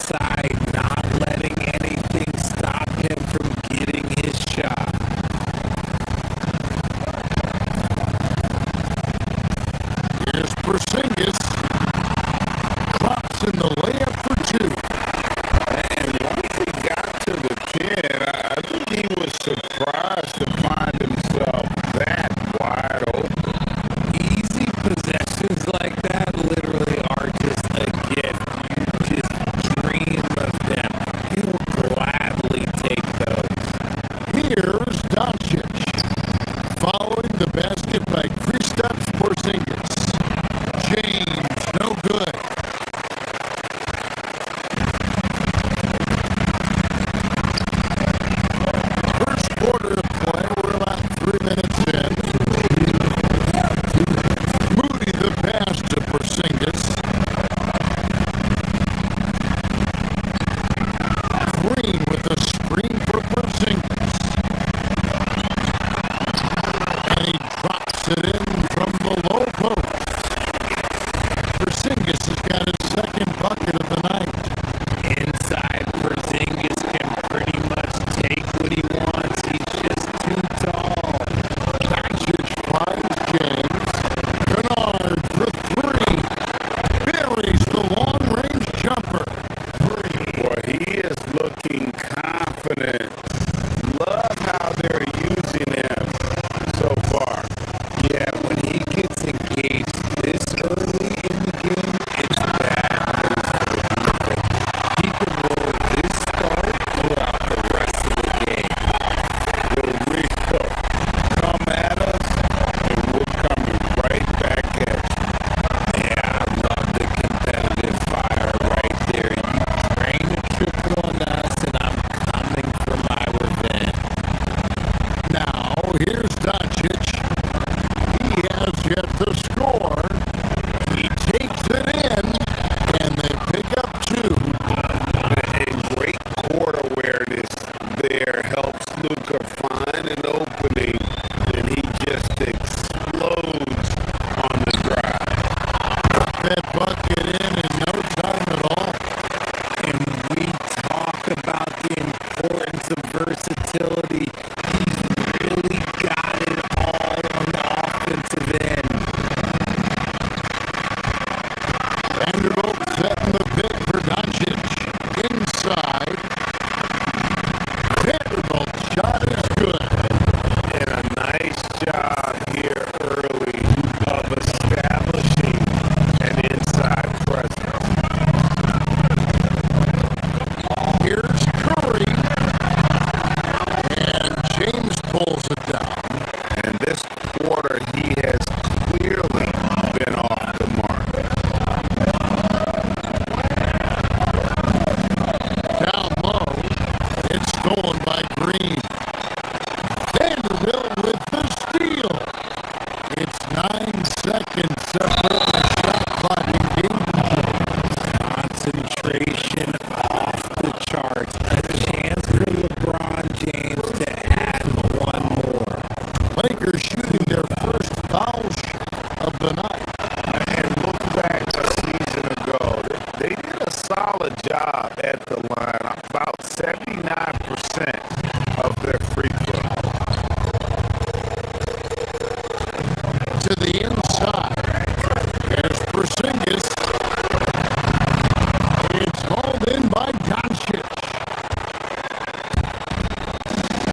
stolen by Green. Vanderbilt with the steal. It's 9 seconds separate the shot clock in game control. Concentration off the charts. A chance for LeBron James to add one more. Lakers shooting their first foul of the night. And look back a season ago, they did a solid job at the line, about 79% of their free throws. To the inside. There's Porzingis. It's hauled in by Doncic.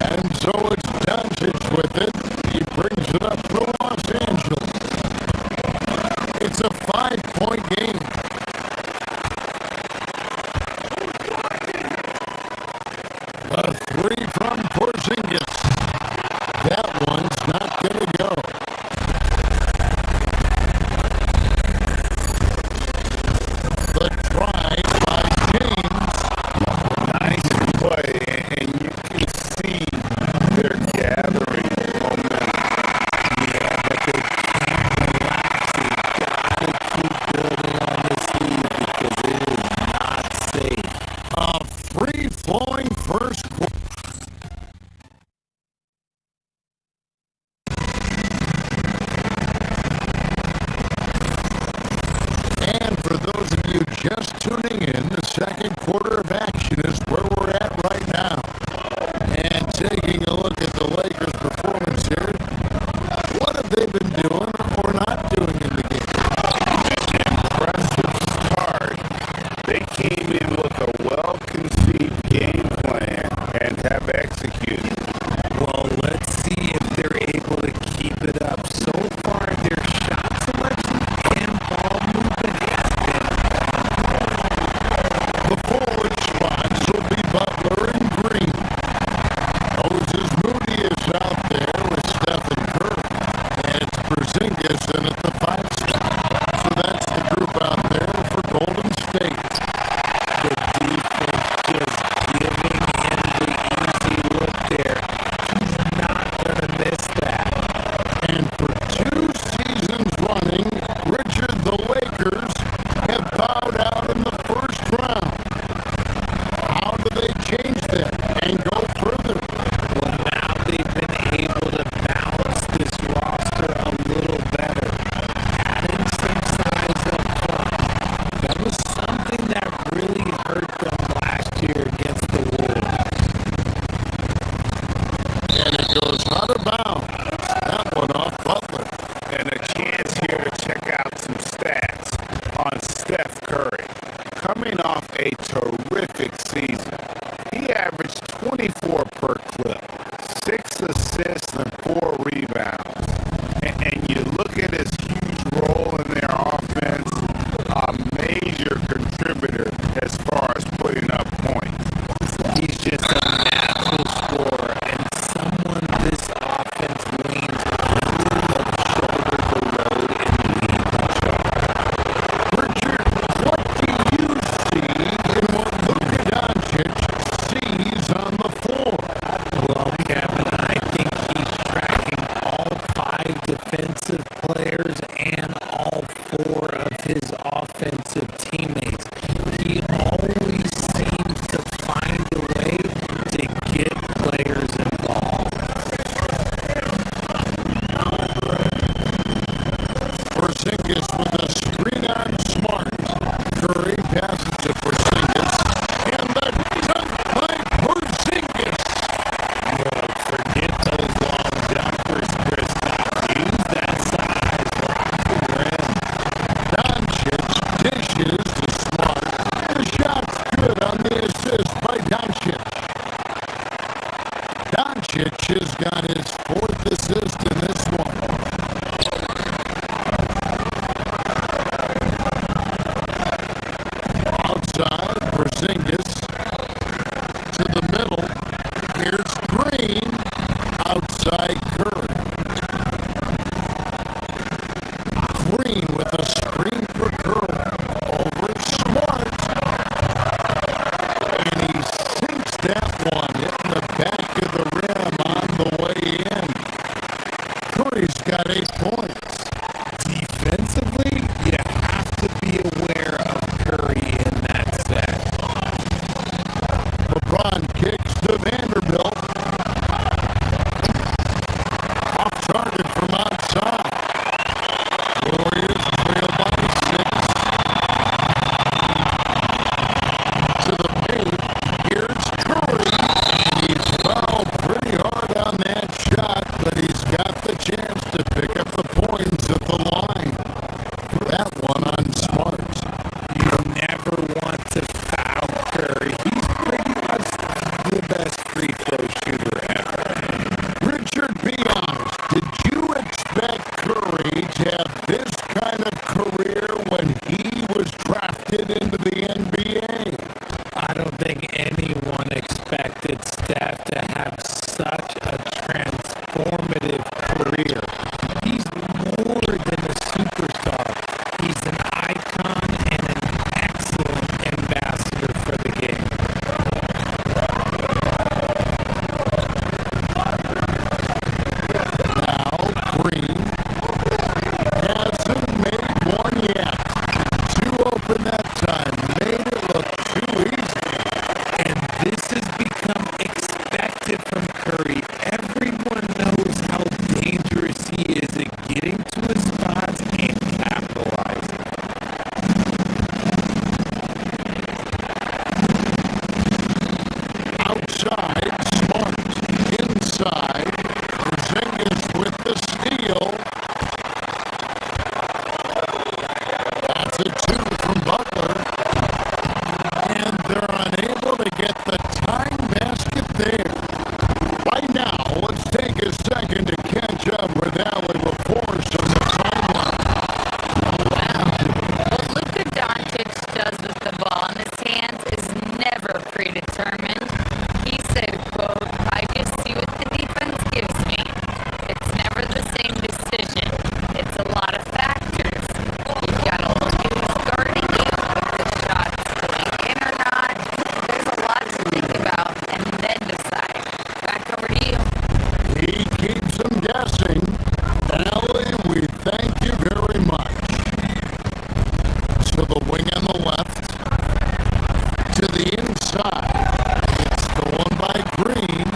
And so it's Doncic with it. He brings it up for Los Angeles. It's a 5-point game. A 3 from Porzingis. That one's not going to go. The try by James. Nice play, and you can see they're gathering momentum. Yeah, but they can't relax. They got to keep building on this lead because it is not safe. A free-flowing first quarter. And for those of you just tuning in, the second quarter of action is where we're at right now. And taking a look at the Lakers' performance here, what have they been doing or not doing in the game? Impressive start. They came in with a well-conceived game plan and have executed. Well, let's see if they're able to keep it up. So far, their shot selection and ball movement has been The forward spots will be Butler and Green. Moses Moody is out there with Stephen Curry. And it's Porzingis in at the 5 spot. So that's the group out there for Golden State. the defense just giving him the easy look there. He's not going to miss that. And for 2 seasons running, Richard, the Lakers have bowed out in the first round. How do they change that and go further? Well, now they've been able to balance this roster a little better. Adding some size up front. That was something that really hurt them last year against the Wolves. And it goes out of bounds. That one off Butler. And a chance here to check out some stats on Steph Curry. Coming off a terrific season, he averaged 24 per clip, 6 assists and 4 rebounds. And you look at his huge role in their offense, a major contributor as far as putting up points. He's just a natural scorer and someone this offense leans on to help shoulder the load and lead the charge. Richard, what do you see in what Luka Doncic sees on the floor? Well, Kevin, I think he's tracking all 5 defensive players and all 4 of his offensive teammates. He always seems to find a way to get players involved. Porzingis with a screen on Smart. Curry passes to Porzingis. And the dunk by Porzingis. Forget those long jumpers, Kristaps. Use that size off the rim. Doncic dishes to Smart. The shot's good on the assist by Doncic. Doncic has got his 4th assist in this one. Outside, Porzingis to the middle. Here's Green. Outside, Curry. Green with a screen for Curry. Over Smart. And he sinks that one. It on kicks to Vanderbilt. Off target from outside. Warriors trail by 6. To the paint. Here's Curry. He's fouled pretty hard on that shot, but he's got the chance to pick up the points at the line. That one on Smart. You never want to foul Curry. He's pretty much the best free throw shooter ever. Richard, be honest. Did you expect Curry to have this kind of career when he was drafted into the NBA? I don't think anyone expected Steph to have such a transformative career. He's more than a superstar. He's an icon and an excellent ambassador for the game. Now Green hasn't made one yet. Too open that time. Made it look too easy. And this has become expected from Curry. Everyone knows how dangerous he is at getting to his spots and capitalizing. Outside, Smart. Inside, Porzingis with the steal. That's a 2 from Butler. And they're unable to get the time basket there. Right now, let's take a second to catch up with Allie LaForce on the sideline. What Luka Doncic does with the ball in his hands is never predetermined. He said, quote, "I just see what the defense gives me. It's never the same decision. It's a lot of factors. You've got to look at who's guarding you, if the shot's going in or not. There's a lot to think about and then decide." Back over to you. He keeps them guessing. Allie, we thank you very much. To the wing on the left. To the inside. It's stolen by Green.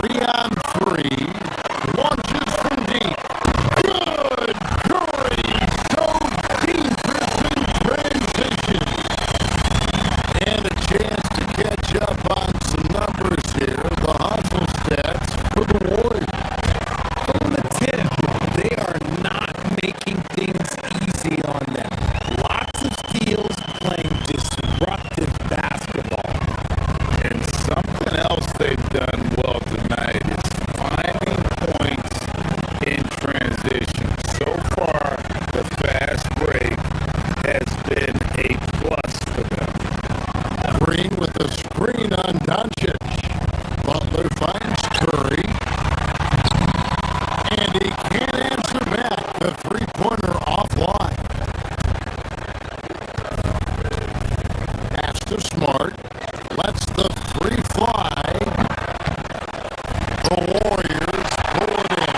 3 on 3. Launches from deep. Good! Curry! So dangerous in transition. And a chance to catch up on some numbers here. The hustle stats for the Warriors. From the tip, they are not making things easy on them. Lots of steals, playing disruptive basketball. And something else they've done well tonight is finding points in transition. So far, the fast break has been a plus for them. Green with the screen on Doncic. Butler finds Curry. And he can't answer back. The three-pointer offline. Pass to Smart. Lets the three fly. The Warriors pull it in.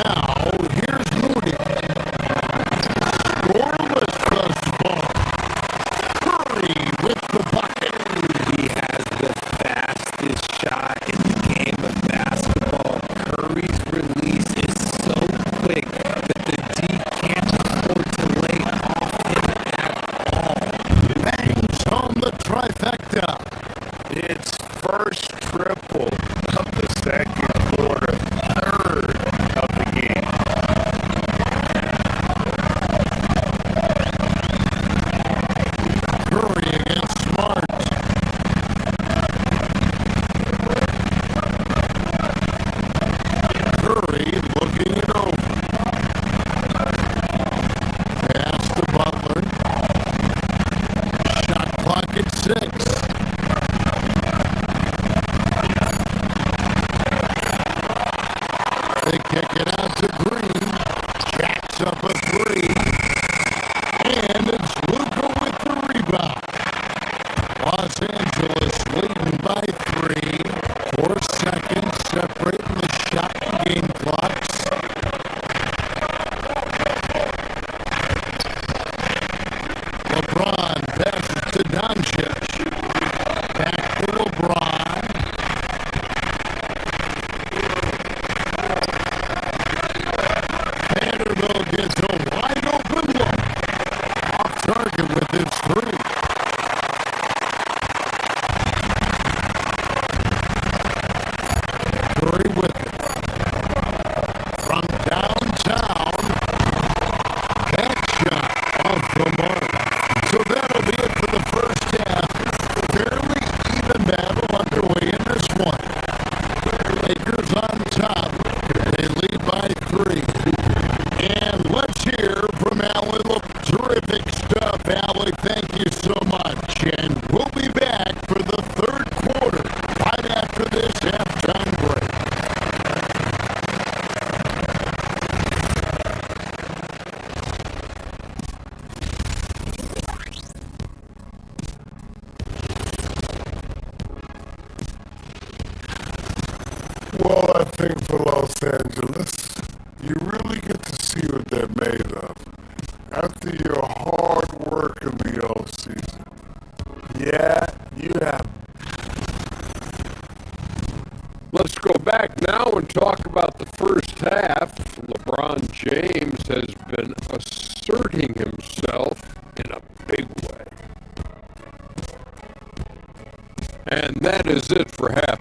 Now, here's Moody. Scoreless thus far. Curry with the bucket. He has the fastest shot in the game of basketball. Curry's release is so quick that the D can't afford to lay off him Well, I think for Los Angeles, you really get to see what they're made of. After your hard work in the offseason. Yeah, you have. Let's go back now and talk about the first half. LeBron James has been asserting himself in a big way. And that is it for half.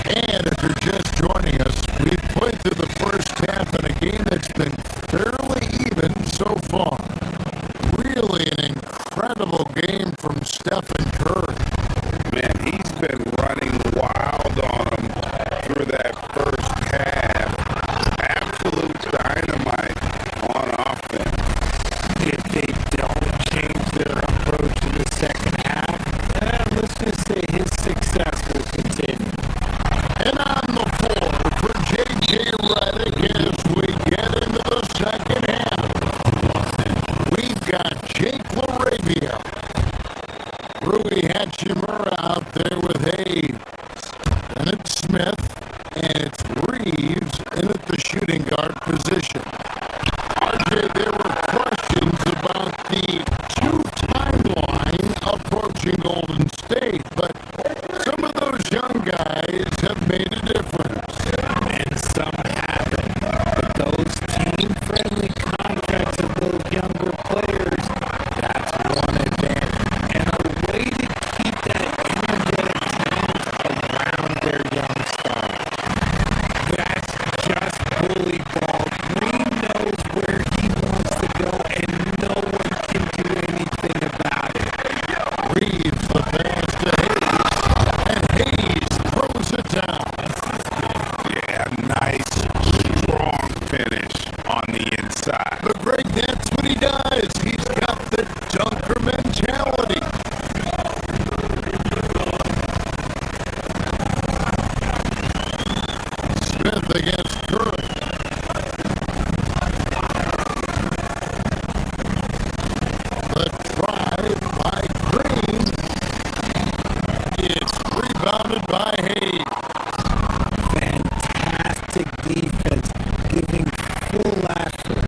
And if you're just joining us, we've played through the first half in a game that's been fairly even so far. Really an incredible game from Stephen Curry. Man, he's been running wild on him through that first half. Absolute dynamite on offense. If they don't change their approach in the second half, let's just say his success will continue. And on the floor for J.J. Redick as we get into the second half. We've got Jake LaRavia, Rui Hachimura out there with Hayes, and it's Smith, and it's Reeves in at the shooting guard position. RJ, there were questions about the two timeline approaching Golden State, but some of those young guys have made a difference. And some haven't. But those team-friendly contracts of those younger players, that's one advantage. And a way to keep that energetic talent around their young stars. That's just bully ball. Green knows where he wants to go, and no one can do anything about it. Reeves the pass to Hayes, and Hayes throws it down. Yeah, nice, strong finish on the inside. But Greg, that's what he does. He's got the dunker mentality. Smith against Curry. The drive by Green. It's rebounded by Hayes. Fantastic defense, giving full effort.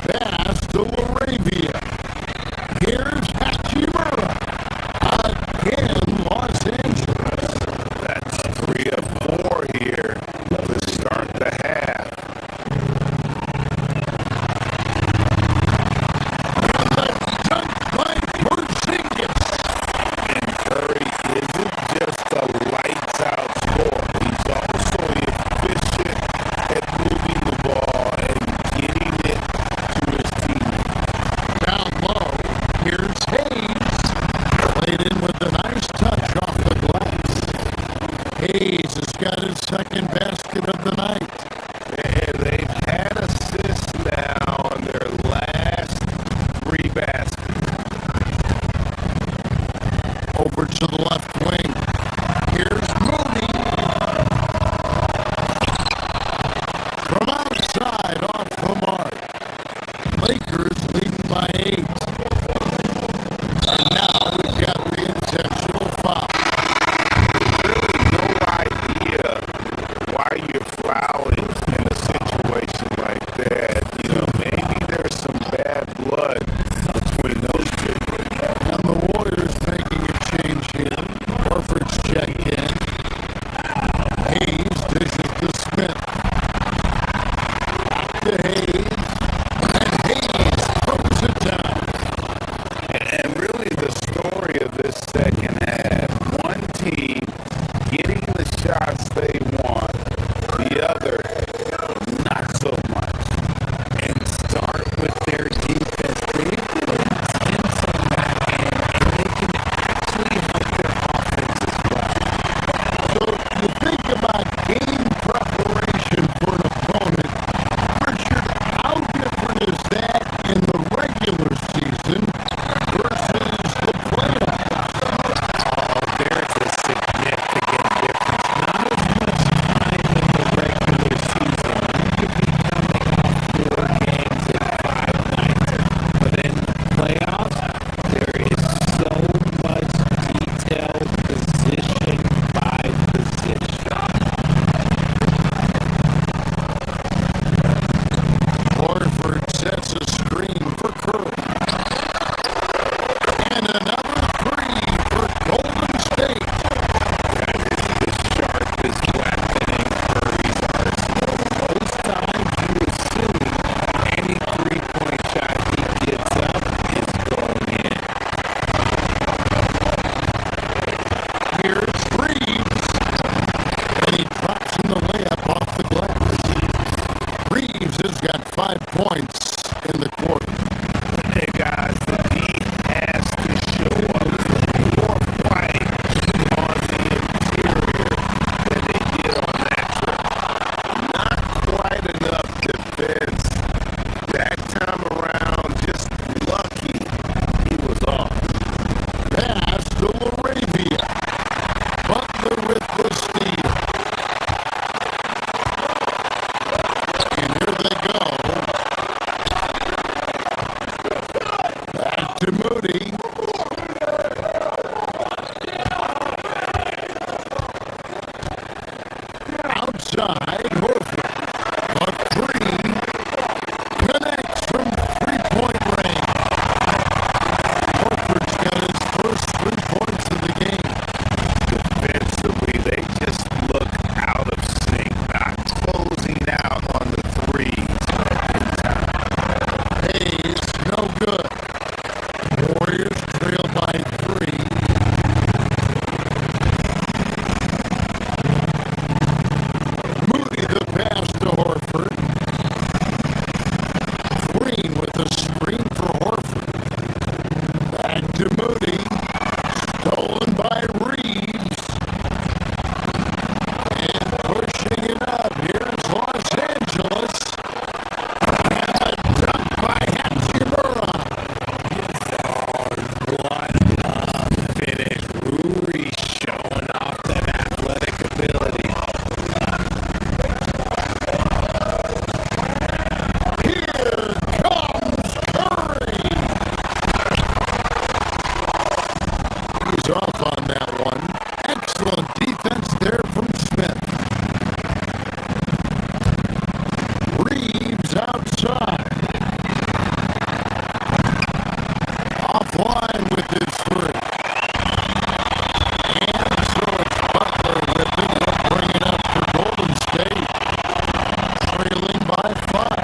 Pass to LaRavia. Here's Hachimura. Again, Los Angeles. That's 3 of 4 here to start the half. And the dunk by Porzingis. And Curry isn't just a lights-out scorer. He's also efficient at moving the ball and getting it to his teammates. Down low, here's Hayes. Played in with a nice touch off the glass. Hayes has got his second basket of the night. And they've had assists now on their last 3 baskets. Over to the left wing. Here's Mooney. From outside, off the mark. Lakers leading by 8. And now we've got the intentional foul. Really no idea why you're fouling in a situation like that. You know, maybe there's some bad blood between those two. And the Warriors making a change here. Horford's checked in. Hayes dishes to Smith. Back to Hayes. And Hayes throws it down. And really the story of this second half, one team getting the shots they want, the other got 5 points in the quarter. Hey guys, the D has to show up more fight on the interior than they did on that trip. Not quite enough defense. That time around, just lucky he was off. Pass to Laravia. Butler with the steal. And here they go. Back to Moody. Outside, Horford. A three. Connects from three-point range. Horford's got his first 3 points of the game. Defensively, they just look out of sync, not closing out on the threes in time. Hayes, no good. Warriors trail by 3. Moody the pass to Horford. Green with a screen for Horford. Back to Moody. Stolen by Reeves. And pushing it up. Here's Los Angeles. And a dunk by Hachimura. What a finish. Ruri showing off that athletic ability. Here comes Curry. He's off on that one. Excellent defense there from Smith. Reeves outside. Offline with his 3. And so it's Butler with it. He'll bring it up for Golden State. Trailing by 5.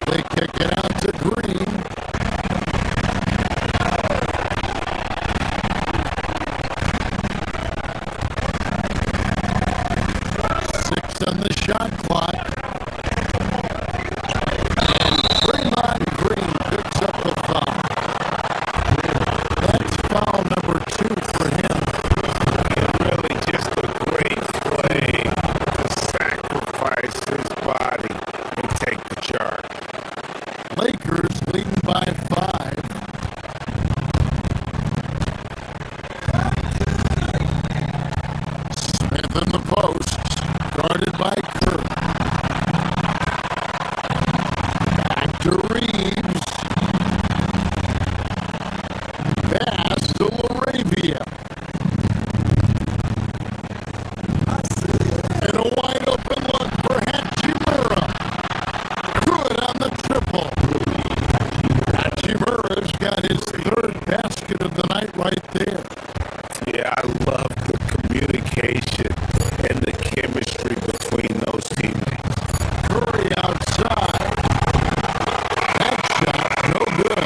They kick it out to Green. Six on the shot clock. And Draymond Green picks up the foul. That's foul number 2 for him. Really just a great play to sacrifice his body and take the charge. Lakers leading by 5. Smith in the post, guarded by Kerr. Back to Reeves. Pass to Laravia. And a wide open look for Hachimura. Good on the triple. Hachimura's got his 3rd basket of the night right there. Yeah, I love the communication and the chemistry between those teammates. Curry outside. That shot, no good.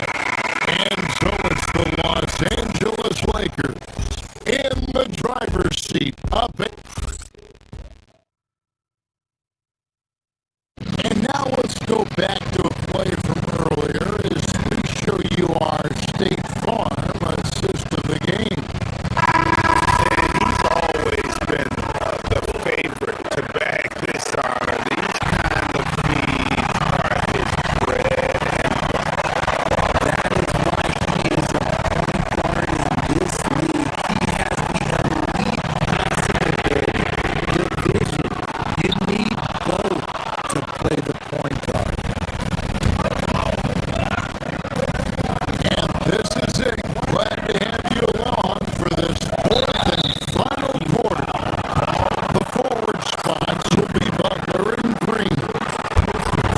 And so it's the Los Angeles Lakers in the driver's seat. Up it. And now let's go back to a play from earlier as we show you our State Farm assist of the game. And he's always been the favorite to bag this honor. These kind of feeds are his bread and butter. That is why he is a point guard in this league. He has the elite passing division. You need both to play the point guard. And this is it. Glad to have you along for this 4th and final quarter. The forward spots will be Butler and Green.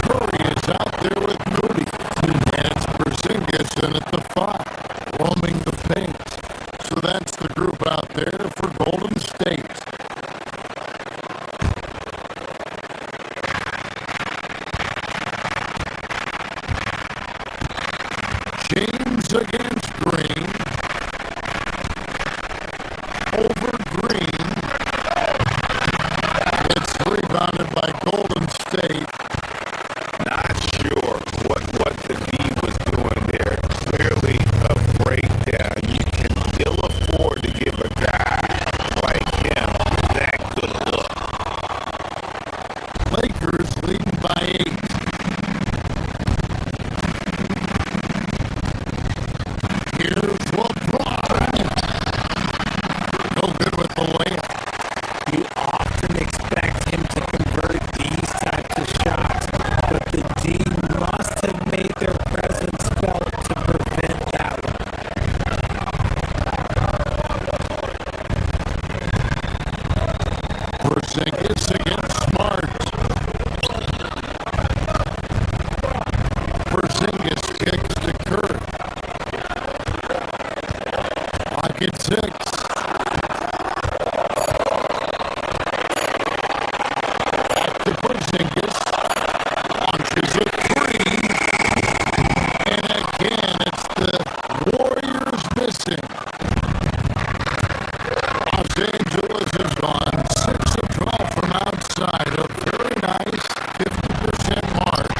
Curry is out there with Moody. And it's Porzingis in at the 5, roaming the paint. So that's the group out there for Golden State. James against Green. Over Green. State. Not sure what the D was doing there. Clearly a breakdown. You can ill afford to give a guy like him that good look. Lakers leading by 8. Here's LeBron. No good with the layup. You often expect him to convert these types of shots, but the D must have made their presence felt to prevent that one. Porzingis against Smart. Porzingis kicks to Curry. Pocket 6. Back to Porzingis. Launches a 3. And again, it's the Warriors missing. Los Angeles is on 6 of 12 from outside. A very nice 50% mark.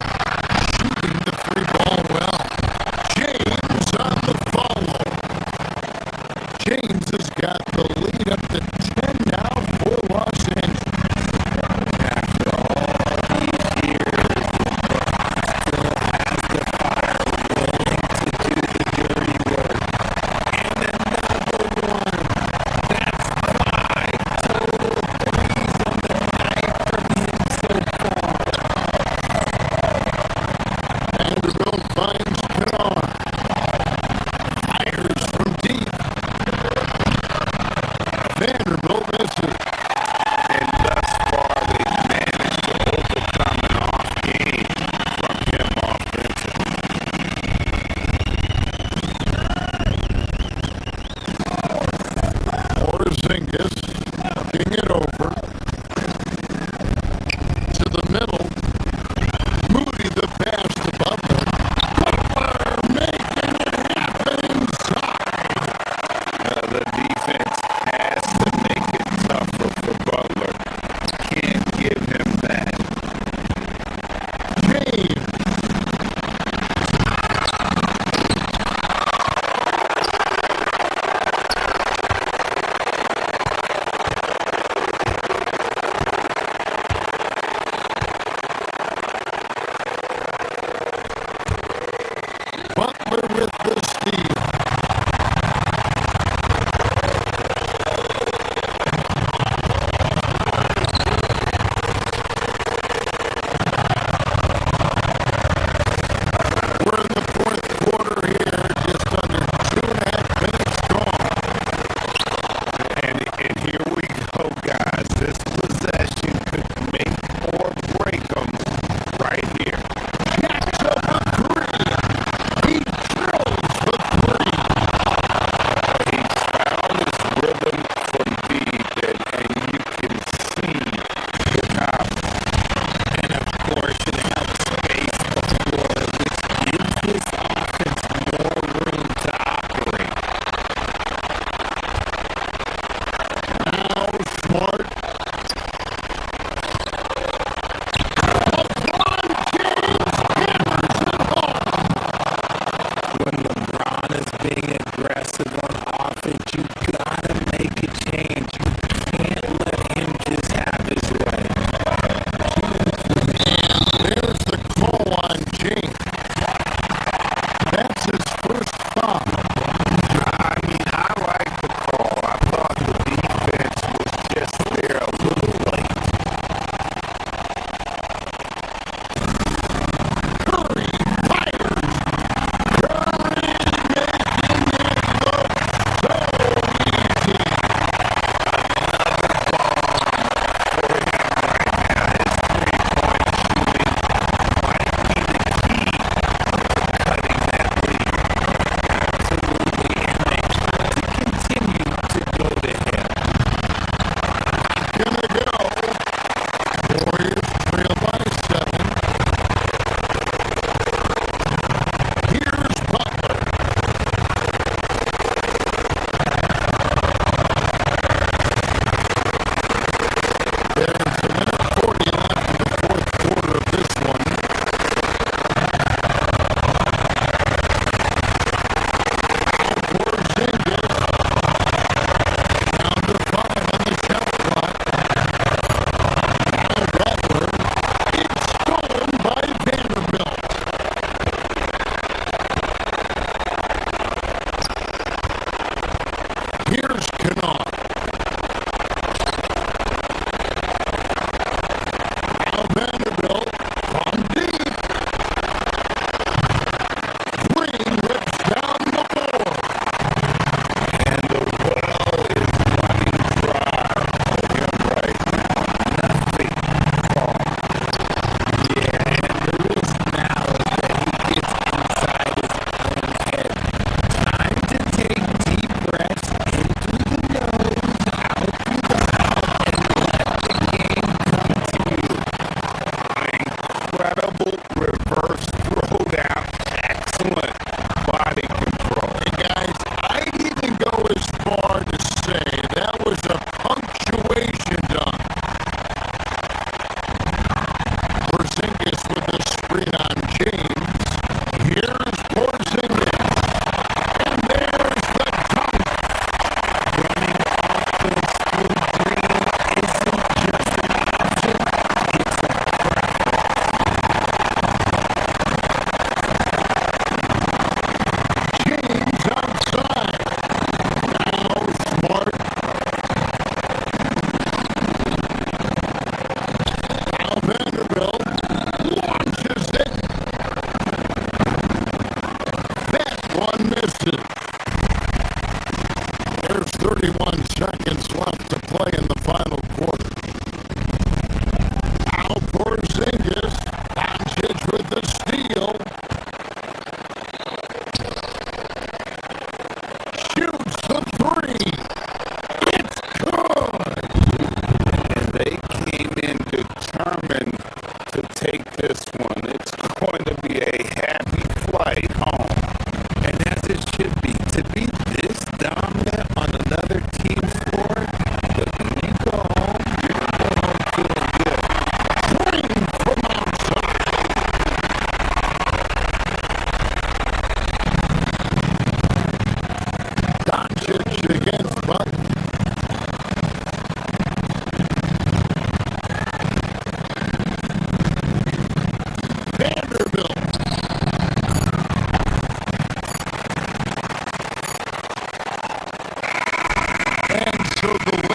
Shooting the 3-ball well. James on the follow. James has got the lead up to 10 now for Los Angeles. After all these years, still has the fire willing to do the dirty work. And another one. That's 5 total threes on the night from him so far. Vanderbilt finds Kennard. Fires from deep. Vanderbilt misses. And thus far, they've managed to overcome an off game from him offensively. Porzingis looking it over to the middle. Moody the pass to Butler. Butler making it happen inside. The defense has to make it tougher for Butler. Can't give him that. James. was a punctuation dunk. Porzingis with the screen on James. Here's Porzingis. And there's the dunk. Running offense through Green isn't just an option, it's a James outside. Now Smart. Now Vanderbilt launches it. That one misses. There's 31 seconds left to play in the final quarter. Now Porzingis. Doncic with the steal. Shoots the three. It's good. And they came in determined to take this one. It's going to be a happy flight home. And as it should be, to be this dominant on another team's floor, but when you go home, you're going to go home feeling good. Green from outside. Doncic against Button. Vanderbilt. And so the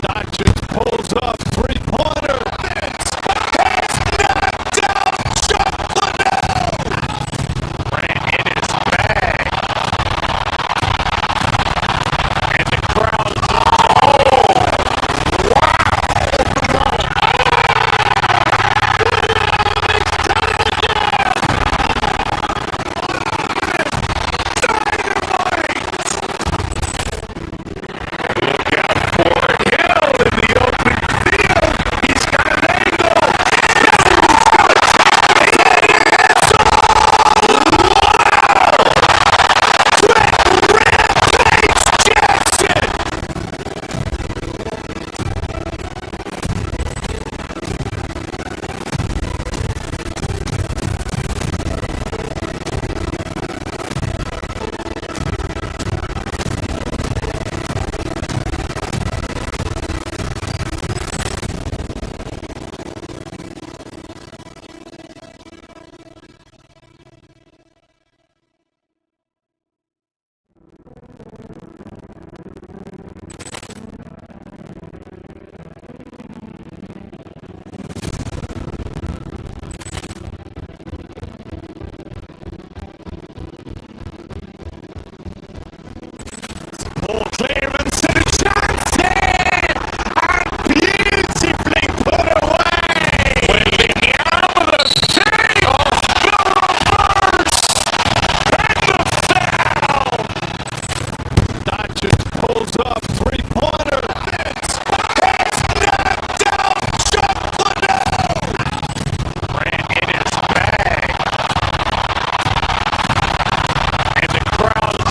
Doncic pulls up three-pointer. Ran in his bag. And the crowd clearance and a shot's hit! And beautifully put away! Willing out of the shape! The reverse! And the foul! Dodgers pulls up three-pointer. It's knocked out! Chocolate! Ran in his bag. And the crowd is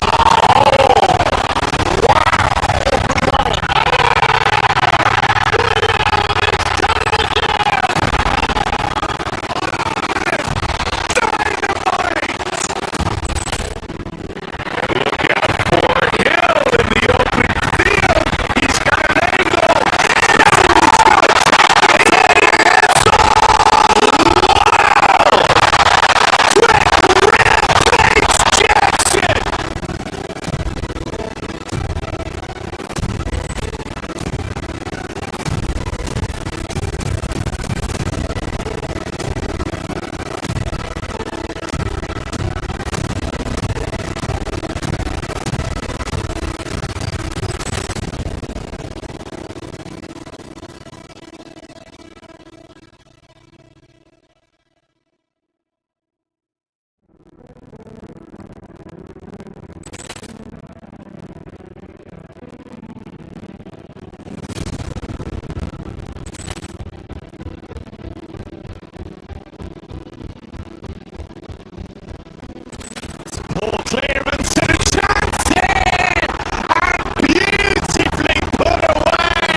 clearance and a shot's hit! And beautifully put away!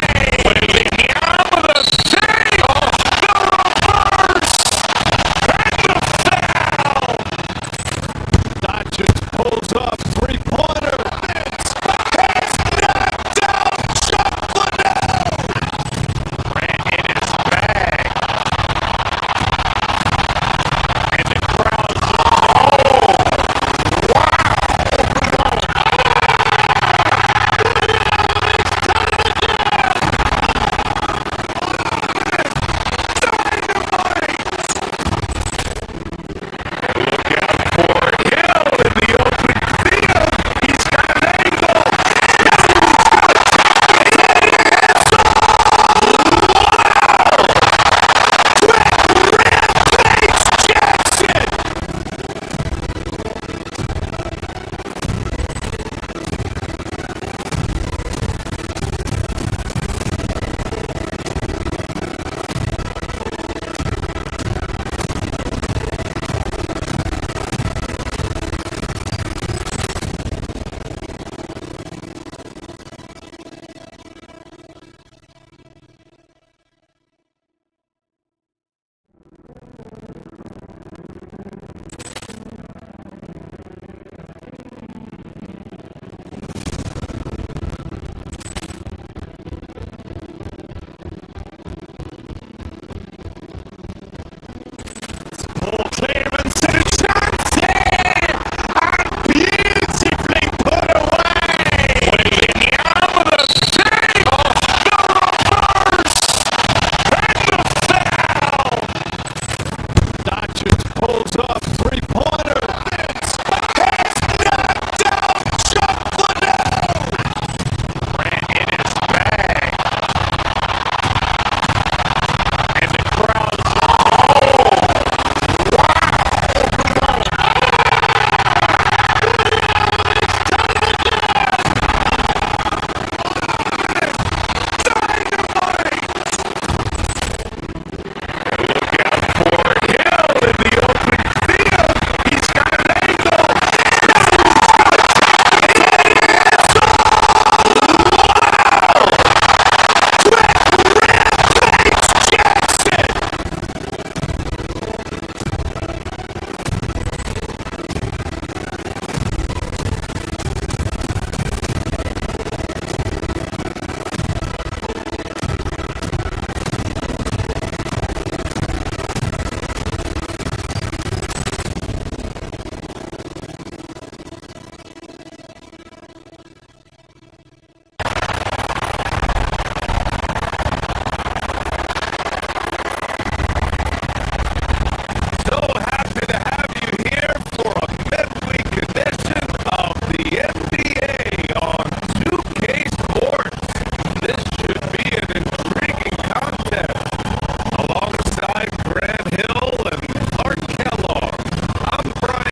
Willing out of the shape! The reverse! And the foul! Dodgers pulls up three-pointer. It's knocked out! Chocolate! Ran in his bag. And the crowd for Hill in the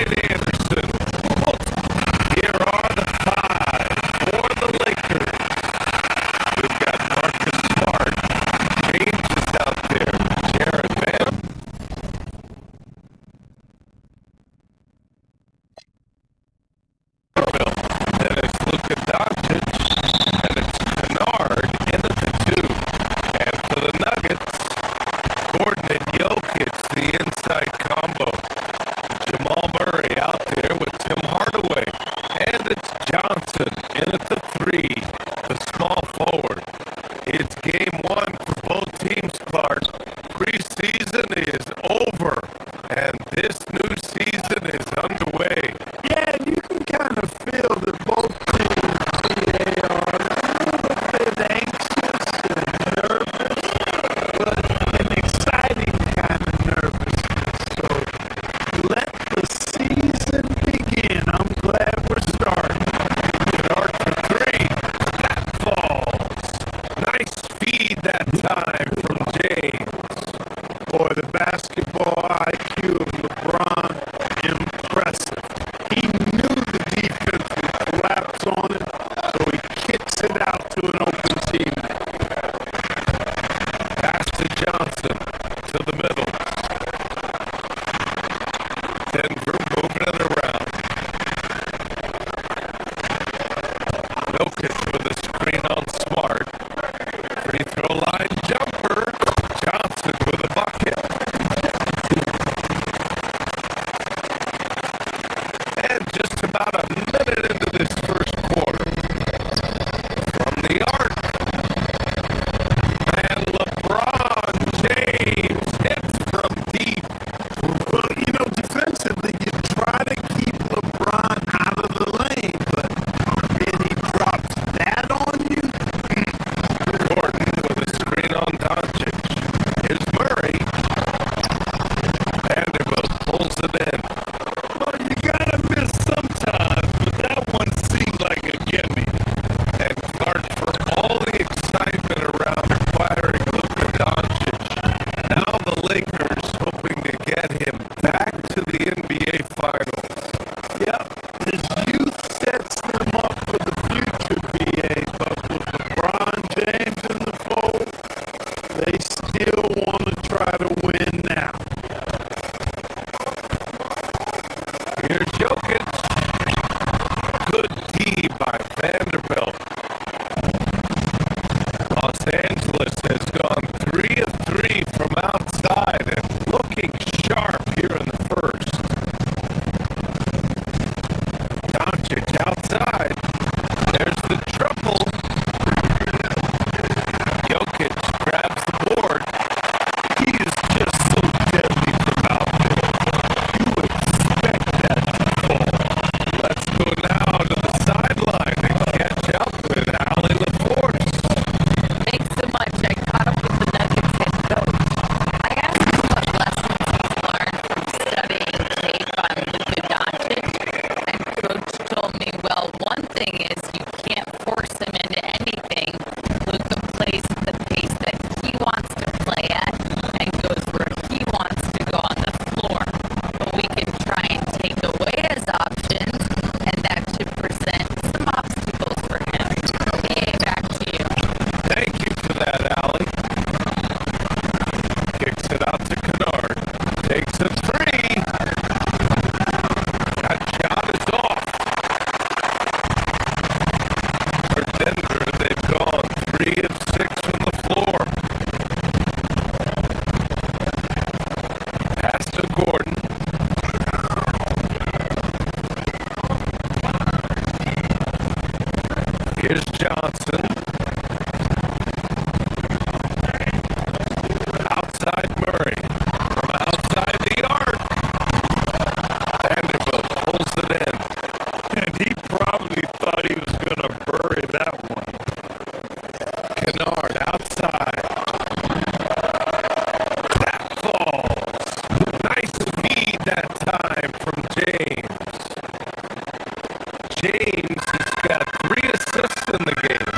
Dwight Anderson. Here are the five for the Lakers. We've got Marcus Smart. James is out there. Jared Vanderbilt. Then it's Luka Doncic. And it's Kennard in at the two. And for the Nuggets, Gordon and Jokic, the inside combo. Jamal Murray out there with Tim Hardaway. And it's Johnson in at the three, the small forward. It's game one for both teams, Clark. Preseason is over, and this new season is underway. Yeah, and you can kind of feel that both teams, they are a little bit anxious and nervous, but an exciting kind of nervousness. So let the season begin. I'm glad we're starting. Kennard for three. That falls. Nice feed that time from James. Boy, the basketball IQ of LeBron, impressive. He knew the defense would collapse on it, so he kicks it out to an open teammate. Pass to Johnson to the middle. Denver moving it around. Jokic with a screen on Smart. Free throw line jumper. Johnson with a bucket. And just about a minute into this first quarter. From the arc. And LeBron James hits from deep. Well, you know, defensively, you try to keep LeBron out of the lane, but then he drops that on you. Gordon with a screen on Doncic. Here's Murray. Vanderbilt pulls it in. Well, you gotta miss sometimes, but that one seemed like a gimme. And Clark, for all the excitement around acquiring Luka Doncic, now the Lakers hoping to get him back to the NBA Finals. Yep, his youth sets them up for the future, BA, but with LeBron James in the fold, they still want to try to win now. Here's Jokic. Good D by Vanderbilt. Los Angeles has gone 3 of 3 from outside and looking sharp here in the first. Doncic outside. There's the triple. Jokic grabs the board. He is just so deadly from out there. You expect that to fall. Let's go now to the sideline and catch up with Allie LaForce. Thanks so much. I caught up with the Nuggets head coach. I asked him what lessons he's learned from studying tape on Luka Doncic, and coach told me, well, one thing is you can't force him into anything. Luka plays at the pace that he wants to play at and goes where he wants to go on the floor. But we can try and take away his options, and that should present some obstacles for him. BA, back to you. Thank you for that, Allie. Kicks it out to Kennard. Takes a three. That shot is off. For Denver, they've gone 3 of 6 from the floor. Pass to Gordon. Here's Johnson. Outside Murray. From outside the arc. Vanderbilt pulls it in. And he probably thought he was going to bury that one. Kennard outside. That falls. Nice feed that time from James. James has got 3 assists in the game.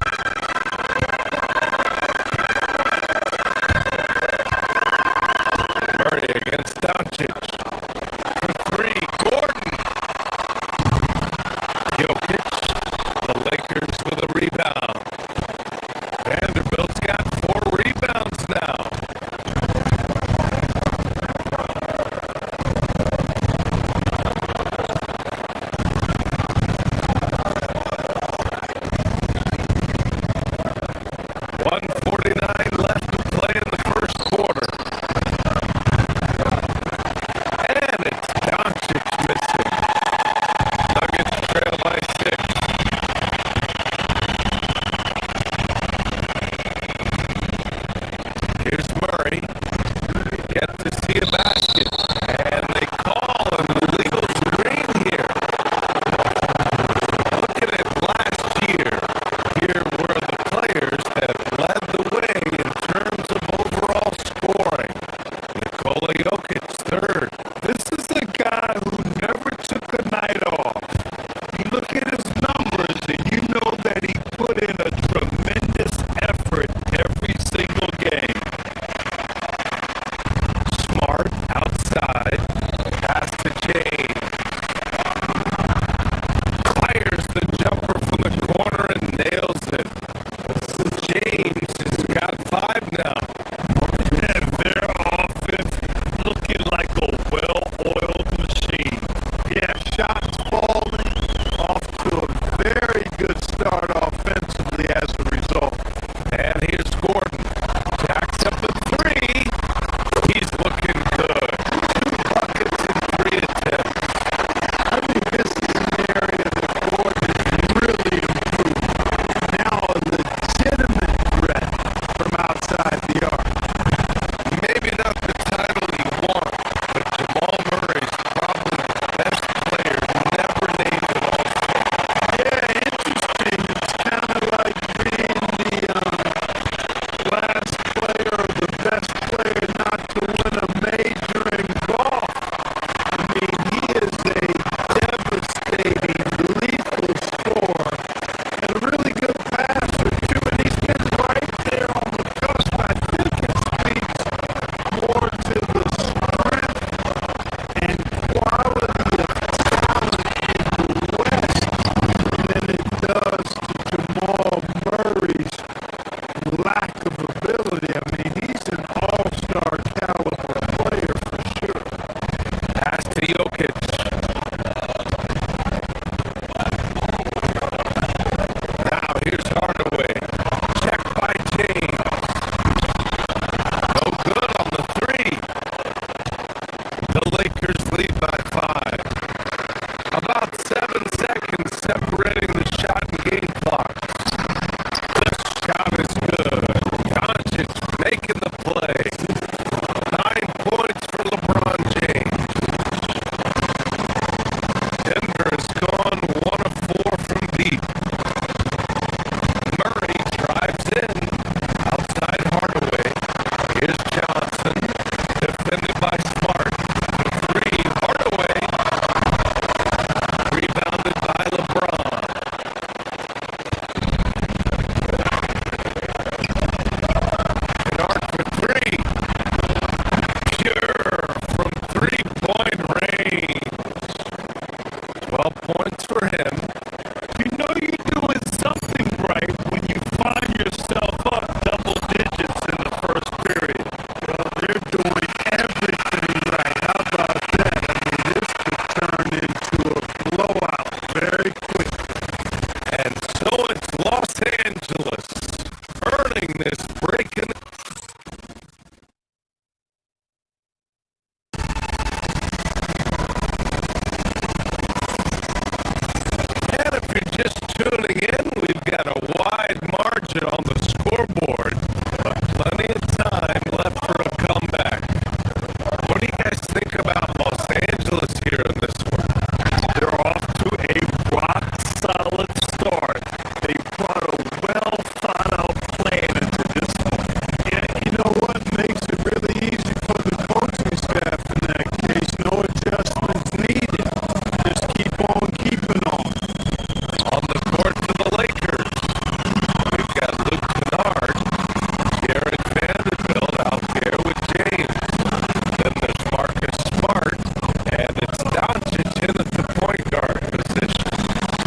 shots falling, off to a very good start offensively as a result. And here's Gordon. Jacks up a three. He's looking good. 2 buckets in 3 attempts. I think this is an area that Gordon can really improve. Now a legitimate threat from outside the arc. Maybe not the title you want, but Jamal Murray's probably the best player never named an All-Star. Yeah, interesting. It's kind of like being the last player or the best player not to win a major in golf. I mean, he is a devastating, lethal scorer and a really good passer, too. And he's been right there on the cusp. I think it speaks more to the strength and quality of talent in the West than it does to Jamal Murray's lack of ability. I mean, he's an all-star caliber player for sure. Pass to Jokic. Now here's Hardaway. Check by James. No good on the three. The Lakers lead by 5. About 7 seconds separating the shot and game clock. The shot is good. Doncic making the play. 9 points for LeBron James. Denver has gone 1 of 4 from deep. Murray drives in. Outside Hardaway. Here's Johnson. Defended by Smart. The 3. Hardaway. Rebounded by LeBron. Kennard for 3. Pure from 3-point range. 12 points for him. You know you're doing something right when you find yourself up double digits in the first period. Well, they're doing everything right. How about that? I mean, this could turn into a blowout very quickly. And so it's Los Angeles earning this break in the And if you're just tuning in, we've got a wide margin on the scoreboard, but plenty of time left for a comeback. What do you guys think about Los Angeles here in this one? They're off to a rock-solid start. They brought a well-thought-out plan into this one. Yeah, you know what makes it really easy for the coaching staff in that case? No adjustments needed. Just keep on keeping on. On the court for the Lakers, we've got Luke Kennard, Jared Vanderbilt out there with James. Then there's Marcus Smart, and it's Doncic in at the point guard position.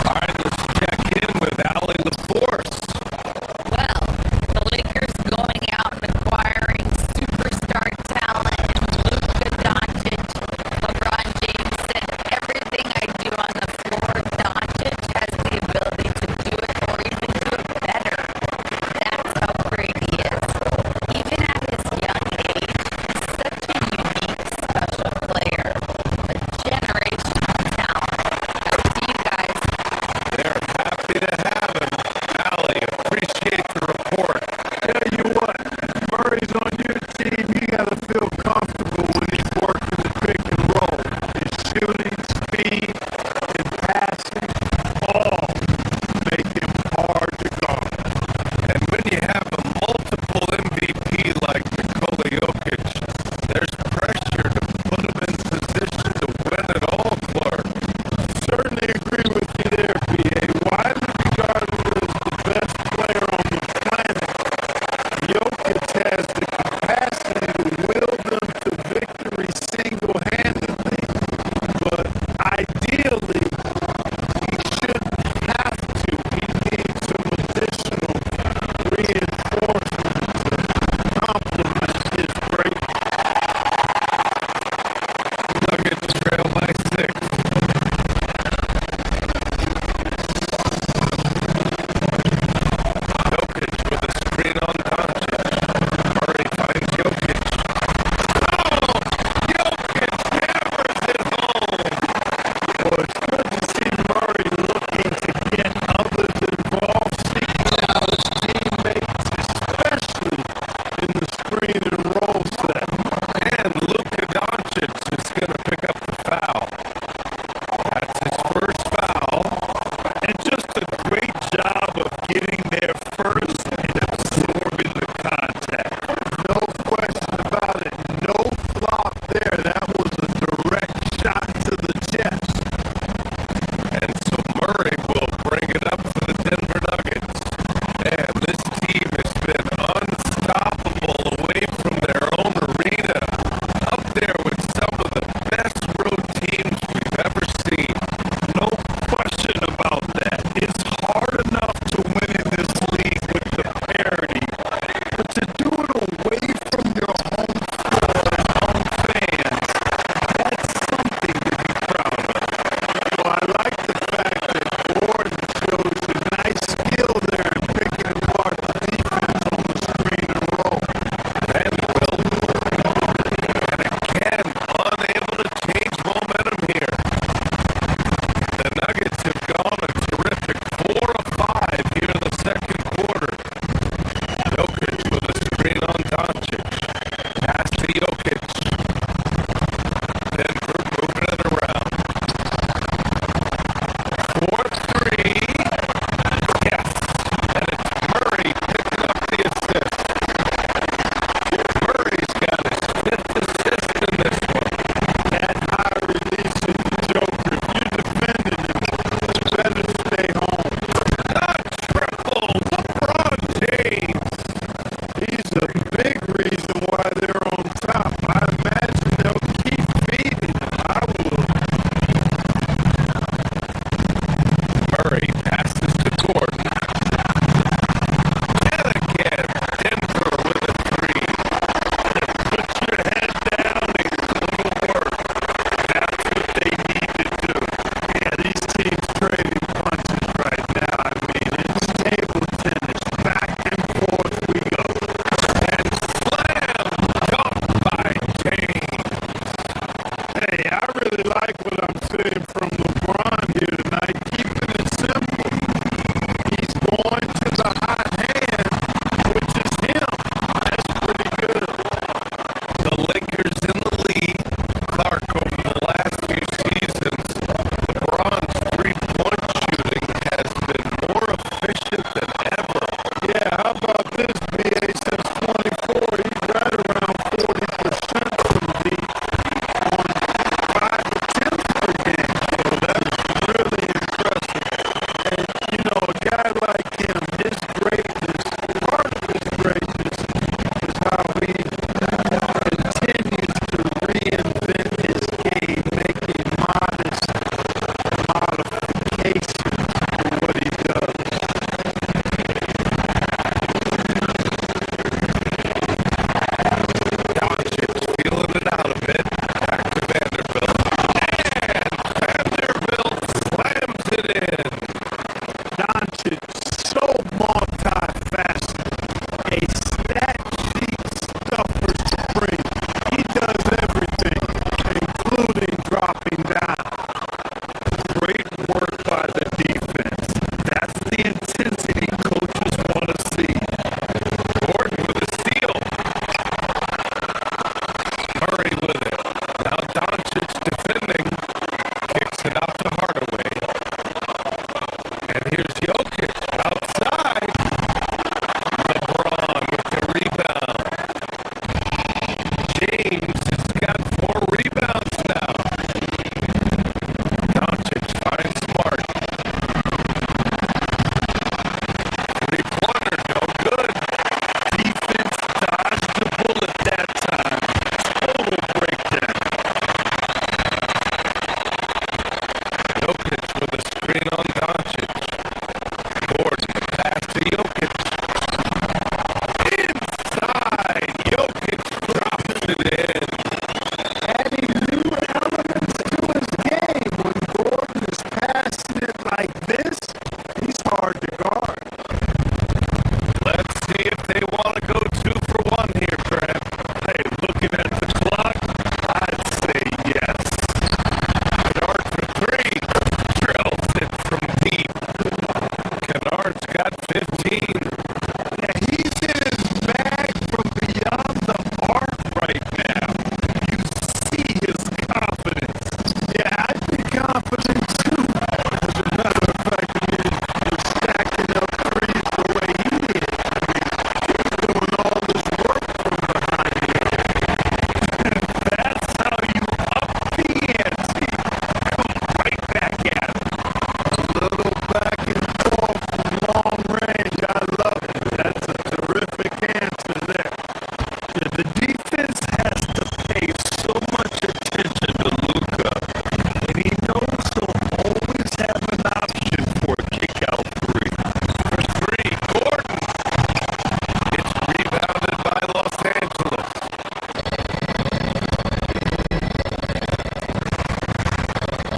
All right, let's check in with Allie LaForce. Well, the Lakers going out and acquiring superstar talent and Luka Doncic. LeBron James said, everything I do on the floor, Doncic has the ability to do it or even do it better. That's how great he is. Even at his young age, he's such a unique, special player. A generational talent. Back to you guys. They're happy to have him. Allie, appreciate the report. Tell you what, Murray's on your team. You got to feel comfortable when he's working the pick and roll. His shooting, speed, and passing all make him hard to guard. And when you have a multiple MVP like Nikola Jokic, there's pressure to put him in position to win it all, Clark. Certainly agree with you there, B.A. Widely regarded as the best player on the planet, Jokic has the capacity to will them to victory single-handedly, but ideally like this, he's hard to guard. Let's see if they want to go 2 for 1 here, Brad. Hey, looking at the clock, I'd say yes. Kennard for 3. Drills it from deep. Kennard's got 15. Yeah, he's in his bag from beyond the arc right now. You see his confidence. Yeah, I'd be confident too. As a matter of fact, you're stacking up threes the way he is. He's doing all this work from behind the arc. That's how you up the ante. Come right back at him. A little back and forth from long range. I love it. That's a terrific answer there. Yeah, the defense has to pay so much attention to Luka, and he knows he'll always have an option for a kick-out 3. For 3, Gordon. It's rebounded by Los Angeles.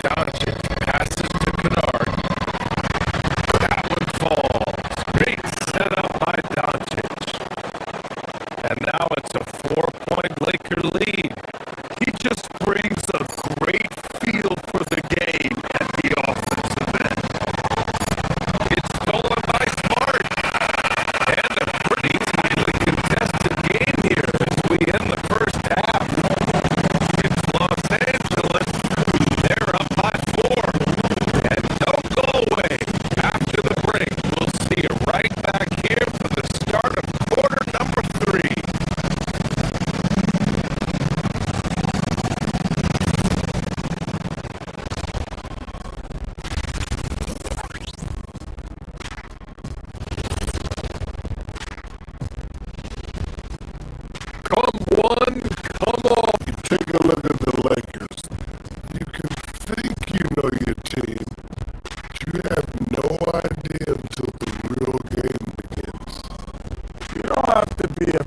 Doncic passes to Kennard. That one falls. Great setup by Doncic. And now it's a 4-point Laker lead. He just brings a great feel for the game at the offensive end. It's stolen by Smart. And a pretty tightly contested game here as we end the first half. It's Los Angeles. They're up by 4. And don't go away. After the break, we'll see you right back here for the start of quarter number 3. Come one, come all. You take a look at the Lakers. You can think you know your team, but you have no idea until the real game begins. You don't have to be a...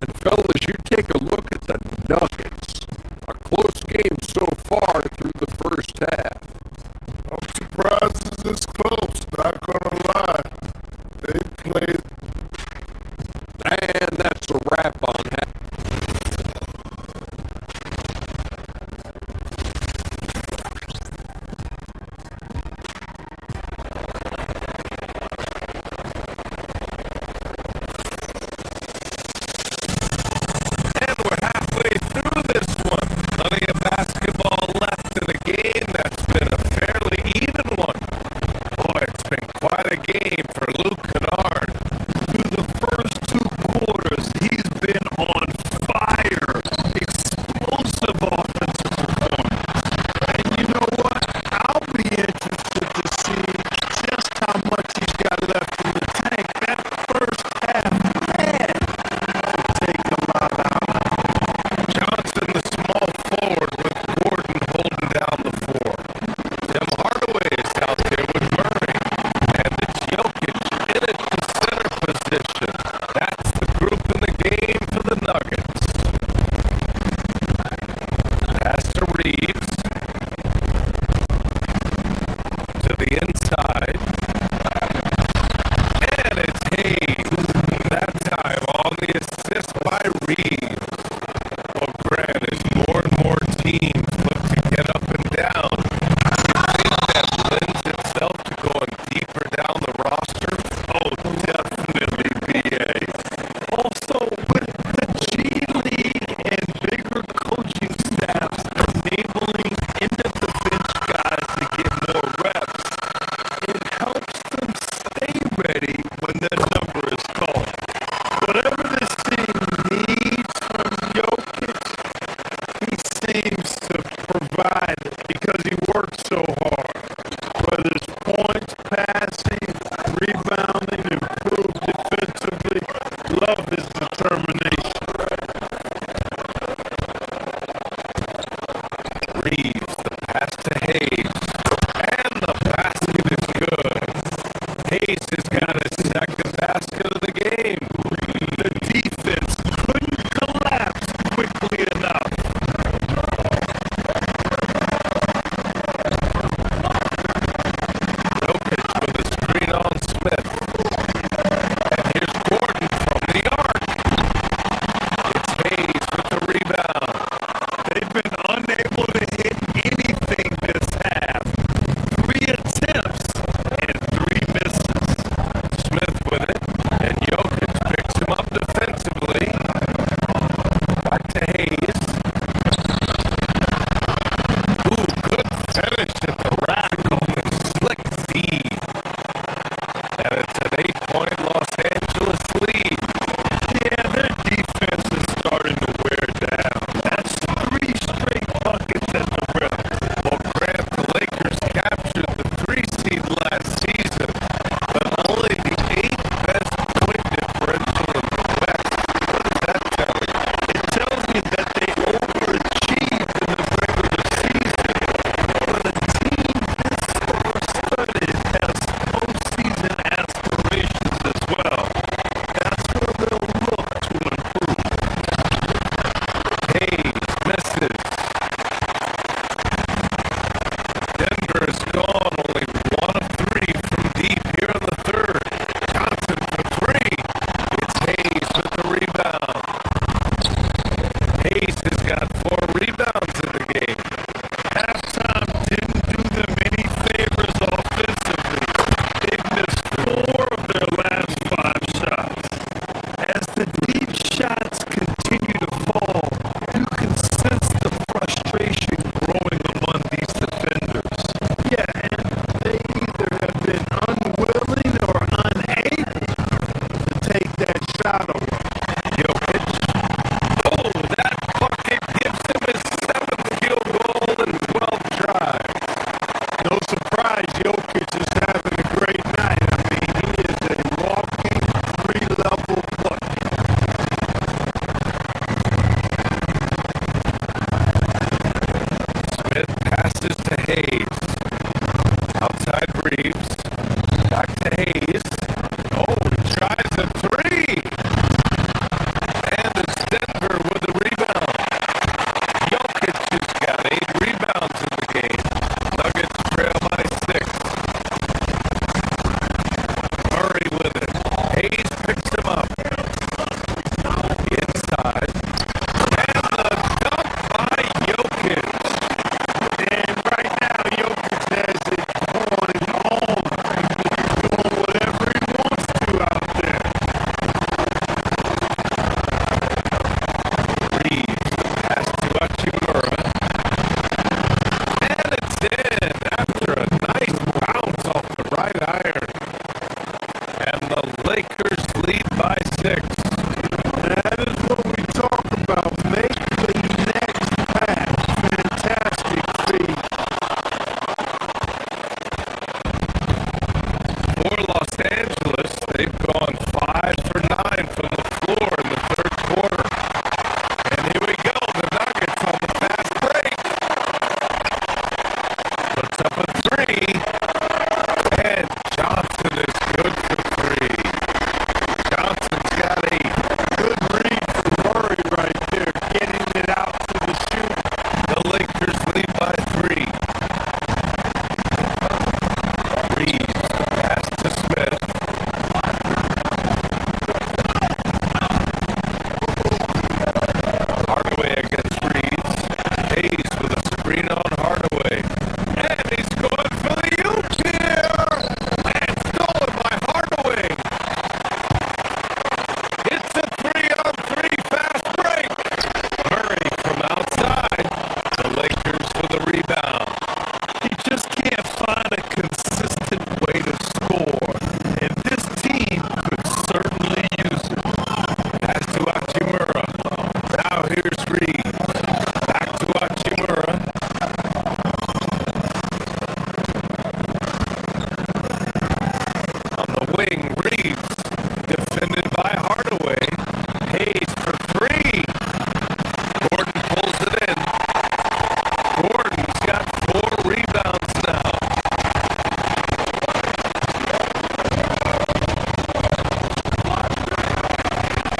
And fellas, you take a look at the Nuggets. A close game so far through the first half. I'm surprised it's this close, not gonna lie. They played. And that's a wrap on half. And we're halfway through this one. Plenty of basketball left in a game that's been a fairly even one. Boy, it's been quite a game for Luke Kennard. Through the first 2 quarters, he's been on fire. Explosive offensive performance. And you know what? I'll be interested to see just how much he's got left in the tank. That first half, man, will take a lot out. Johnson, the small forward, with Gordon holding down the 4. Tim Hardaway is out there with Murray. And it's Jokic in at the center position. That's the group in the game for the Nuggets. Pass to Reeves. To the inside. And it's Hayes. That time on the assist by Reeves. Well, granted, more and more teams look to get up and down. Do you think that lends itself to going deeper down the roster? Oh, definitely, BA. Also, with the G League and bigger coaching staffs enabling end-of-the-bench guys to get more reps, it helps them stay ready when their number is called. Whatever this team needs from Jokic, he seems to provide because he works so hard. Whether it's points, passing, rebounding, improved defensively, love his determination. Reeves, the pass to Hayes. And the basket is good. Hayes has got his second basket of the game. The defense couldn't collapse quickly enough. Lakers gone only 1 of 3 from deep here in the third. Johnson for 3. It's Hayes with the rebound. Hayes has got 4 rebounds in the game. Halftime didn't do them any favors offensively. They missed 4 of their last 5 shots. As the deep shots continue to fall, you can sense the frustration growing among these defenders. Yeah, and they either have been unwilling or unable to take that shot away. Jokic. Oh, that bucket gives him his 7th field goal in 12 drives. No surprise, Jokic is having a great night. I mean, he is a walking 3-level bucket. Smith passes to Hayes. Outside Reeves. Back to Hayes. Oh, he tries a 3. And it's Denver with the rebound. Jokic has got 8 rebounds in the game. Nuggets trail by 6. Murray with it. Hayes picks him up. Inside. And the dunk by Jokic. And right now, Jokic has it going on. He's doing whatever he wants to out there. Reeves pass to Hachimura. And it's in after a nice bounce off the right iron. And the Lakers lead by 6. That is what we talk about. Make the next pass. Fantastic feed. For Los Angeles, they've gone 5 for 9 from the floor in the third quarter. And here we go, the Nuggets on the fast break. Puts up a 3. And Johnson is good for 3. Johnson's got 8. Good read from Murray right there, getting it out to the shooter. The Lakers lead by 3. Reeves, pass to Smith. Hardaway against Reeves. Hayes with a screen on Hardaway. And he's going for the oop here. And stolen by Hardaway. It's a 3-on-3 fast break. Murray from outside. The Lakers with a rebound. He just can't find a consistent way to score, and this team could certainly use it. Pass to Hachimura. Now here's Reeves. Back to Hachimura. On the wing, Reeves. Defended by Hardaway. Hayes for 3. Gordon pulls it in. Gordon's got 4 rebounds now.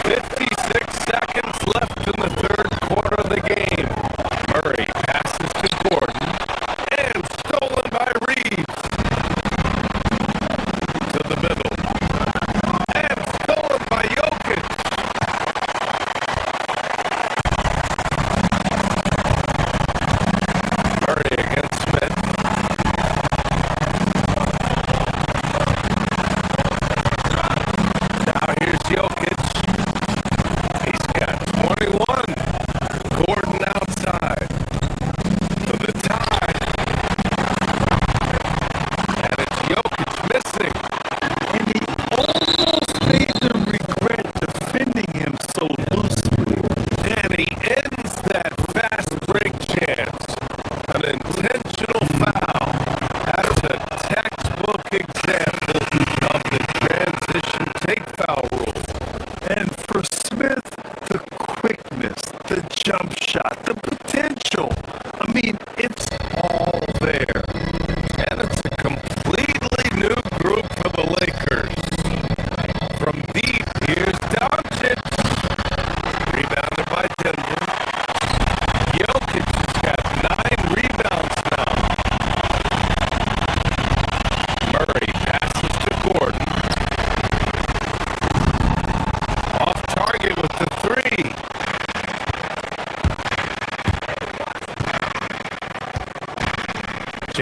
56 seconds left in the third quarter of the game. Murray passes to Gordon. And stolen by Reeves. To the middle. And stolen by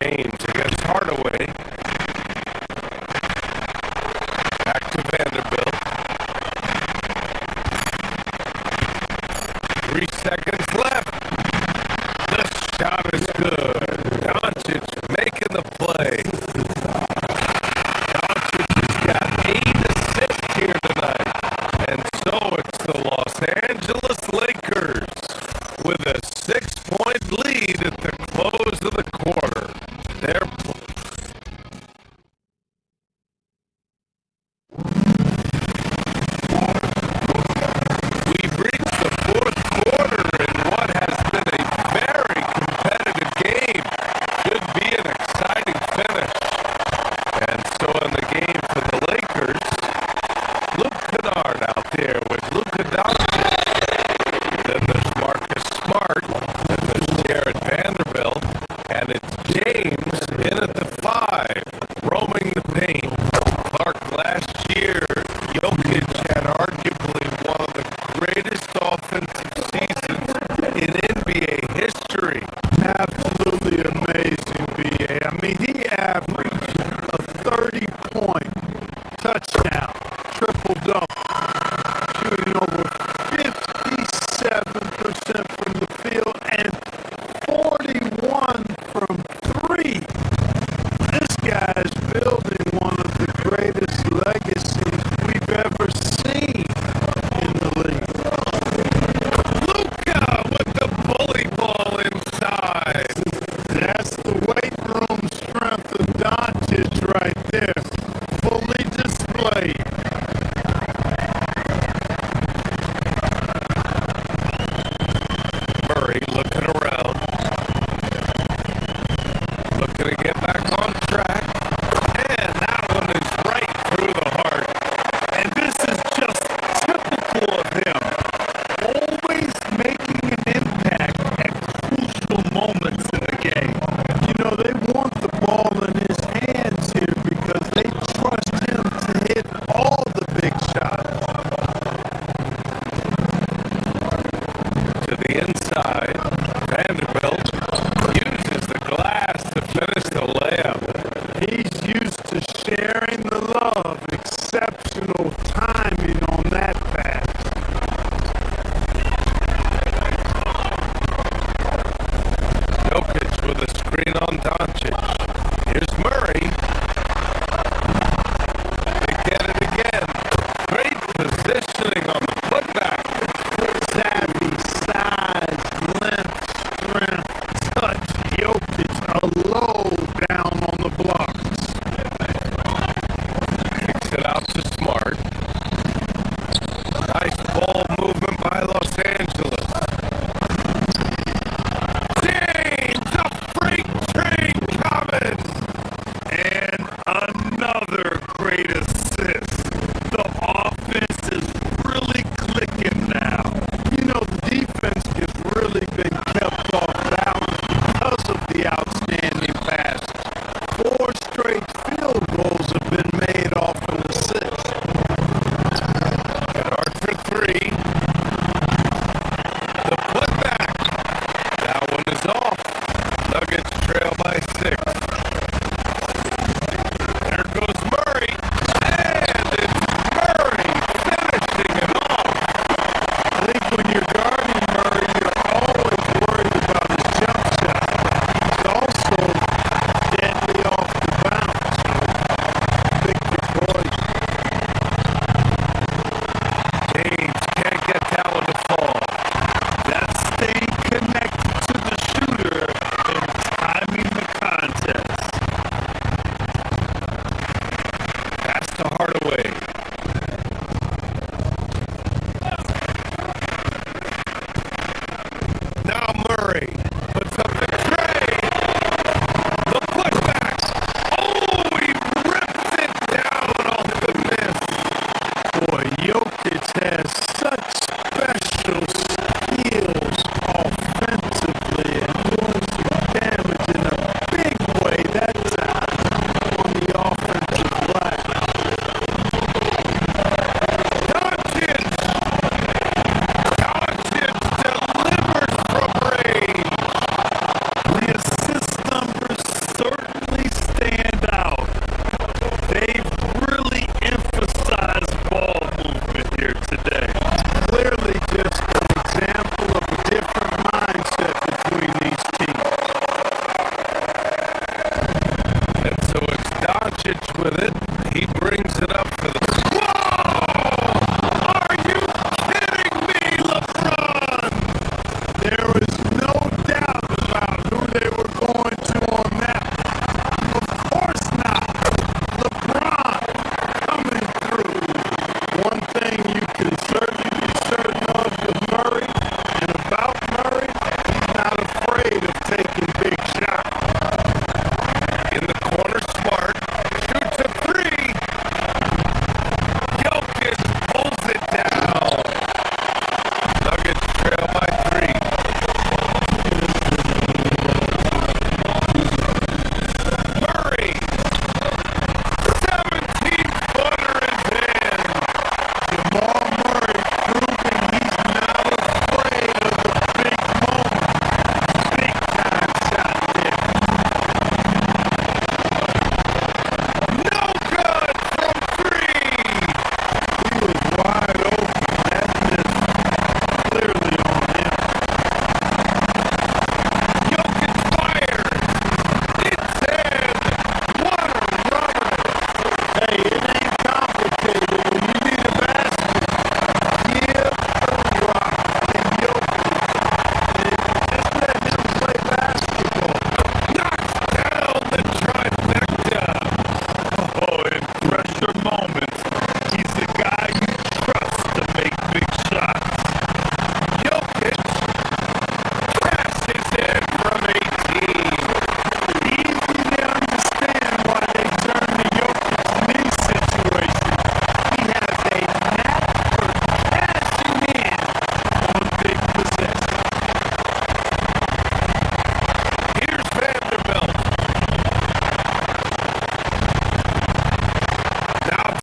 James against Hardaway. Back to Vanderbilt. 3 seconds left. The shot is good. Doncic making the play. Doncic has got 8 assists here tonight. And so it's the Los Angeles Lakers with a 6-point lead at the close of the quarter. They're We've reached the fourth quarter in what has been a very competitive game. Should be an exciting finish. And so in the game for the Lakers, Luke Kennard out there with Luka Doncic. Then there's Marcus Smart. Then there's Jared Vanderbilt. And it's James in at the 5, roaming the paint. Clark, last year, Jokic had arguably one of the greatest offensive seasons in NBA history. Absolutely amazing, BA. I mean, he averaged a 30-point touchdown, triple-double, shooting over 57% from the field and 41 from 3. This guy's building one of the greatest legacies we've ever seen in the league. Luka with the bully ball inside. That's the weight room strength of Doncic right there, fully displayed. Murray looking around. Looking to get back on track. And that one is right through the heart. And this is just typical of him, always making an impact at crucial moments in the game. You know, they want the ball in his hands here because they trust him to hit all the big shots. To the inside. Vanderbilt uses the glass to finish the layup. He's used to sharing the love, exceptional timing on that pass. Jokic with a screen on Doncic. Here's Murray. They get it again. Great positioning on the putback. Savvy, size, length, strength, touch. Jokic, a low down on the blocks. Kicks it out to Smart. Nice ball movement by Los Angeles. James, a freight train coming. And another great assist. The offense is really clicking now. You know, the defense has really been kept off balance because of the outstanding passes. 4 straight field goals have been made off an assist. Kennard for 3. The putback. That one is off. Nuggets trail by 6. There goes Murray. And it's Murray finishing it off. I think when you're guarding Murray, you're always worried about his jump shot. He's also deadly off the bounce. Big boy. James can't get that one to fall. That's staying connected to the shooter and timing the contact. Doncic with it. He brings